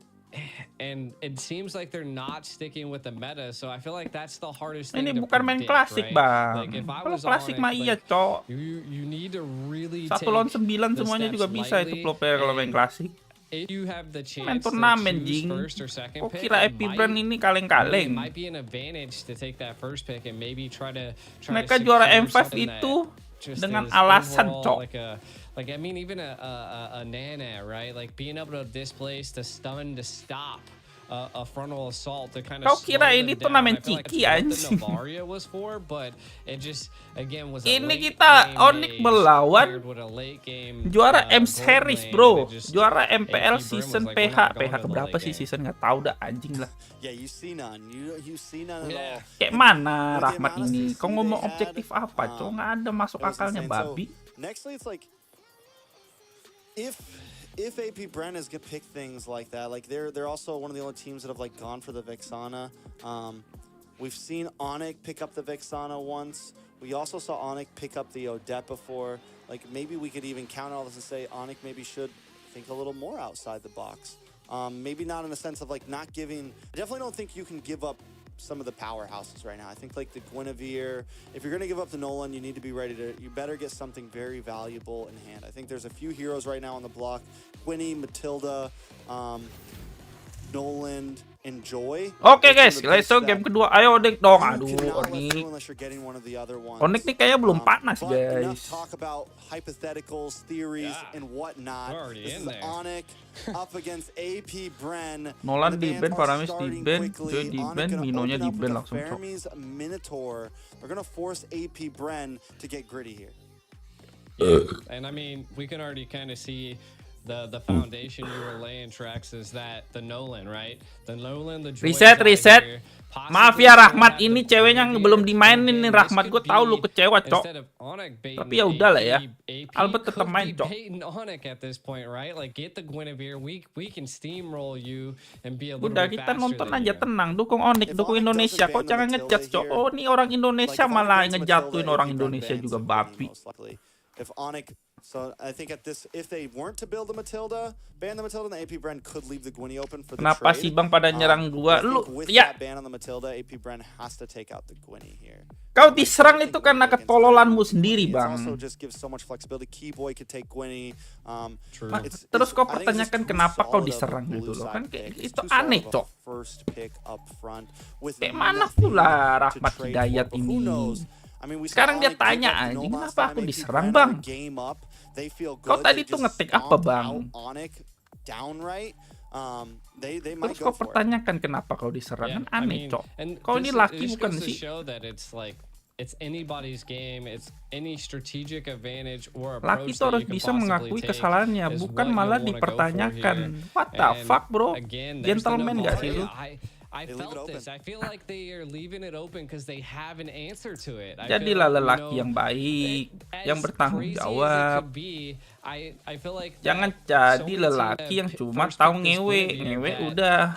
it seems like they're not sticking with the meta, so I feel like that's the hardest thing. Ini to bukan main predict, klasik right? bang. Like if I Kalau was klasik Onic, mah iya like, cok. you need to really 1 lawan 9 the semuanya steps juga bisa itu lightly, pro player kalau main and klasik. if you have the Main chance to turnamen choose jing. first or second Kok pick, kira it AP Bren ini kaleng-kaleng? it might be an advantage to take that first pick and maybe try to Mereka juara secure M5 something itu that just dengan is alasan overall cok. like I mean even a Nana, right? Like being able to displace, to stun, to stop a frontal assault to kind of Kau kira ini turnamen ciki anjing? Nobaria was for, but it just again was a Ini late kita game Onic mage melawan paired with a late game, juara M gold series lane, bro, and it just- juara AP MPL Brim was season like, we're PH not going to the keberapa late sih game. season nggak tahu dah anjing lah. Yeah, you see none. You see none at all. Kayak mana With the Rahmat amount of ini? CC Kau ngomong they had, objektif apa cok? Nggak ada masuk it was akalnya insane. babi. So, nextly, it's like if AP Bren is gonna pick things like that, like they're also one of the only teams that have like gone for the Vexana. We've seen Onic pick up the Vexana once. We also saw Onic pick up the Odette before. Like maybe we could even counter all this and say Onic maybe should think a little more outside the box. Maybe not in the sense of like not giving. I definitely don't think you can give up some of the powerhouses right now. I think like the Guinevere, if you're gonna give up the Nolan, you need to be ready to, you better get something very valuable in hand. I think there's a few heroes right now on the block, Quinny, Matilda, Nolan, and Joy. Oke guys, let's go game kedua. Ayo Onic dong. Aduh, Onic. Unless you're getting one of the other ones. Onic nih kayaknya belum panas But enough guys. talk about hypotheticals, theories, and whatnot. We're already This in is there. Onic up against AP Bren. Nolan And the di ban, bands are Paramis di starting ban, quickly. Joy di Onic ban, gonna Minonya open di up ban with a langsung cok. Fermi's Minotaur. They're gonna force AP Bren to get gritty here. And I mean, we can already kind of see the foundation you were laying, Trax, is that the Nolan, right? The Nolan, the Joy Reset, is out reset. here. Maaf ya Rahmat, ini ceweknya belum dimainin nih Rahmat. Gue tahu lu kecewa cok. Instead of Onic baiting Tapi ya udah lah ya. AP Albert tetap could main be cok. baiting Onic at this point, right? Like get the Guinevere, we can steamroll you and be a little Udah bit kita faster nonton than aja you. tenang, dukung Onic, dukung Indonesia. Kok jangan ngejudge cok. Oh ini orang Indonesia malah ngejatuhin orang Indonesia juga babi. If Onic, so I think at this, if they weren't to build the Matilda, ban the Matilda, then AP Bren could leave the Gwynny open for the Kenapa trade. sih bang pada nyerang gua? I think Lu with ya that ban on the Matilda, AP Bren has to take out the Gwynny here. kau diserang itu karena ketololanmu sendiri It's bang. also just gives so much flexibility. Keyboy could take Gwynny. Terus kau pertanyakan kenapa kau diserang gitu loh? Kan kayak itu aneh cok. First pick up front with Kayak mana pula Rahmat Hidayat ini? Sekarang dia tanya anjing, kenapa aku diserang bang? Kau tadi tuh ngetik apa bang? Terus kau pertanyakan kenapa kau diserang? Kan aneh cok. Kau ini laki bukan sih? It's anybody's game. It's any strategic advantage or Laki approach itu that harus you can bisa possibly mengakui take kesalahannya, is bukan what malah you wanna go for dipertanyakan. here. What the And fuck bro? again, there's the Gentleman gak sih lu? I felt this. I feel like they are leaving it open because they have an answer to it. I Jadilah feel like, lelaki yang baik, yang bertanggung jawab. I feel like Jangan jadi lelaki yang cuma tahu ngewe udah.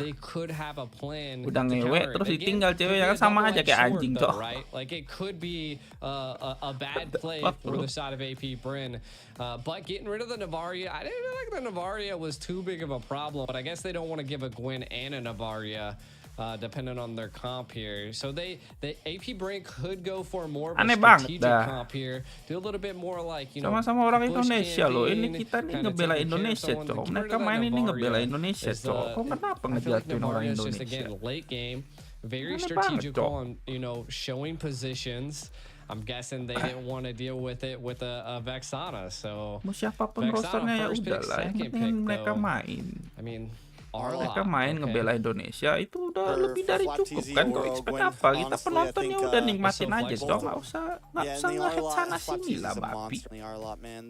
Udah ngewe terus ditinggal ceweknya kan sama aja kayak anjing cok. Like it could be a bad play for the side of AP Bren. But getting rid of the Nobaria, I didn't feel like the Nobaria was too big of a problem. But I guess they don't want to give a Gwen and a Nobaria. Depending on their comp here, so the AP Bren could go for more of a strategic comp here, do a little bit more like sama-sama orang Indonesia loh. Ini kita nih ngebela Indonesia cok. Mereka main ini ngebela Indonesia cok. Kok kenapa ngejatuhin orang Indonesia? Late game, very strategic on showing positions. I'm guessing they didn't want to deal with it with a Vexana. So mau siapapun rosternya ya udahlah, yang penting mereka main. I mean, mereka main ngebela Indonesia itu udah lebih dari cukup kan. Kau expect apa? Kita penontonnya udah nikmatin aja dong, nggak usah nge-head sana sini lah babi.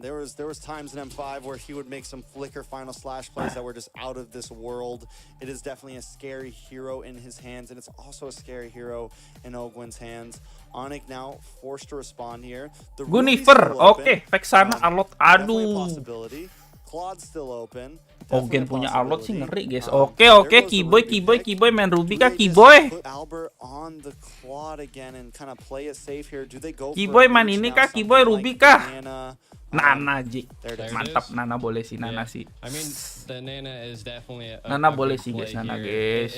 There was times in M5 where he would make some flicker final slash plays that were just out of this world. It is definitely a scary hero in his hands, and it's also a scary hero in Ogwen's hands. Onic now forced to respond here. Gunifer, oke, Vexana alot, aduh. Claude's still open. Ogen punya alot sih ngeri guys. Oke, Kiboy main Ruby kah Kiboy? Kiboy main ini kah Kiboy Ruby kah? Nana Jik. Mantap, Nana boleh sih, Nana sih. I mean, the Nana is definitely Nana boleh sih guys, Nana guys.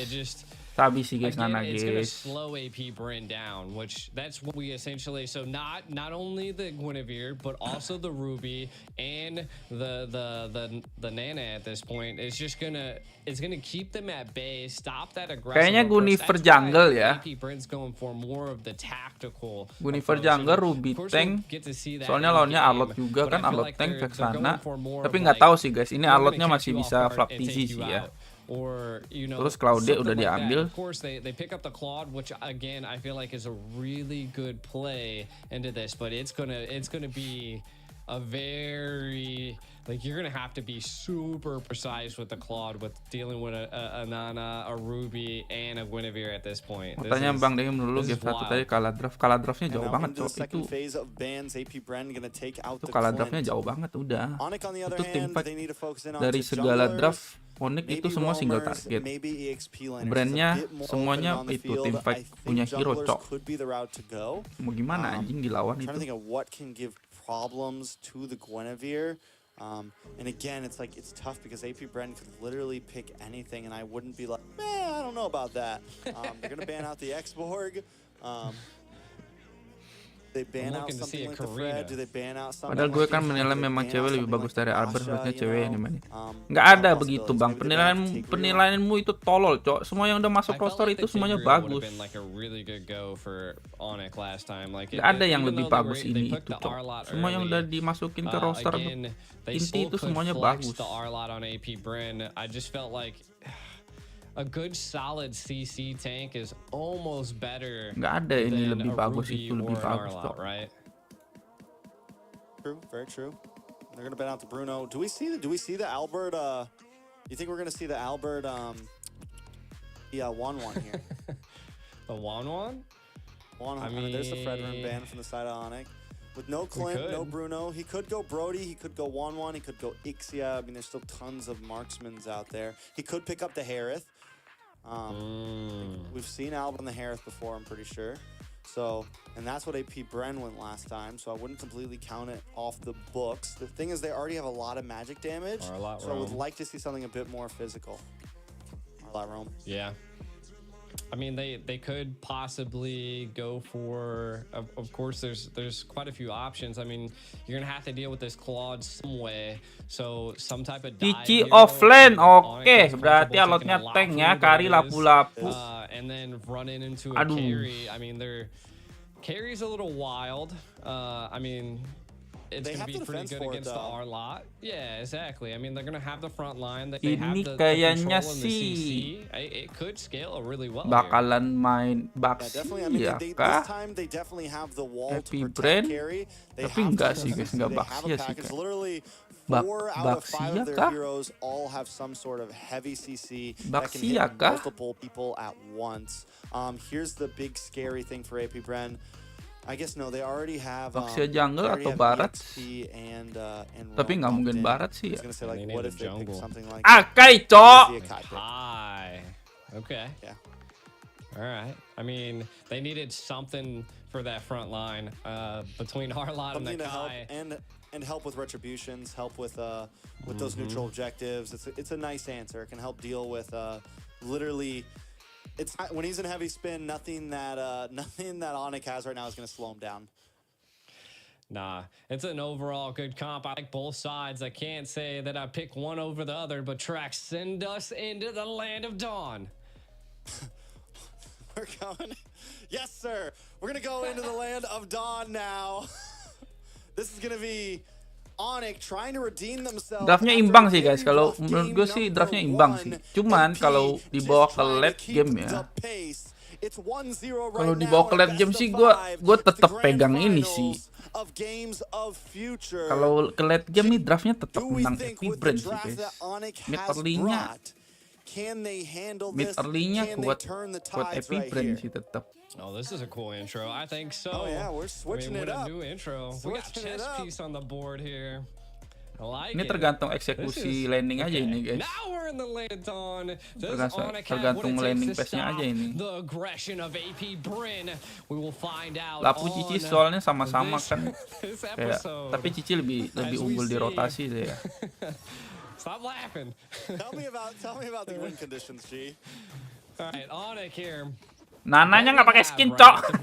Sabi sih guys, Nana it's gonna guys. slow AP Bryn down, which that's what we essentially. So not only the Guinevere, but also the Ruby and the Nana at this point. It's gonna keep them at bay, stop that aggressive. Kayaknya Guinevere jungle ya. AP Bryn's going for more of the tactical. Guinevere jungle, Ruby tank. Soalnya lawannya Arlot juga kan, Arlot tank Vexana. Tapi nggak tahu sih guys, ini Arlotnya masih bisa flap TZ sih ya. Terus Claude udah diambil. Of course, they pick up the Claude, which again I feel like is a really good play into this, but it's gonna be a very you're gonna have to be super precise with the Claude with dealing with a Nana, a Ruby, and a Guinevere at this point. Makanya Bang Dengim dulu game 1 tadi kalah draftnya jauh banget cok. Itu kalah draftnya jauh banget udah. Itu tim fight dari segala draft Onic itu semua single target. Brandnya semuanya itu tim fight punya hero cok. Mau gimana anjing dilawan itu? Problems to the Guinevere. And again, it's tough because AP Bren could literally pick anything, and I wouldn't be like, man, I don't know about that. They're gonna ban out the X-Borg. They ban out something like the Fred. Do they ban out something? Padahal gue kan menilai memang cewek lebih bagus dari Albert, harusnya cewek yang dimana. Nggak ada begitu bang, penilaianmu itu tolol cok. Semua yang udah masuk roster itu semuanya bagus. Nggak ada yang lebih bagus ini itu cok. Semua yang udah dimasukin ke roster inti itu semuanya bagus. A good solid CC tank is almost better. Nggak ada ini lebih bagus, itu lebih bagus cok. Right? True, very true. They're gonna ban out the Bruno. Do we see the Albert? You think we're gonna see the Albert? Yeah, 1-1 here. The 1-1? I mean, there's the Fred run ban from the side of Onic. With no Clint, no Bruno, he could go Brody, he could go 1-1, he could go Ixia. I mean, there's still tons of marksmans out there. He could pick up the Harith. We've seen Albert on the Harith before, I'm pretty sure. So, and that's what AP Bren went last time, so I wouldn't completely count it off the books. The thing is, they already have a lot of magic damage, so I would like to see something a bit more physical. Arlat Rome. Yeah. I mean, they could possibly go for. Of course, there's quite a few options. I mean, you're gonna have to deal with this Claude some way. So some type of dive. Cici offlane, oke. Berarti alotnya tank ya, Kari lapu-lapu. And then running into a carry. I mean, carry's a little wild. I mean, it's going to be pretty good against the R-Lot. Yeah, exactly. I mean, they're going to have the front line. They have the kayaknya control and the CC. It could scale really well. Bakalan main Baxi ya kah? Happy Brand? Tapi enggak sih guys, enggak Baxi ya sih kan. Baxi ya kah? Baxi ya kah? Here's the big scary thing for AP Bren. I guess no, they already have Baxia jungle atau barat. Tapi nggak mungkin barat sih ya. Akai cok. High. Okay. Yeah. All right. I mean, they needed something for that front line between Arlot and the Kai. And help with retributions, help with those neutral objectives. It's a nice answer. It can help deal with literally. It's not, when he's in heavy spin, nothing that Onic has right now is going to slow him down. Nah, it's an overall good comp. I like both sides. I can't say that I pick one over the other, but Trax, send us into the land of dawn. We're going. Yes, sir. We're gonna go into the land of Dawn now. This is gonna be Onic trying to redeem themselves. Draftnya imbang sih guys. Kalau menurut gue sih draftnya imbang sih. Cuman kalau dibawa ke late game ya. Kalau dibawa ke late game sih gue tetap pegang ini sih. Kalau ke late game nih draftnya tetap menang Epi Brand sih guys. Mid early-nya kuat Epi Brand sih tetap. Oh, this is a cool intro. I think so. Oh yeah, we're switching it up. What a new intro. We got chess piece on the board here. I like ini tergantung eksekusi landing aja ini guys. Now we're in the land on. Tergantung landing pace-nya aja ini. The aggression of AP Bryn. We will find out. Lapu Cici soalnya sama-sama kan. Kayak, tapi Cici lebih unggul di rotasi deh ya. Stop laughing. Tell me about the win conditions, G. All right, Onic here. Nananya nggak pakai skin, cok.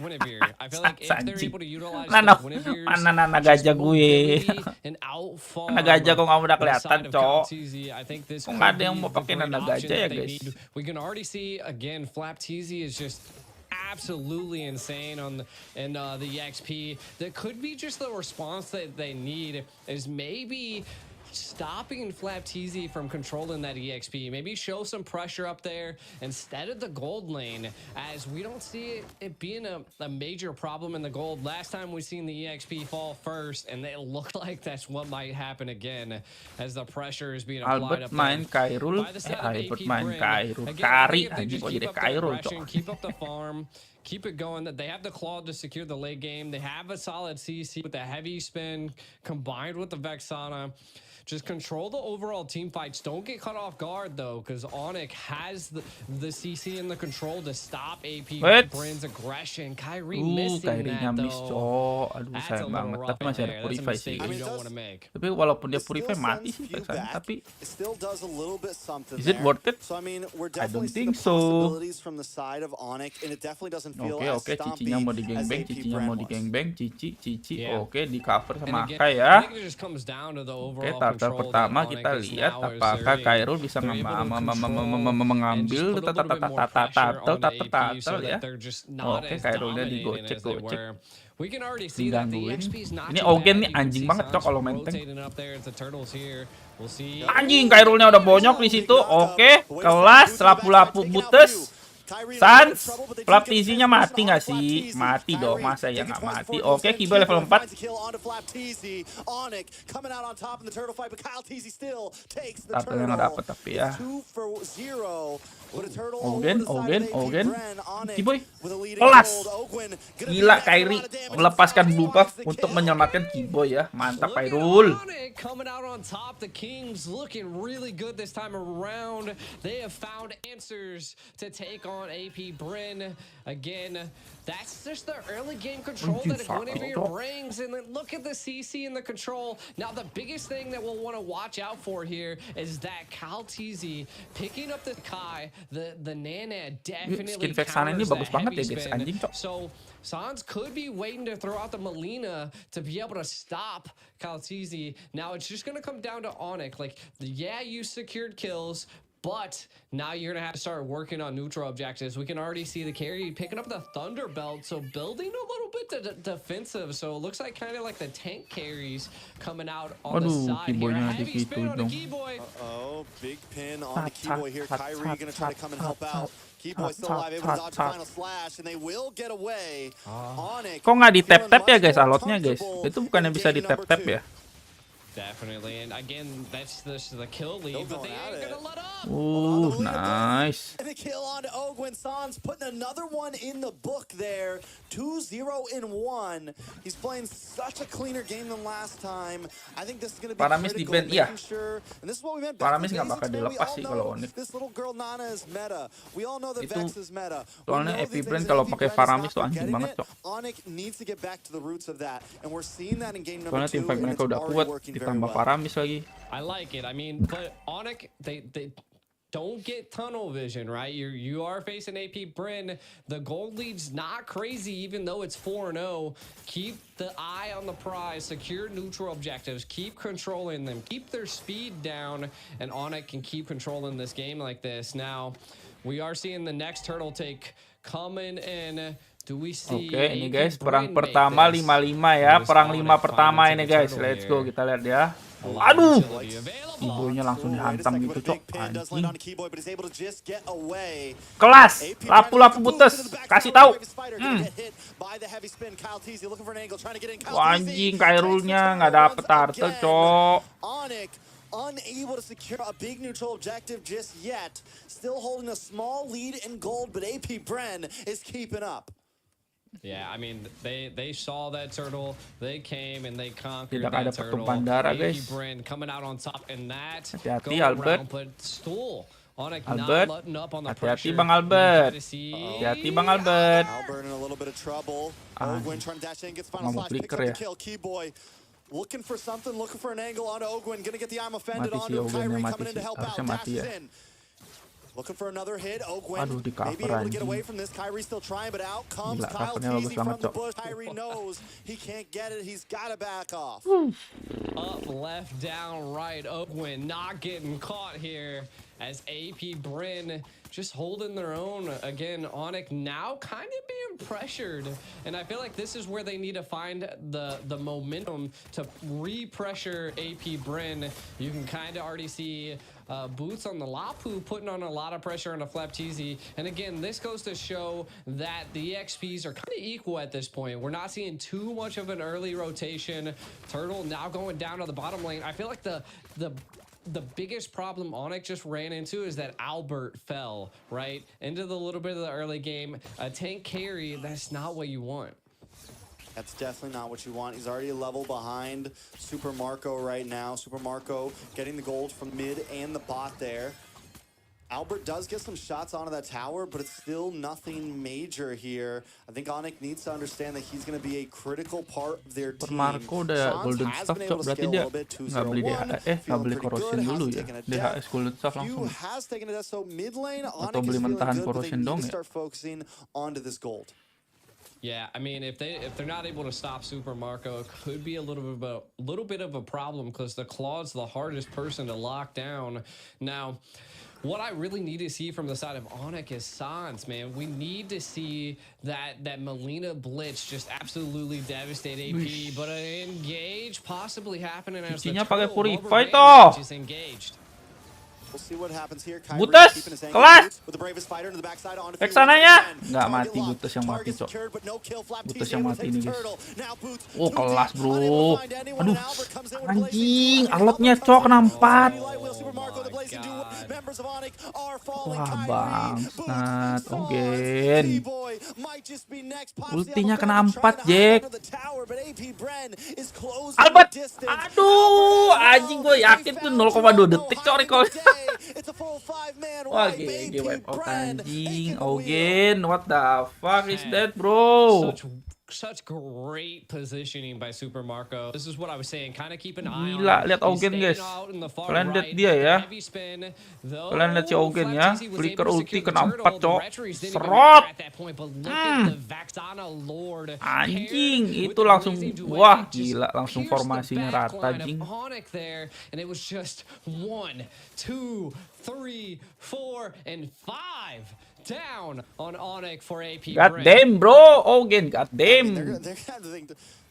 Nana gajah gue. Nana gajah kok nggak udah kelihatan, cok. Kok nggak ada yang mau pakai nana gajah ya, guys? We can already see again, Flap TZ is just absolutely insane on the EXP. That could be just the response that they need is maybe stopping Flap TZ from controlling that EXP. Maybe show some pressure up there instead of the gold lane, as we don't see it being a major problem in the gold. Last time we seen the EXP fall first, and it looked like that's what might happen again as the pressure is being applied up there. Albert main Kairul. Kari anjing kok jadi Kairul, cok. Keep up the farm. Keep it going. That they have the claw to secure the late game. They have a solid CC with the heavy spin combined with the Vexana. Just control the overall team fights. Don't get caught off guard though, because Onic has the CC and the control to stop AP Brand's aggression. Kyrie missing that though. Aduh sayang banget. Tapi masih ada Purify sih. Tapi walaupun dia Purify mati sih perasaan. Tapi is it worth it? I don't think so. Oke, Cicinya mau di gangbang, Cici. Oke, di cover sama Kai ya. Oke, starter pertama kita lihat apakah Kairul bisa mengambil tatal ya. Oke, Kairulnya digocek. Digangguin. Ini Ogen nih anjing banget, cok, kalau main tank. Anjing, Kairulnya udah bonyok di situ. Oke, kelas lapu-lapu butes. Sans, Flap TZ-nya mati nggak sih? Mati dong, masa ya nggak mati? Oke, Kiba level 4. Starternya nggak dapet tapi ya. Ogen. Kiboy, kelas. Gila, Kyrie melepaskan blue buff untuk menyelamatkan Kiboy ya. Mantap, Kairul. Coming out on top, the Kings looking really good this time around. They have found answers to take on AP Bryn. Again, that's just the early game control that Guinevere brings. And then look at the CC and the control. Now, the biggest thing that we'll want to watch out for here is that Cal TZ picking up the Kai, the Nana definitely counters the heavy spin. So Sans could be waiting to throw out the Melina to be able to stop Cal TZ. Now, it's just going to come down to Onic. Like, yeah, you secured kills, but now you're going to have to start working on neutral objectives. We can already see the carry picking up the Thunder Belt, so building a little bit defensive. So it looks like kind of like the tank carries coming out on the side here. Heavy spin on the Keyboy. Uh-oh, big pin on the Keyboy here. Kyrie going to try to come and help out. Keyboy still alive, able to dodge the final slash, and they will get away. Kok nggak di tap-tap ya guys, alotnya guys? Itu bukannya bisa di tap-tap ya? Definitely, and again, that's the kill lead, but they ain't gonna let up. Ooh, nice. And a kill on to Ogwen. Sans putting another one in the book there. 2-0-1. He's playing such a cleaner game than last time. I think this is gonna be Paramis di band, iya. And this is what we meant. Paramis nggak bakal dilepas sih kalau Onic. This little girl Nana is meta. We all know that Vex is meta. Soalnya Epi Brand kalau pakai Paramis tuh anjing banget, cok. Onic needs to get back to the roots of that, and we're seeing that in game number 2. Soalnya tim fight mereka udah kuat, ditambah Paramis lagi. I like it. I mean, but Onic, they don't get tunnel vision, right? You are facing AP Bryn. The gold lead's not crazy, even though it's 4-0. Keep the eye on the prize. Secure neutral objectives. Keep controlling them. Keep their speed down, and Onic can keep controlling this game like this. Now, we are seeing the next turtle take coming in. Do we see Oke, ini guys, AP perang Brin pertama make this? 5-5 ya. Perang 5 Onic pertama finally ini taking guys. turtle Let's go, here. kita lihat ya. Aduh, Kiboynya langsung dihantam gitu, cok. Anjing. Kelas, lapu-lapu putus. Kasih tahu. Wah, anjing, Kairulnya nggak dapet turtle, cok. Unable to secure a big neutral objective just yet. Still holding a small lead in gold, but AP Bren is keeping up. Yeah, I mean, they saw that turtle, they came and they conquered Tidak ada that turtle. pertumpahan darah, AP guys. Bren coming out on top in that. Hati-hati, Albert. Onic Albert, not letting up on the hati-hati pressure. Bang Albert. We try to see- Hati-hati Bang Albert. Albert in a little bit of trouble. Ogwin trying to dash in, gets final Mau slash, picks flicker up ya. the kill. Keyboy looking for something, looking for an angle onto Ogwin. Gonna get the arm offended Mati si onto Ogwinnya, Kyrie mati coming in to sih. help out. Harusnya mati Dashes ya. in. Looking for another hit. Ogwin Aduh, di cover, maybe able to get anjing. away from this. Kyrie still trying, but out comes Gila, Kyle covernya bagus Teasy banget, from the Cok. bush. Kyrie knows he can't get it. He's got to back off. Up, left, down, right. Ogwin not getting caught here as AP Brin just holding their own. Again, Onic now kind of being pressured. And I feel like this is where they need to find the momentum to re-pressure AP Brin. You can kind of already see Boots on the Lapu putting on a lot of pressure on the Flapteezy. And again, this goes to show that the EXPs are kind of equal at this point. We're not seeing too much of an early rotation. Turtle now going down to the bottom lane. I feel like the biggest problem Onic just ran into is that Albert fell, right? Into the little bit of the early game. A tank carry, that's not what you want. That's definitely not what you want. He's already a level behind Super Marco right now. Super Marco getting the gold from mid and the bot there. Albert does get some shots onto that tower, but it's still nothing major here. I think Onic needs to understand that he's going to be a critical part of their team. Marco udah golden staff, cok. Berarti dia nggak beli nggak beli corrosion dulu ya. DHS golden staff langsung. Atau beli mentahan corrosion dong ya. Yeah, I mean, if they're not able to stop Super Marco, it could be a little bit of a problem because the Claw's the hardest person to lock down. Now, what I really need to see from the side of Onic is Sans, man. We need to see that Melina Blitz just absolutely devastate AP, but an engage possibly happening as the pakai turtle Purify rubber toh. band is engaged. We'll see what happens here. Butas, kelas. Back sananya. Nggak mati Butas yang mati, cok. Butas yang mati ini, guys. Oh, kelas, bro. Aduh, anjing. Arlotnya, cok, kena 4. Wah, bangsat. Ogen. Ultinya kena 4, Jack. Albert. Aduh, anjing, gue yakin tuh 0,2 detik, cok, recall. Wah, GG wipe out anjing. Ogen, what the fuck is that, bro? Such great positioning by Super Marco. This is what I was saying. Kind of keep an eye on. Gila, lihat Ogen, guys. Kalian lihat dia ya. Kalian lihat si Ogen ya. Flicker ulti kena 4, cok. Serot. Anjing, itu langsung, wah gila, langsung formasinya rata, anjing. And it was just 1, 2, 3, 4, and 5. Down on Onic for AP. God damn, bro. Ogen, god damn.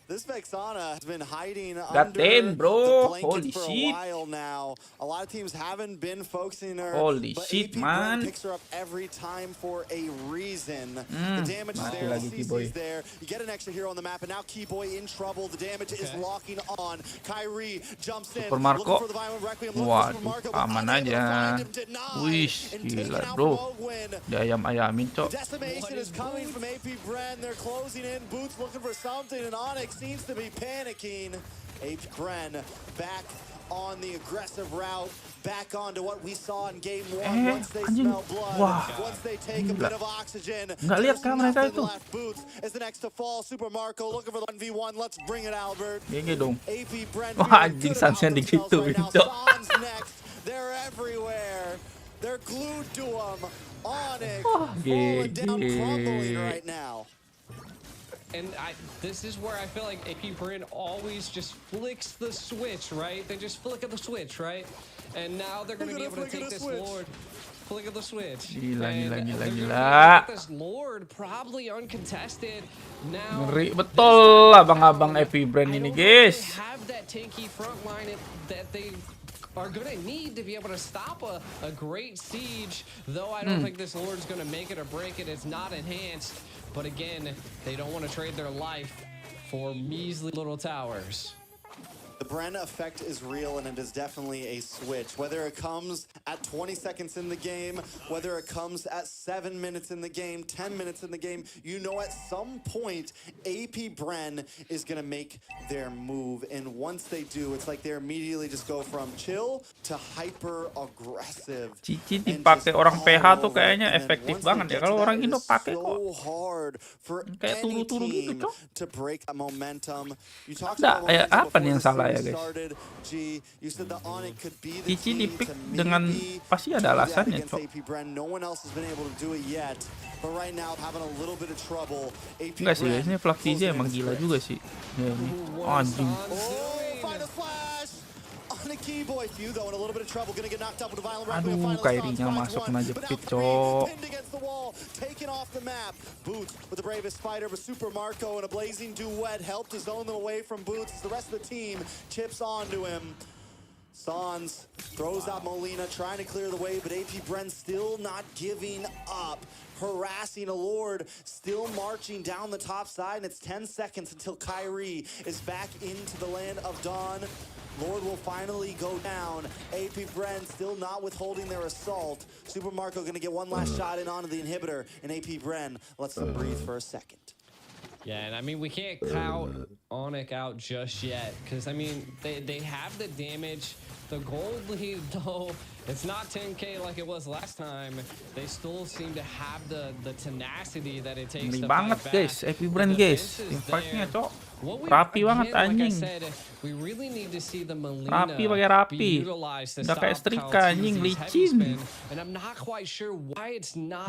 This Vexana has been hiding God under damn, bro. the blanket Holy for shit. a while now. A lot of teams haven't been focusing her. Holy but shit, AP man. picks her up every time for a reason. The damage is there, lagi CC's there. You get an extra hero on the map, and now Keyboy in trouble. The damage is locking on. Kyrie jumps in. Super Marco. Looking for the Violent Requiem. Looking for Super Marco, Waduh, but aman unable to aja. find him. Denied Wish, and taken gila, out bro. from Ogwin. Diayam-ayamin, cok. Decimation is coming from AP Bren. They're closing in. Boots looking for something, and Onic seems to be panicking. AP Bren back on the aggressive route, back onto what we saw in game 1. Once they smell blood, once they take a bit of oxygen. Nggak lihat kan mereka itu. Boots is the next to fall. Super Marco looking for the 1v1. Let's bring it, Albert. GG dong. AP Bren. Wah, anjing, Sansnya digituin, cok. They're everywhere. They're glued to them. Onic falling down, crumbling right now. And this is where I feel like AP Brin always just flicks the switch, right? They just flick at the switch, right? And now they're going to be able to take this Lord. Flick of the switch. Gila. This Lord probably uncontested. Now Ngeri betul abang-abang Epi Brand ini, guys. have that tanky front line that they are gonna need to be able to stop a great siege. Though I don't think this Lord's gonna make it or break it. It's not enhanced. But again, they don't want to trade their life for measly little towers. The Bren effect is real, and it is definitely a switch. Whether it comes at 20 seconds in the game, whether it comes at 7 minutes in the game, 10 minutes in the game, you know at some point, AP Bren is going to make their move. And once they do, it's like they immediately just go from chill to hyper-aggressive. Cici dipakai orang PH tuh kayaknya efektif banget ya. Kalau orang Indo pakai kok kayak turu-turu gitu, Cok. Ada apa nih yang salah ya, guys? Cici dipick dengan pasti ada alasannya, Cok. Enggak sih, guys, ini Fluff TJ emang gila juga sih. Ya, ini anjing. Aduh, Kairinya masuk kena jepit, Cok. Taken off the map. Boots with the bravest fighter, but Super Marco and a blazing duet helped to zone them away from Boots as the rest of the team chips onto him. Sans throws out Molina, trying to clear the way, but AP Bren still not giving up. Harassing a Lord, still marching down the top side, and it's 10 seconds until Kyrie is back into the land of Dawn. Lord will finally go down. AP Bren still not withholding their assault. Super Marco gonna get one last shot in onto the inhibitor, and AP Bren lets them breathe for a second. Yeah, and I mean, we can't count Onic out just yet, because I mean, they have the damage. The gold lead, though, it's not 10K like it was last time. They still seem to have the tenacity that it takes to banget, fight guys. back. Epi Brand, guys. Impactnya, Cok. Rapi banget, anjing. Rapi pakai rapi. Udah kayak setrika, anjing, licin.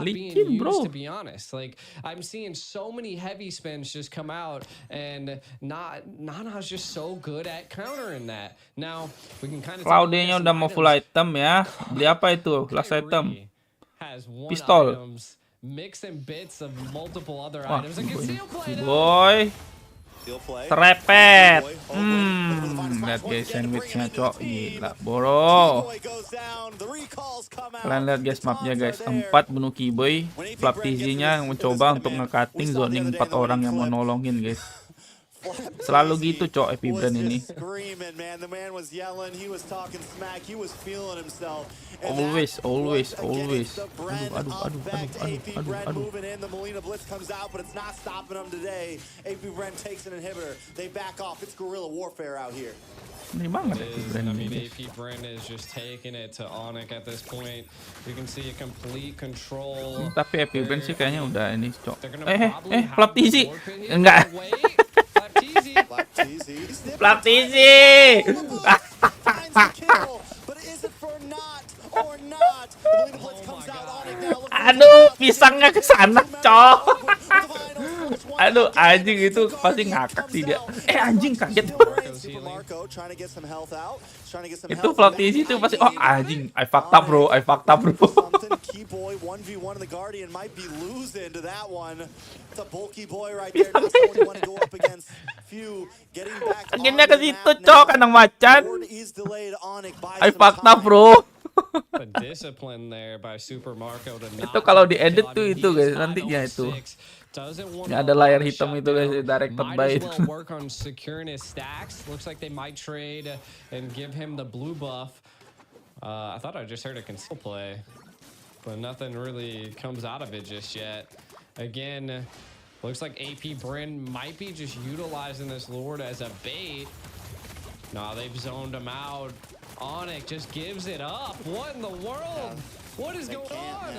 Licin, bro. Like, I'm seeing so many heavy spins just come out, and Nana's just so good at countering that. Now, we can kind of Claudia-nya udah mau full item ya. Beli apa itu? Last item. Pistol. Mix and bits of multiple other Wah, items. boy. Terepet. Lihat guys sandwichnya, Cok. Gila, bro. Kalian lihat guys mapnya, guys. 4 bunuh Keyboy. Flap TZ-nya mencoba untuk nge-cutting zoning 4 orang yang mau nolongin, guys. Selalu gitu, Cok, Epi Brand ini. Always. Aduh. Ini banget Epi Brand ini. AP Brand is just taking it to Onic at this point. You can see a complete control. Tapi Epi Brand sih kayaknya udah ini, Cok. Flap TZ. Enggak. Flap TZ. Aduh, pisangnya ke sana, Cok. Aduh, anjing itu pasti ngakak sih dia. Anjing kaget. Itu Flap TZ itu pasti, oh anjing, I fucked up, bro. Akhirnya ke situ, Cok, kandang macan. I fucked up, bro. Itu kalau diedit tuh itu, guys, nantinya itu. Ya, ada layar hitam itu, guys, directed by itu. Work on securing his stacks. Looks like they might trade and give him the blue buff. I thought I just heard a conceal play, but nothing really comes out of it just yet. Again, looks like AP Bren might be just utilizing this Lord as a bait. No, they've zoned him out. Onic just gives it up. What in the world? What is going on?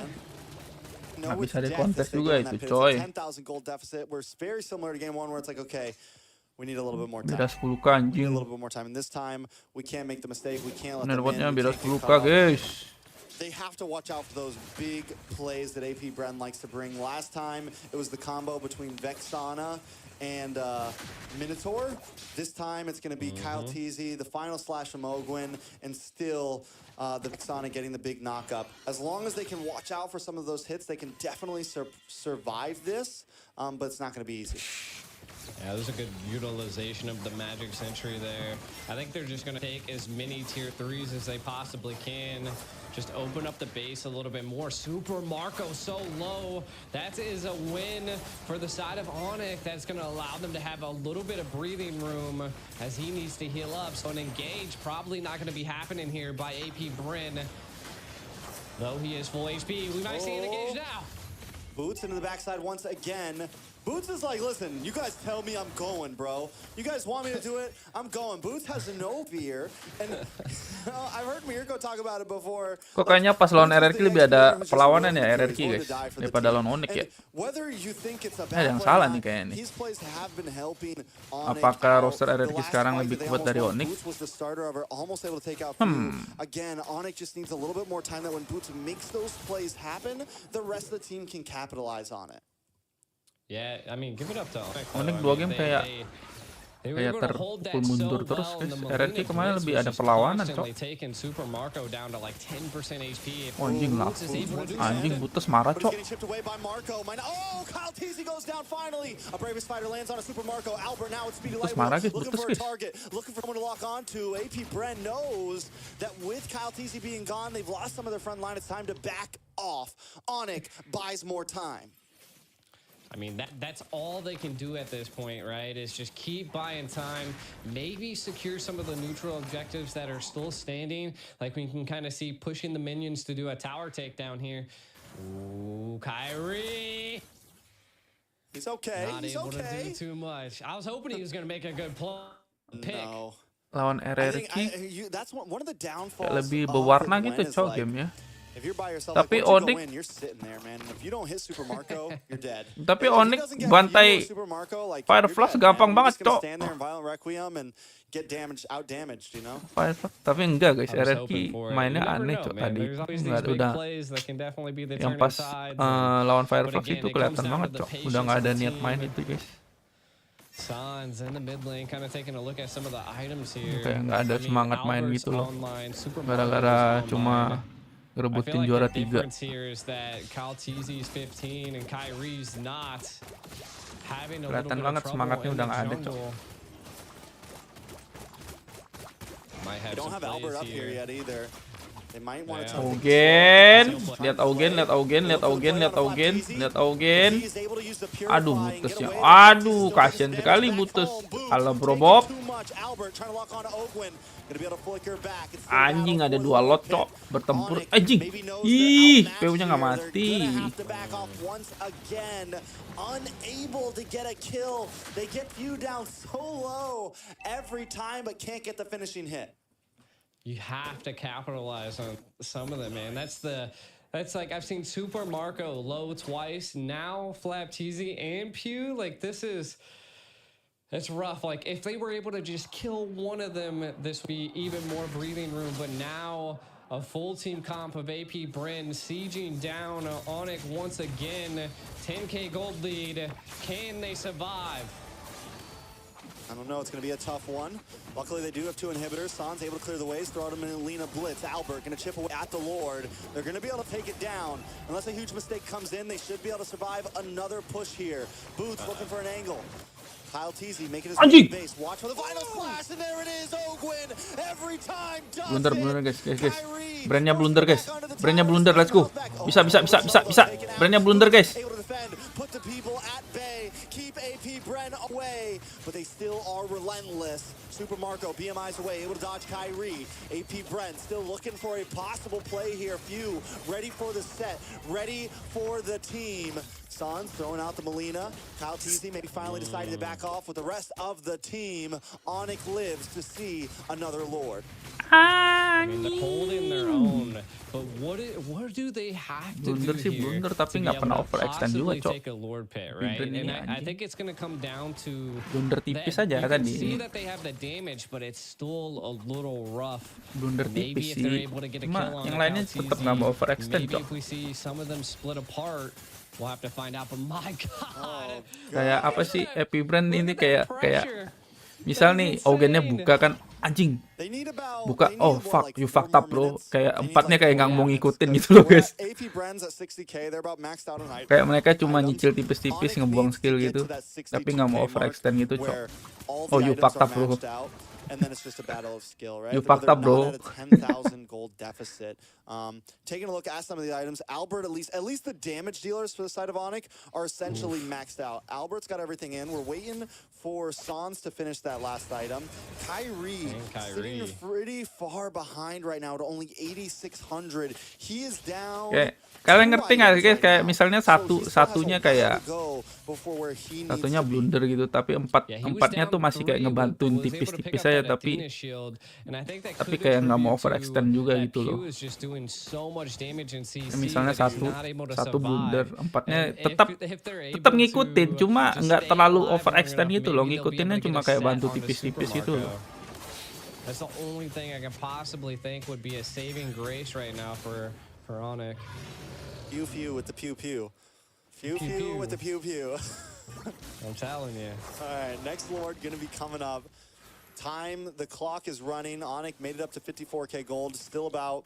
Nggak bisa dikontes juga itu, coy. 10,000 gold deficit. We're very similar to game 1 where it's like, okay, we need a little bit more time. Beda 10k, anjing. A little bit more time. And this time, we can't make the mistake. We can't let Nervotnya beda 10k, guys. They have to watch out for those big plays that AP Bren likes to bring. Last time, it was the combo between Vexana and Minotaur. This time it's going to be Kyle Teasy, the final slash from Ogwin, and still the Sonic getting the big knock-up. As long as they can watch out for some of those hits, they can definitely survive this, but it's not going to be easy. Yeah, there's a good utilization of the Magic Sentry there. I think they're just going to take as many tier 3s as they possibly can. Just open up the base a little bit more. Super Marco so low. That is a win for the side of Onic. That's going to allow them to have a little bit of breathing room as he needs to heal up. So an engage probably not going to be happening here by AP Bryn. Though he is full HP. We might see an engage now. Boots into the backside once again. Boots is like, listen, you guys tell me I'm going, bro. You guys want me to do it? I'm going. Boots has no fear. And I've heard Mirko talk about it before. Kok kayaknya pas lawan RRQ lebih ada perlawanan ya RRQ guys daripada lawan Onic ya. Ada yang salah nih kayaknya nih. Apakah roster RRQ sekarang lebih kuat dari Onic? Again, Onic just needs a little bit more time that when Boots makes those plays happen, the rest of the team can capitalize on it. Yeah, I mean, give it up to Onic 2 game kayak terpukul mundur terus guys. RRQ kemarin lebih ada perlawanan, cok. Anjing lah. Anjing Butus marah, cok. Butus marah guys, Butus guys. I mean, that's all they can do at this point, right? Is just keep buying time, maybe secure some of the neutral objectives that are still standing. Like we can kind of see pushing the minions to do a tower takedown here. Ooh, Kyrie. He's okay. Not able to do too much. I was hoping he was going to make a good pick. No. Lawan RRQ that's one of the downfalls. Lebih berwarna gitu, cok, gamenya. Tapi Onic Tapi Onic bantai Fireflux gampang banget, cok. Fireflux, tapi enggak guys, RRQ mainnya aneh, cok. Tadi nggak udah yang pas lawan Fireflux itu kelihatan banget, cok. Udah nggak ada niat main itu guys. Sans in the mid lane, kind of taking a look at some of the items here. Kayak nggak ada semangat main gitu loh. Gara-gara cuma rebutin juara 3. Kelihatan banget semangatnya udah nggak ada, cok. Lihat Augen. Aduh, Butusnya. Aduh, kasihan sekali Butus. Ala bro Bob. Anjing, ada 2 lot, cok. Bertempur. Anjing. Ih, PU-nya nggak mati. Unable to get a kill. They get you down so low every time, but can't get the finishing hit. You have to capitalize on some of them, man. That's like, I've seen Super Marco low twice. Now Flapteezy and Pew. Like, it's rough. Like, if they were able to just kill one of them, this would be even more breathing room. But now a full team comp of AP Bryn sieging down Onic once again. 10K gold lead. Can they survive? I don't know, it's going to be a tough one. Luckily, they do have 2 inhibitors. San's able to clear the ways, throw them in Lena Blitz. Albert going to chip away at the Lord. They're going to be able to take it down. Unless a huge mistake comes in, they should be able to survive another push here. Boots looking for an angle. Kyle Teasy making his way to base. Watch for the final slash, and there it is, Ogwin. Every time does Blunder guys. Brandnya blunder guys. Let's go. Bisa. Brandnya blunder guys. Put the people at bay, keep AP Bren away, but they still are relentless. Super Marco, BMI's away, able to dodge Kyrie. AP Bren still looking for a possible play here. Few ready for the set, ready for the team. Sans throwing out the Melina. Kyle Teasy maybe finally decided to back off with the rest of the team. Onic lives to see another Lord. I mean, they're holding their own, but what do they have to do here blunder, tapi to be nggak pernah able to overextend juga, possibly cok. take a Lord pit, right? And I think it's going to come down to blunder tipis that, aja you can tadi. see that they have the damage, but it's still a little rough. Blunder Maybe tipis if they're sih. able to get a Cuma kill on yang lainnya tetap nggak mau overextend, maybe cok. if we see some of them split apart, We'll have to find out, but my God. Kayak apa sih Epic Brand ini kayak misal nih Augennya buka kan anjing. Buka, oh fuck, you fucked up bro. Kayak empatnya kayak nggak mau ngikutin gitu loh guys. Kayak mereka cuma nyicil tipis-tipis ngebuang skill gitu, tapi nggak mau overextend gitu cok. Oh you fucked up bro. And then it's just a battle of skill, right? You fucked up, bro. Not at a 10,000 gold deficit. Taking a look at some of the items, Albert, at least the damage dealers for the side of Onic are essentially maxed out. Albert's got everything in. We're waiting for Sans to finish that last item. Kyrie sitting pretty far behind right now at only 8,600. He is down. Kayak, kalian ngerti nggak guys? Kayak misalnya satunya kayak satunya blunder gitu, tapi empatnya tuh masih kayak ngebantuin tipis-tipis aja, tapi kayak nggak mau overextend juga gitu loh. Misalnya satu blunder, empatnya tetap ngikutin, cuma nggak terlalu overextend gitu loh, ngikutinnya cuma kayak bantu tipis-tipis gitu loh. That's the only thing I can possibly think would be a saving grace right now for Onic. Pew with the pew. Pew with the pew. I'm telling you. All right, next Lord gonna be coming up. The clock is running. Onic made it up to 54k gold. Still about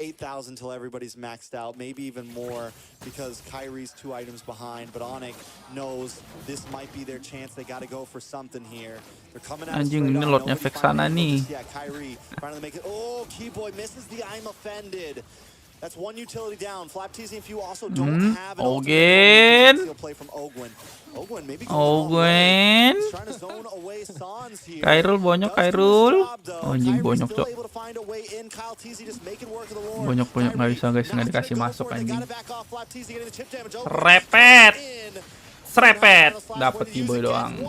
8,000 till everybody's maxed out, maybe even more because Kyrie's 2 items behind. But Onic knows this might be their chance. They got to go for something here. They're coming out. Anjing ini lotnya efek sana nih. Yeah, Kyrie finally make it. Oh, Keyboy misses the I'm offended. That's one utility down. Flap TZ if you also don't have an Ogwen. play from Ogwen. Ogwen. Kairul bonyok Kairul. Anjing bonyok cok. Bonyok nggak bisa guys, nggak dikasih masuk anjing. Serepet. Dapat Keyboy doang.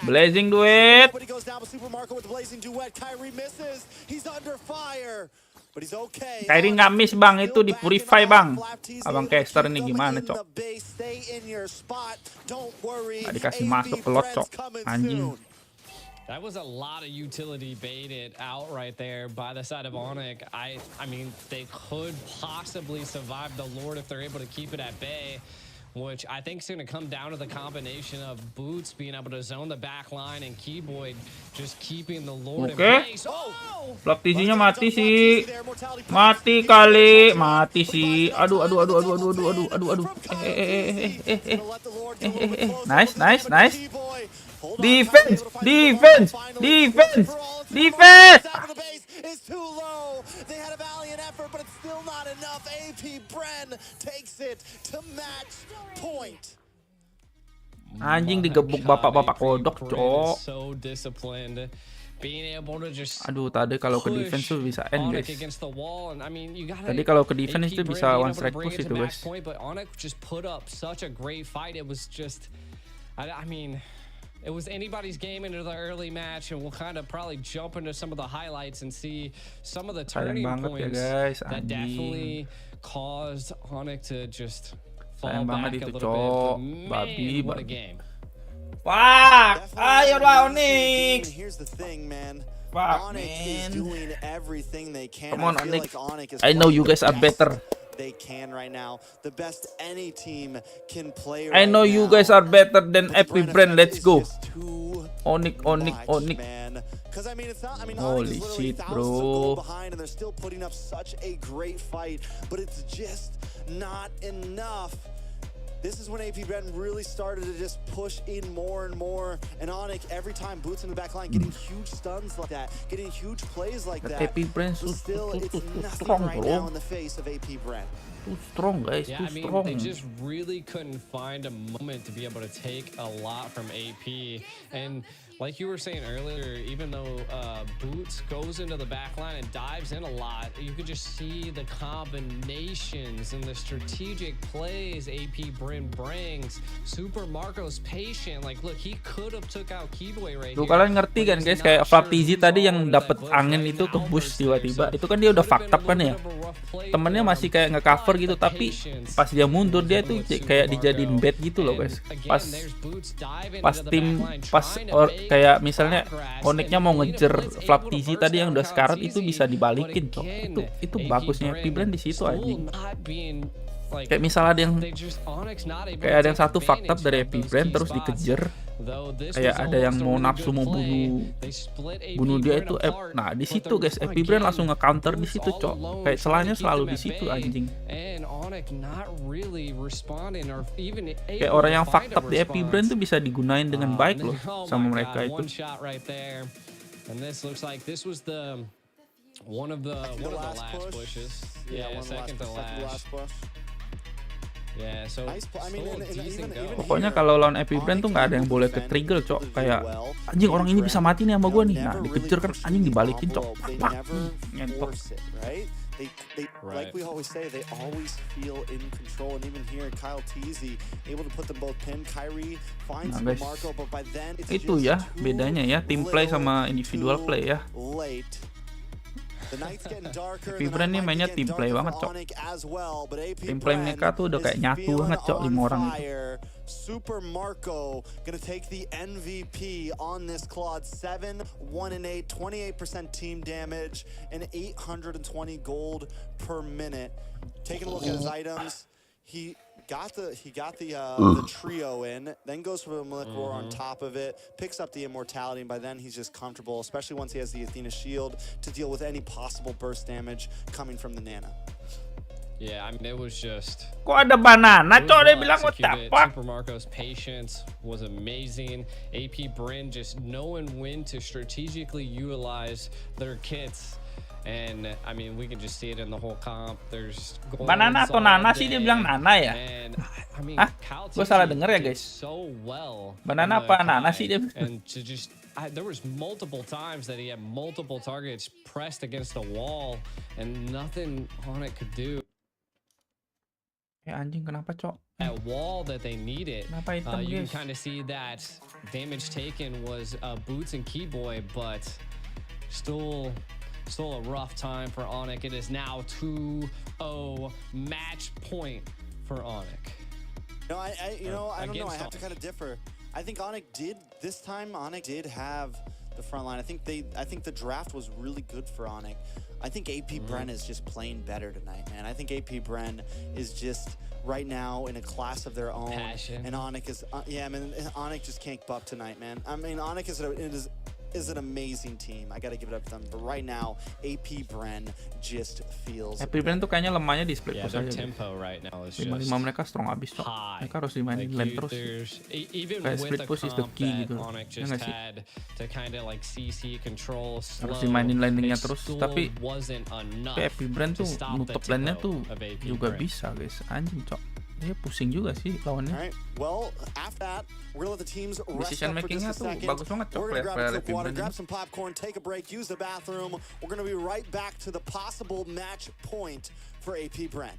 Blazing duet. Kyrie nggak miss bang, itu di purify bang. Abang caster ini gimana cok? Nggak dikasih masuk ke lot cok, anjing. That was a lot of utility baited out right there by the side of Onic. I mean, they could possibly survive the Lord if they're able to keep it at bay, which I think is going to come down to the combination of Boots being able to zone the back line and Keyboy just keeping the Lord in place. Flap TZ-nya mati sih. Mati kali, mati sih. Aduh. Nice. Defense. Is too low. They had a valiant effort, but it's still not enough. AP Bren takes it to match point. Anjing digebuk bapak-bapak kodok, cok. So disciplined. Being able to just Aduh, tadi kalau ke defense tuh bisa end guys. I mean, Tadi kalau ke defense itu bisa one strike push itu guys. But Onic just put up such a great fight. It was just, I mean, it was anybody's game into the early match, and we'll kind of probably jump into some of the highlights and see some of the turning points that definitely caused Onic to just fall back a little bit. But man, what a game. Wah, ayo lah Onic. Here's the thing, man. Fuck, Onic is doing everything they can. Come on, Onic. I know you guys are better. They can right now. The best any team can play I know you guys are better than Epic Brand. Let's go. Onic. Because I mean, it's not. I mean, holy shit, bro. Behind, and they're still putting up such a great fight, but it's just not enough. This is when AP Bren really started to just push in more and more. And Onic, every time Boots in the back line, getting huge stuns like that, getting huge plays like that. AP Bren still, it's nothing strong, right now in the face of AP Bren. Too strong, guys. Yeah, I mean, they just really couldn't find a moment to be able to take a lot from AP. And like you were saying earlier, even though Boots goes into the back line and dives in a lot, you could just see the combinations and the strategic plays AP Bren brings. Super Marco's patient. Like, look, he could have took out Keyboy right here. Kalian ngerti kan guys, kayak Flap TZ tadi yang dapat angin itu ke push tiba-tiba. Itu kan dia udah fucked up kan ya. Temennya masih kayak nge-cover gitu, tapi pas dia mundur dia tuh kayak dijadiin bait gitu loh guys. Kayak misalnya Onicnya mau ngejar Flap TZ tadi yang udah sekarat, itu bisa dibalikin cok. Itu bagusnya Epic Brand di situ anjing. like kayak misalnya ada yang Onyx not able kayak ada yang to satu take fucked up advantage dari of Epi those Brand key terus spots. dikejar. Though this Kayak was ada yang almost a mau really nafsu good mau play. bunuh They split AP bunuh dia Brand itu apart, nah di but situ they're guys Epi Brand again, langsung nge-counter it di was situ all cok alone kayak trying celahnya to keep selalu them di at situ bay, anjing. and Onic not really responding or even Kayak able orang to yang find fucked a up di Epi Brand tuh bisa digunain dengan baik loh oh sama my mereka God, itu. one shot right there, and this looks like this was the one of the last pushes. Yeah, second to last. Yeah, so still a decent go. Pokoknya kalau lawan Epi Brand tuh nggak ada yang boleh ke trigger cok, kayak anjing orang ini bisa mati nih sama gua nih, nah dikejar kan anjing dibalikin cok, pak ngentot. They like we always say, they always feel in control, and even here Kyle Teasy able to put them both pinned. Kyrie finds Nah guys, Marco, but by then it's itu just ya bedanya ya tim play sama individual play ya. late. The night's getting darker. Epi Brand nih mainnya tim play banget cok. Tim play mereka tuh udah kayak nyatu banget cok 5 orang itu. Super Marco gonna take the MVP on this Claude 7, 1-8, 28% team damage, and 820 gold per minute. Taking a look at his items, he got the trio in, then goes for the Mlbb on top of it, picks up the immortality, and by then he's just comfortable, especially once he has the Athena shield to deal with any possible burst damage coming from the Nana. Yeah, I mean, it was just... Kok ada banana? Cok, dia bilang what the fuck? Super Marco's patience was amazing. AP Brand just knowing when to strategically utilize their kits. And, I mean, we can just see it in the whole comp. There's banana atau nana sih dia bilang nana ya? I mean, Hah? Gue salah denger ya guys? So well banana apa nana sih dia? And to just... there was multiple times that he had multiple targets pressed against the wall, and nothing on it could do. Anjing kenapa cok? That wall that they needed. Hitam, You can kind of see that damage taken was Boots and Keyboy, but still a rough time for Onic. It is now 2-0 match point for Onic. No, I don't know. I have to kind of differ. I think Onic did this time. Onic did have the front line. I think the draft was really good for Onic. I think AP Bren is just playing better tonight, man. I think AP Bren is just right now in a class of their own. Passion. And Onic is, Onic just can't keep up tonight, man. I mean, Onic is an amazing team. I gotta give it up to them. But right now, AP Bren just feels. AP Bren tuh kayaknya lemahnya di split push aja. Tempo right now is 5-5 mereka strong abis cok. Mereka harus dimainin lane terus. Kayak split push is the key gitu. Ya nggak sih? Harus dimainin landingnya terus. Tapi AP Bren tuh nutup lane-nya tuh juga bisa guys. Anjing cok. Dia pusing juga sih lawannya. Decision makingnya tuh bagus banget cok player AP Bren. Grab some popcorn, take a break, use the bathroom. We're gonna be right back to the possible match point for AP Bren.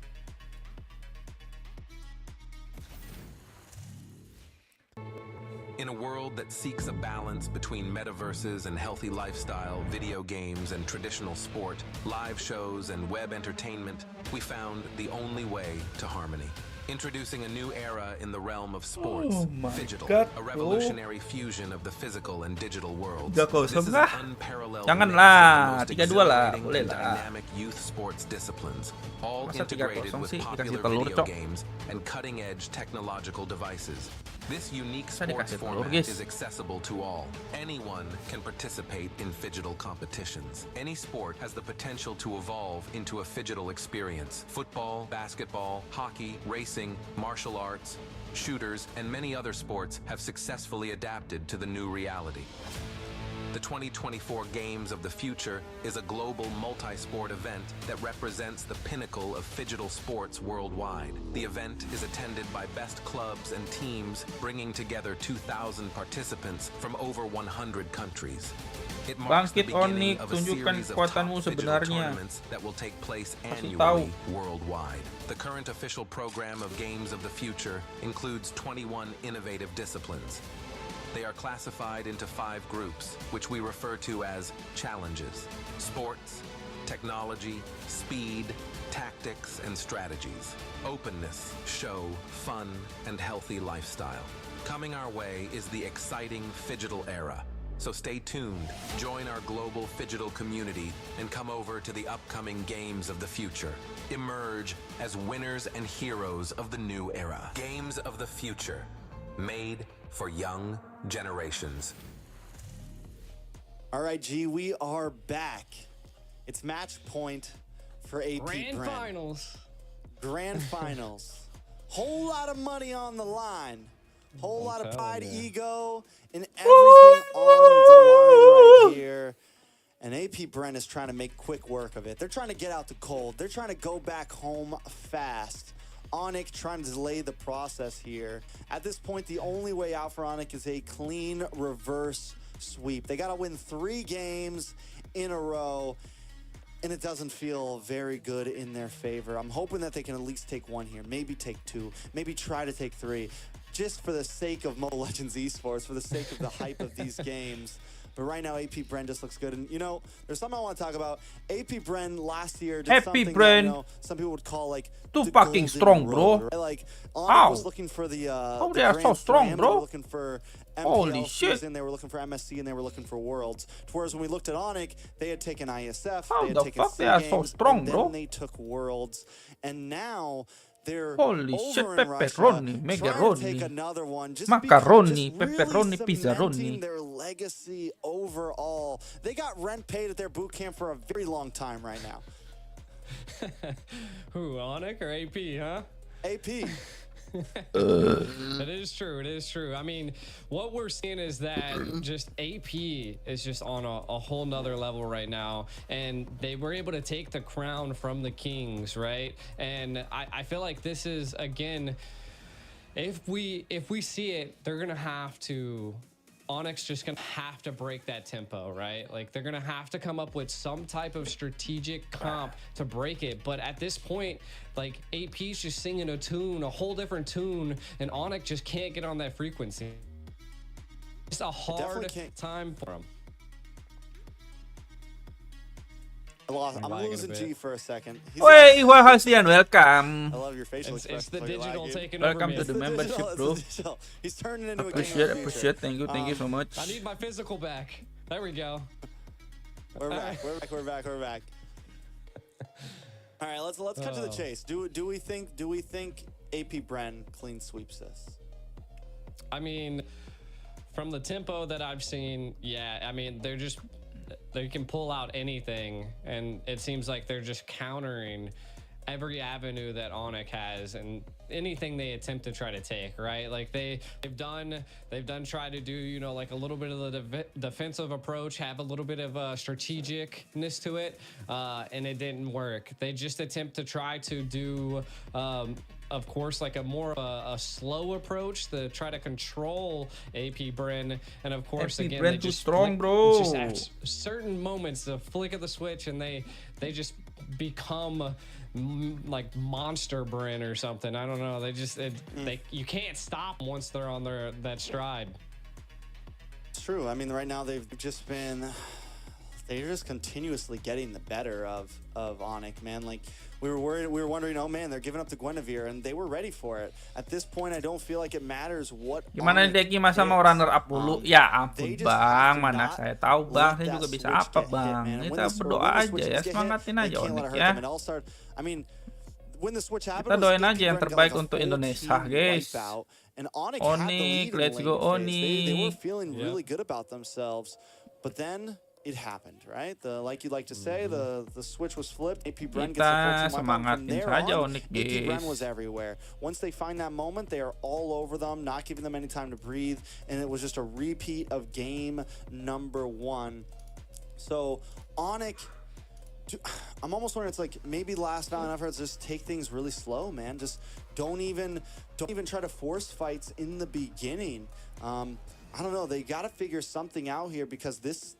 In a world that seeks a balance between metaverses and healthy lifestyle, video games and traditional sport, live shows and web entertainment, we found the only way to harmony. Introducing a new era in the realm of sports, Phygital, a revolutionary fusion of the physical and digital worlds. This is an unparalleled janganlah 3-2 lah, boleh lah. Dynamic youth sports disciplines, all integrated with popular video games and cutting-edge technological devices. This unique sports format is accessible to all. Anyone can participate in Phygital competitions. Any sport has the potential to evolve into a Phygital experience. Football, basketball, hockey, racing, martial arts, shooters, and many other sports have successfully adapted to the new reality. The 2024 Games of the Future is a global multi-sport event that represents the pinnacle of Phygital sports worldwide. The event is attended by best clubs and teams, bringing together 2,000 participants from over 100 countries. It marks the beginning of a series of top Phygital tournaments that will take place annually worldwide. The current official program of Games of the Future includes 21 innovative disciplines. They are classified into 5 groups, which we refer to as challenges: sports, technology, speed, tactics, and strategies, openness, show, fun, and healthy lifestyle. Coming our way is the exciting Phygital era, So stay tuned, join our global Phygital community, and come over to the upcoming Games of the Future. Emerge as winners and heroes of the new era. Games of the Future, made for young generations. All right, G, we are back. It's match point for AP Grand Brand. Finals. Grand Finals. Whole lot of money on the line. Whole lot of pride, ego, and everything on the line right here. And AP Brent is trying to make quick work of it. They're trying to get out the cold. They're trying to go back home fast. Onic trying to delay the process here. At this point, the only way out for Onic is a clean reverse sweep. They got to win 3 games in a row, and it doesn't feel very good in their favor. I'm hoping that they can at least take 1 here, maybe take 2, maybe try to take 3, just for the sake of Mobile Legends esports, for the sake of the hype of these games. But right now, AP Bren just looks good. And, you know, there's something I want to talk about. AP Bren last year did something that, you know, some people would call, like, too fucking strong, bro. Right? Like, Onic was looking for the they are so strong, bro. They were looking for MPL Holy shit. season, they were looking for MSC, and they were looking for Worlds. Whereas when we looked at Onic, they had taken ISF, How they had the taken fuck they are so games, strong, and bro? then they took Worlds. And now they're Holy over shit, in Russia, pepperoni, trying to take another one, just macaroni, because, just pepperoni, really cementing pizzaroni. their legacy overall. They got rent paid at their boot camp for a very long time right now. Who, Onic or AP, huh? AP. It is true. It is true. I mean, what we're seeing is that just AP is just on a whole nother level right now, and they were able to take the crown from the Kings, right? And I feel like this is, again, if we see it, they're gonna have to. Onyx just gonna have to break that tempo, right? Like, they're gonna have to come up with some type of strategic comp to break it. But at this point, like, AP's just singing a tune, a whole different tune, and Onyx just can't get on that frequency. It's a hard time for him. I'm losing G for a second. Wait, Hasian, welcome. I love your facial expression. It's the digital taking Welcome over to the membership, bro. He's turning into Appreciate. Thank you so much. I need my physical back. There we go. We're back. We're back. All right, let's cut to the chase. Do we think AP Bren clean sweeps this? I mean, from the tempo that I've seen, yeah. I mean, they can pull out anything, and it seems like they're just countering every avenue that Onic has and anything they attempt to try to take, right? Like they've done try to do, you know, like a little bit of the defensive approach, have a little bit of strategicness to it, and it didn't work. They just attempt to try to do of course, like a slow approach to try to control AP Bren, and of course, AP again, Bren they too just strong, bro. Just at certain moments, the flick of the switch, and they just become like monster Bren or something. I don't know. They just you can't stop them once they're on that stride. It's true. I mean, right now they're just continuously getting the better of Onic, man. Like, we were wondering, oh man, they're giving up to Guinevere, and they were ready for it. At this point, I don't feel like it matters what. Gimana Deki masa mau runner up dulu? Ya ampun bang, mana saya tahu bang, saya juga bisa apa bang. Kita berdoa aja ya, semangatin aja Onic ya. I mean, when the switch happened, kita doain aja yang terbaik untuk Indonesia, guys. And Onic Onic, let's go Onic. They were feeling really good about themselves, but then it happened, right? Like you like to say, the switch was flipped. AP Bren gets the full team wipe out. From there on, AP Bren was everywhere. Once they find that moment, they are all over them, not giving them any time to breathe, and it was just a repeat of game number 1. So Onic, I'm almost wondering, it's like maybe last night efforts just take things really slow, man. Just don't even try to force fights in the beginning. I don't know. They got to figure something out here, because this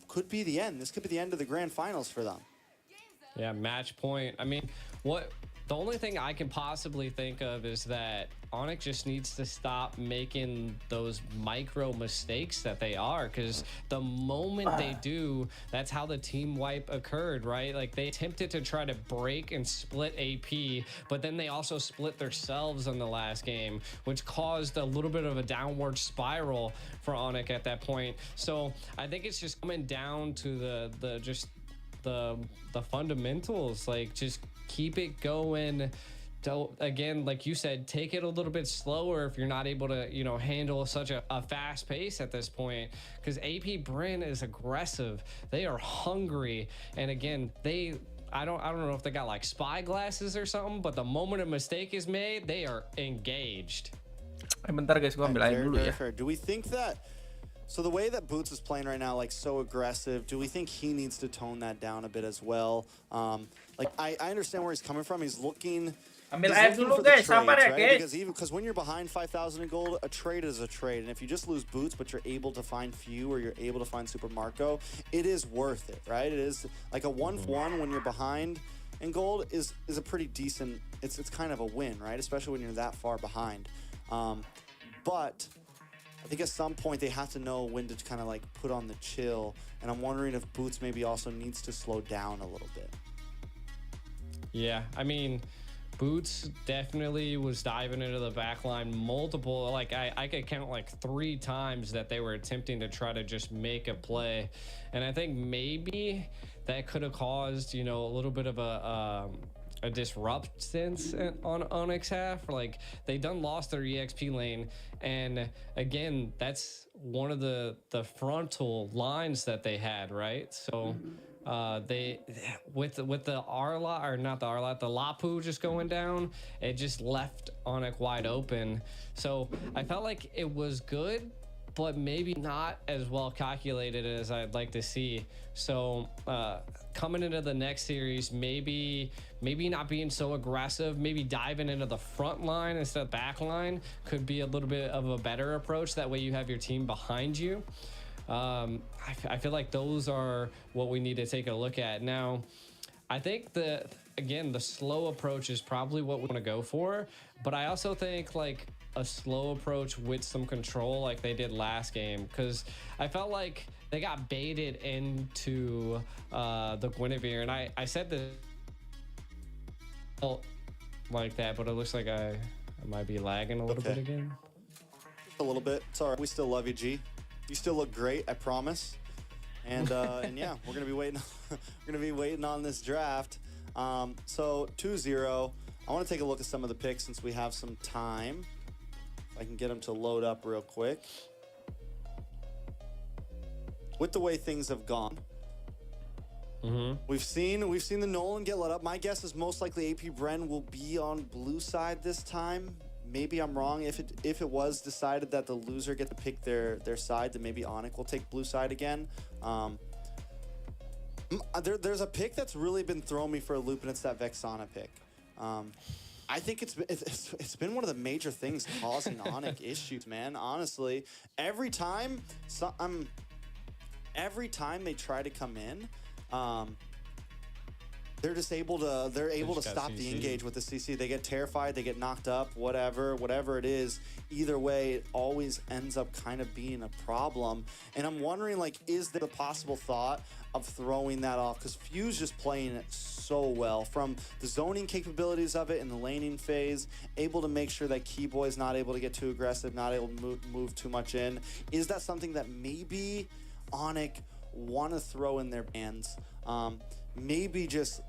could be the end. This could be the end of the grand finals for them. Yeah, match point. I mean, The only thing I can possibly think of is that Onic just needs to stop making those micro mistakes that they are, because the moment they do, that's how the team wipe occurred, right? Like, they attempted to try to break and split AP, but then they also split themselves in the last game, which caused a little bit of a downward spiral for Onic at that point. So I think it's just coming down to the fundamentals. Like, just keep it going. Don't, again, like you said, take it a little bit slower if you're not able to, you know, handle such a fast pace at this point, because AP Bryn is aggressive. They are hungry, and again, I don't know if they got like spy glasses or something, but the moment a mistake is made, they are engaged. Bentar guys, gua ambil air dulu ya. Do we think that, so the way that Boots is playing right now, like so aggressive, do we think he needs to tone that down a bit as well? Like, I understand where he's coming from. He's looking. Ambil air dulu guys, sabar ya guys. Because when you're behind 5,000 in gold, a trade is a trade. And if you just lose Boots, but you're able to find Few or you're able to find Super Marco, it is worth it, right? It is like a 1-1 when you're behind in gold is a pretty decent, it's kind of a win, right? Especially when you're that far behind. But I think at some point they have to know when to kind of like put on the chill. And I'm wondering if Boots maybe also needs to slow down a little bit. Yeah, I mean, Boots definitely was diving into the back line multiple, like I could count like 3 times that they were attempting to try to just make a play. And I think maybe that could have caused, you know, a little bit of a disruptance on Onic's half. Like, they done lost their EXP lane, and again, that's one of the frontal lines that they had, right? So they with the Arla, or not the Arla, the Lapu just going down, it just left Onic wide open. So I felt like it was good, but maybe not as well calculated as I'd like to see. So coming into the next series, maybe not being so aggressive, maybe diving into the front line instead of back line could be a little bit of a better approach. That way you have your team behind you. I feel like those are what we need to take a look at. Now, I think the slow approach is probably what we want to go for, but I also think like a slow approach with some control like they did last game, because I felt like they got baited into the Guinevere, and I said this like that, but it looks like I might be lagging a little bit again. A little bit. It's all right. We still love you, G. You still look great, I promise. And and yeah, we're gonna be waiting. We're gonna be waiting on this draft. So 2-0. I want to take a look at some of the picks since we have some time. If I can get them to load up real quick. With the way things have gone, we've seen the Nolan get let up. My guess is most likely AP Bren will be on blue side this time. Maybe I'm wrong. If it was decided that the loser get to pick their side, then maybe Onic will take blue side again. There's a pick that's really been throwing me for a loop, and it's that Vexana pick. I think it's been one of the major things causing Onic issues, man. Honestly, every time they try to come in, they're just able to stop the engage with the CC. They get terrified, they get knocked up, whatever it is. Either way, it always ends up kind of being a problem. And I'm wondering, like, is there a possible thought of throwing that off? Because Few's just playing it so well, from the zoning capabilities of it in the laning phase, able to make sure that Keyboy's not able to get too aggressive, not able to move too much in. Is that something that maybe Onic want to throw in their bands? Maybe just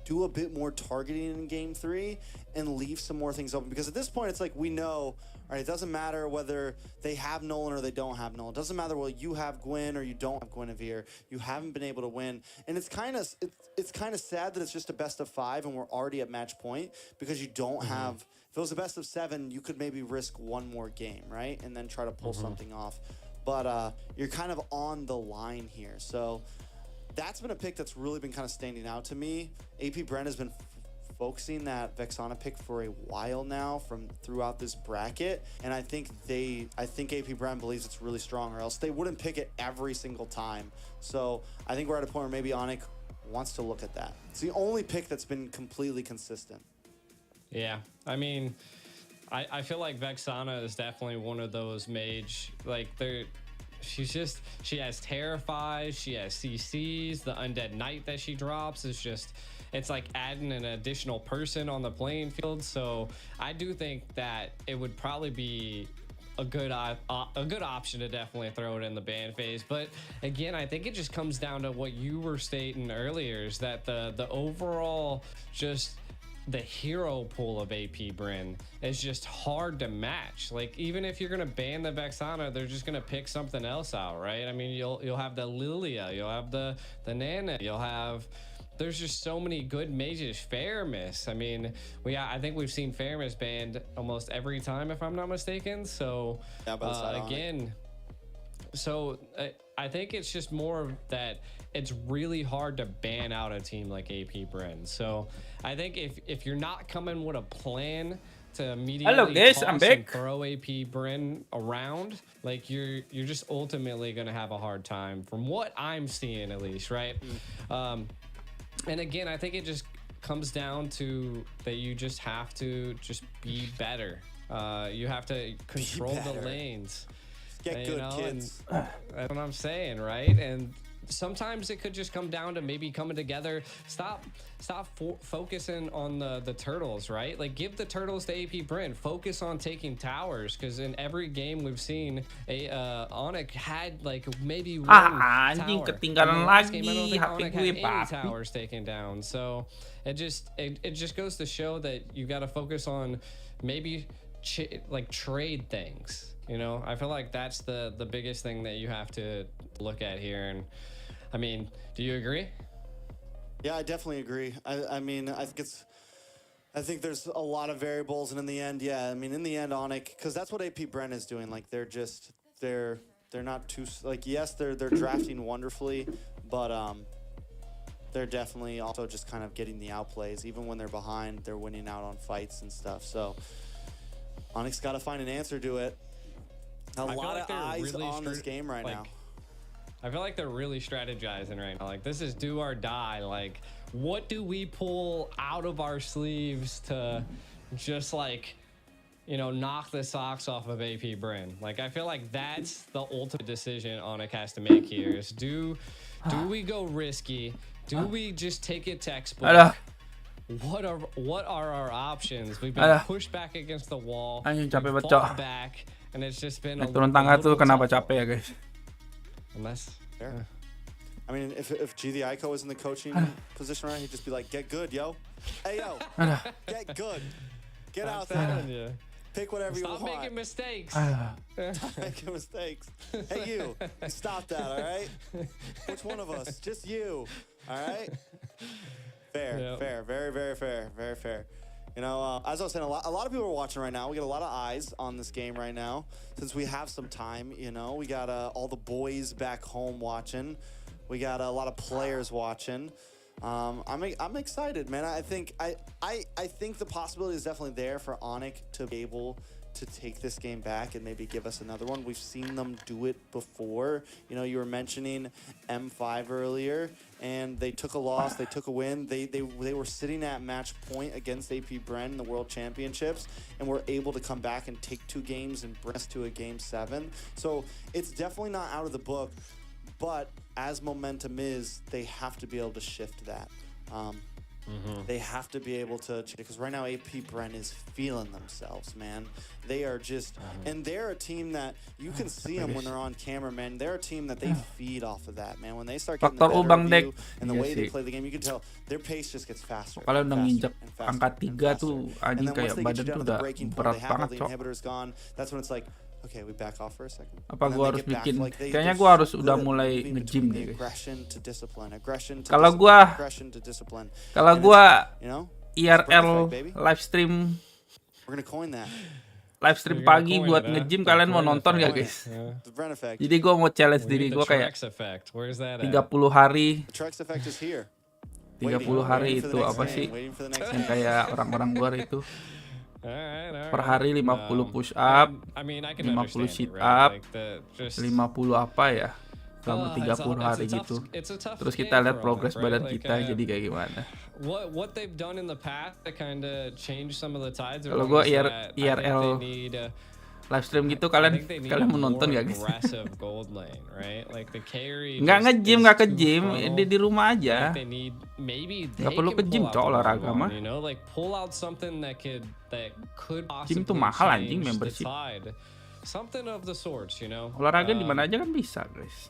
do a bit more targeting in game 3 and leave some more things open, because at this point it's like, we know, all right, it doesn't matter whether they have Nolan or they don't have Nolan. It doesn't matter whether you have Gwen or you don't have Guinevere. You haven't been able to win, and it's kind of sad that it's just a best of 5 and we're already at match point, because you don't have. If it was a best of 7, you could maybe risk one more game, right, and then try to pull something off. But you're kind of on the line here, so. That's been a pick that's really been kind of standing out to me. AP Bren has been focusing that Vexana pick for a while now from throughout this bracket, and I think AP Bren believes it's really strong, or else they wouldn't pick it every single time. So I think we're at a point where maybe Onic wants to look at that. It's the only pick that's been completely consistent. Yeah, I mean, I feel like Vexana is definitely one of those mage, like she has Terrifies, she has CCs, the Undead Knight that she drops is just, it's like adding an additional person on the playing field. So I do think that it would probably be a good option to definitely throw it in the ban phase. But again, I think it just comes down to what you were stating earlier, is that the overall just the hero pool of AP Bryn is just hard to match. Like, even if you're gonna ban the Vexana, they're just gonna pick something else out, right? I mean, you'll have the Lilia, you'll have the Nana, you'll have, there's just so many good mages. Fairmiss, I mean, I think we've seen Fairmiss banned almost every time, if I'm not mistaken. So again, so I think it's just more of that it's really hard to ban out a team like AP Bryn. So I think if you're not coming with a plan to immediately toss and throw AP Bryn around, like you're just ultimately gonna have a hard time, from what I'm seeing at least, right? And again, I think it just comes down to that you just have to just be better. You have to control the lanes. Get good, kids. That's what I'm saying, right? And sometimes it could just come down to maybe coming together. Stop focusing on the turtles, right? Like, give the turtles to AP Bryn. Focus on taking towers, because in every game we've seen, Onic had like maybe one anjing tower. ketinggalan lagi HP gue Any towers taken down. So it just goes to show that you got to focus on maybe like trade things. You know, I feel like that's the biggest thing that you have to look at here. And I mean, do you agree? Yeah, I definitely agree. I mean, I think there's a lot of variables, and in the end, yeah, I mean, in the end, Onic, because that's what AP Bryn is doing. Like, they're not too, like, yes, they're drafting wonderfully, but they're definitely also just kind of getting the outplays. Even when they're behind, they're winning out on fights and stuff. So Onic's got to find an answer to it. A lot of eyes on this game right now. I feel like they're really strategizing right now. Like, this is do or die. Like, what do we pull out of our sleeves to just, like, you know, knock the socks off of AP Bryn? Like, I feel like that's the ultimate decision Onic has to make here, is do we go risky? Do we just take it textbook? What are our options? We've been pushed back against the wall. Fought back. And it's just been turun tangga tuh kenapa capek ya, guys? Unless, I mean, if G the Ico was in the coaching position, right, he'd just be like, "Get good, yo. Hey, yo, get good. Get out there. Pick whatever you want. Stop making mistakes. Stop making mistakes. Hey, you stop that, all right? Which one of us? Just you, all right? Fair, very, very fair, very fair. You know, as I was saying, a lot of people are watching right now. We got a lot of eyes on this game right now. Since we have some time, you know, we got all the boys back home watching. We got a lot of players watching. I'm excited, man. I think the possibility is definitely there for Onic to be able to take this game back and maybe give us another one. We've seen them do it before. You know, you were mentioning M5 earlier, and they took a loss, they took a win. They were sitting at match point against AP Bryn in the World Championships, and were able to come back and take 2 games and bring us to a Game 7. So it's definitely not out of the book, but as momentum is, they have to be able to shift that. They have to be able to, because right now AP Bryn is feeling themselves, man. They are just, and they're a team that you can see them when they're on camera, man. They're a team that they feed off of that, man. When they start getting the better view and the way they play the game, you can tell their pace just gets faster. Kalau udah nginjak angka 3 tuh anjing kayak badan tuh udah berat banget, cok. That's when it's like, okay, we back off for a second. Apa gua harus bikin? Kayaknya gua harus udah mulai nge-gym deh, guys. Kalau gua IRL live stream pagi buat nge-gym, kalian mau nonton gak, guys? Jadi gua mau challenge diri gua kayak 30 hari. 30 hari itu apa sih? Yang kayak orang-orang luar itu. Per hari 50 push up, 50 sit up, 50 apa ya? selama 30 hari gitu. Terus kita lihat progres badan kita jadi kayak gimana. What they've done in the past to kind of change some of the tides. Kalau gue IRL live stream gitu, kalian menonton gak guys? Nggak nge-gym, nggak ke gym, di rumah aja. Nggak perlu ke gym, cok, olahraga mah. Gym tuh mahal anjing membership. Olahraga di mana aja kan bisa, guys.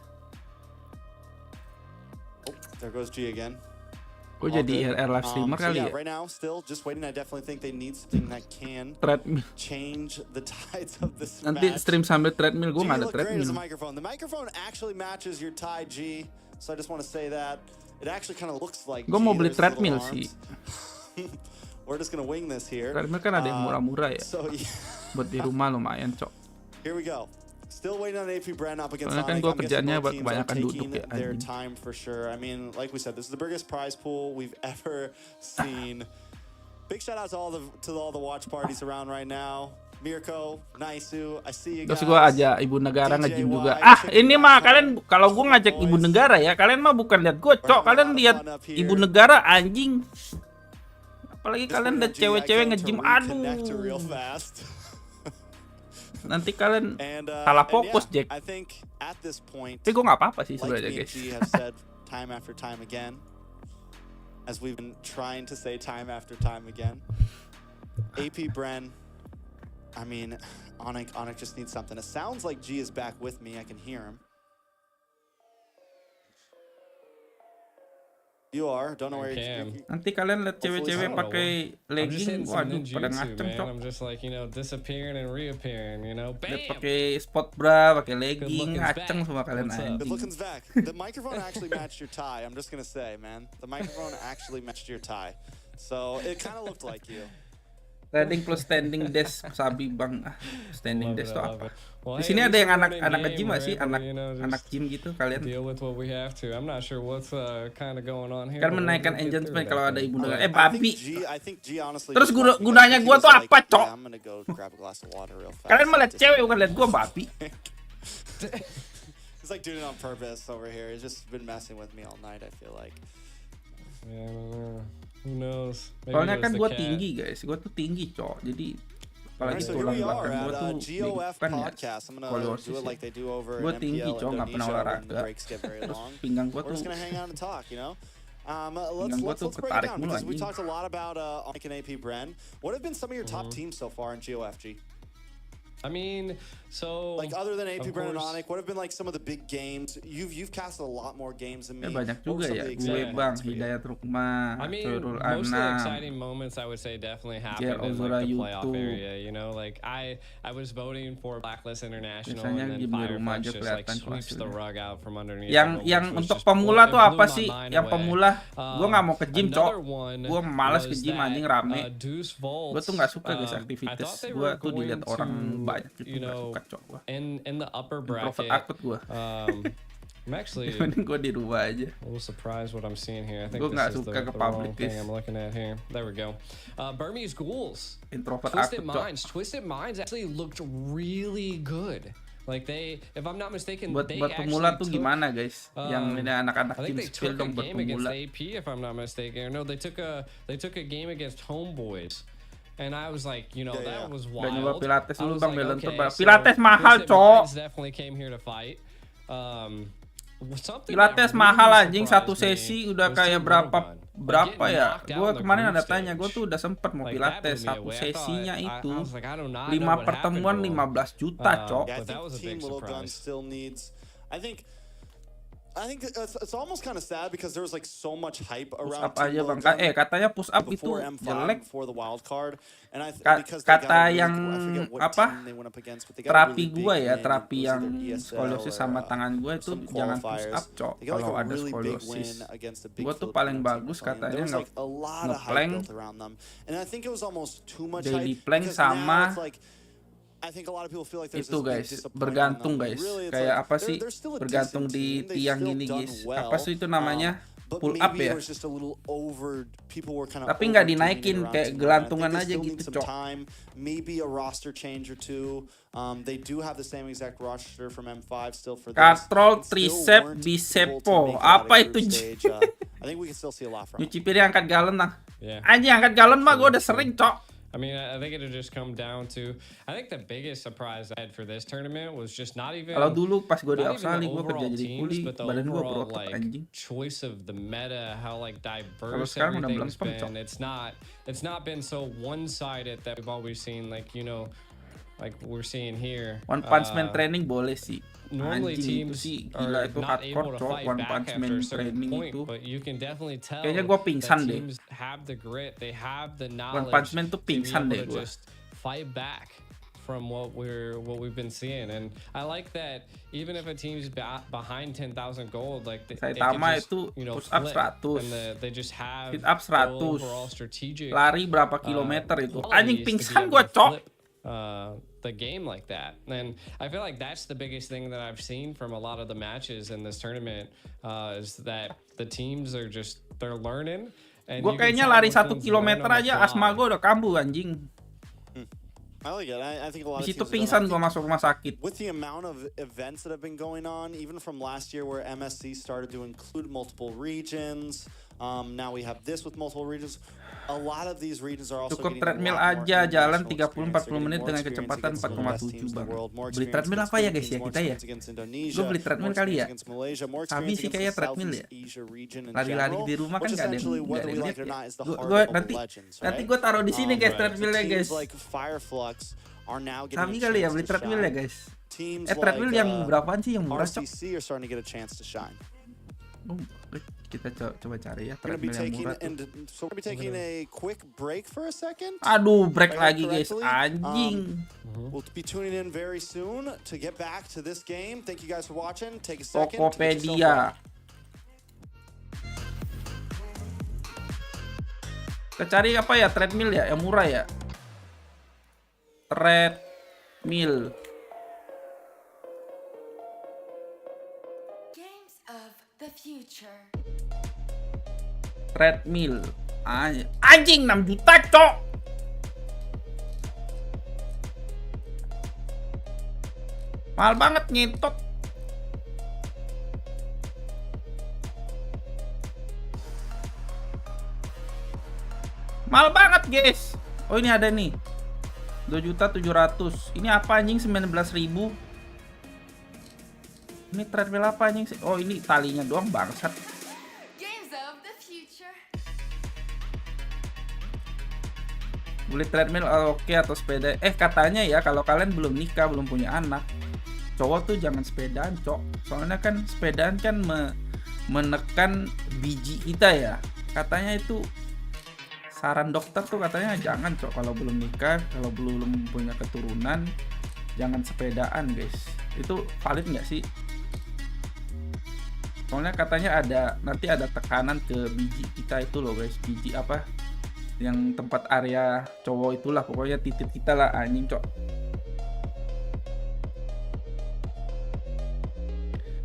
There goes G again. Gue jadi IRL live streamer kali ya. Right now, still just waiting. I definitely think they need something that can change the tides of this match. Nanti stream sambil treadmill, gue nggak ada treadmill. The microphone actually matches your tie, G. So I just want to say that it actually kind of looks like. Gue mau beli treadmill sih. We're just gonna wing this here. Treadmill kan ada yang murah-murah ya. So, buat di rumah lumayan, cok. Here we go. Still waiting on AP Brand up against Onic. Kan gue kerjanya kebanyakan duduk ya. Their time for sure. I mean, like we said, this is the biggest prize pool we've ever seen. Big shout out to all the watch parties around right now. Mirko, Naisu, I see you guys. Terus gue aja ibu negara nge-gym juga. Ini mah kalian kalau gue ngajak ibu negara ya, kalian mah bukan lihat gue, cok. Kalian lihat ibu negara anjing. Apalagi kalian lihat cewek-cewek nge-gym, aduh. Nanti kalian salah fokus, Jack. Tapi gue nggak apa-apa sih sebenarnya, guys. Time after time again, as we've been trying to say time after time again. AP Bren, I mean, Onic just needs something. It sounds like G is back with me. I can hear him. You are, don't know where you're. Nanti kalian lihat cewek-cewek pakai legging, waduh, pada ngaceng, cok. I'm just like, disappearing and reappearing, Lihat pakai sport bra, pakai legging, ngaceng semua kalian anjing. The looking's back. The microphone actually matched your tie. I'm just gonna say, man, the microphone actually matched your tie. So it kind of looked like you. Standing plus standing desk, sabi bang. Standing desk itu apa? Di sini ada yang anak gym sih, anak gym gitu kalian. Kan menaikkan engagement kalau ada ibu negara. Babi. Terus gunanya gua tuh apa, cok? Kalian melihat cewek bukan lihat gua, babi. He's like doing it on purpose over here. He's just been messing with me all night, I feel like. Who knows? Soalnya kan gue tinggi, guys. Gue tuh tinggi, cok. Jadi apalagi tulang belakang gue tuh kan ya skoliosis. Gue tinggi, cok. Nggak pernah olahraga. Terus pinggang gue tuh pinggang gue tuh ketarik mulu anjing. We talked a lot about Onic and AP Bren. What have been some of your top teams so far in GOFG? I mean, so like other than AP Bren and Onic, what have been like some of the big games? You've casted a lot more games than me. Banyak juga ya. Gue Bang, Hidayat Rukma, Turul Anam. Most of the exciting moments I would say definitely happened in like the playoff area. Like I was voting for Blacklist International and then Firefly just like sweeps the rug out from underneath. Yang untuk pemula tuh apa sih? Yang pemula, gue nggak mau ke gym, cok. Gue malas ke gym anjing rame. Gue tuh nggak suka guys aktivitas. Gue tuh dilihat orang banyak gitu, nggak suka, cok. In the upper bracket, akut gue. I'm actually gue di rumah aja. A little surprised what I'm seeing here. I think gue nggak suka ke public thing I'm looking at here. There we go. Burmese Ghouls. Introvert Twisted akut, Minds. Twisted Minds actually looked really good. Like they, if I'm not mistaken, buat pemula tuh gimana, guys? Yang ini anak-anak tim skill dong buat pemula. AP, if I'm not mistaken. No, they took a game against Homeboys. And I was like, that was wild. Udah nyoba Pilates dulu bang, belum coba. So Pilates mahal, cok. Definitely came here to fight. Pilates mahal anjing, satu sesi udah kayak berapa ya? Gue kemarin ada tanya, gue tuh udah sempet mau Pilates, satu sesinya itu 5 pertemuan 15 juta, cok. I think it's almost kind of sad because there was like so much hype around. Push up aja bang, katanya push up itu jelek. Kata yang apa? Terapi gua ya, terapi yang skoliosis sama tangan gua itu jangan push up, cok. Kalau ada skoliosis, gua tuh paling bagus katanya nge-plank, daily plank sama itu guys, bergantung guys, kayak apa sih, bergantung di tiang gini guys, apa sih itu namanya, but pull maybe up it ya. was just a little over. People were kind of Tapi nggak overdoing it dinaikin, around kayak Team Iran. I gelantungan think they aja still gitu, need some Cok. time, maybe a roster change or two. They do have the same exact roster from M5 still for this. Katrol, and still tricep, weren't able to bicepo. make it out of Apa group itu? stage. I think we can still see a lot from Nyuci piring angkat galon lah. Yeah. Anjing angkat galon mah gue udah sering, Cok. I mean, I think it'll just come down to. I think the biggest surprise I had for this tournament was just not even. Kalau dulu pas gue di not even Australia the gue kerja overall jadi teams, kuli, but the badan gue overall berotot like anjing. choice of the meta, how like Kalau diverse sekarang udah everything's melempem, Cok. been. It's not been so one-sided that we've always seen, like, you know, like we're seeing here. One Punch Man training boleh sih. Normally Anjing itu teams sih are gila, itu not hardcore, able to Cok. fight One back Punch after Man a certain training point, itu. but you can definitely tell Kayaknya gua that pingsan deh. teams have the grit, they have the One knowledge Punch Man tuh to be pingsan able deh to gua. just fight back from what we've been seeing. And I like that even if a team's behind 10,000 gold, like it Saitama can just, itu you know, push up flip, 100, and they just have sit up the 100, overall strategic lari berapa kilometer itu. qualities Anjing to be pingsan able gua, to Cok. flip, the game like that. And I feel like that's the biggest thing that I've seen from a lot of the matches in this tournament, is that the teams are just, they're learning. And Gue you can kayaknya tell lari which 1 ones kilometer learn on the aja asma fly. gue udah kambuh anjing. I like it. I think a lot Di of situ teams have done pingsan that. gue masuk rumah sakit. With the amount of events that have been going on, even from last year where MSC started to include multiple regions, now we have this with multiple regions. A lot of these regions are also Cukup getting treadmill a lot more aja, jalan international 30-40 menit dengan kecepatan 4,7 bang. Beli treadmill apa ya guys ya kita ya? Gue beli treadmill kali ya. Tapi sih kayak treadmill ya. Lari-lari di rumah kan gak ada yang lihat ya. Nanti gue taruh di sini guys treadmillnya guys. Tapi kali ya beli treadmill ya guys. Treadmill yang berapaan sih yang murah, Cok? Kita coba cari ya treadmill yang murah tuh. Aduh, break lagi guys, anjing. We'll be tuning in very soon to get back to this game. Thank you guys for watching. Take a second. Tokopedia. Kita cari apa ya, treadmill ya, yang murah ya. Treadmill. Games of the future. Treadmill. Anjing 6 juta, Cok. Mahal banget ngentot. Mahal banget, guys. Oh, ini ada nih. 2.700.000. Ini apa anjing 19.000? Ini treadmill apa anjing? Oh, ini talinya doang bangsat. Games of the future. Beli treadmill oke atau sepeda? Katanya ya kalau kalian belum nikah, belum punya anak, cowok tuh jangan sepedaan, Cok. Soalnya kan sepedaan kan menekan biji kita ya. Katanya itu saran dokter tuh katanya jangan, Cok, kalau belum nikah, kalau belum punya keturunan, jangan sepedaan, guys. Itu valid nggak sih? Soalnya katanya nanti ada tekanan ke biji kita itu loh, guys. Biji apa? Yang tempat area cowok itulah, pokoknya titik kita lah anjing, Cok.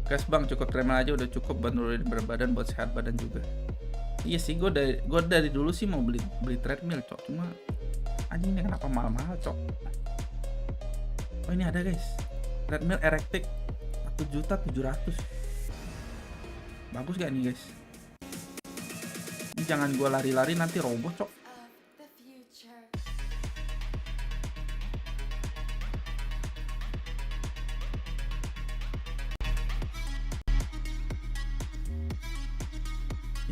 Gas bang, cukup treadmill aja udah cukup buat nurunin berat badan, buat sehat badan juga. Iya sih, gue dari dulu sih mau beli treadmill, Cok. Cuma anjing ini kenapa mahal-mahal, Cok. Oh, ini ada guys, treadmill erectric 1.700.000. Bagus gak nih guys? Ini jangan gue lari-lari nanti roboh, Cok.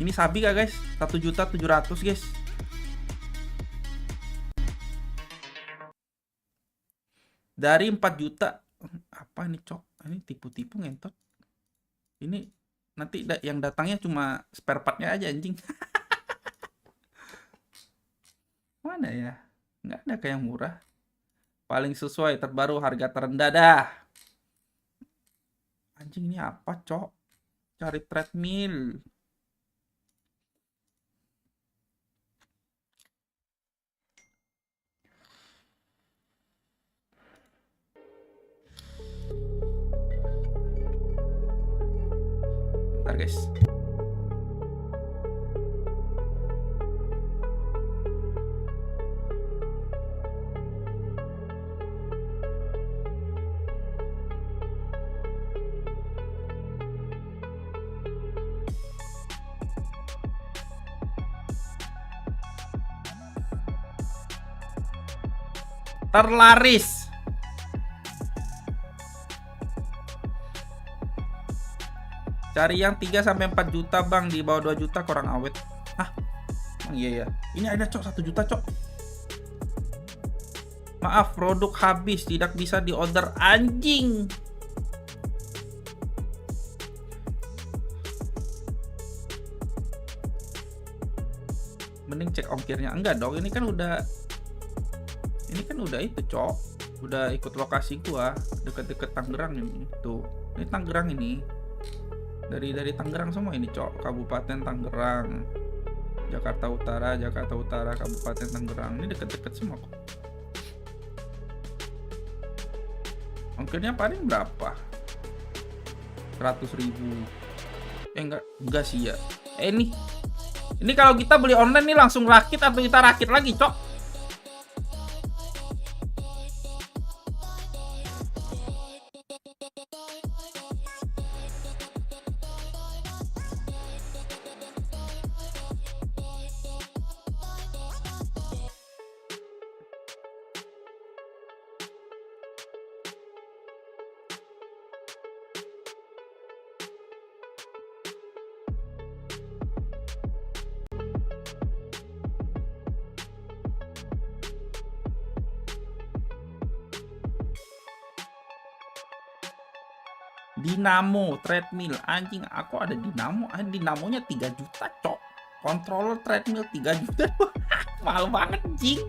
Ini sabi gak guys? 1.700.000 guys. Dari 4 juta. Apa nih, Cok? Ini tipu-tipu ngentot. Ini nanti yang datangnya cuma spare partnya aja anjing. Mana ya? Nggak ada kayak yang murah. Paling sesuai, terbaru, harga terendah dah. Anjing ini apa, Cok? Cari treadmill. Bentar guys. Terlaris. Cari yang 3 sampai 4 juta bang, di bawah 2 juta kurang awet. Hah? Emang iya ya. Ini ada cok 1 juta cok. Maaf, produk habis, tidak bisa diorder. Anjing. Mending cek ongkirnya. Enggak dong, ini kan udah itu cok, udah ikut lokasi gua, deket-deket Tangerang ini. Tuh, ini Tangerang ini. Dari Tangerang semua ini cok, Kabupaten Tangerang, Jakarta Utara, Kabupaten Tangerang. Ini deket-deket semua kok. Ongkirnya paling berapa? 100.000. Enggak sih ya. Ini kalau kita beli online nih langsung rakit atau kita rakit lagi cok? Dinamo treadmill, anjing aku ada dinamo, dinamonya 3 juta cok, controller treadmill 3 juta. Mahal banget anjing.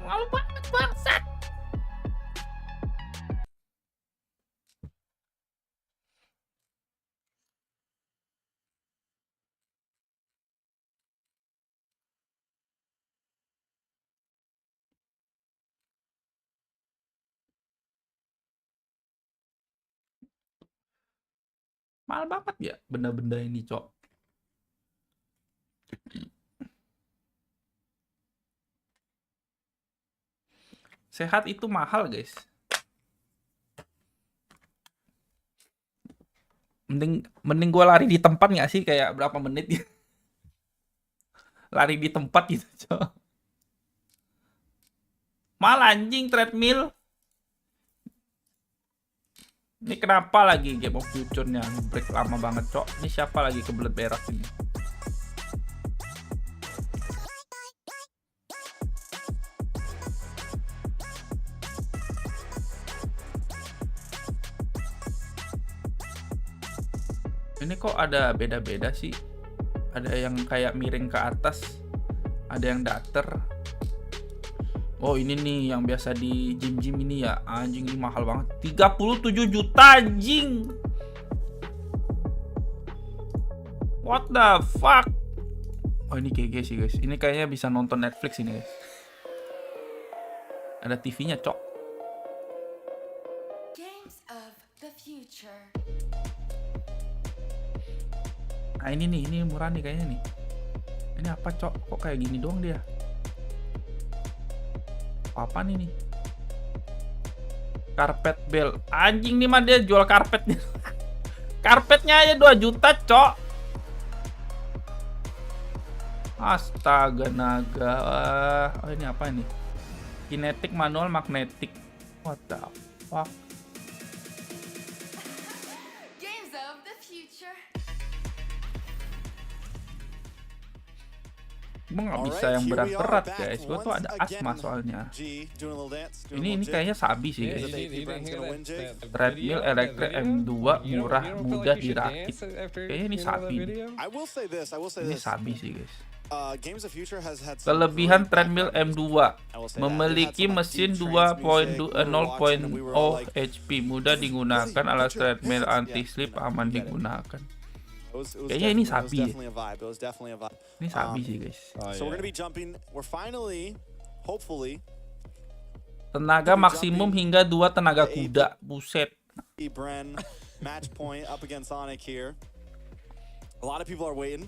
Mahal banget bangsat. Mahal banget ya benda-benda ini cok. Sehat itu mahal guys. Mending gue lari di tempat nggak sih, kayak berapa menit ya? Lari di tempat gitu cok. Mahal anjing treadmill. Ini kenapa lagi Game of Future-nya break lama banget cok? Ini siapa lagi kebelet berak ini? Ini kok ada beda-beda sih? Ada yang kayak miring ke atas, ada yang dater. Oh ini nih yang biasa di gym-gym ini ya. Anjing ini mahal banget, 37 juta anjing. What the fuck. Oh ini GG sih guys. Ini kayaknya bisa nonton Netflix ini guys. Ada TV-nya cok. Games of the future. Nah ini nih, ini murah nih kayaknya nih. Ini apa cok? Kok kayak gini doang dia? Apa nih? Karpet bell. Anjing nih mah dia jual karpetnya. Karpetnya aja 2 juta cok. Astaga naga. Oh ini apa ini? Kinetic manual magnetic. What the fuck? Games of the future. Emang nggak bisa yang berat-berat guys. Gue tuh ada asma soalnya. Ini kayaknya sabi sih guys. Treadmill elektrik M2 murah mudah dirakit. Kayaknya ini sabi nih. Ini sabi sih guys. Kelebihan treadmill M2 memiliki mesin 2.0 HP, mudah digunakan, alat treadmill anti slip, aman digunakan. Kayaknya ini sabi ya. Ini sabi sih guys. Tenaga maksimum hingga 2 tenaga kuda. Buset. Match point up against Onic here. A lot of people are waiting.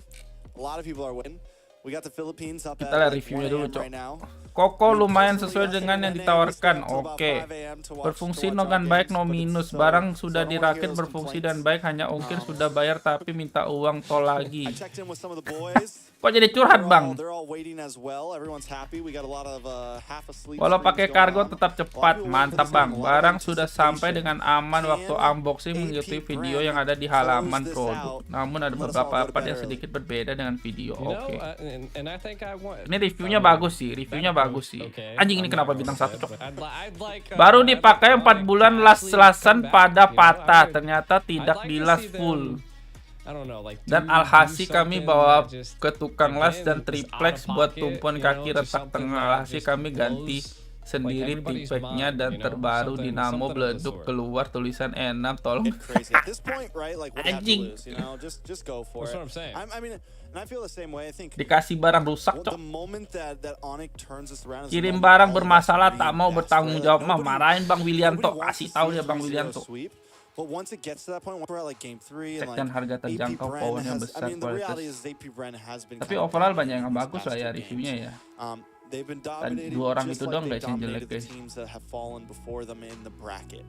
We got the Philippines up Kita lihat reviewnya dulu cok. Koko lumayan sesuai dengan yang ditawarkan. Oke. Berfungsi nogan baik no minus. Barang sudah dirakit berfungsi dan baik, hanya ongkir sudah bayar tapi minta uang tol lagi. Kok jadi curhat, Bang? They're all waiting as well. Everyone's happy. We got a lot of half asleep. Walau pakai kargo tetap cepat, mantap Bang. Barang sudah sampai dengan aman waktu unboxing mengikuti video yang ada di halaman produk. Namun ada beberapa part yang sedikit berbeda dengan video. Oke. Ini reviewnya bagus sih, Anjing ini kenapa bintang 1, Cok? Baru dipakai 4 bulan las-lasan pada patah, ternyata tidak dilas full. Dan alhasil kami bawa ke tukang las dan triplex buat tumpuan kaki retak tengah. Alhasil kami ganti sendiri tipeknya dan terbaru dinamo beleduk keluar tulisan 6 tolong. Anjing. Dikasih barang rusak, Cok. Kirim barang bermasalah tak mau bertanggung jawab mah marahin Bang Willianto. Kasih tahu ya Bang Willianto. But once it gets to that point, we're at like game 3 and like Tekan harga terjangkau, powernya besar, the reality is AP Bren has been tapi overall banyak yang bagus lah ya reviewnya ya. They've been Dan dominating 2 orang just itu like dong they guys yang jelek dominated the guys. teams that have fallen before them in the bracket.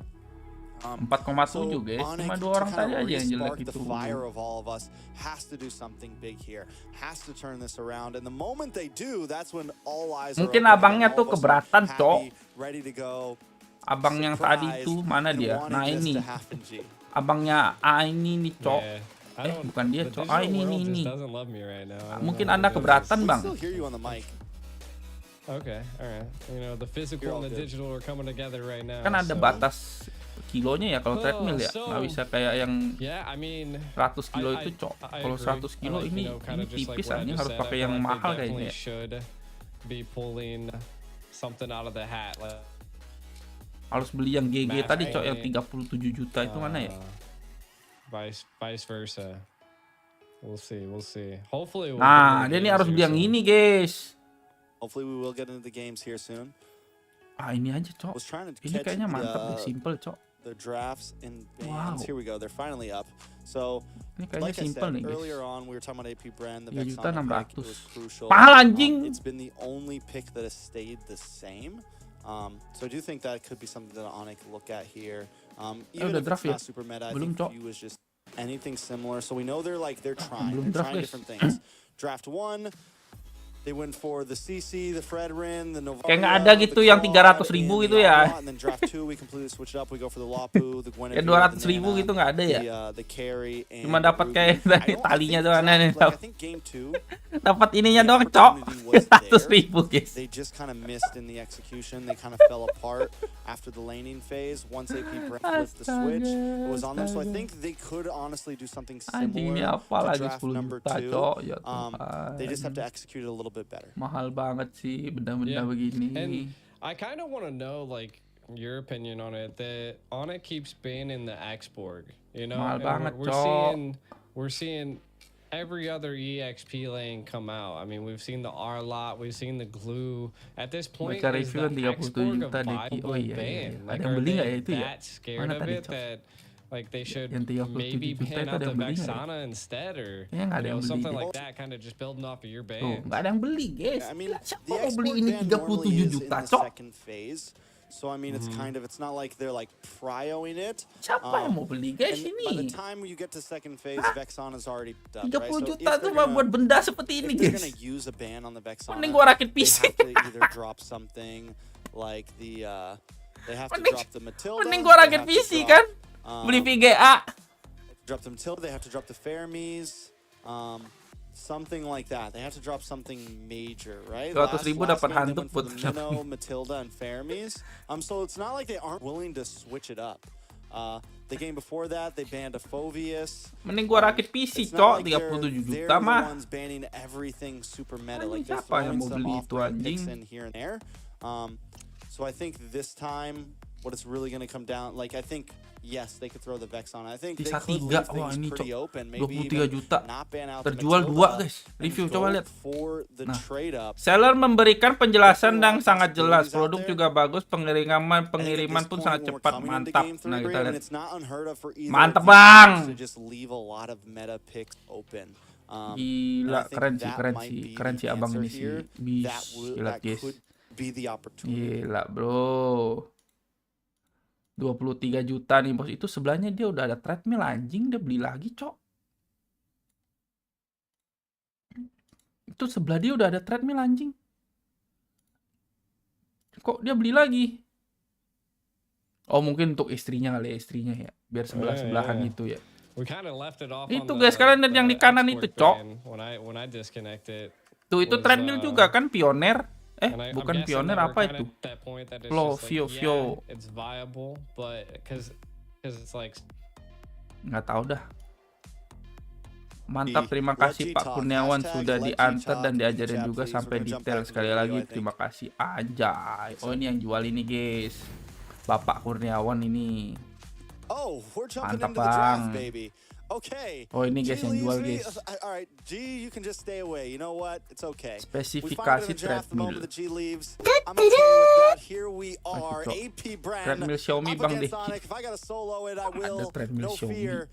4,7 guys, cuma 2 orang tadi aja yang jelek itu. The fire of all of us has to do something big here, has to turn this around, and the moment they do, that's when all eyes are Mungkin open, abangnya all tuh of us keberatan, happy, Cok. ready to go. Abang yang tadi tuh mana dia? Nah ini. Abangnya ini nih, Cok. Bukan dia, Cok. Ini. Mungkin Anda keberatan, Bang. Okay, alright. You know, the physical and the digital are coming together right now. Kan ada batas kilonya ya kalau treadmill ya. Nggak bisa kayak yang 100 kilo itu, Cok. Kalau 100 kilo ini tipis aja, harus pakai yang mahal kayaknya. Be pulling something out of the hat. Harus beli yang GG tadi, Cok, yang 37 juta itu mana ya? Vice versa. We'll see. Hopefully Nah, dia nih harus beli yang ini, guys. Hopefully we will get into the games here soon. Ini aja, Cok. Ini kayaknya mantap deh, simple, Cok. The drafts in bands. Here we go. They're finally up. So, ini kayaknya like I simple said nih, guys. earlier on, we were talking about AP Brand. The 3.600.000. pick was crucial. Mahal anjing. It's been the only pick that has stayed the same. So I do think that could be something that Onic look at here. Even if it's not super meta, I think Q is just anything similar. So we know they're trying different things. Draft 1. They went for the CC, the Fredrin, the Novar. Kayak nggak ada gitu yang 300.000 gitu ya. And then draft 2 we completely switch it up. We go for the Lapu, the Guinevere, ya 200.000 gitu nggak ada ya. The carry. Cuma dapat kayak talinya doang nih. I think game 2. Dapat ininya doang, Cok. 100.000 guys. They just kind of missed in the execution. They kind of fell apart after the laning phase. Once AP flipped the switch, it was on them. So I think they could honestly do something similar to draft number 2. They just have to execute it a little bit better. Mahal banget sih benda-benda begini. And I kind of want to know like your opinion on it. That Onic keeps being in the Xborg, you know. Mahal banget, we're seeing every other EXP lane come out. I mean, we've seen the R lot, we've seen the glue. At this point, is the Xborg a viable ban? Like, are they that scared of it that like they should maybe pan out the Vexana instead, or you know, something like that, kind of just building off of your ban? Nggak ada yang beli, guys. I mean, siapa mau beli ini 37 juta, Cok? So I mean, it's not like they're like prioing it. Siapa yang mau beli, guys, ini? By the time you get to second phase, Vexana's already done, 30 right? juta tuh mah buat benda seperti ini, guys. If they're gonna use a ban on the Vexana, mending gua rakit PC. they have to either drop something like the they have to drop the Matilda. Mending gua rakit PC kan? Beli VGA. Drop the Matilda, they have to drop the Fermis. Something like that. They have to drop something major, right? 200.000 dapat handuk buat Minnow, Matilda, and Fermis. So it's not like they aren't willing to switch it up. The game before that, they banned a Phoveus. Mending gua rakit PC, Cok. 37 juta mah. Ones banning everything super meta. Like siapa yang mau beli itu anjing? Here and there. So I think this time, what it's really going to come down, like I think, yes, they could throw the Vex on. I think they could leave things pretty open. Maybe 23 juta. Not ban out Terjual 2, guys. Review coba lihat. Nah, seller memberikan penjelasan yang sangat jelas. Produk juga bagus, pengiriman pun sangat cepat, mantap. Nah, kita lihat. Mantap, Bang. Gila, keren sih abang ini sih. Gila, guys. Gila, bro. 23 juta nih, bos. Itu sebelahnya dia udah ada treadmill, anjing. Dia beli lagi, Cok. Itu sebelah dia udah ada treadmill anjing. Kok dia beli lagi? Oh mungkin untuk istrinya kali ya, istrinya ya. Biar sebelah-sebelahan gitu ya. Itu guys, kalian lihat yang di kanan itu, Cok. Tuh itu treadmill juga kan, Pioneer. Bukan Pioneer, apa itu? Vio. Nggak tahu dah. Mantap, terima kasih Pak Kurniawan sudah diantar dan diajarin juga sampai detail. Sekali lagi terima kasih. Anjay. Oh ini yang jual ini guys, Bapak Kurniawan ini. Mantap Bang. Oh ini guys yang jual guys. Spesifikasi treadmill. Treadmill Xiaomi Bang deh. Ada treadmill Xiaomi.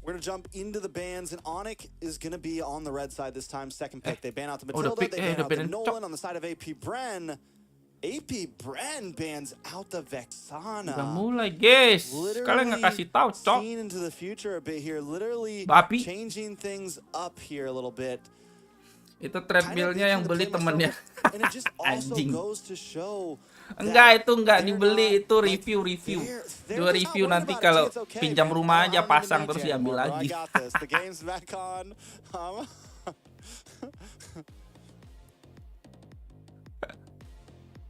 We're going to jump into the bans, and Onic is going to be on the red side this time. Second pick. They ban out the Matilda. They ban out the Nolan on the side of AP Bren. AP Bren bans out the Vexana. Udah mulai guys. Kalian nggak kasih tahu, Cok. Seen into the future a bit here. Literally changing things up here a little bit. Itu treadmillnya yang beli temennya. Anjing. Enggak, itu enggak dibeli, itu review. Dua review nanti kalau pinjam rumah aja pasang terus diambil lagi.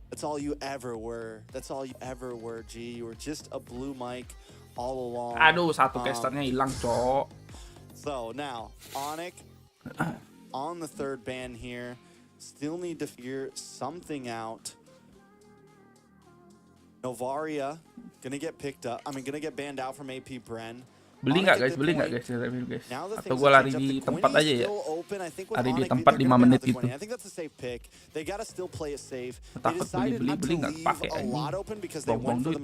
That's all you ever were. That's all you ever were, G. You were just a blue mic all along. Aduh, satu casternya hilang, Cok. So now, Onic on the third ban here. Still need to figure something out. Novaria gonna get picked up. Gonna get banned out from AP Bren. Beli nggak guys? Atau gue lari di tempat aja ya? Lari di tempat 5 menit gitu. Takut beli nggak pakai buang duit.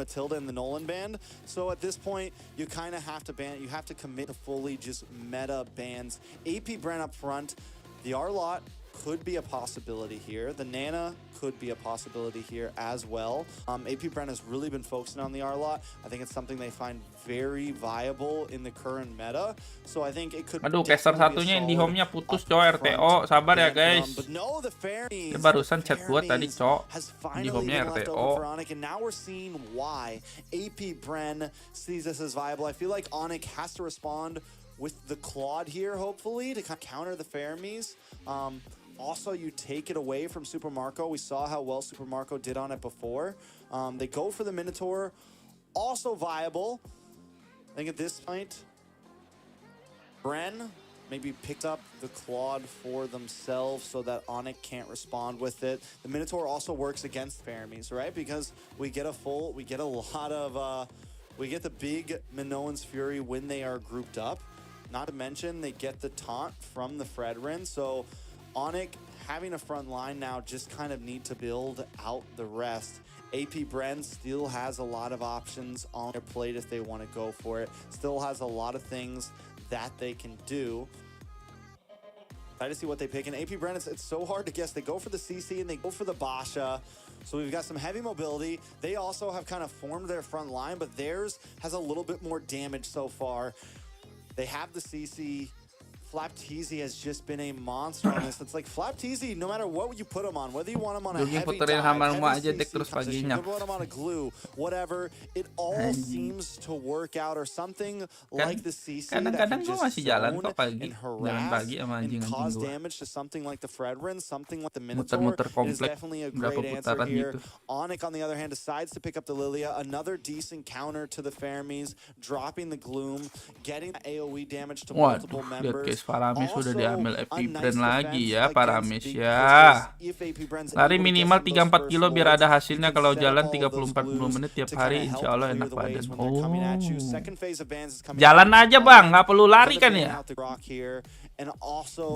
So at this point, you kind of have to ban. You have to commit to fully just meta bans. AP Bren up front. The R-Lot could be a possibility here. The Nana could be a possibility here as well. AP Bren has really been focusing on the R-Lot. I think it's something they find very viable in the current meta. So I think it could. Aduh, caster satunya Indie Home-nya putus, Cok. RTO, sabar ya guys. Dia barusan chat gua tadi, Cok. Indie Home-nya RTO. And now we're seeing why AP Bren sees this as viable. I feel like Onic has to respond with the Claude here, hopefully, to counter the Fermis. Also, you take it away from Super Marco. We saw how well Super Marco did on it before. They go for the Minotaur. Also viable. I think at this point, Bren maybe picked up the Claude for themselves so that Onic can't respond with it. The Minotaur also works against Fermis, right? Because we get the big Minoan's Fury when they are grouped up. Not to mention, they get the taunt from the Fredrin. So Onic having a front line now just kind of need to build out the rest. AP Bren still has a lot of options on their plate if they want to go for it. Still has a lot of things that they can do. Try to see what they pick. And AP Bren, it's so hard to guess. They go for the CC and they go for the Basha. So we've got some heavy mobility. They also have kind of formed their front line, but theirs has a little bit more damage so far. They have the CC. Flapteezy has just been a monster on this. It's like Flapteezy, no matter what you put him on, whether you want him on a heavy dive, heavy CC position, you put him on a glue, whatever, it all seems to work out, or something like the CC that can just zone and harass and cause damage to something like the Fredrin, something like the Minotaur. It is definitely a great answer here. Onic, on the other hand, decides to pick up the Lilia, another decent counter to the Fermis, dropping the Gloom, getting AoE damage to multiple members. Paramis sudah diambil AP Bren lagi ya, Paramis ya. Lari minimal 3-4 kilo biar ada hasilnya. Kalau jalan 30-40 menit tiap hari, insya Allah enak badan. Oh, jalan aja bang, nggak perlu lari kan ya?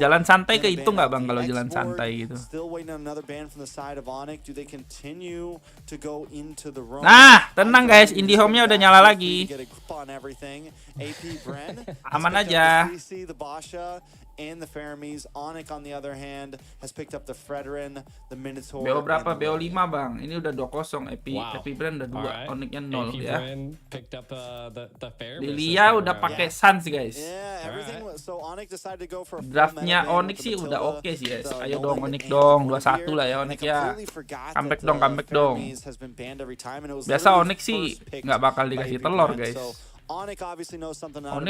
Jalan santai kehitung nggak bang kalau jalan santai gitu? Nah, tenang guys, Indie Home-nya udah nyala lagi. Aman aja. and the Fermis. Onic, on the other hand, has picked up the Fredrin, the Minotaur. BO berapa? BO 5 bang. Ini udah 2-0. Epi Brand udah 2. Onicnya 0 ya. Picked up the Lilia udah pakai Sans guys. Yeah, everything. So Onic decided to go for Draftnya Onic sih udah oke sih guys. Ayo dong Onic dong. 2-1 lah ya Onic ya. Comeback dong. Biasa Onic sih nggak bakal dikasih telur guys. Onic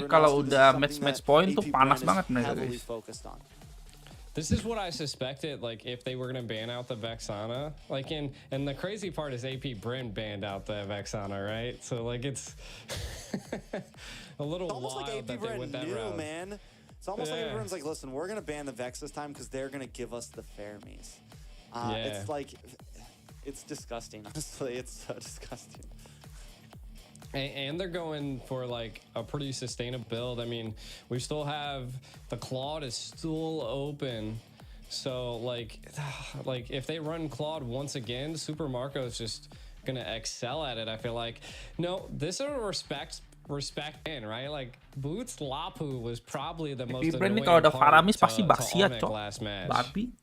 kalau udah match point tuh panas banget mereka guys. This is what I suspected, like, if they were going to ban out the Vexana. Like, and the crazy part is AP Bryn banned out the Vexana, right? So, like, it's a little wild like that they went that route. Man. It's almost like everyone's like, listen, we're going to ban the Vex this time because they're going to give us the Fermis. It's like, it's disgusting, honestly. It's so disgusting. And they're going for like a pretty sustainable build. I mean, we still have the Claude is still open. So like if they run Claude once again, Super Marco is just gonna excel at it. I feel like this is a respect in, right? Like Boots Lapu was probably the most annoying kalau ada part Faramis pasti to Baxiat, Onic cok. last match. Babi.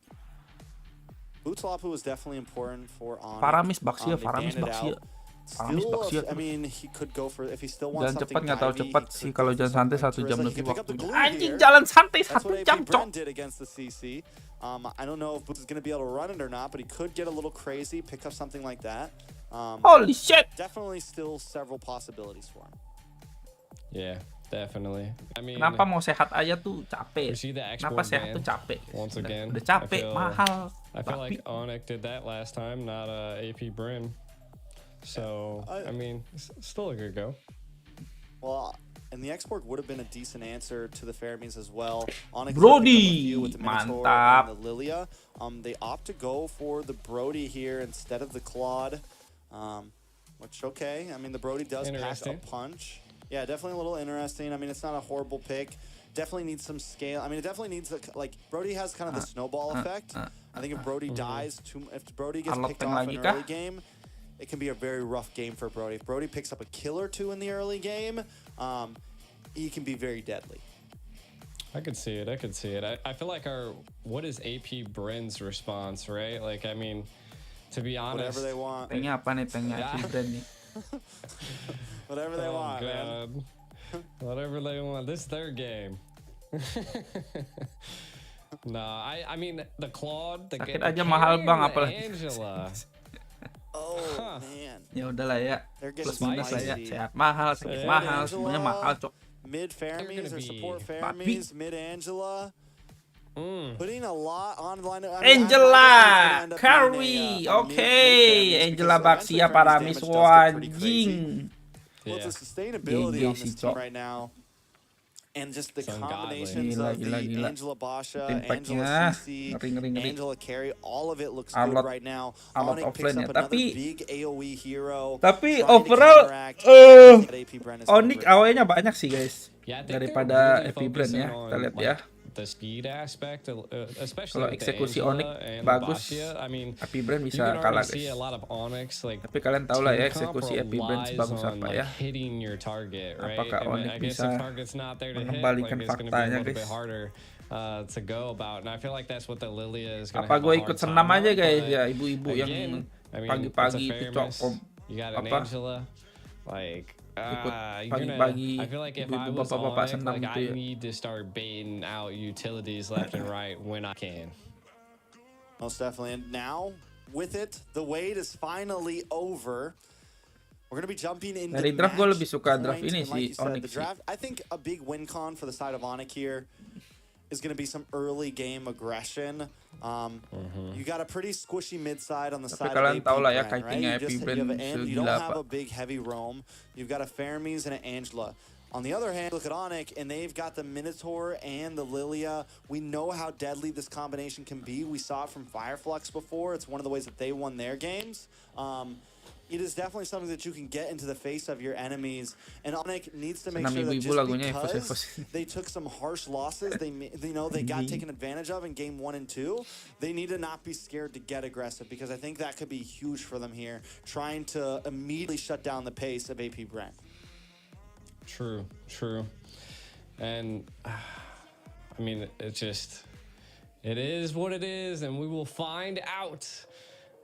Boots Lapu was definitely important for Onic. Faramis Baxiat. I mean, he could go for if he still wants jalan something. Cepat nggak tahu cepat sih kalau jalan santai 1 jam lebih waktunya. Anjing Here. jalan santai 1 jam That's cok. what did against the CC. I don't know if Boots is going to be able to run it or not, but he could get a little crazy, pick up something like that. Holy shit! Definitely still several possibilities for him. Yeah, definitely. I mean, Kenapa mau sehat aja tuh capek? see the Kenapa export sehat ban tuh capek? once again. Udah capek, mahal. I feel like Onic did that last time, not AP Bryn. So, I mean, still a good go. Well, and the export would have been a decent answer to the Fermis as well. Onyx Brody, with the Minotaur mantap. and the Lilia. They opt to go for the Brody here instead of the Claude, which okay. I mean, the Brody does pack a punch. Yeah, definitely a little interesting. I mean, it's not a horrible pick. Definitely needs some scale. I mean, it definitely needs like Brody has kind of the snowball effect. I think if Brody dies, if Brody gets picked off in early game, it can be a very rough game for Brody. If Brody picks up a kill or two in the early game, he can be very deadly. I could see it. I feel like what is AP Bryn's response, right? Like, I mean, to be honest, whatever they want. Tanknya apa nih tanknya AP Brand nih? Whatever they want, God. man. Whatever they want. This is their game. Nah, I mean the Claude, the Sakit aja mahal bang, apalagi Angela. Oh man. Ya udahlah ya. Plus minus lah ya. Sehat mahal, sakit mahal, semuanya mahal cok. Mid Fermis or support Fermis, mid Angela. Putting a lot on the line. Angela, carry, okay. Angela Baxia Paramis anjing. Well, it's the sustainability on this team right now. And just the combinations of the Angela Basha, Angela CC, Angela Carry, all of it looks good right now. Onic picks up another big AoE hero. Tapi overall, Onic AoE-nya banyak sih guys. Daripada AP Brand ya. Kita lihat ya. The speed aspect, especially kalau eksekusi Onic bagus, AP Brand bisa kalah guys. Tapi kalian tahu lah ya eksekusi AP Brand sebagus apa ya. Apakah Onic bisa mengembalikan faktanya guys? Apa gue ikut senam aja guys ya, ibu-ibu yang pagi-pagi itu cokom apa? Ikut pagi-pagi ibu-ibu bapak-bapak senam gitu ya. need to start baiting out utilities left and right when I can. Most definitely. And now, with it, the wait is finally over. We're going to be jumping into dari draft gue lebih suka draft ini sih Onic sih. I think a big win con for the side of Onic here is going to be some early game aggression. You got a pretty squishy mid side on the side of AP Brand, right? You don't have a big heavy roam. You've got a Fermis and an Angela. On the other hand, look at Onic, and they've got the Minotaur and the Lilia. We know how deadly this combination can be. We saw it from Fireflux before. It's one of the ways that they won their games. It is definitely something that you can get into the face of your enemies, and Onic needs to make sure that just because they took some harsh losses, they got taken advantage of in game 1 and 2, they need to not be scared to get aggressive, because I think that could be huge for them here, trying to immediately shut down the pace of AP Brand. True. And I mean, it is what it is, and we will find out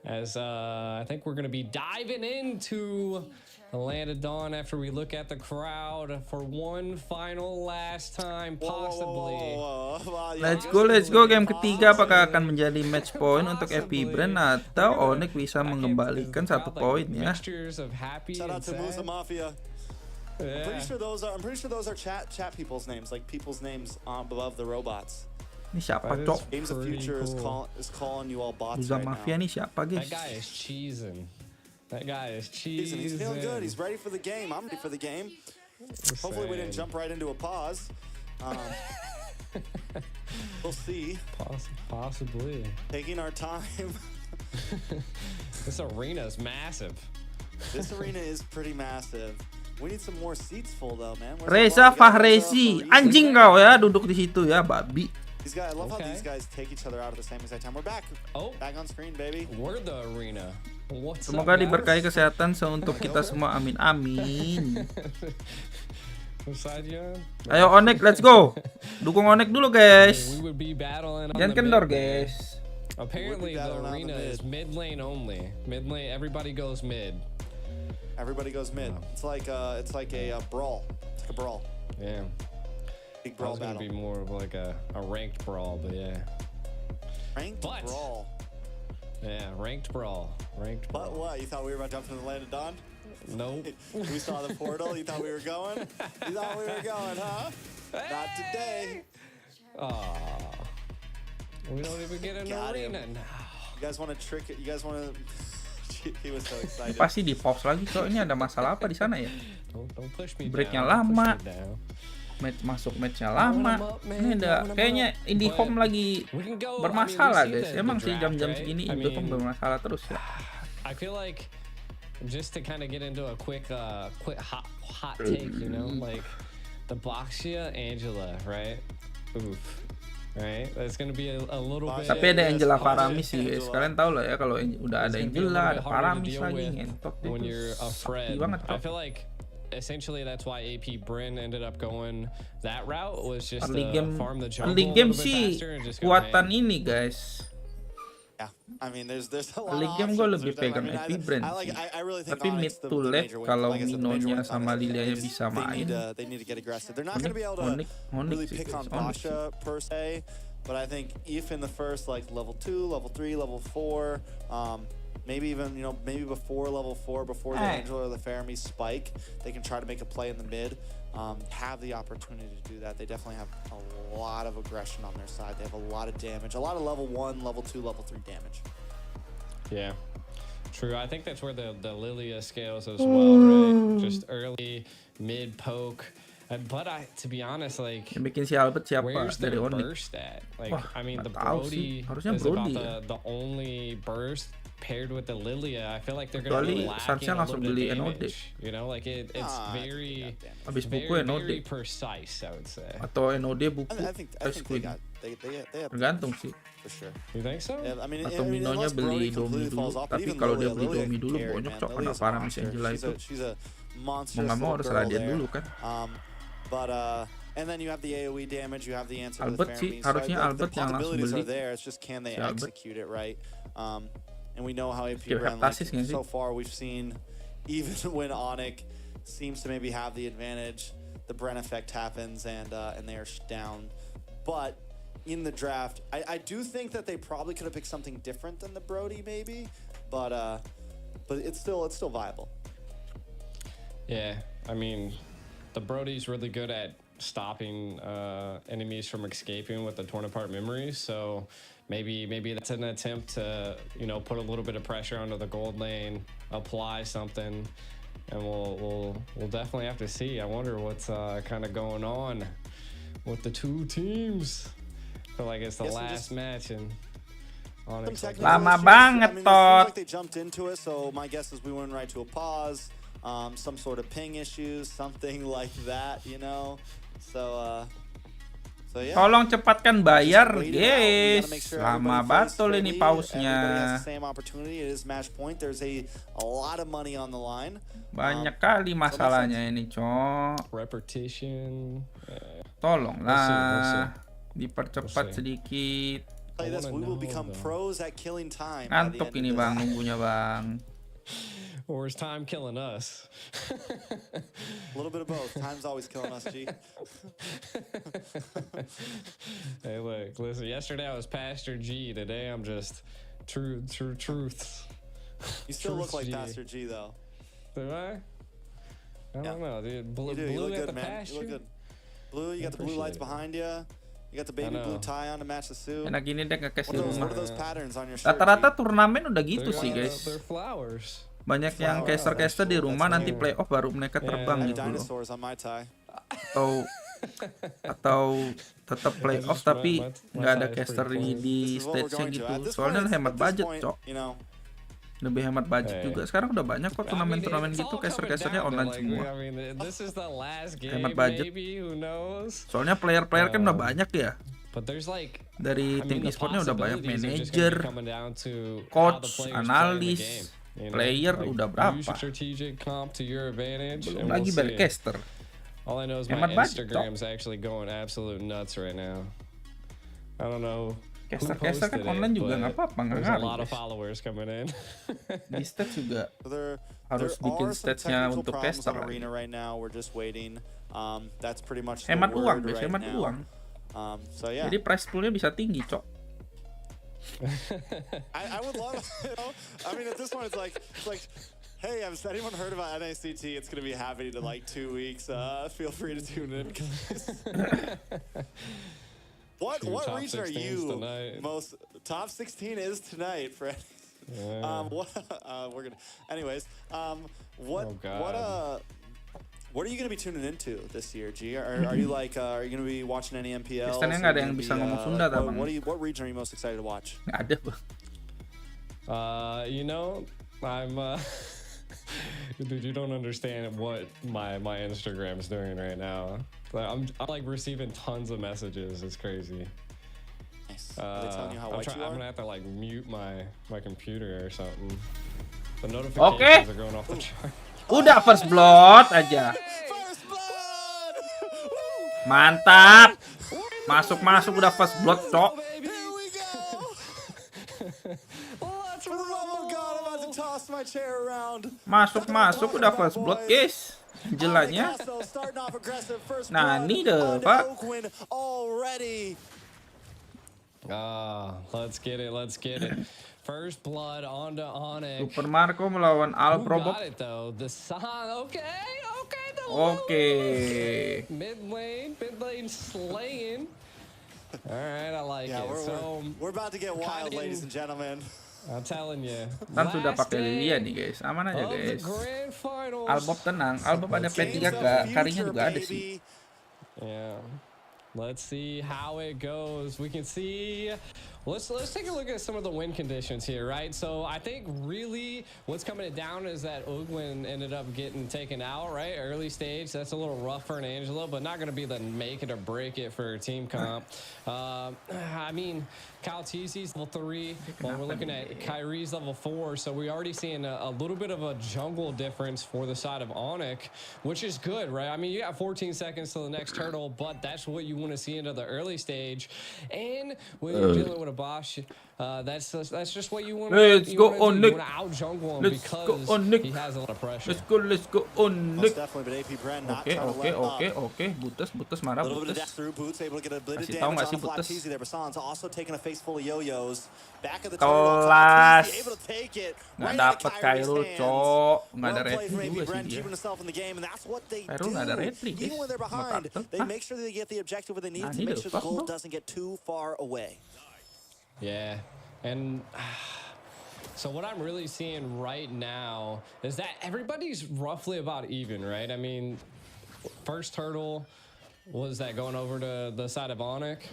as I think we're going to be diving into the Land of Dawn after we look at the crowd for one final last time, possibly. Let's go. Game ketiga apakah akan menjadi match point untuk FP Brand atau Onic bisa mengembalikan 1 poin ya? Shout out to Musa Mafia. I'm pretty sure those are chat people's names, like people's names above the robots. Ini siapa, Cok? Games of Future is calling you all bots Musa right Mafia now. ini siapa, guys? That guy is cheesing. He's feeling good. He's ready for the game. I'm ready for the game. Hopefully we didn't jump right into a pause. We'll see. Possibly. Taking our time. This arena is massive. This arena is pretty massive. We need some more seats full though, man. Reza Fahrezi, anjing kau ya, duduk di situ ya, babi. I love how these guys take each other out at the same exact time. We're back. Back on screen, baby. We're the arena. Semoga diberkahi kesehatan untuk kita semua, amin amin. Ayo Onic, let's go. Dukung Onic dulu guys. Jangan kendor guys. Apparently the arena is mid lane only. Mid lane, everybody goes mid. Everybody goes mid. It's like a brawl. It's like a brawl. Yeah. Big brawl battle. It's gonna be more of like a ranked brawl, but yeah. Ranked brawl. Yeah, ranked brawl. But what? You thought we were about to jump into the Land of Dawn? Nope. We saw the portal. You thought we were going? You thought we were going, huh? Not today. We don't even get an arena now. You guys want to trick it? You guys want to... He was so excited. Pasti di pause lagi, so ini ada masalah apa di sana ya? Don't push me Breaknya down. lama. Matchnya lama. Ini ada kayaknya IndiHome lagi bermasalah guys. Emang sih jam-jam segini IndiHome bermasalah terus ya. I feel like just to kind of get into a quick hot take, you know, like the Boxia Angela, right? Oof. Right, that's gonna be a little bit. Tapi ada Angela Paramis sih guys. Kalian tahu lah ya kalau udah ada Angela, ada Paramis lagi ngentot itu. When you're a Fred, banget, I feel like essentially that's why AP Bryn ended up going that route, was just farm the jungle. Early game sih kuatan ini guys. Yeah, I mean there's a lot. Early game gue lebih pegang AP Brand sih. Tapi mid to late kalau Minonya sama Lilianya bisa main. They need to get aggressive. They're not going to be able to really pick on Basha per se, but I think if in the first like level 2, level 3, level 4, maybe even maybe before level 4, before the Angela or the Faramee spike, they can try to make a play in the mid. Have the opportunity to do that. They definitely have a lot of aggression on their side. They have a lot of damage, a lot of level 1, level 2, level 3 damage. Yeah, true. I think that's where the Lilia scales as well, right? Just early, mid poke. But to be honest, like, yang bikin si Albert siapa where's dari the Onic? burst at? Like, Wah, I mean, the Brody is about the only burst paired with the Lilia. I feel like they're gonna be lacking a little bit of damage. You know, like it's very precise, I would say. Atau NOD buku I think they have tergantung sih. for sure. You think so? Yeah, I mean, Atau Minonya beli Domi dulu, tapi kalau dia beli Domi dulu bonyok cok kena Paramis Angela itu. Mau nggak mau harus radian dulu kan. And then you have the AoE damage, you have the answer Albert to the sih, Faramee. harusnya So Albert the yang langsung possibilities beli. are there. It's just can they Si Albert. execute it right? And we know how AP Kira ran. Like, heptasis nggak sih? so far, we've seen even when Onic seems to maybe have the advantage, the Bren effect happens and they are down. But in the draft, I do think that they probably could have picked something different than the Brody maybe, but it's still viable. Yeah, I mean, the Brody's really good at stopping enemies from escaping with the torn apart memories. So maybe that's an attempt to put a little bit of pressure onto the gold lane, apply something, and we'll definitely have to see. I wonder what's kind of going on with the two teams. I feel like it's the last match and. Lama banget tot. They jumped into it, so my guess is we went right to a pause. Some sort of ping issues, something like that, So yeah. Tolong cepatkan bayar, guys. Lama batul ini pausnya. Banyak kali masalahnya ini, cok. Repetition. Tolonglah. Dipercepat sedikit. Play this, we will become pros at killing time. Ngantuk ini bang, nunggunya bang. Or is time killing us? A little bit of both. Time's always killing us, G. Hey, look, listen. Yesterday I was Pastor G. Today I'm just truth. You still look like Pastor G, though. Do I? I don't know, dude. Blue, you do. You look good, man. pasture? You look good. Blue, you got the blue lights behind you. You got the baby blue tie on to match the suit. Enak gini deh nge-cash di What rumah. are those patterns on your shirt? Rata-rata turnamen udah gitu sih guys. They're flowers. Banyak yang caster-caster di rumah nanti playoff baru mereka terbang gitu loh. Dinosaurs on my tie. Atau tetap playoff tapi nggak ada caster di stage-nya gitu. Soalnya hemat budget, cok. Lebih hemat budget juga. Sekarang udah banyak kok turnamen-turnamen gitu caster-casternya online semua. Hemat budget. Soalnya player-player kan udah banyak ya. Dari tim e-sportnya udah banyak manajer, coach, analis, player udah berapa. Belum lagi caster. All I know is my Instagram's actually going absolute nuts right now. I don't know. Caster kan online juga nggak apa-apa, nggak ngaruh. A lot of followers coming in. Di stats juga harus bikin statsnya untuk caster. Right now, we're just waiting. That's pretty much hemat uang guys, hemat uang. So yeah. Jadi price poolnya bisa tinggi, cok. I would love, you know, I mean at this point it's like, hey, has anyone heard about NACT? It's gonna be happening in like 2 weeks. Feel free to tune in. What region are you most? Top 16 is tonight, Fred. Yeah. We're gonna. Anyways, what are you gonna be tuning into this year, G? Are you like are you gonna be watching any MPLs? Biasanya nggak ada yang bisa ngomong Sunda, bang. What region are you most excited to watch? Nggak ada, bang. You know, I'm. Dude, you don't understand what my Instagram's doing right now. I'm like receiving tons of messages. It's crazy. Nice. Are they telling you how white you are? I'm gonna have to like mute my computer or something. The notifications are going off the chart. Udah first blood aja. Mantap. Masuk udah first blood, cok. Masuk udah first blood, guys. Jelasnya. Nah, ini deh, Pak. Let's get it. First blood onto Onic. Super Marco melawan Alprobot. Oke. Mid lane slaying. All right, I like it. We're about to get wild, ladies and gentlemen. I'm telling you. Kan sudah pakai Lilia nih guys, aman aja guys. Albob tenang, Albob ada P3 karinya juga ada sih. Yeah. Let's see how it goes. We can see. Let's take a look at some of the win conditions here, right? So I think really what's coming down is that Ugwin ended up getting taken out, right? Early stage. That's a little rough for an Angelo, but not going to be the make it or break it for team comp. I mean, Kyle Teesy's level 3. Well, we're looking at Kyrie's level 4. So we're already seeing a little bit of a jungle difference for the side of Onic, which is good, right? I mean, you got 14 seconds to the next turtle, but that's what you want to see into the early stage. And when you're dealing with a Bosch, that's just what you want to do. Let's go Onic. You want to out jungle him because he has a lot of pressure. Let's go Onic. Oke. Butas marah Butas. Kasih tahu nggak sih Butas? Kelas. Nggak dapet Kairul, cok. Nggak ada retri juga sih dia. Kairul nggak ada retri, guys. Nah, ini deh, Yeah, and so what I'm really seeing right now is that everybody's roughly about even, right? I mean, first turtle, was that going over to the side of Onic?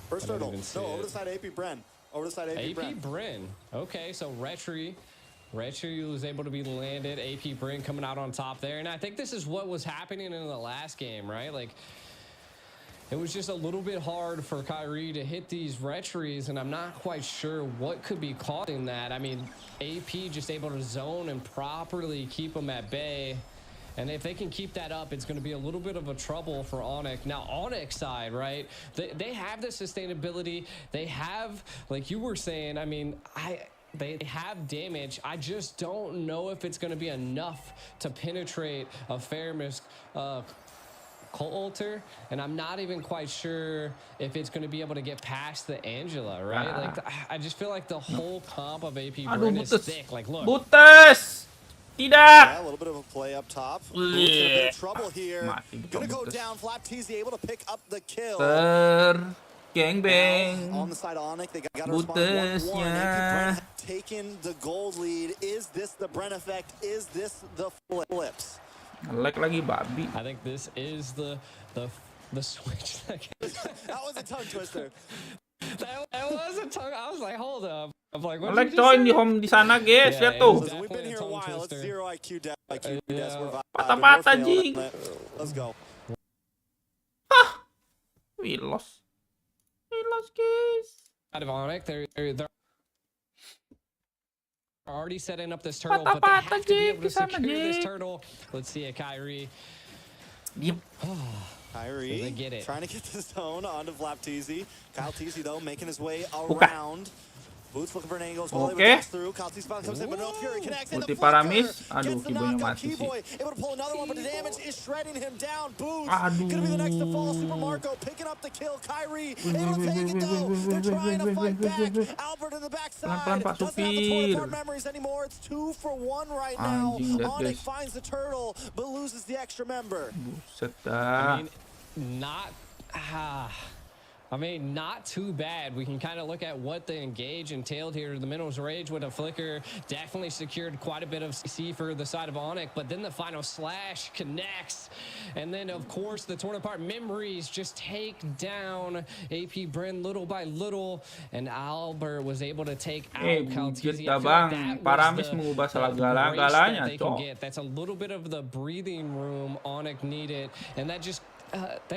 First turtle, no, over the side of AP Bren. AP Bren. Okay, so Retri was able to be landed. AP Bren coming out on top there, and I think this is what was happening in the last game, right? Like, it was just a little bit hard for Kyrie to hit these retries, and I'm not quite sure what could be causing that. I mean, AP just able to zone and properly keep them at bay. And if they can keep that up, it's going to be a little bit of a trouble for Onic. Now, Onic side, right? They have the sustainability. They have, like you were saying, I mean, they have damage. I just don't know if it's going to be enough to penetrate a Fairmisk Coulter, and I'm not even quite sure if it's going to be able to get past the Angela, right? Like, I just feel like the whole comp of AP Brand is thick. Like, look. Butas! Tidak! Yeah, a little bit of a play up top. Boots in a bit of trouble here. Gonna go down. Flap-TZ able to pick up the kill. Gangbang. On the side of Onic, they got to respond 1-1. AP Brand have taken the gold lead. Is this the Brand effect? Is this the flips? Like lagi babi. I think this is the switch. That was a tongue twister. That was a tongue. I was like, hold up. I'm like, what like join di home di sana, guys. Ya tuh. We've been here a while. It's 0 IQ, death IQ. Patah-patah, jing. Let's go. We lost. We lost, guys. Out of Onic, they're already setting up this turtle, but they have to be able to secure this turtle. Let's see it, Kyrie. Yep. Kyrie they get it. Trying to get the zone onto Flap-TZ. Kyle-TZ though making his way around. Boots looking for an angle as well. Able to pass through. Kyle-TZ comes in, but no Fury connects. Multi paramis. Aduh, Kiboynya mati sih. Able to pull another one, but the damage is shredding him down. Boots gonna be the next to fall. Super Marco picking up the kill. Kyrie able to take it though. They're trying to fight back. Albert in the backside. Pelan-pelan, Pak Doesn't have the 20 Supir. part memories anymore. It's 2 for 1 right now. Onic finds the turtle, but loses the extra member. Buset I mean, not too bad. We can kind of look at what the engage entailed here. The Minerals Rage with a flicker definitely secured quite a bit of CC for the side of Onic, but then the final slash connects. And then, of course, the torn apart memories just take down AP Brand little by little, and Albert was able to take out Kyle-TZ. Paramis mengubah segala-galanya, cok. That's a little bit of the breathing room Onic needed, and that just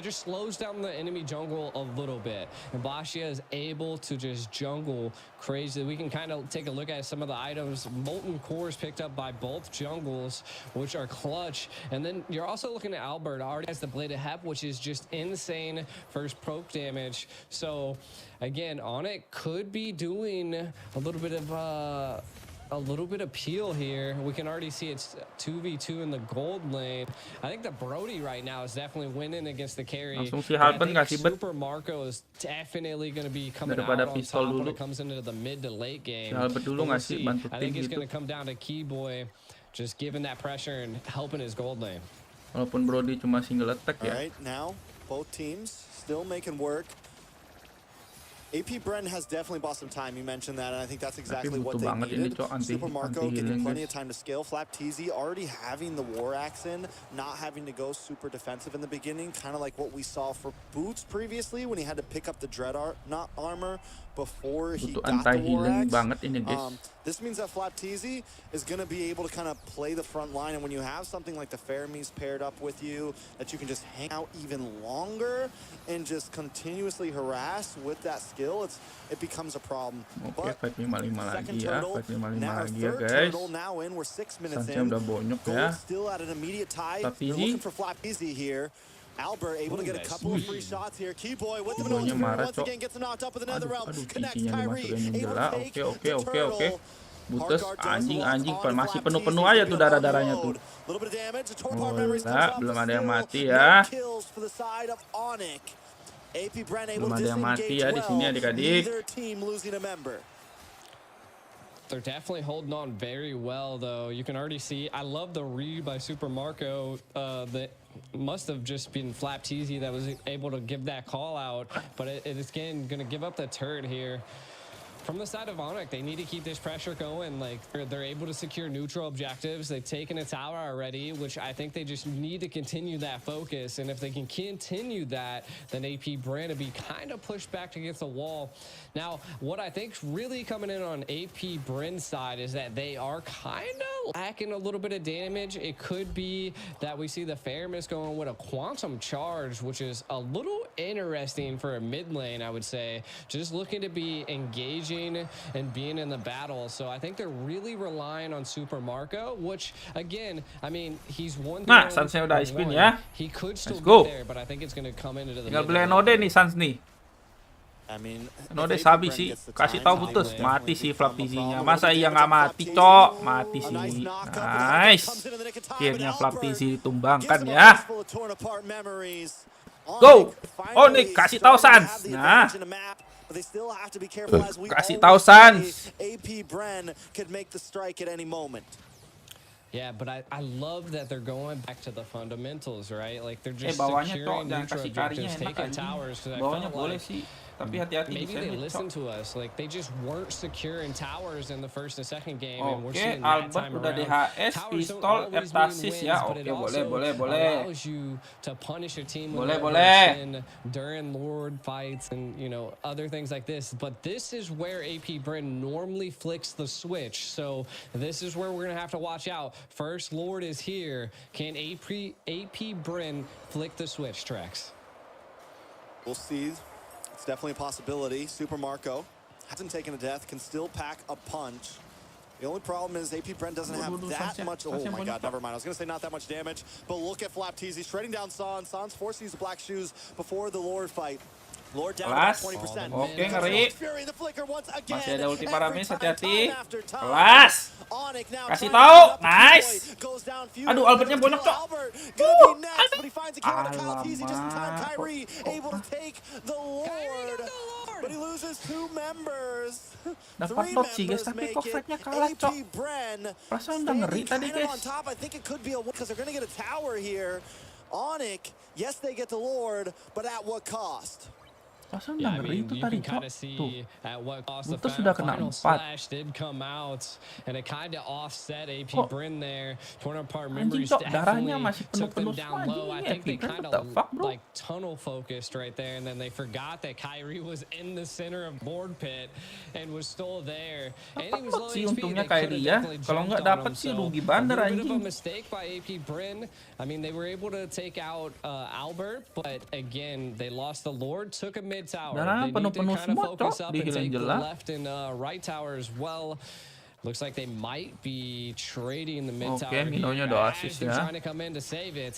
slows down the enemy jungle a little bit. And Bashia is able to just jungle crazy. We can kind of take a look at some of the items. Molten cores picked up by both jungles, which are clutch. And then you're also looking at Albert. Already has the Blade of Hep, which is just insane first poke damage. So again, Onic could be doing a little bit of peel here. We can already see it's 2v2 in the gold lane. I think the Brody right now is definitely winning against the carry. Langsung si Halpen kasih bet. Super Marco is definitely going to be coming out Daripada on pistol top when dulu. it comes into the mid to late game. Si Halpen dulu We'll ngasih see. bantu I tim think it's gitu. going to come down to Keyboy just giving that pressure and helping his gold lane. Walaupun Brody cuma single attack ya. All right, now both teams still making work. AP Brand has definitely bought some time. You mentioned that, and I think that's exactly what they needed. Super Marco getting plenty of time to scale. Flap-TZ already having the War Axe in, not having to go super defensive in the beginning, kind of like what we saw for Boots previously when he had to pick up the Dread armor before he got the War Axe. Banget ini, guys. This means that Flap-TZ is going to be able to kind of play the front line, and when you have something like the Fermis paired up with you, that you can just hang out even longer and just continuously harass with that skill, it becomes a problem. Oke, fight 5-5 lagi ya, fight 5-5 lagi ya, guys. Turtle now in, we're 6 minutes Sanchez udah bonyok ya. Still at an immediate tie. Tapi They're looking for Flap-TZ here. Albert able to get a couple of free shots here. Keyboy with the middle once again gets knocked up with another realm. Connects Kyrie. Able to take the turtle. Butas anjing masih penuh-penuh aja tuh darah-darahnya tuh. Belum ada yang mati ya. Belum ada yang mati ya di sini adik-adik. They're definitely holding on very well, though. You can already see. I love the read by Super Marco. That must have just been Flap-TZ that was able to give that call out. But it is again going to give up the turret here. From the side of Onic, they need to keep this pressure going. Like, they're able to secure neutral objectives. They've taken a tower already, which I think they just need to continue that focus. And if they can continue that, then AP Brand will be kind of pushed back against the wall. Now, what I think's really coming in on AP Brand's side is that they are kind of lacking a little bit of damage. It could be that we see the Fermis going with a Quantum Charge, which is a little interesting for a mid lane, I would say. Just looking to be engaging engaging and being in the battle. So I think they're really relying on Super Marco, which again, I mean, he's one. Nah, Sunsnya udah spin ya. He could still Let's go. get there, but I think it's going to come into the Tinggal beli Node nih Suns nih. I mean, Node sabi sih, kasih tahu putus, mati sih Flap TZ-nya. Masa iya nggak mati, Cok? Mati sih. Nice. Akhirnya Flap TZ ditumbangkan ya. Go. Onic, kasih tahu Suns. Nah. Kasih tahu Suns. AP Bren could make the strike at any moment. Yeah, but I love that they're going back to the fundamentals, right? Like they're just Bawahnya securing Cok, jangan neutral kasih karinya objectives, enak taking aja. towers. Bawahnya boleh sih. Tapi hati-hati maybe they defense-nya, listened Cok. to us. Like they just weren't secure in towers in the first and second game, and we're Oke, seeing that Albert time udah around. DHS, Towers pistol, don't always mean Eptasis wins, ya. but it Oke, also boleh. allows you to punish a team when Boleh. they're during Lord fights and other things like this. But this is where AP Bren normally flicks the switch. So this is where we're gonna have to watch out. First Lord is here. Can AP Bren flick the switch, Trex? We'll see. It's definitely a possibility. Super Marco hasn't taken a death, can still pack a punch. The only problem is AP Bren doesn't have that much. Oh my god, never mind. I was going to say not that much damage, but look at Flap TZ shredding down Sans. Sans forced to use the black shoes before the Lord fight. Lord down about 20%. Oke, ngeri. The flicker once again. Masih ada ulti Paramis, hati-hati. Kelas. Kasih tahu. Nice. Aduh, Albertnya bonyok, Cok. Alamak. Able to take the Lord. But he loses 2 members. Dapat top sih guys, tapi kok fragnya kalah, Cok. Perasaan udah ngeri tadi guys. I think it could be a win because they're going to get a tower here. Onic, yes they get the Lord, but at what cost? Perasaan udah ngeri itu tadi, Cok. Tuh. The Butuh sudah kena 4. slash did come out, and it kind of offset AP Bren there. Torn apart memories darahnya masih took them penuh-penuh down semua. low. I think they kind of like tunnel focused right there, and then they forgot that Kyrie was in the center of board pit and was still there. And he was low sih HP. untungnya They Kyrie ya. Kalau nggak dapat sih rugi bandar a bit of a anjing. mistake by AP Bren. I mean, they were able to take out Albert, but again, they lost the Lord, took a mid tower. Darah They need to penuh-penuh kind of semua, focus Cok, up di and take the Hilangela. left and right tower as well. Looks like they might be trading the mid Oke, tower. Minonya udah asis They're ya. trying to come in to save it.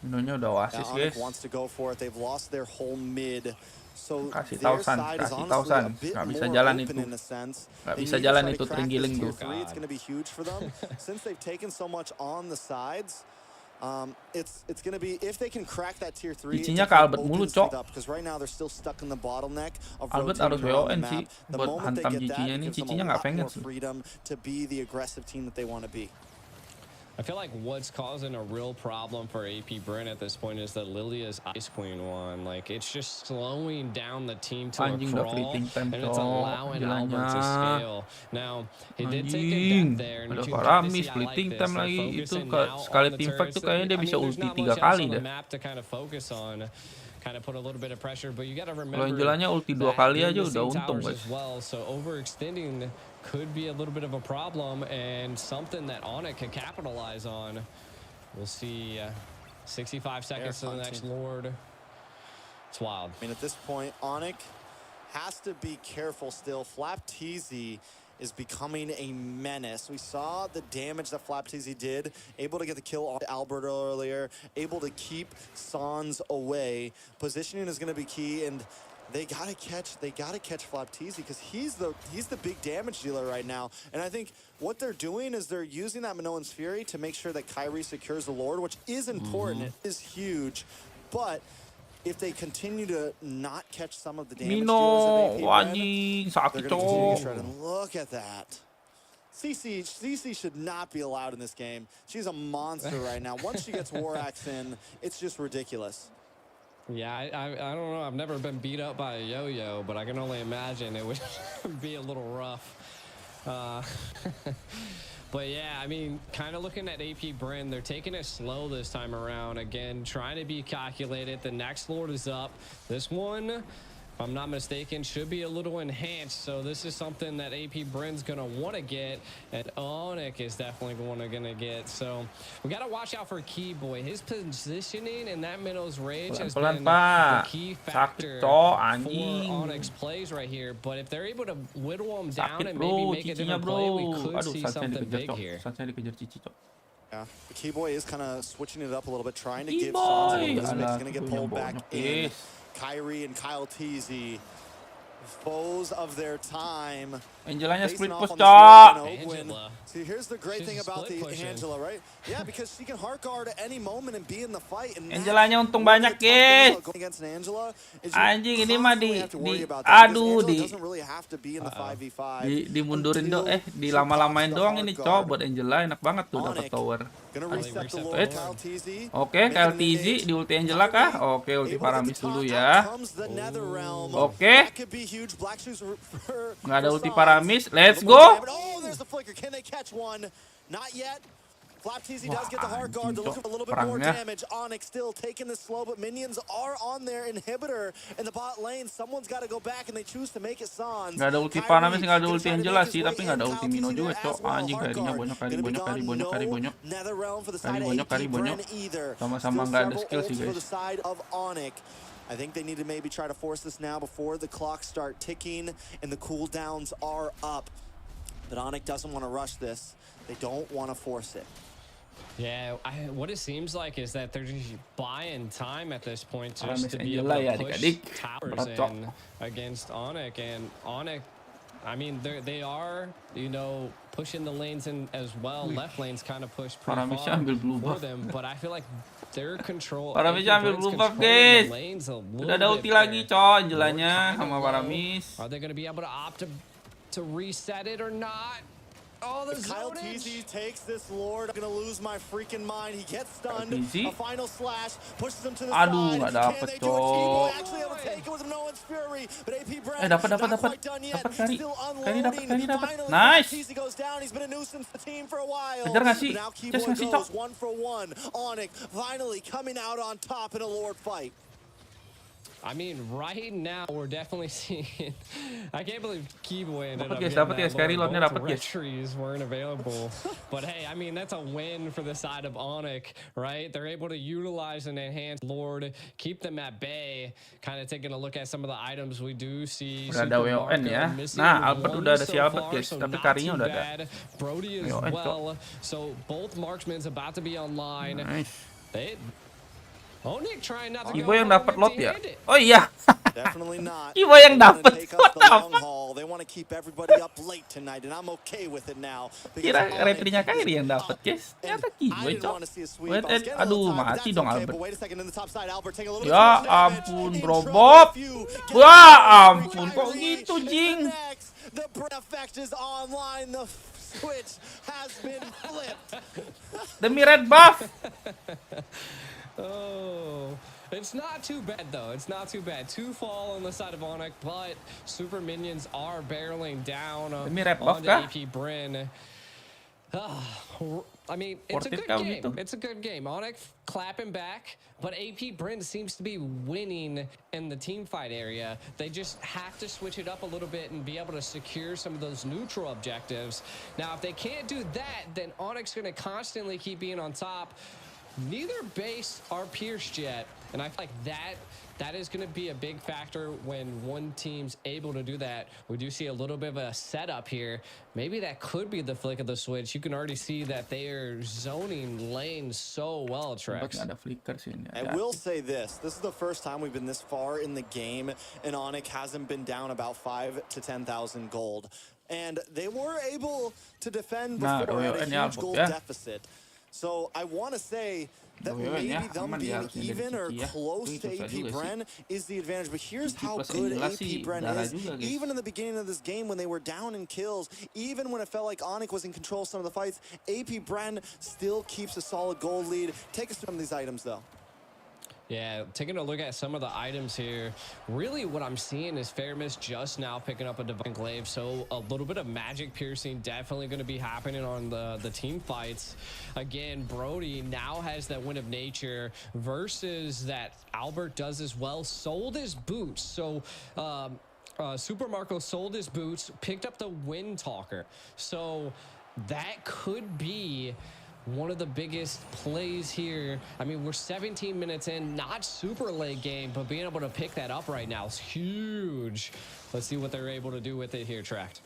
Minonya udah asis Onic guys. wants to go for it. They've lost their whole mid. So Kasih their tahu San, side is kasih tahu honestly San. a bit Nggak bisa more jalan open itu. in a sense. Nggak They bisa need to jalan try to itu crack this Tringgiling tier tuh. 3. It's going to be huge for them. Since they've taken so much on the sides, it's going to be, if they can crack that tier 3, Icinya ke Albert mulu, Cok. because right now they're still stuck in the bottleneck of Albert harus rotating around the WON map. sih The buat moment they hantam get that, Cicinya it nih. gives them Cicinya a nggak lot pengen more sih. freedom to be the aggressive team that they want to be. I feel like what's causing a real problem for AP Bren at this point is that Lilia's Ice Queen one. Like, it's just slowing down the team to Anjing a udah crawl, flipping time, and it's Cok. allowing Albert to Jalannya. scale. Now, he did take a Anjing. death there. And Ada you Paramis, kinda see, I like splitting this. time They're lagi. Itu focusing ke- now sekali on the teamfight turrets. tuh kayaknya dia I mean, bisa there's ulti not 3 much else kali on the dah. map to kind of focus on. Kind of put a little bit of pressure, but you got to Kalau remember Angelanya ulti 2 that kali they're aja udah missing untung towers guys. as well. So overextending could be a little bit of a problem and something that Onic can capitalize on. We'll see 65 seconds to the next Lord. It's wild. I mean, at this point, Onic has to be careful still. Flap TZ is becoming a menace. We saw the damage that Flap TZ did, able to get the kill on Albert earlier, able to keep Sans away. Positioning is going to be key, and they gotta catch Flap TZ because he's the big damage dealer right now. And I think what they're doing is they're using that Minoan's Fury to make sure that Kyrie secures the Lord, which is important. It is huge, but if they continue to not catch some of the damage Mino, dealers of AP anjing, Bren, sakit, they're gonna continue to Cok. shred. And look at that. CC should not be allowed in this game. She's a monster right now. Once she gets War Axe in, it's just ridiculous. Yeah, I don't know. I've never been beat up by a yo-yo, but I can only imagine it would be a little rough. But yeah, I mean, kind of looking at AP Bren, they're taking it slow this time around. Again, trying to be calculated. The next Lord is up. This one if I'm not mistaken, should be a little enhanced. So this is something that AP Bren's going to want to get, and Onic is definitely going to get. So we got to watch out for Keyboy. His positioning in that middle's range has been the key factor for Onic's plays right here. But if they're able to whittle him down and maybe make a different play, we could see something big here. Yeah, the Keyboy is kind of switching it up a little bit, trying to give Sans a little bit of space. He's going to get pulled back in. Kyrie and Kyle Teasy, foes of their time. Angelanya split push, Cok. See, here's the great thing about the Angela, right? Yeah, because she can hard guard at any moment and be in the fight. And Angelanya untung banyak, guys. Anjing ini mah aduh dimundurin doang, di lama-lamain doang ini, Cok. Buat Angela enak banget tuh dapat tower. Oke, Kyle Teasy di ulti Angela kah? Oke, ulti Paramis dulu ya. Oke. Nggak ada ulti Paramis. Let's go. Oh, there's the flicker. Can they catch one? Not yet. Flap TZ does get the hard guard. They're looking for a little bit more damage. Onic still taking this slow, but minions are on their inhibitor in the bot lane. Someone's got to go back, and they choose to make it Sans. Nggak ada ulti Paramis, nggak ada ulti Angela sih, tapi nggak ada ulti Mino juga, Cok. Anjing, karinya bonyok. Sama-sama nggak ada skill sih, guys. I think they need to maybe try to force this now before the clocks start ticking and the cooldowns are up. But Onic doesn't want to rush this. They don't want to force it. Yeah, what it seems like is that they're just buying time at this point just to be able to push towers in against Onic. And Onic, I mean, they are, you know, pushing the lanes in as well. Left lanes kind of push pretty far for them, but I feel like their control. Paramis ambil blue buff, guys. Udah ada ulti lagi, Cok. Angelanya sama Paramis. Are they going to be able to opt to reset it or not? Oh, the Kyle Teasy takes this Lord. I'm gonna lose my freaking mind. He gets stunned. A final slash pushes him to the side. Nggak dapet, Cok. Actually able to take it with no one's fury, but AP Brand dapat Kari. Kari dapat. Nice. Teasy goes down. He's been a nuisance to the team for a while. Kejar nggak sih? Now Keyboy goes 1 for 1. Onic finally coming out on top in a Lord fight. I mean, right now we're definitely seeing. I can't believe Keyboy ended up getting that. Both retries weren't available, but hey, I mean that's a win for the side of Onic, right? They're able to utilize an enhanced Lord, keep them at bay. Kind of taking a look at some of the items we do see. Udah ada WON ya. Nah, Albert udah ada si Albert, guys, tapi Karinya udah ada. Brody as well. So both marksmen's about to be online. Nice. Onic trying not to Ibo yang dapat lot ya? Oh iya. Definitely not. Ibo yang dapat. What the fuck? They want to keep everybody up late tonight, and I'm okay with it now. Kira retrinya Kyrie yang dapat, guys. Ternyata Keyboy, Cok. Aduh, mati dong Albert. Ya ampun, Bro Bob. Wah, ampun, kok gitu, Jing. The effect is online. The switch has been flipped. Demi red buff. Oh, it's not too bad though. It's not too bad. 2 fall on the side of Onic, but super minions are barreling down onto AP Bren. I mean, it's a good game. It's a good game. Onic clapping back, but AP Bren seems to be winning in the team fight area. They just have to switch it up a little bit and be able to secure some of those neutral objectives. Now, if they can't do that, then Onic's going to constantly keep being on top. Neither base are pierced yet, and I feel like that is going to be a big factor when one team's able to do that. We do see a little bit of a setup here. Maybe that could be the flick of the switch. You can already see that they are zoning lanes so well, Trex. I will say this is the first time we've been this far in the game, and Onic hasn't been down about 5 to 10,000 gold. And they were able to defend before at a huge gold deficit. So I want to say that maybe them being even or close to AP Bren is the advantage. But here's how good AP Bren is. Even in the beginning of this game when they were down in kills, even when it felt like Onic was in control of some of the fights, AP Bren still keeps a solid gold lead. Take us through some of these items though. Yeah, taking a look at some of the items here, really what I'm seeing is Fairness just now picking up a Divine Glaive, so a little bit of magic piercing definitely going to be happening on the team fights. Again, Brody now has that Wind of Nature versus that Albert does as well. Sold his boots, so Super Marco sold his boots, picked up the Wind Talker, so that could be one of the biggest plays here. I mean, we're 17 minutes in, not super late game, but being able to pick that up right now is huge. Let's see what they're able to do with it here, Tracked.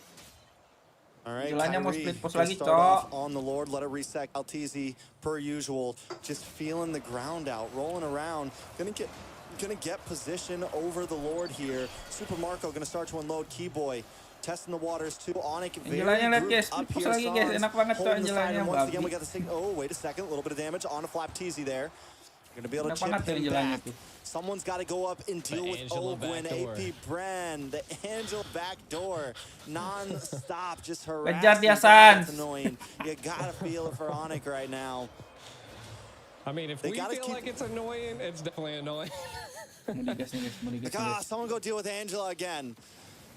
All right, Jalannya mau Kyrie, split post gonna lagi, start off Cok. on the Lord, let it reset. Altezi, per usual, just feeling the ground out, rolling around, gonna get position over the Lord here. Super Marco gonna start to unload Keyboy. Testing the waters too. Onic very Angelanya lihat guys, grouped up push here. lagi guys, enak banget tuh Holding the side, Angelanya, and once again we babi. got the signal. Oh, wait a second, a little bit of damage on a Flapteezy there. Gonna be able to Enak banget tuh chip him Angelanya back. tuh. Someone's got to go up and deal with Angela Ogwin, backdoor. AP Bren, the Angel backdoor, non-stop, just Kejar harassing. dia, That's Sans. annoying. You gotta feel it for Onic right now. I mean, if They we gotta feel like it's annoying, it's definitely annoying. Mau digas nih guys, mau digas Like, nih guys. someone go deal with Angela again.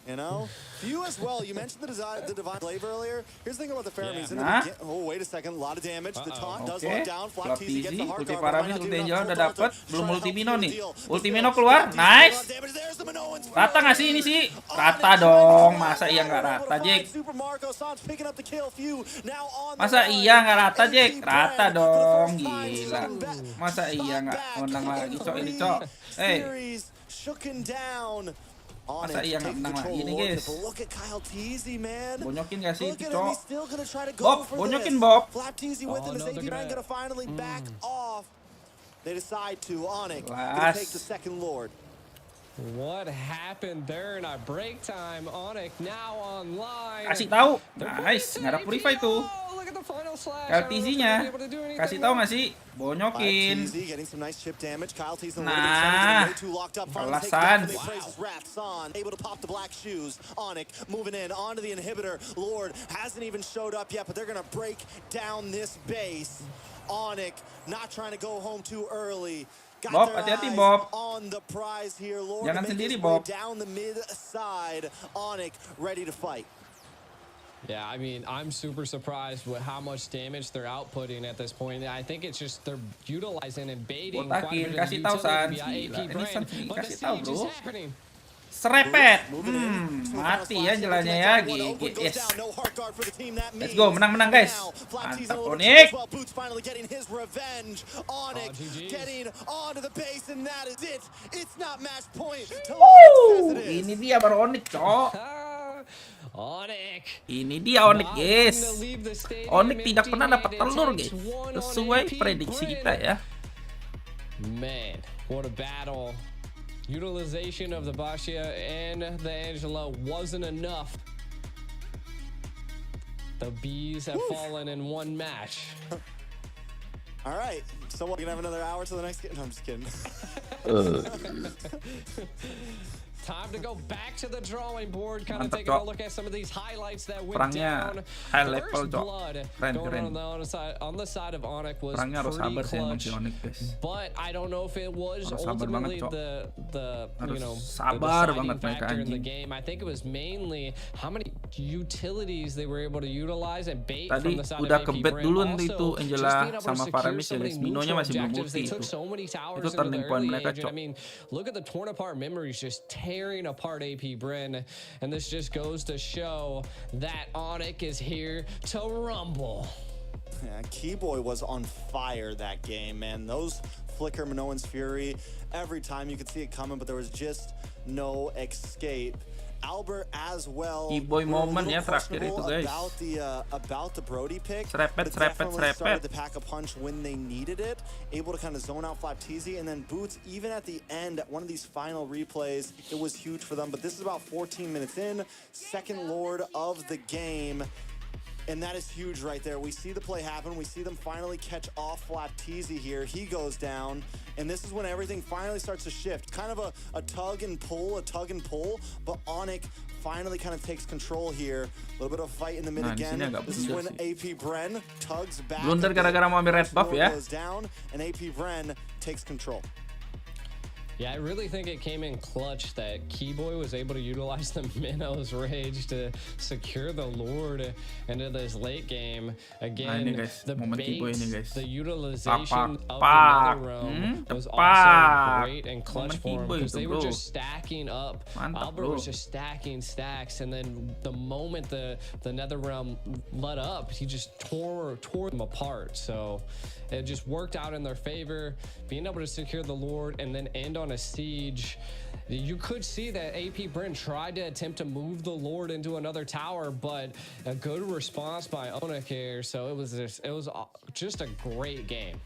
You know? You as well. You mentioned the Divine Glaive earlier. Here's the thing about the Pheromones. Nah. Oh, wait a second. A lot of damage. The taunt does Oke, lock down. Flapteezy, gets the hard ulti guard, Paramis, but might not ulti do Angel enough. udah Full dapet, Delta belum trying to ulti help Mino seal nih. the deal. Ulti But Mino still, keluar, Flapteezy nice. gets a lot of damage. There's the Minoans. Rata nggak sih ini sih? Rata dong, masa iya nggak rata, Jack? Super Marco Sans picking up the kill. Few now on the Masa line. iya nggak rata, Jack? Rata dong, For the first time, gila. shutting back. Masa iya nggak menang lagi, Cok, ini, Cok? Series shooken down. Masa iya nggak menang lagi nih, guys? Look at Kyle Teasy, man. Bonyokin nggak sih Look itu, at him. Cok? He's still gonna try to go Bob, for bonyokin, this. Bob. Flapteezy with him. no, Is they're AP gonna finally back off? They decide to. Onic gonna Last. take the second Lord. What happened there in our break time? Onic now online. Kasih tahu, nice, nggak ada purify tuh. Look at the final slash. LTZ-nya, kasih tahu nggak sih? Bonyokin. Teasy getting some nice chip damage. Kyle Teasy Nah, way too locked up. alasan. Able to pop the black shoes. Onic moving in onto the inhibitor. Lord hasn't even showed up yet, but they're gonna break down this base. Onic not trying to go home too early. Bob, hati-hati, Bob. On the prize here. Lord Jangan to make sendiri, his way Bob. down the mid side. Onic ready to fight. Yeah, I mean, I'm super surprised with how much damage they're outputting at this point. I think it's just they're utilizing and baiting quite a Botakin, bit of kasih tahu, Sans. utility via Gila, AP ini Brand, Sans but the kasih tahu, siege bro. is happening. Serepet. Mati ya jalannya ya, GG. Yes. Let's go, menang-menang guys. Mantap, Onic. Boots finally getting his revenge. Onic getting onto the base, and that is it. It's not match point. Ini dia baru Onic, Cok. Onic. Ini dia Onic, guys. Onic tidak pernah dapat telur, guys. Sesuai prediksi kita ya. Man, what a battle. Utilization of the Bashia and the Angela wasn't enough. The Bees have fallen in one match. All right, so what, you gonna have another hour till the next game? No, I'm just kidding. Time to go back to the drawing board, kind of taking a look at some of these highlights that went Perangnya down. high level, First Cok. blood Keren, going keren. on the side of Onic was Perangnya harus pretty sabar sih emang clutch, si Onic, guys. but I don't know if it was Harus sabar ultimately banget, Cok. the Harus you know sabar the banget deciding mereka, factor in the anjing. game. I think it was mainly how many utilities they were able to utilize and bait Tadi from the side udah of AP kebet Brand. dulu Also, nanti itu just Angela being able to sama secure Paramis some ya of guys. these Minonya neutral masih belum objectives. ulti They itu. took so many towers Itu into turning the point early mereka, age, and Cok. I mean, look at the torn apart memories just tearing apart AP Bren, and this just goes to show that Onic is here to rumble. Yeah, Keyboy was on fire that game, man. Those flicker Minoan's Fury, every time you could see it coming, but there was just no escape. Albert as well. Keyboy moment ya terakhir itu, guys. About the Brody pick. Serepet, but serepet, definitely serepet. started to pack a punch when they needed it. Able to kind of zone out Flapteezy, and then Boots, even at the end, at one of these final replays, it was huge for them. But this is about 14 minutes in. Second Lord of the game. And that is huge right there. We see the play happen. We see them finally catch off Flapteezy here. He goes down. And this is when everything finally starts to shift. Kind of a tug and pull. But Onic finally kind of takes control here. A little bit of fight in the mid Nah, di again. sini agak This is when blunder AP Bren tugs back. Blunder gara-gara mau ambil red buff ya. Goes down, and AP Bren takes control. Yeah, I really think it came in clutch that Keyboy was able to utilize the Minnows Rage to secure the Lord into this late game. Again, ini guys, the momen Keyboy bait, ini guys. the utilization of the Pak. Nether Realm was also great and clutch for him because they were just stacking up. Albert was just stacking stacks, and then the moment the Nether Realm let up, he just tore them apart. So it just worked out in their favor, being able to secure the Lord and then end on a siege. You could see that AP Bryn tried to attempt to move the Lord into another tower, but a good response by Onic here. So it was just a great game.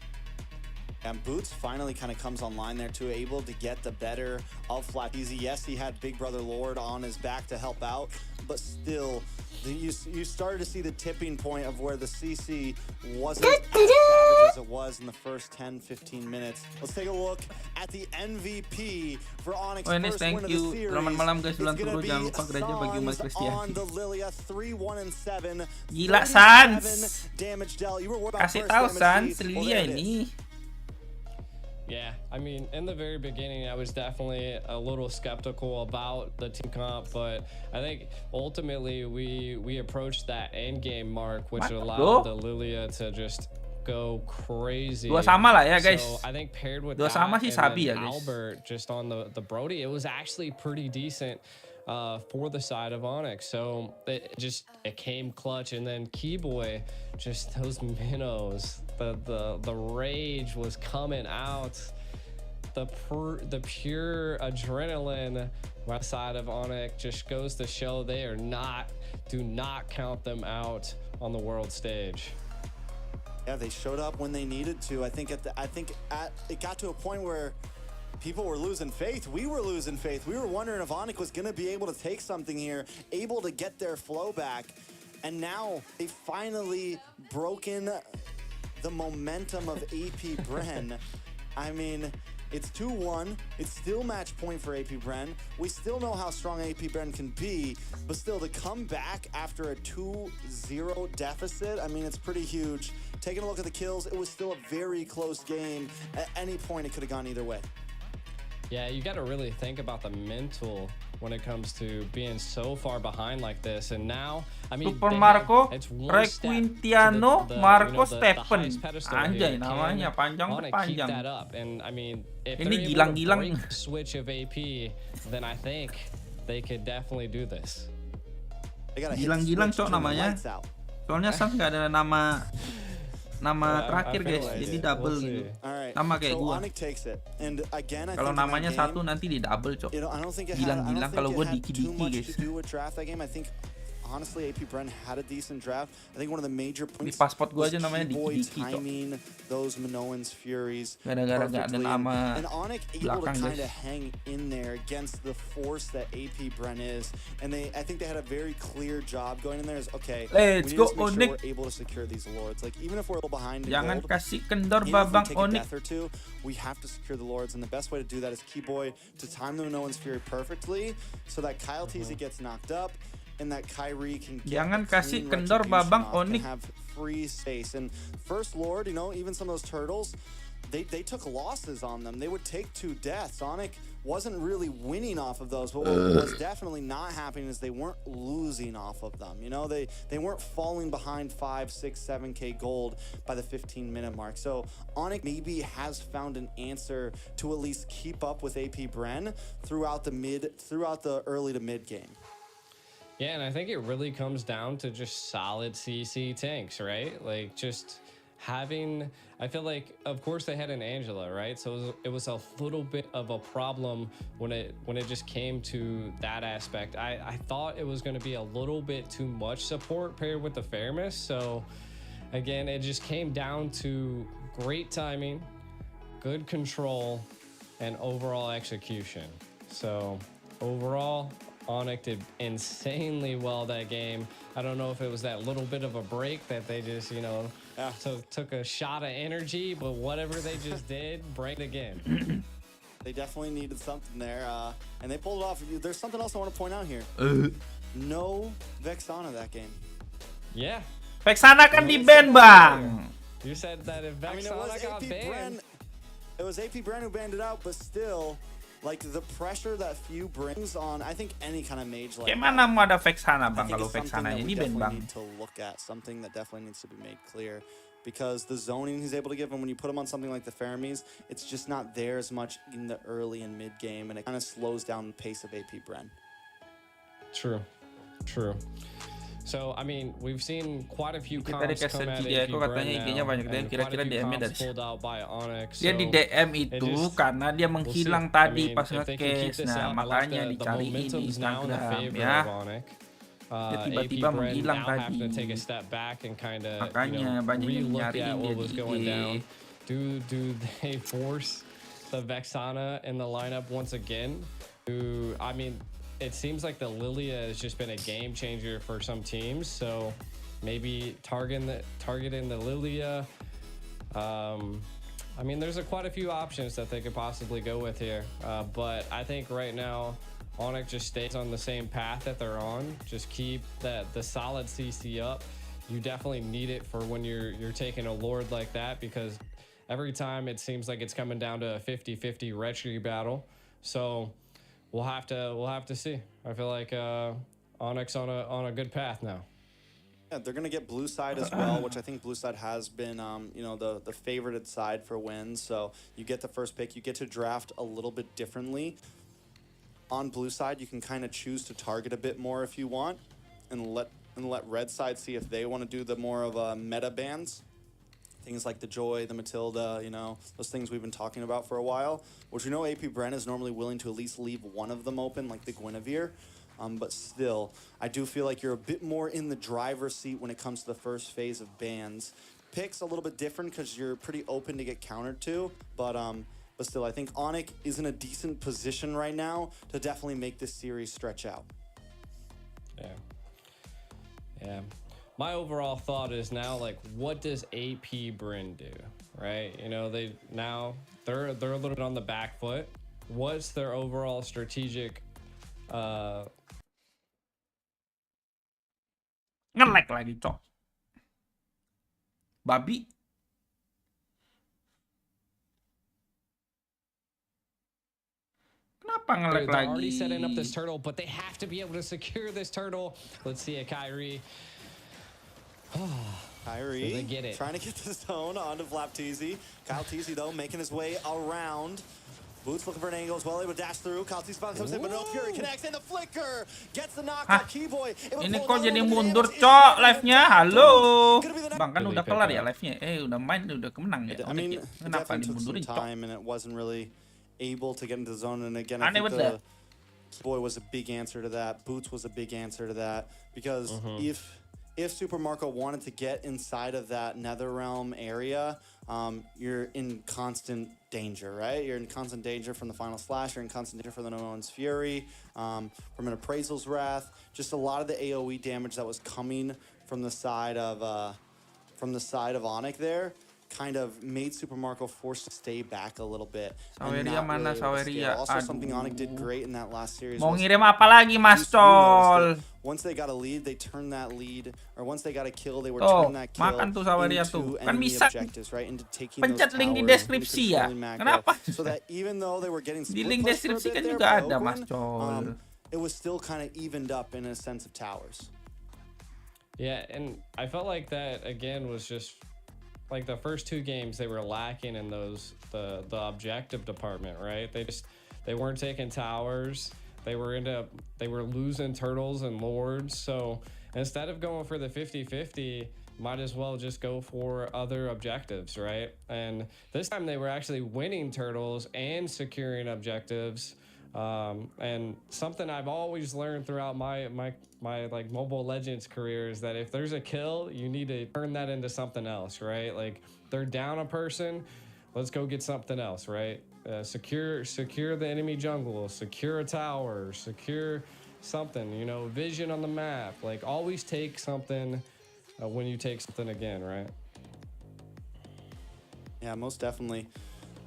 And Boots finally kind of comes online there too, able to get the better of Flat Easy. Yes, he had Big Brother Lord on his back to help out, but still, you started to see the tipping point of where the CC wasn't as savage as it was in the first 10-15 minutes. Let's take a look at the MVP for Onyx first win of the series. Selamat malam guys, bulan turu, jangan lupa gereja bagi umat Kristiani. Gila Sans, kasih tahu Sans, Lilia ini. Yeah, I mean, in the very beginning, I was definitely a little skeptical about the team comp, but I think ultimately we approached that end game mark, which allowed the Lilia to just go crazy. Dua sama lah ya guys. So I think paired with Dua sama sih Sabi ya guys. Albert just on the Brody, it was actually pretty decent for the side of Onic. So it came clutch, and then Keyboy, just those minnows, the rage was coming out, the pure adrenaline side of Onic just goes to show they do not count them out on the world stage. Yeah, they showed up when they needed to. I think it got to a point where people were losing faith. We were losing faith. We were wondering if Onic was going to be able to take something here, able to get their flow back. And now they've finally broken the momentum of AP Bren. I mean, it's 2-1. It's still match point for AP Bren. We still know how strong AP Bren can be, but still to come back after a 2-0 deficit, I mean, it's pretty huge. Taking a look at the kills, it was still a very close game. At any point, it could have gone either way. Yeah, you got to really think about the mental when it comes to being so far behind like this. And now, I mean, Super Marco, Requintiano, Marco Stephen. Anjay namanya panjang. That up. And I mean, if ini they're able to gilang-gilang. break switch of AP, then I think they could definitely do this. Gilang-gilang cok namanya. Soalnya Sans nggak ada nama terakhir guys, jadi double gitu. Nama kayak gua. Kalau namanya satu nanti di double cok. Gilang-gilang kalau gua diki-diki guys. Honestly, AP Bren had a decent draft. I think one of the major points di pasport gua aja namanya diki-diki cok. Those Minoans Furies gara-gara gak ada nama and Onic able to kind of hang in there against the force that AP Bren is. And I think they had a very clear job going in there. Is okay. Let's go Onic. We're able to secure these lords. Like even if we're a little behind. Jangan kasih kendor babang Onic. We have to secure the lords, and the best way to do that is Keyboy to time the Minoans Fury perfectly, so that Kyle TZ gets knocked up. And that Kyrie can get jangan kasih kendor babang Onic. Have free space. And First Lord, you know, even some of those turtles, they took losses on them. They would take 2 deaths. Onic wasn't really winning off of those, but what was definitely not happening is they weren't losing off of them. You know, they weren't falling behind 5, 6, 7K gold by the 15-minute mark. So Onic maybe has found an answer to at least keep up with AP Bren throughout the early to mid game. Yeah, and I think it really comes down to just solid CC tanks, right? Like just having, I feel like, of course they had an Angela, right? So it was a little bit of a problem when it just came to that aspect. I thought it was going to be a little bit too much support paired with the Fairness. So again, it just came down to great timing, good control, and overall execution. So overall, Onic did insanely well that game. I don't know if it was that little bit of a break that they just, you know, took a shot of energy, but whatever they just did, break it again. They definitely needed something there, and they pulled it off. There's something else I want to point out here. No Vexana that game. Yeah. Vexana kan di-ban, Bang. You said that if Vexana got banned. It was AP Bren who banned it out, but still, like the pressure that Few brings on, I think any kind of mage like Kayak mana mau ada Vexana I bang, think kalau it's something Vexana that we ini ban definitely bang. need to look at, something that definitely needs to be made clear. Because the zoning he's able to give, and when you put him on something like the Faramis, it's just not there as much in the early and mid game, and it kind of slows down the pace of AP Bren. True. So I mean, we've seen quite a few Kita comps come dikasih out dia, of kok katanya IG-nya banyak dan kira-kira DM-nya dari pulled out by Onic. dia di DM itu karena dia menghilang tadi pas nge-case. Nah, makanya dicariin di Instagram ya. Dia tiba-tiba menghilang tadi. Makanya banyak yang nyariin dia di IG. Do they force the Vexana in the lineup once again? I mean, it seems like the Lilia has just been a game changer for some teams. So maybe targeting the Lilia. I mean, there's quite a few options that they could possibly go with here. But I think right now, Onic just stays on the same path that they're on. Just keep the solid CC up. You definitely need it for when you're taking a Lord like that, because every time it seems like it's coming down to a 50-50 retry battle. So we'll have to see. I feel like Onyx on a good path now. Yeah, they're gonna get blue side as well, which I think blue side has been the favorited side for wins. So you get the first pick, you get to draft a little bit differently. On blue side, you can kind of choose to target a bit more if you want, and let red side see if they want to do the more of meta bans. Things like the Joy, the Matilda, those things we've been talking about for a while, which we know AP Bren is normally willing to at least leave one of them open, like the Guinevere. But still, I do feel like you're a bit more in the driver's seat when it comes to the first phase of bans. Picks a little bit different because you're pretty open to get countered to, but still, I think Onic is in a decent position right now to definitely make this series stretch out. Yeah. My overall thought is now, like, what does AP Bren do, right? They're a little bit on the back foot. What's their overall strategic nge-lag lagi, cok. Babi. Kenapa nge-lag They're lagi? already setting up this turtle, but they have to be able to secure this turtle. Let's see it, Kyrie. Kyrie get it. trying to get the zone onto Flapteezy. Kyle Teasy, though, making his way around. Boots looking for an angle as well, able to dash through. Kyle Teasy comes in, but no Fury connects, and the flicker gets the knockout. Keyboy. Ini kok jadi mundur, cok, live-nya? Halo. Bang, kan udah kelar ya live-nya? Udah main, udah kemenang ya? I mean, Kenapa it dimundurin, took some cok? time, and it wasn't really able to get into the zone. And again, I think the Keyboy was a big answer to that. Boots was a big answer to that, because if Super Marco wanted to get inside of that Netherrealm area, you're in constant danger, right? You're in constant danger from the Final Slash, you're in constant danger from the No One's Fury, from an Appraisal's Wrath, just a lot of the AoE damage that was coming from the side of Onic there kind of made Super Marco forced to stay back a little bit. Saweria mana Saweria? Also something Onic did great in that last series. Mau ngirim apa lagi, Mas Col? Once they got a lead, they turned that lead, or once they got a kill, they were turning that kill makan tuh Saweria tuh. into Kan enemy bisa objectives, right? Into taking pencet those link di towers, deskripsi into ya. controlling macro. Kenapa? So that even though they were getting Di split link push for a deskripsi bit kan there juga by ada, Mas Oakland, Col. it was still kind of evened up in a sense of towers. Yeah, and I felt like that again was just like the first two games they were lacking in the objective department, right? They weren't taking towers. They were losing turtles and lords. So instead of going for the 50-50, might as well just go for other objectives, right? And this time they were actually winning turtles and securing objectives. And something I've always learned throughout my like Mobile Legends career is that if there's a kill, you need to turn that into something else, right? Like they're down a person, let's go get something else, right? Secure the enemy jungle, secure a tower, secure something, vision on the map. Like always take something when you take something again, right? Yeah, most definitely.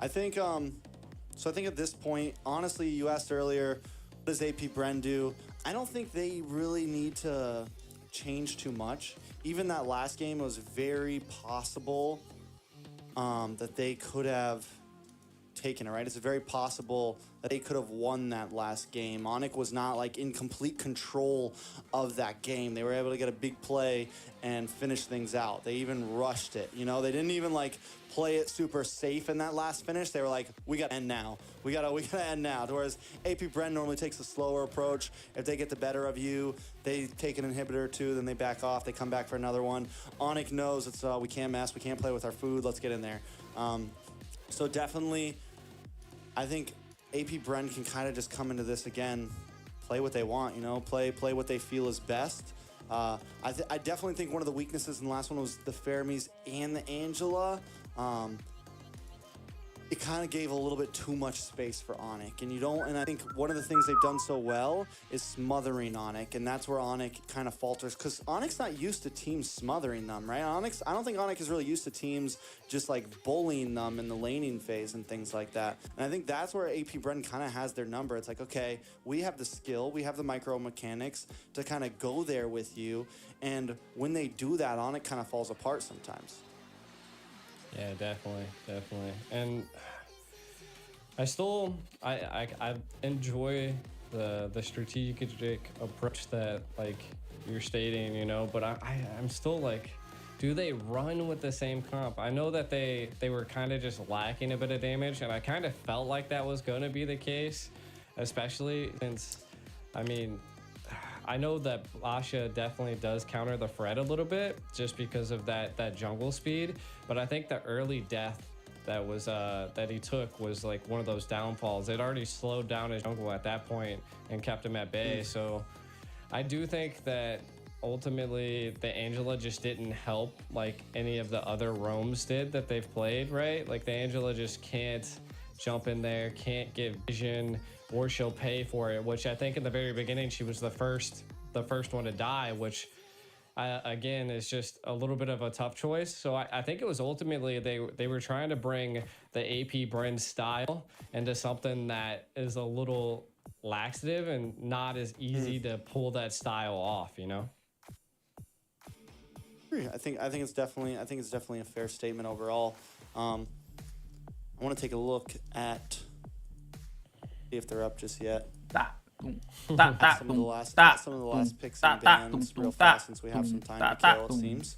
I think so I think at this point, honestly, you asked earlier, what does AP Bren do? I don't think they really need to change too much. Even that last game, it was very possible that they could have taken it, right? It's very possible that they could have won that last game. Onic was not like in complete control of that game. They were able to get a big play and finish things out. They even rushed it. You know, they didn't even like play it super safe in that last finish. They were like, we got to end now. We gotta end now. Whereas AP Bren normally takes a slower approach. If they get the better of you, they take an inhibitor or two, then they back off. They come back for another one. Onic knows it's we can't mess. We can't play with our food. Let's get in there. So definitely, I think AP Bren can kind of just come into this again, play what they want, you know, play what they feel is best. I definitely think one of the weaknesses in the last one was the Fermis and the Angela. It kind of gave a little bit too much space for Onic, and I think one of the things they've done so well is smothering Onic, and that's where Onic kind of falters, because Onic's not used to teams smothering them, right? I don't think Onic is really used to teams just like bullying them in the laning phase and things like that, and I think that's where AP Bren kind of has their number. It's like, okay, we have the skill, we have the micro mechanics to kind of go there with you, and when they do that, Onic kind of falls apart sometimes. Yeah, definitely. And I enjoy the strategic approach that like you're stating, you know, but I'm still like, do they run with the same comp? I know that they were kind of just lacking a bit of damage, and I kind of felt like that was going to be the case, especially since, I mean, I know that Asha definitely does counter the Fred a little bit just because of that jungle speed, but I think the early death that was that he took was like one of those downfalls. It already slowed down his jungle at that point and kept him at bay. So I do think that ultimately the Angela just didn't help like any of the other roams did that they've played, right? Like the Angela just can't jump in there, can't get vision, or she'll pay for it, which I think in the very beginning she was the first one to die, which again is just a little bit of a tough choice. So I think it was ultimately they were trying to bring the AP Bren style into something that is a little laxative and not as easy to pull that style off, you know. I think it's definitely a fair statement overall. I want to take a look at, see if they're up just yet. Some of the last picks and bans real fast since we have some time to kill, it seems.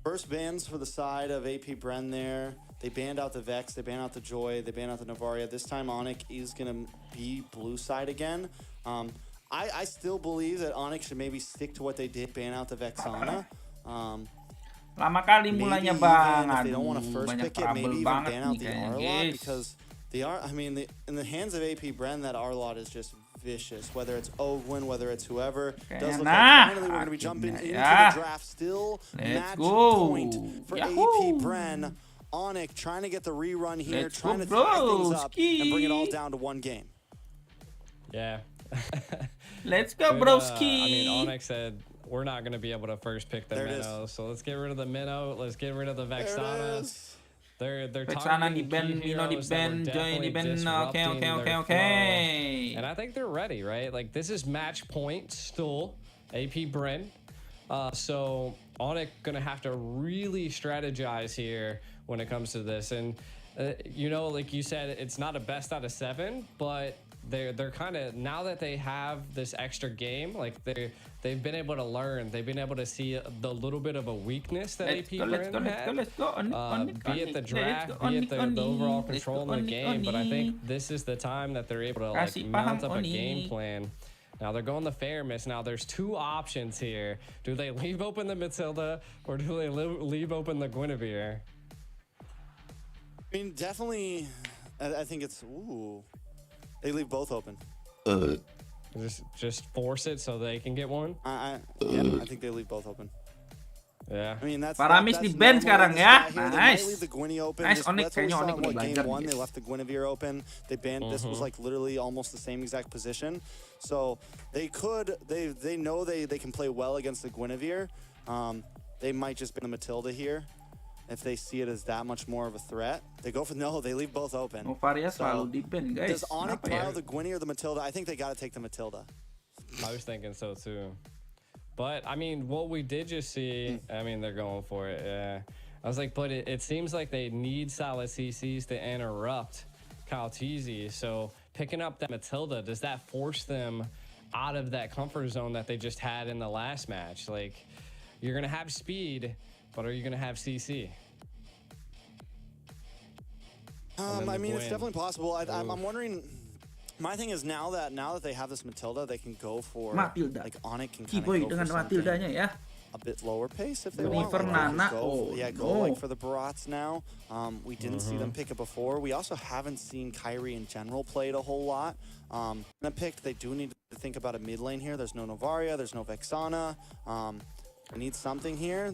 First bans for the side of AP Bren there. They banned out the Vex, they banned out the Joy, they banned out the Novaria. This time Onic is going to be blue side again. I still believe that Onic should maybe stick to what they did, ban out the Vexana. Lama kali mulanya bang, if they don't want to first pick it, maybe even ban out the Arlot, because in the hands of AP Bren, that Arlot is just vicious. Whether it's Ogwin, whether it's whoever, does look like finally we're going to be jumping into the draft. Still match point for AP Bren. Onic trying to get the rerun here, trying to tie things up and bring it all down to one game. Yeah. Let's go, broski. I mean, Onic said we're not going to be able to first pick the Minnow, so let's get rid of the Minnow. Let's get rid of the Vexana. They're Vexana di ban, Minnow di ban, Joy di ban. Okay. And I think they're ready, right? Like this is match point still, AP Bren. So Onic gonna have to really strategize here when it comes to this. And you know, like you said, it's not a best out of 7, but they're kind of, now that they have this extra game, like they've been able to learn, they've been able to see the little bit of a weakness that AP Bren had, be it the draft, be it the overall control in the game. But I think this is the time that they're able to like mount up a game plan. Now they're going the Fairness. Now there's 2 options here. Do they leave open the Matilda or do they leave open the Guinevere? I mean, definitely, I think it's, they leave both open. Just force it so they can get one? I think they leave both open. Yeah. I mean, that's Paramis di ban sekarang ya. Nice. They leave the Gwynny open. Nice. Onic, That's what we kayaknya saw Onic in udah game belajar 1. nih, They guys. left the Guinevere open. They banned. This was like literally almost the same exact position. So they know they can play well against the Guinevere. They might just ban the Matilda here if they see it as that much more of a threat. They go for they leave both open. Novaria selalu di ban, guys. Does Onic pile the Gwynny or the Matilda? I think they got to take the Matilda. I was thinking so too. But I mean, what we did just see, I mean, they're going for it. Yeah. I was like, but it seems like they need solid CCs to interrupt Kyle TZ. So picking up that Matilda, does that force them out of that comfort zone that they just had in the last match? Like, you're going to have speed, but are you going to have CC? I mean, it's definitely possible. I'm wondering. My thing is now that they have this Matilda, they can go for Matilda. like Onic can kind Kiboy of go dengan for Matildanya ya. a bit lower pace if they Jennifer want. Nana. Go No. like for the Barats now. We didn't see them pick it before. We also haven't seen Kyrie in general played a whole lot. Then picked. They do need to think about a mid lane here. There's no Novaria. There's no Vexana. They need something here.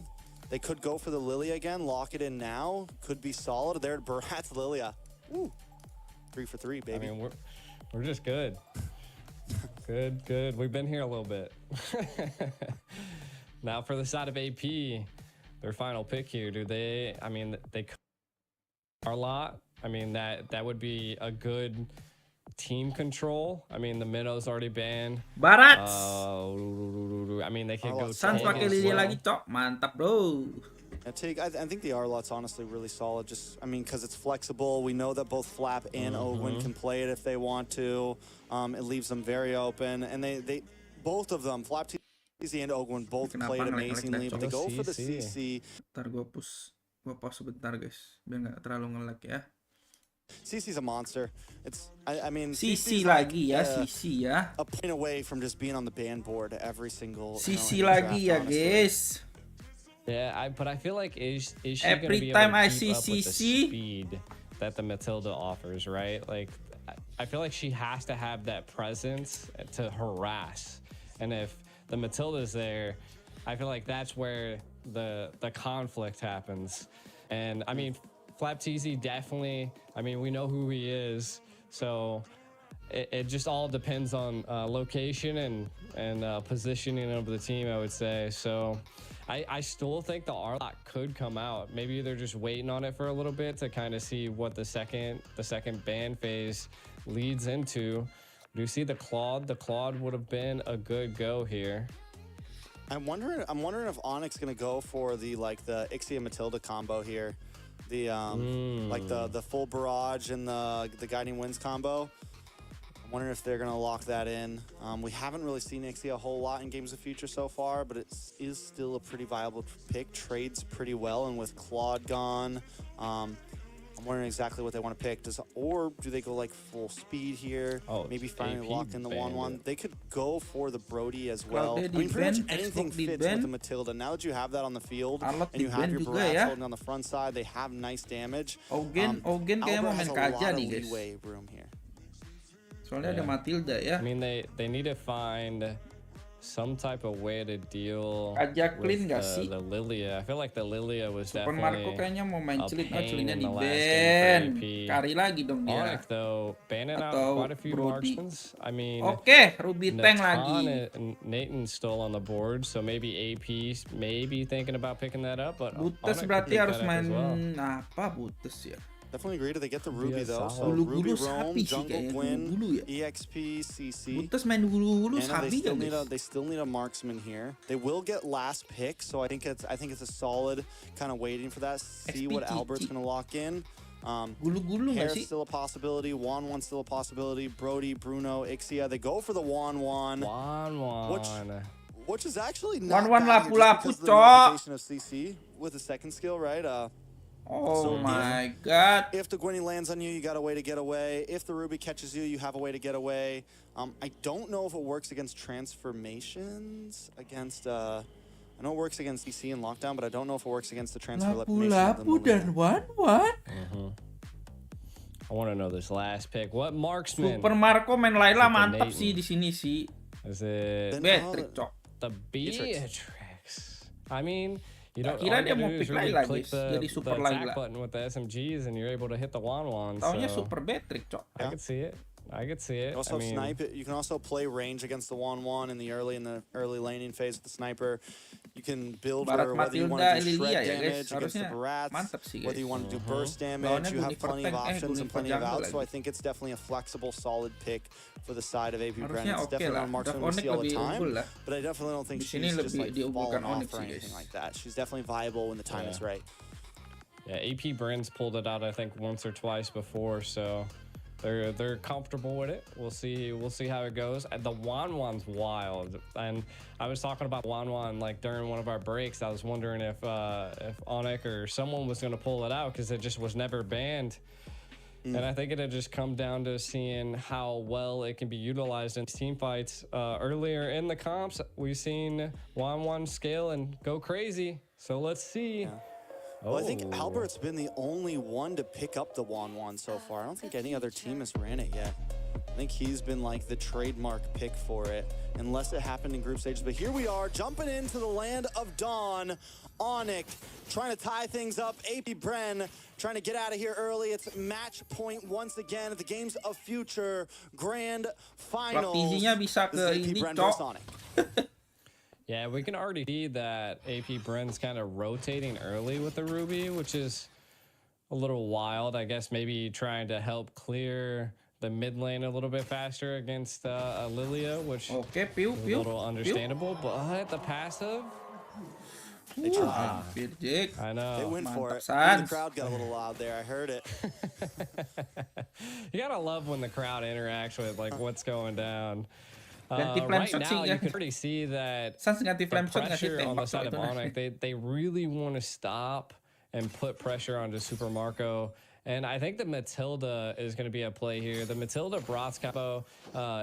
They could go for the Lilia again. Lock it in now. Could be solid. There, Barats Lilia. Woo. 3 for 3, baby. I mean, we're just good. Good. We've been here a little bit. Now for the side of AP, their final pick here. Do they? I mean, they are a lot. I mean, that would be a good team control. I mean, the middow's already banned. Barats. I mean, they could go. Sans pakai Lilia lagi, cok. Mantap, bro. I think the R-Lot's honestly really solid. Just, I mean, because it's flexible. We know that both Flap and Ogwin can play it if they want to. It leaves them very open. And they both of them, Flap, TZ, and Ogwin, both played amazingly. But they go for the CC. Bentar, gue pause sebentar, guys. Biar nggak terlalu nge-lag ya. CC's a monster. I mean, CC lagi ya, CC ya. A point away from just being on the ban board every single. CC lagi ya, guys. Yeah, but I feel like is she every gonna be time able to I keep see up with the CC speed that the Matilda offers, right? Like, I feel like she has to have that presence to harass, and if the Matilda's there, I feel like that's where the conflict happens. And I mean, Flap TZ definitely. I mean, we know who he is, so it just all depends on location and positioning of the team, I would say. So I still think the R-Lock could come out. Maybe they're just waiting on it for a little bit to kind of see what the second ban phase leads into. Do you see the Claude? The Claude would have been a good go here. I'm wondering if Onyx gonna go for the Ixia Matilda combo here. The like the full barrage and the guiding winds combo. I'm wondering if they're gonna lock that in. We haven't really seen Ixia a whole lot in Games of Future so far, but it is still a pretty viable pick. Trades pretty well, and with Claude gone, I'm wondering exactly what they want to pick. Or do they go like full speed here? Oh, maybe finally AP lock in the 1-1. They could go for the Brody as Well, well. I mean, pretty much anything fits with the Matilda. Now that you have that on the field, and you have your Barats holding on the front side, they have nice damage. Ogin kayaknya mau main kaja nih, guys. Room here. Soalnya ada Matilda ya. I mean, they need to find some type of way to deal Kaja clean with nggak sih? the Lilia. I feel like the Lilia was Super definitely Marco kayaknya mau main a celit, pain celitnya in di the last ban. game for AP. Kari lagi dong dia. Onic though, banning out Atau quite a few Brody. marksmans. I mean, Oke, Ruby Tank lagi. and Nathan's still on the board, so maybe AP maybe thinking about picking that up. But Butes Onic berarti could pick harus that up as main well. apa Butes ya? Definitely agree. They get the Ruby though. So Gulu-gulu Ruby Roam, sapi sih Jungle kayaknya, Gwyn, gulu-gulu ya. EXP, CC. Butes main gulu-gulu And sapi ya, guys. they still need a marksman here. They will get last pick, so I think it's a solid kind of waiting for that. See what Albert's gonna lock in. Gulu-gulu nggak Hair's sih? still a possibility. Wan-Wan's still a possibility. Brody, Bruno, Ixia. They go for the Wan-Wan. Which is actually not Wan-Wan bad here, lapu-lapu, just because of the cok. notification of CC with the second skill, right? Oh my god. If the Gwynny lands on you, you got a way to get away. If the Ruby catches you, you have a way to get away. I don't know if it works against transformations. I know it works against CC and lockdown, but I don't know if it works against the transformation. Lapu-lapu dan Wan-Wan. I want to know this last pick. What marksman? Super Marco main Layla Is it the mantap Nathan? sih di sini sih. Is it Beatrix, cok. the Beatrix? I mean, you don't. Kira all dia you mau gotta do is pick really Layla, click guys. Jadi the super attack Layla. button with the SMGs, and you're able to hit the Wan-Wan. Taunya So super Beatrix, cok. I could see it. I could see it. You also I mean, snipe it. You can also play range against the Wan-Wan in the early laning phase with the sniper. You can build Barat whether you want Matilda, to do Lilia shred ya, guys. damage against the Harusnya Barats, mantap sih, whether guys. you want to do burst damage. Lawannya You have Gunifer plenty of tank, options and Gunifer plenty of jungle outs, so I lagi. think it's definitely a flexible, solid pick for the side of AP Brennan. Harusnya It's oke definitely lah. not a marksman we Onic see all the lebih time, unggul lah. but I definitely don't think Di sini she's just lebih like diunggulkan falling Onic off or sih, anything guys. like that. She's definitely viable when the time is right. Yeah, AP Brand's pulled it out, I think, once or twice before, so they're comfortable with it. We'll see how it goes. The Wanwan's wild, and I was talking about Wanwan like during one of our breaks. I was wondering if Onic or someone was going to pull it out because it just was never banned. And I think it had just come down to seeing how well it can be utilized in team fights. Earlier in the comps, we've seen Wanwan scale and go crazy. So let's see. Yeah. Well, I think Albert's been the only one to pick up the Wanwan so far. I don't think any other team has ran it yet. I think he's been like the trademark pick for it, unless it happened in group stages. But here we are, jumping into the land of Dawn. Onic trying to tie things up. AP Bren trying to get out of here early. It's match point once again at the Games of Future Grand Finals. Bisa ke ini, Cok. Yeah, we can already see that AP Bren's kind of rotating early with the Ruby, which is a little wild. I guess maybe trying to help clear the mid lane a little bit faster against Lilia, which is a little understandable. But the passive... They tried. I know. They went for it. The crowd got a little loud there. I heard it. You gotta love when the crowd interacts with like what's going down. Right now, you can already see that the pressure on the side of Onic, they really want to stop and put pressure onto Super Marco. And I think the Matilda is going to be a play here. The Matilda Brats combo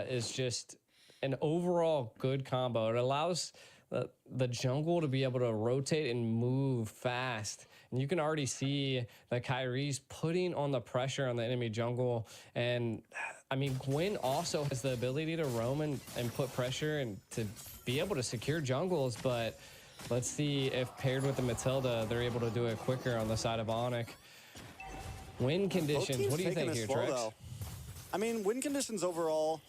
is just an overall good combo. It allows the jungle to be able to rotate and move fast. And you can already see that Kyrie's putting on the pressure on the enemy jungle. And I mean, Gwen also has the ability to roam and put pressure and to be able to secure jungles. But let's see if paired with the Matilda, they're able to do it quicker on the side of Onic. Win conditions, what do you think here, Trex? I mean, win conditions overall,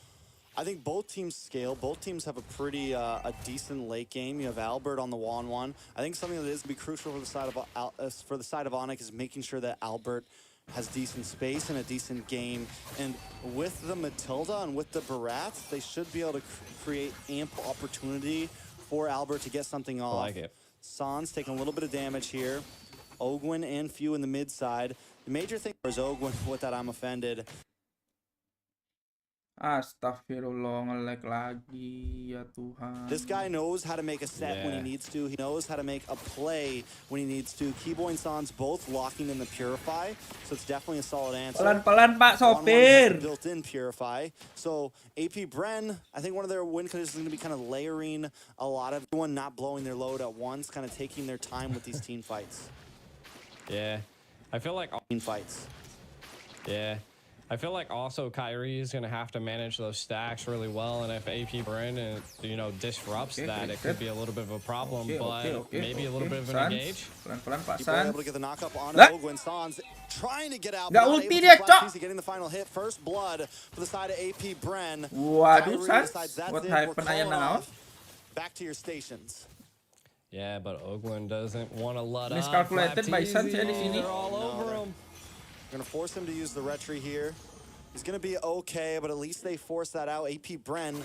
I think both teams scale. Both teams have a pretty a decent late game. You have Albert on the Wanwan. I think something that is going to be crucial for the side of Onic is making sure that Albert has decent space and a decent game. And with the Matilda and with the Barats, they should be able to create ample opportunity for Albert to get something off. I like it. Sans taking a little bit of damage here. Ogwin and Few in the mid side. The major thing is Ogwin with that I'm offended. Astagfirullah, nge-lag lagi, ya Tuhan. This guy knows how to make a set when he needs to. He knows how to make a play when he needs to. Kibo and Sans both locking in the Purify, so it's definitely a solid answer. Pelan-pelan, Pak Sopir. Built-in Purify. So AP Bren, I think one of their win conditions is going to be kind of layering a lot of everyone not blowing their load at once, kind of taking their time with these team fights. Yeah, I feel like team fights. Yeah. I feel like also Kyrie is going to have to manage those stacks really well, and if AP Bren, disrupts that, it could be a little bit of a problem, but maybe a little bit of an engage. Pelan-pelan, Pak People Sans. able to get the knock-up on Ogwin. Sans trying to get out. Nggak ulti dia, Cok. Getting the final hit. First blood for the side of AP Bren. Waduh, Sans. What happened aja now? Back to your stations. Yeah, but Ogwin doesn't want to let up. Miscalculated by Sans ya di sini. They're all over him. Going to force him to use the retry here. He's going to be okay, but at least they force that out. AP Bren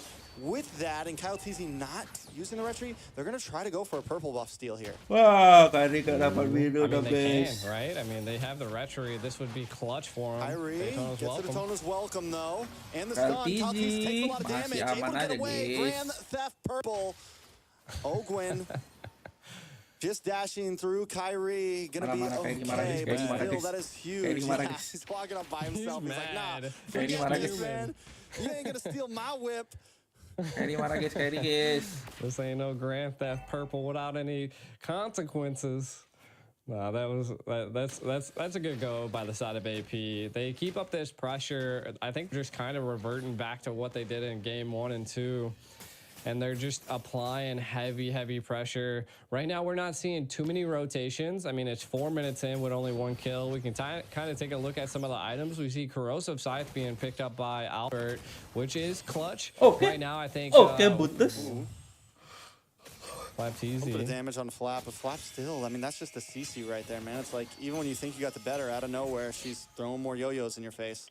with that, and Kyle TZ not using the retry. They're going to try to go for a purple buff steal here. Wah, Kyrie gak dapat biru dong, They guys. can, right? I mean, they have the retry. This would be clutch for him. Kyrie gets to Daytona's welcome, though. And the Kyle stun. Kyle TZ TZ takes a lot of masih damage. Able aman to get aja, away. guys. Grand Theft Purple. Ogwin. Just dashing through Kyrie, gonna be okay, but still, that is huge. Yeah, he's walking up by himself. He's like, nah, forget this, man. You ain't gonna steal my whip. Kyrie marah, guys. This ain't no Grand Theft Purple without any consequences. No, that's a good go by the side of AP. They keep up this pressure. I think just kind of reverting back to what they did in game 1 and 2. And they're just applying heavy pressure. Right now, we're not seeing too many rotations. I mean, it's 4 minutes in with only 1 kill. We can kind of take a look at some of the items. We see Corrosive Scythe being picked up by Albert, which is clutch. Okay. Right now, I think... Okay, Butus. A Flap's little easy. bit of damage on Flap, but Flap still, I mean, that's just a CC right there, man. It's like, even when you think you got the better, out of nowhere, she's throwing more yo-yos in your face.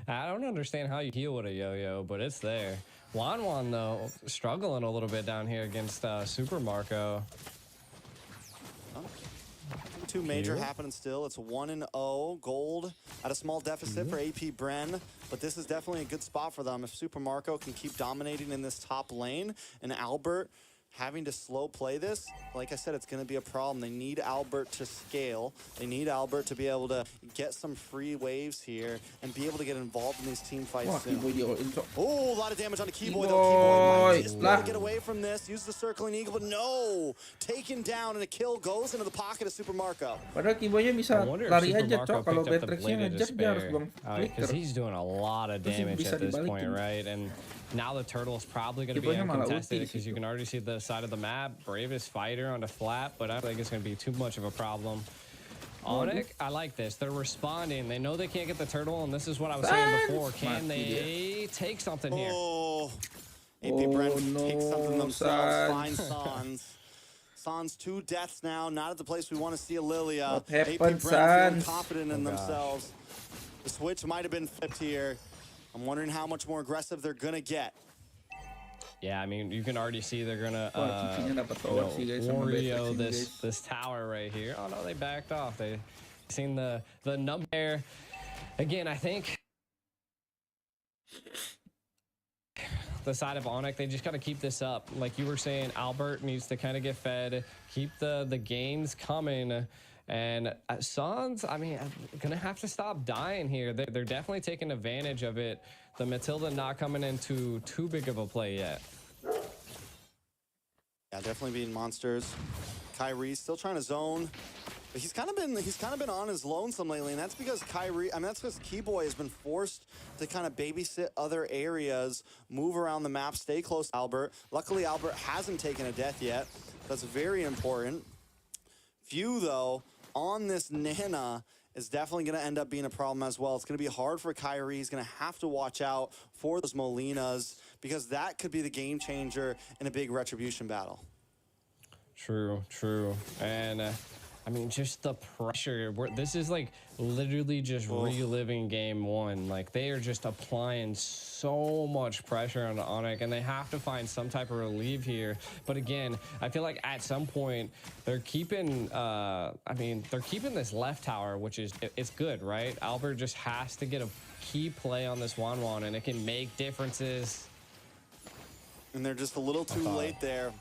I don't understand how you heal with a yo-yo, but it's there. Wanwan, though, struggling a little bit down here against Super Marco. 2 major happening still. It's 1-0 gold at a small deficit for AP Bren, but this is definitely a good spot for them if Super Marco can keep dominating in this top lane, and Albert having to slow play this. Like I said, it's going to be a problem. They need Albert to scale. They need Albert to be able to get some free waves here and be able to get involved in these team fights soon. Oh, a lot of damage on the Keyboy though. Keyboy might just be able to get away from this. Use the circling eagle, but no! Taken down, and a kill goes into the pocket of Super Marco. Padahal Keyboynya bisa lari aja, Cok. Kalau Beatrixnya ngejar, dia harus buang because he's doing a lot of damage at this point, right? And now the turtle is probably going to be uncontested because you can already see the side of the map. Bravest fighter on the flat, but I think it's going to be too much of a problem. Onic, I like this. They're responding. They know they can't get the turtle, and this is what I was saying before. Can they take something here? Oh, AP Brent take something themselves. Find Sans. Sans 2 deaths now, not at the place we want to see a Lilia. AP Brent feeling confident in themselves. The switch might have been flipped here. I'm wondering how much more aggressive they're going to get. Yeah, I mean, you can already see they're gonna Wario this tower right here. Oh no, they backed off. They seen the number there. Again, I think the side of Onic, they just got to keep this up. Like you were saying, Albert needs to kind of get fed, keep the gains coming. And Sans, I mean, gonna have to stop dying here. They're definitely taking advantage of it. The Matilda not coming into too big of a play yet. Yeah, definitely being monsters. Kyrie still trying to zone, but he's kind of been on his lonesome lately, and that's because that's because Keyboy has been forced to kind of babysit other areas, move around the map, stay close to Albert. Luckily, Albert hasn't taken a death yet. That's very important. Few though on this Nana is definitely going to end up being a problem as well. It's going to be hard for Kyrie. He's going to have to watch out for those Molinas because that could be the game changer in a big retribution battle. True. And I mean, just the pressure. This is like literally just reliving game 1. Like they are just applying so much pressure on Onic, and they have to find some type of relief here. But again, I feel like at some point they're keeping. They're keeping this left tower, which is it's good, right? Albert just has to get a key play on this 1-1, and it can make differences. And they're just a little too late there.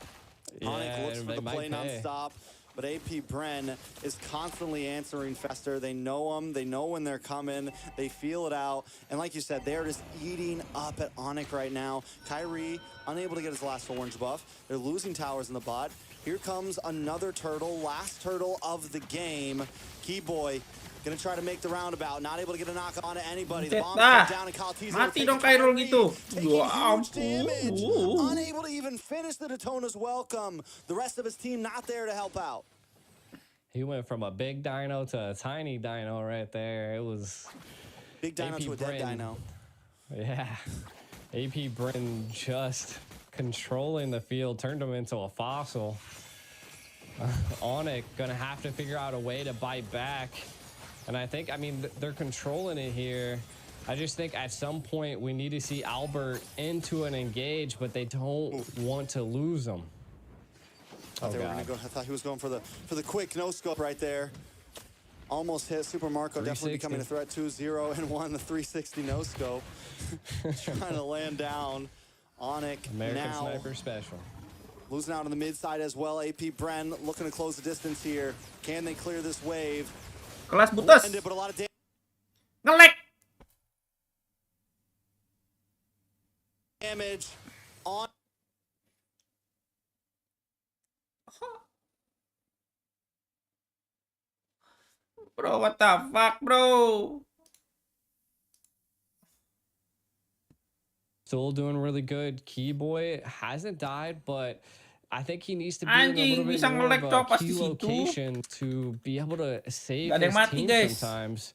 Onic looks for the play nonstop. But AP Bren is constantly answering faster. They know them. They know when they're coming. They feel it out. And like you said, they're just eating up at Onic right now. Kyrie, unable to get his last orange buff. They're losing towers in the bot. Here comes another turtle, last turtle of the game. Keyboy gonna try to make the roundabout. Not able to get a knock on anybody. The bomb comes down and Kaltiza mati dong Kairul gitu. Ya ampun. Unable to even finish the Daytona's welcome. The rest of his team not there to help out. He went from a big dino to a tiny dino right there. It was big dino to a dead dino. Yeah. AP Bren just controlling the field, turned him into a fossil. Onic gonna have to figure out a way to bite back. And I think, I mean, they're controlling it here. I just think at some point we need to see Albert into an engage, but they don't want to lose him. I thought he was going for the quick no scope right there. Almost hit Super Marco, definitely becoming a threat. 2-0 and 1, the 360 no scope. Trying to land down. Onic American Sniper Special. Losing out on the mid side as well. AP Bren looking to close the distance here. Can they clear this wave? Kelas butas. But a lot of damage on. Bro, what the fuck, bro? Still doing really good. Keyboy hasn't died, but I think he needs to be in a little bit more of a key location to be able to save his team sometimes.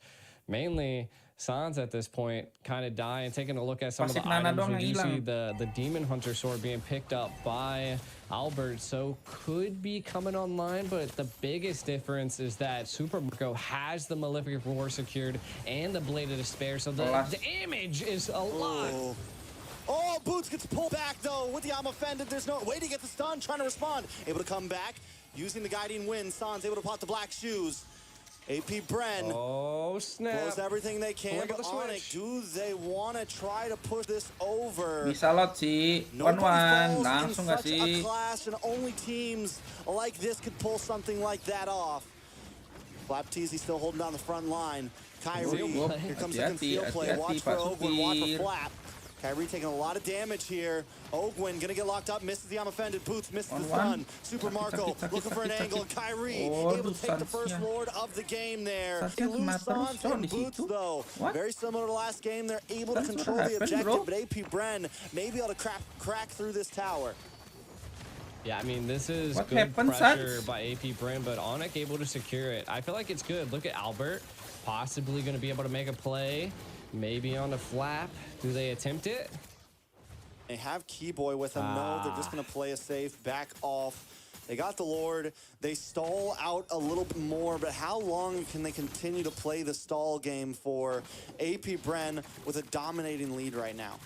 Mainly, Sans at this point kind of dying. Taking a look at some of the items, we do see the Demon Hunter sword being picked up by Albert, so could be coming online, but the biggest difference is that Super Marco has the Malefic Roar secured and the Blade of Despair, so the damage is a lot. Oh, Boots gets pulled back though with the offended. There's no way to get the stun, trying to respond. Able to come back, using the guiding wind. Sans able to pop the black shoes. AP Bren snap. blows everything they can, Look at but the Onic, switch. do they want to try to push this over? Bisa lot sih. Nobody 1-1 falls in langsung gak such a sih? clash, and only teams like this could pull something like that off. Flapteezy still holding down the front line. Kyrie, here comes the conceal play. Watch for Ogwin, watch for Flap. Kyrie taking a lot of damage here. Ogwin gonna get locked up, misses the unoffended. Boots misses the stun. Super Marco looking for an angle. Kyrie able to take the first Lord of the game there. They lose Sans and Boots though. Very similar to last game. They're able to control the objective, but AP Bren may be able to crack through this tower. Yeah, I mean, this is What good happened, pressure Sans? by AP Bren, but Onic able to secure it. I feel like it's good. Look at Albert, possibly going to be able to make a play. Maybe on the flap. Do they attempt it? They have Keyboy with them. No, they're just going to play a safe, back off. They got the Lord. They stall out a little bit more, but how long can they continue to play the stall game for? AP Bren with a dominating lead right now.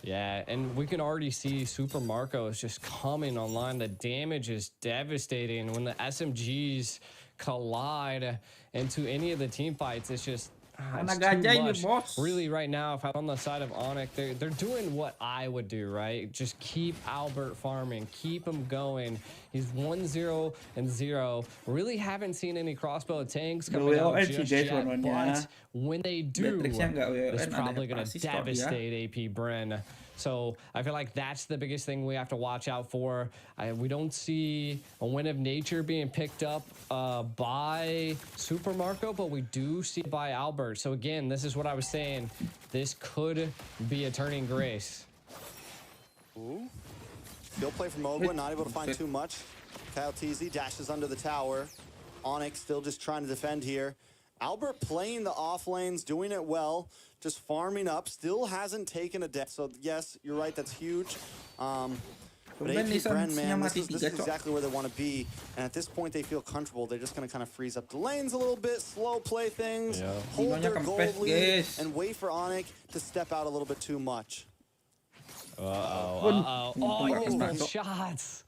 Yeah, and we can already see Super Marco is just coming online. The damage is devastating. When the SMGs collide into any of the team fights, it's just it's too much. Really, right now, if I'm on the side of Onic, they're doing what I would do, right? Just keep Albert farming, keep him going. He's 1-0 and 0. Really haven't seen any crossbow tanks coming out just yet, but when they do, it's probably going to devastate AP Bren. So I feel like that's the biggest thing we have to watch out for. We don't see a Wind of Nature being picked up by Super Marco, but we do see it by Albert. So again, this is what I was saying. This could be a turning grace. Ooh. Still play from Ogwin, not able to find too much. Kyle TZ dashes under the tower. Onic still just trying to defend here. Albert playing the off lanes, doing it well, just farming up, still hasn't taken a death. So yes, you're right, that's huge. But AP Bren, man, this is exactly where they want to be. And at this point, they feel comfortable. They're just going to kind of freeze up the lanes a little bit, slow play things, hold their gold lead, and wait for Onic to step out a little bit too much. Oh, shots.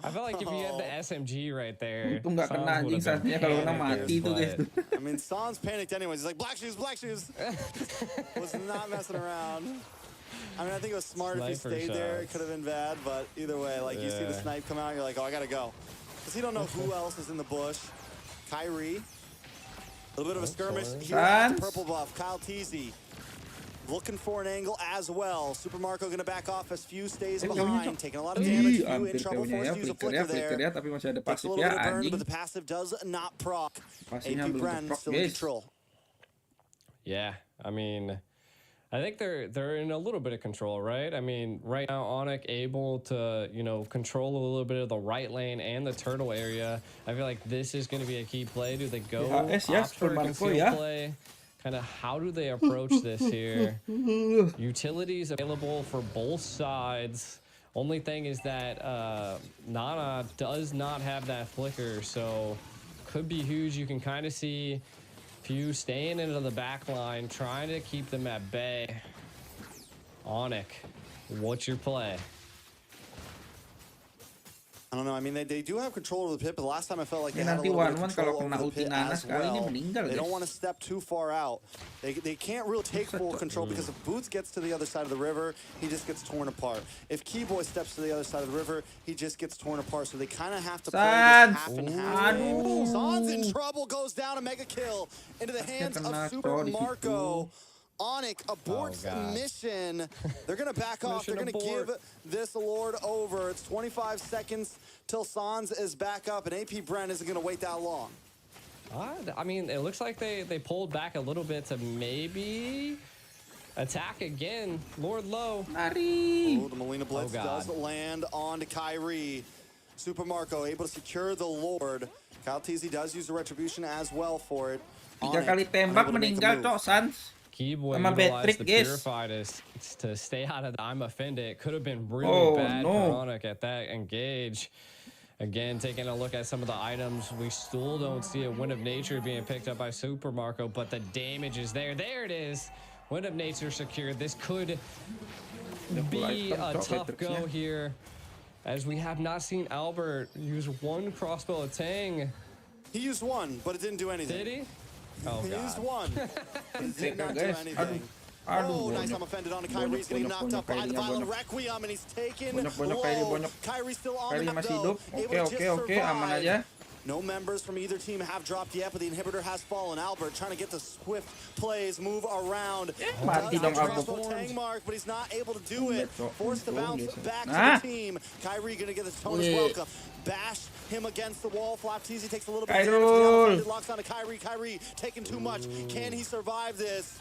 I feel like if you had the SMG right there, Untung nggak kena anjing Sansnya, kalau kena mati tuh guys. I mean, Sans panicked anyways. He's like, black shoes, black shoes. Was not messing around. I mean, I think it was smart if he stayed there. It could have been bad, but either way, like you see the snipe come out, you're like, oh, I gotta go. Because you don't know who else is in the bush. Kyrie. A little bit of a skirmish here at the purple buff. Kyle TZ. Looking for an angle as well. Super Marco gonna back off as Few stays behind, taking a lot of damage. Few in trouble, forced to use a flicker there. Takes a little bit of burn, but the passive does not proc. AP Bren still in control. Yeah, I mean, I think they're in a little bit of control, right? I mean, right now Onic able to, you know, control a little bit of the right lane and the turtle area. I feel like this is going to be a key play. Do they go opt for a conceal play? Kind of how do they approach this here? Utilities available for both sides. Only thing is that Nana does not have that flicker, so could be huge. You can kind of see Few staying into the back line, trying to keep them at bay. Onic, what's your play? I don't know. I mean, they do have control of the pit, but the last time I felt like they had a little bit of control over the pit as well. They don't want to step too far out. They can't really take full control because if Boots gets to the other side of the river, he just gets torn apart. If Keyboy steps to the other side of the river, he just gets torn apart. So they kind of have to play this half and half. Sans in trouble, goes down, a mega kill into the hands of Super Marco. Onic aborts mission. They're going to back off. They're going to give this Lord over. It's 25 seconds till Sans is back up, and AP Bren isn't going to wait that long. I mean, it looks like they pulled back a little bit to maybe attack again. Lord low. Oh, the Molina Blitz does land onto Kyrie. Super Marco able to secure the Lord. Kyle TZ does use the Retribution as well for it. 3 kali tembak meninggal cok Sans. Keyboy utilized the Purified to stay out of the I'm Offended. It could have been really bad for Onic at that engage. Again, taking a look at some of the items, we still don't see a Wind of Nature being picked up by Super Marco, but the damage is there. There it is. Wind of Nature secured. This could be a tough go here. as we have not seen Albert use one crossbow of Tang. He used one, but it didn't do anything. Did he? Oh, he God. used one, but it did not do anything. Oh, nice, I'm offended on Kyrie's getting knocked up by the Violent Requiem, and he's taken low. Kyrie's still on the map, though, able to just survive. No members from either team have dropped yet, but the inhibitor has fallen. Albert trying to get the swift plays, move around. Mati dong Tang mark, but he's not able to do it. Forced to bounce back to the team. Kyrie gonna get the Tonus welcome. Bash him against the wall. Flapteezy takes a little bit of damage. Locks onto Kyrie. Kyrie taking too much. Can he survive this?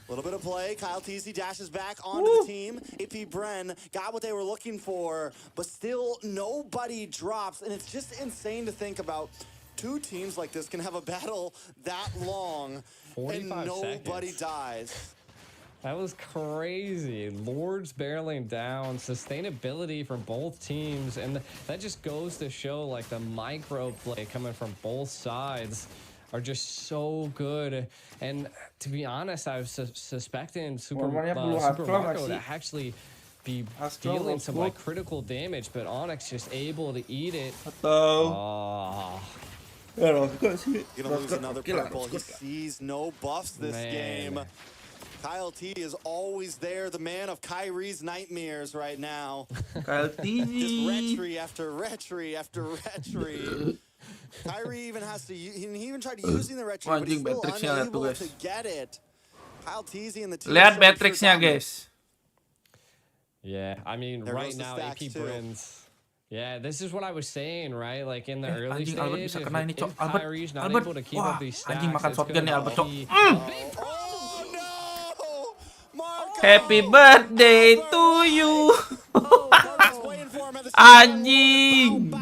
A little bit of play. Kyle Teasy dashes back onto the team. AP Bren got what they were looking for, but still nobody drops. And it's just insane to think about two teams like this can have a battle that long and nobody dies. That was crazy. Lords barreling down, sustainability for both teams, and that just goes to show like the micro play coming from both sides are just so good. And to be honest, I was suspecting Super Marco to actually be dealing some like critical damage, but Onic just able to eat it. Gonna lose another purple. He sees no buffs this game. Kyle T is always there, the man of Kyrie's nightmares right now. Kyle T. Just retry after retry after retry. Kyrie even has to. He even tried using the retry, but he's still unable to get it. Kyle Teasy and the team. Lihat Batrixnya, guys. Yeah, I mean, right now AP Bren's. Yeah, this is what I was saying, right? Like in the early stage, if Kyrie's not able to keep up these stacks, makan shotgun nih Albert. Happy birthday to you. Anjing.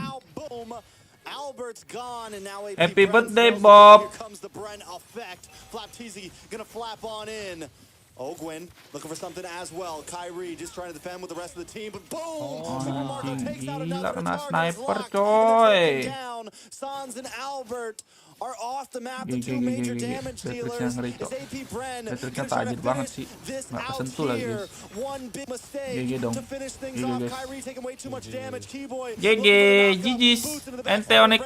Albert's gone, and now Happy birthday, Bob. Here comes the Brent effect. Flapteezy gonna flap on in. Oh, Gwen looking for something as well. Kyrie just trying to defend with the rest of the team, but boom! Super Marco takes out another sniper, coy. Down. Sans and Albert are off the map. The two major damage dealers. Is AP Bren gonna try to finish this out here? One big mistake to finish things off. Kyrie taking way too much damage. Keyboy. GG's. Ente Onic.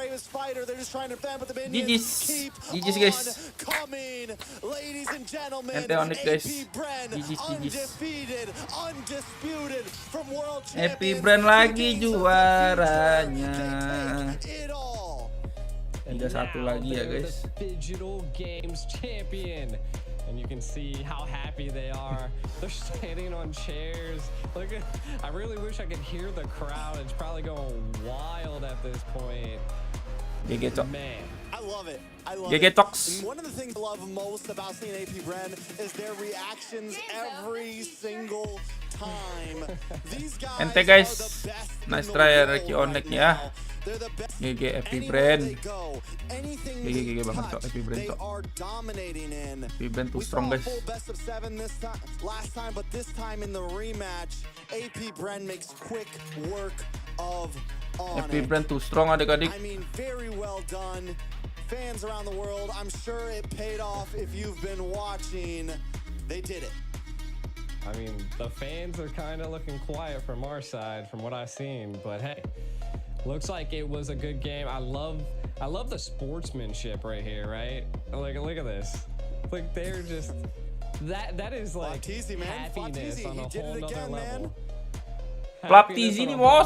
GG's. Guys. Coming, ladies and gentlemen. Ente Onic, guys. GG's. Undefeated, undisputed from world Happy Bren lagi juaranya. 3-1 lagi ya, guys. Digital Games champion. And you can see how happy they are. They're standing on chairs. Look at, I really wish I could hear the crowd. It's probably going wild at this point. Man, I love it. I love it. And one of the things I love most about seeing AP Bren is their reactions every single time. These guys Ente, guys. Nice try ya Ricky Onic ya. GG AP Bren. GG banget cok AP Bren cok. AP Bren too strong, guys. Last time, but this time in the rematch, AP Bren makes quick work of Onic. AP Bren too strong, adik-adik. I mean, very well done. Fans around the world, I'm sure it paid off. If you've been watching, they did it. I mean, the fans are kind of looking quiet from our side, from what I've seen. But hey, looks like it was a good game. I love the sportsmanship right here, right? Like, look at this. Like, they're just that is like happiness on a whole nother level. Flapteezy nih, bos.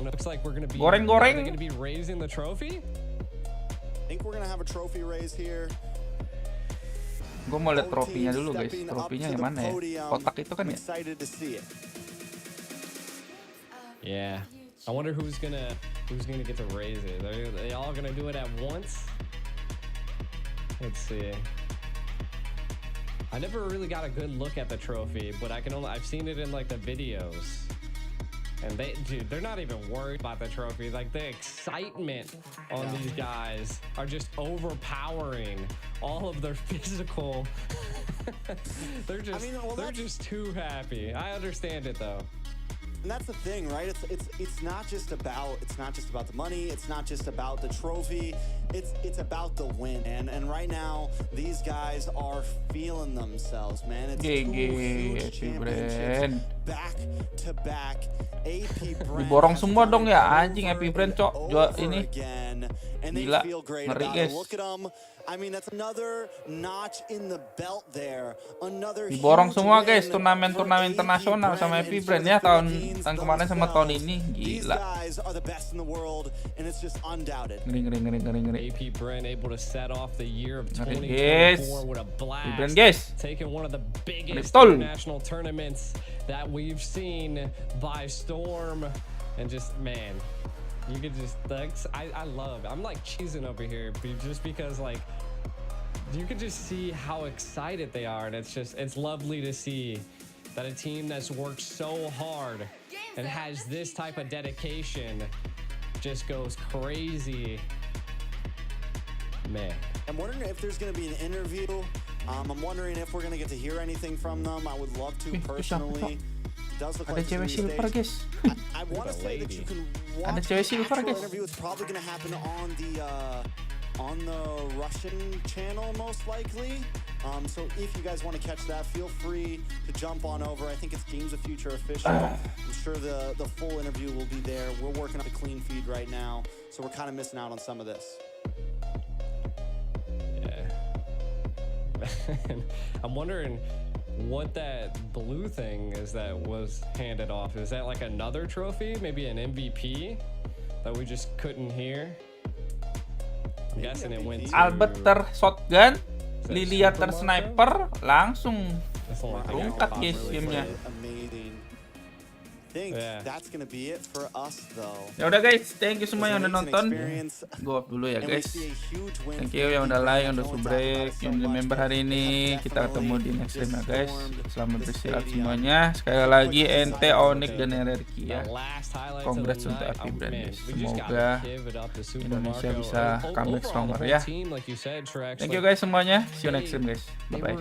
Looks like we're gonna be goreng-goreng. Gonna be raising the trophy. I think we're gonna have a trophy raise here. Gue mau lihat trofinya dulu, guys. Trofinya yang mana ya? Kotak itu kan ya? Yeah. I wonder who's gonna get to raise it. Are they all gonna do it at once? Let's see. I never really got a good look at the trophy, but I've seen it in like the videos. And they're not even worried about the trophy. Like, the excitement on these guys are just overpowering all of their physical. They're just too happy. I understand it though. And that's the thing, right? It's not just about the money. It's not just about the trophy. It's about the win. And right now, these guys are feeling themselves, man. It's two huge championships back-to-back AP Brand. Diborong semua dong ya anjing AP Brand cok. Jual ini. Gila, ngeri guys. I mean, that's another notch in the belt there. Another diborong semua guys, turnamen-turnamen internasional sama AP Brand ya tahun kemarin sama tahun ini. Gila. Ngeri. AP Brand able to set off the year of 2024 with a blast. AP Brand guys. Taking one of the biggest international tournaments that we've seen by storm, and just man, you could just I'm like cheesing over here just because like you could just see how excited they are, and it's lovely to see that a team that's worked so hard and has this type of dedication just goes crazy. Man, I'm wondering if there's going to be an interview. I'm wondering if we're going to get to hear anything from them. I would love to personally. Does look ada like cewek silver guys. I want to say that you can ada watch cewek silver the guys. interview. It's probably going to happen on the Russian channel most likely. So if you guys want to catch that, feel free to jump on over. I think it's Games of Future official. I'm sure the full interview will be there. We're working on the clean feed right now, so we're kind of missing out on some of this. Yeah. I'm wondering what that blue thing is that was handed off. Is that like another trophy? Maybe an MVP that we just couldn't hear? I'm guessing it went to Alberter shotgun, Liliater sniper, langsung rungkat guys gamenya. That's gonna be it for us though. Ya udah guys, thank you semua yang udah nonton. Go off dulu ya guys. Thank you yang udah like, yang udah subrek, yang udah member hari ini. Kita ketemu di next stream ya guys. Selamat bersilat semuanya. Sekali lagi ente Onic dan RRQ ya. Congrats untuk AP Brand guys. Semoga Indonesia bisa comeback stronger ya. Thank you guys semuanya. See you next stream guys. Bye bye.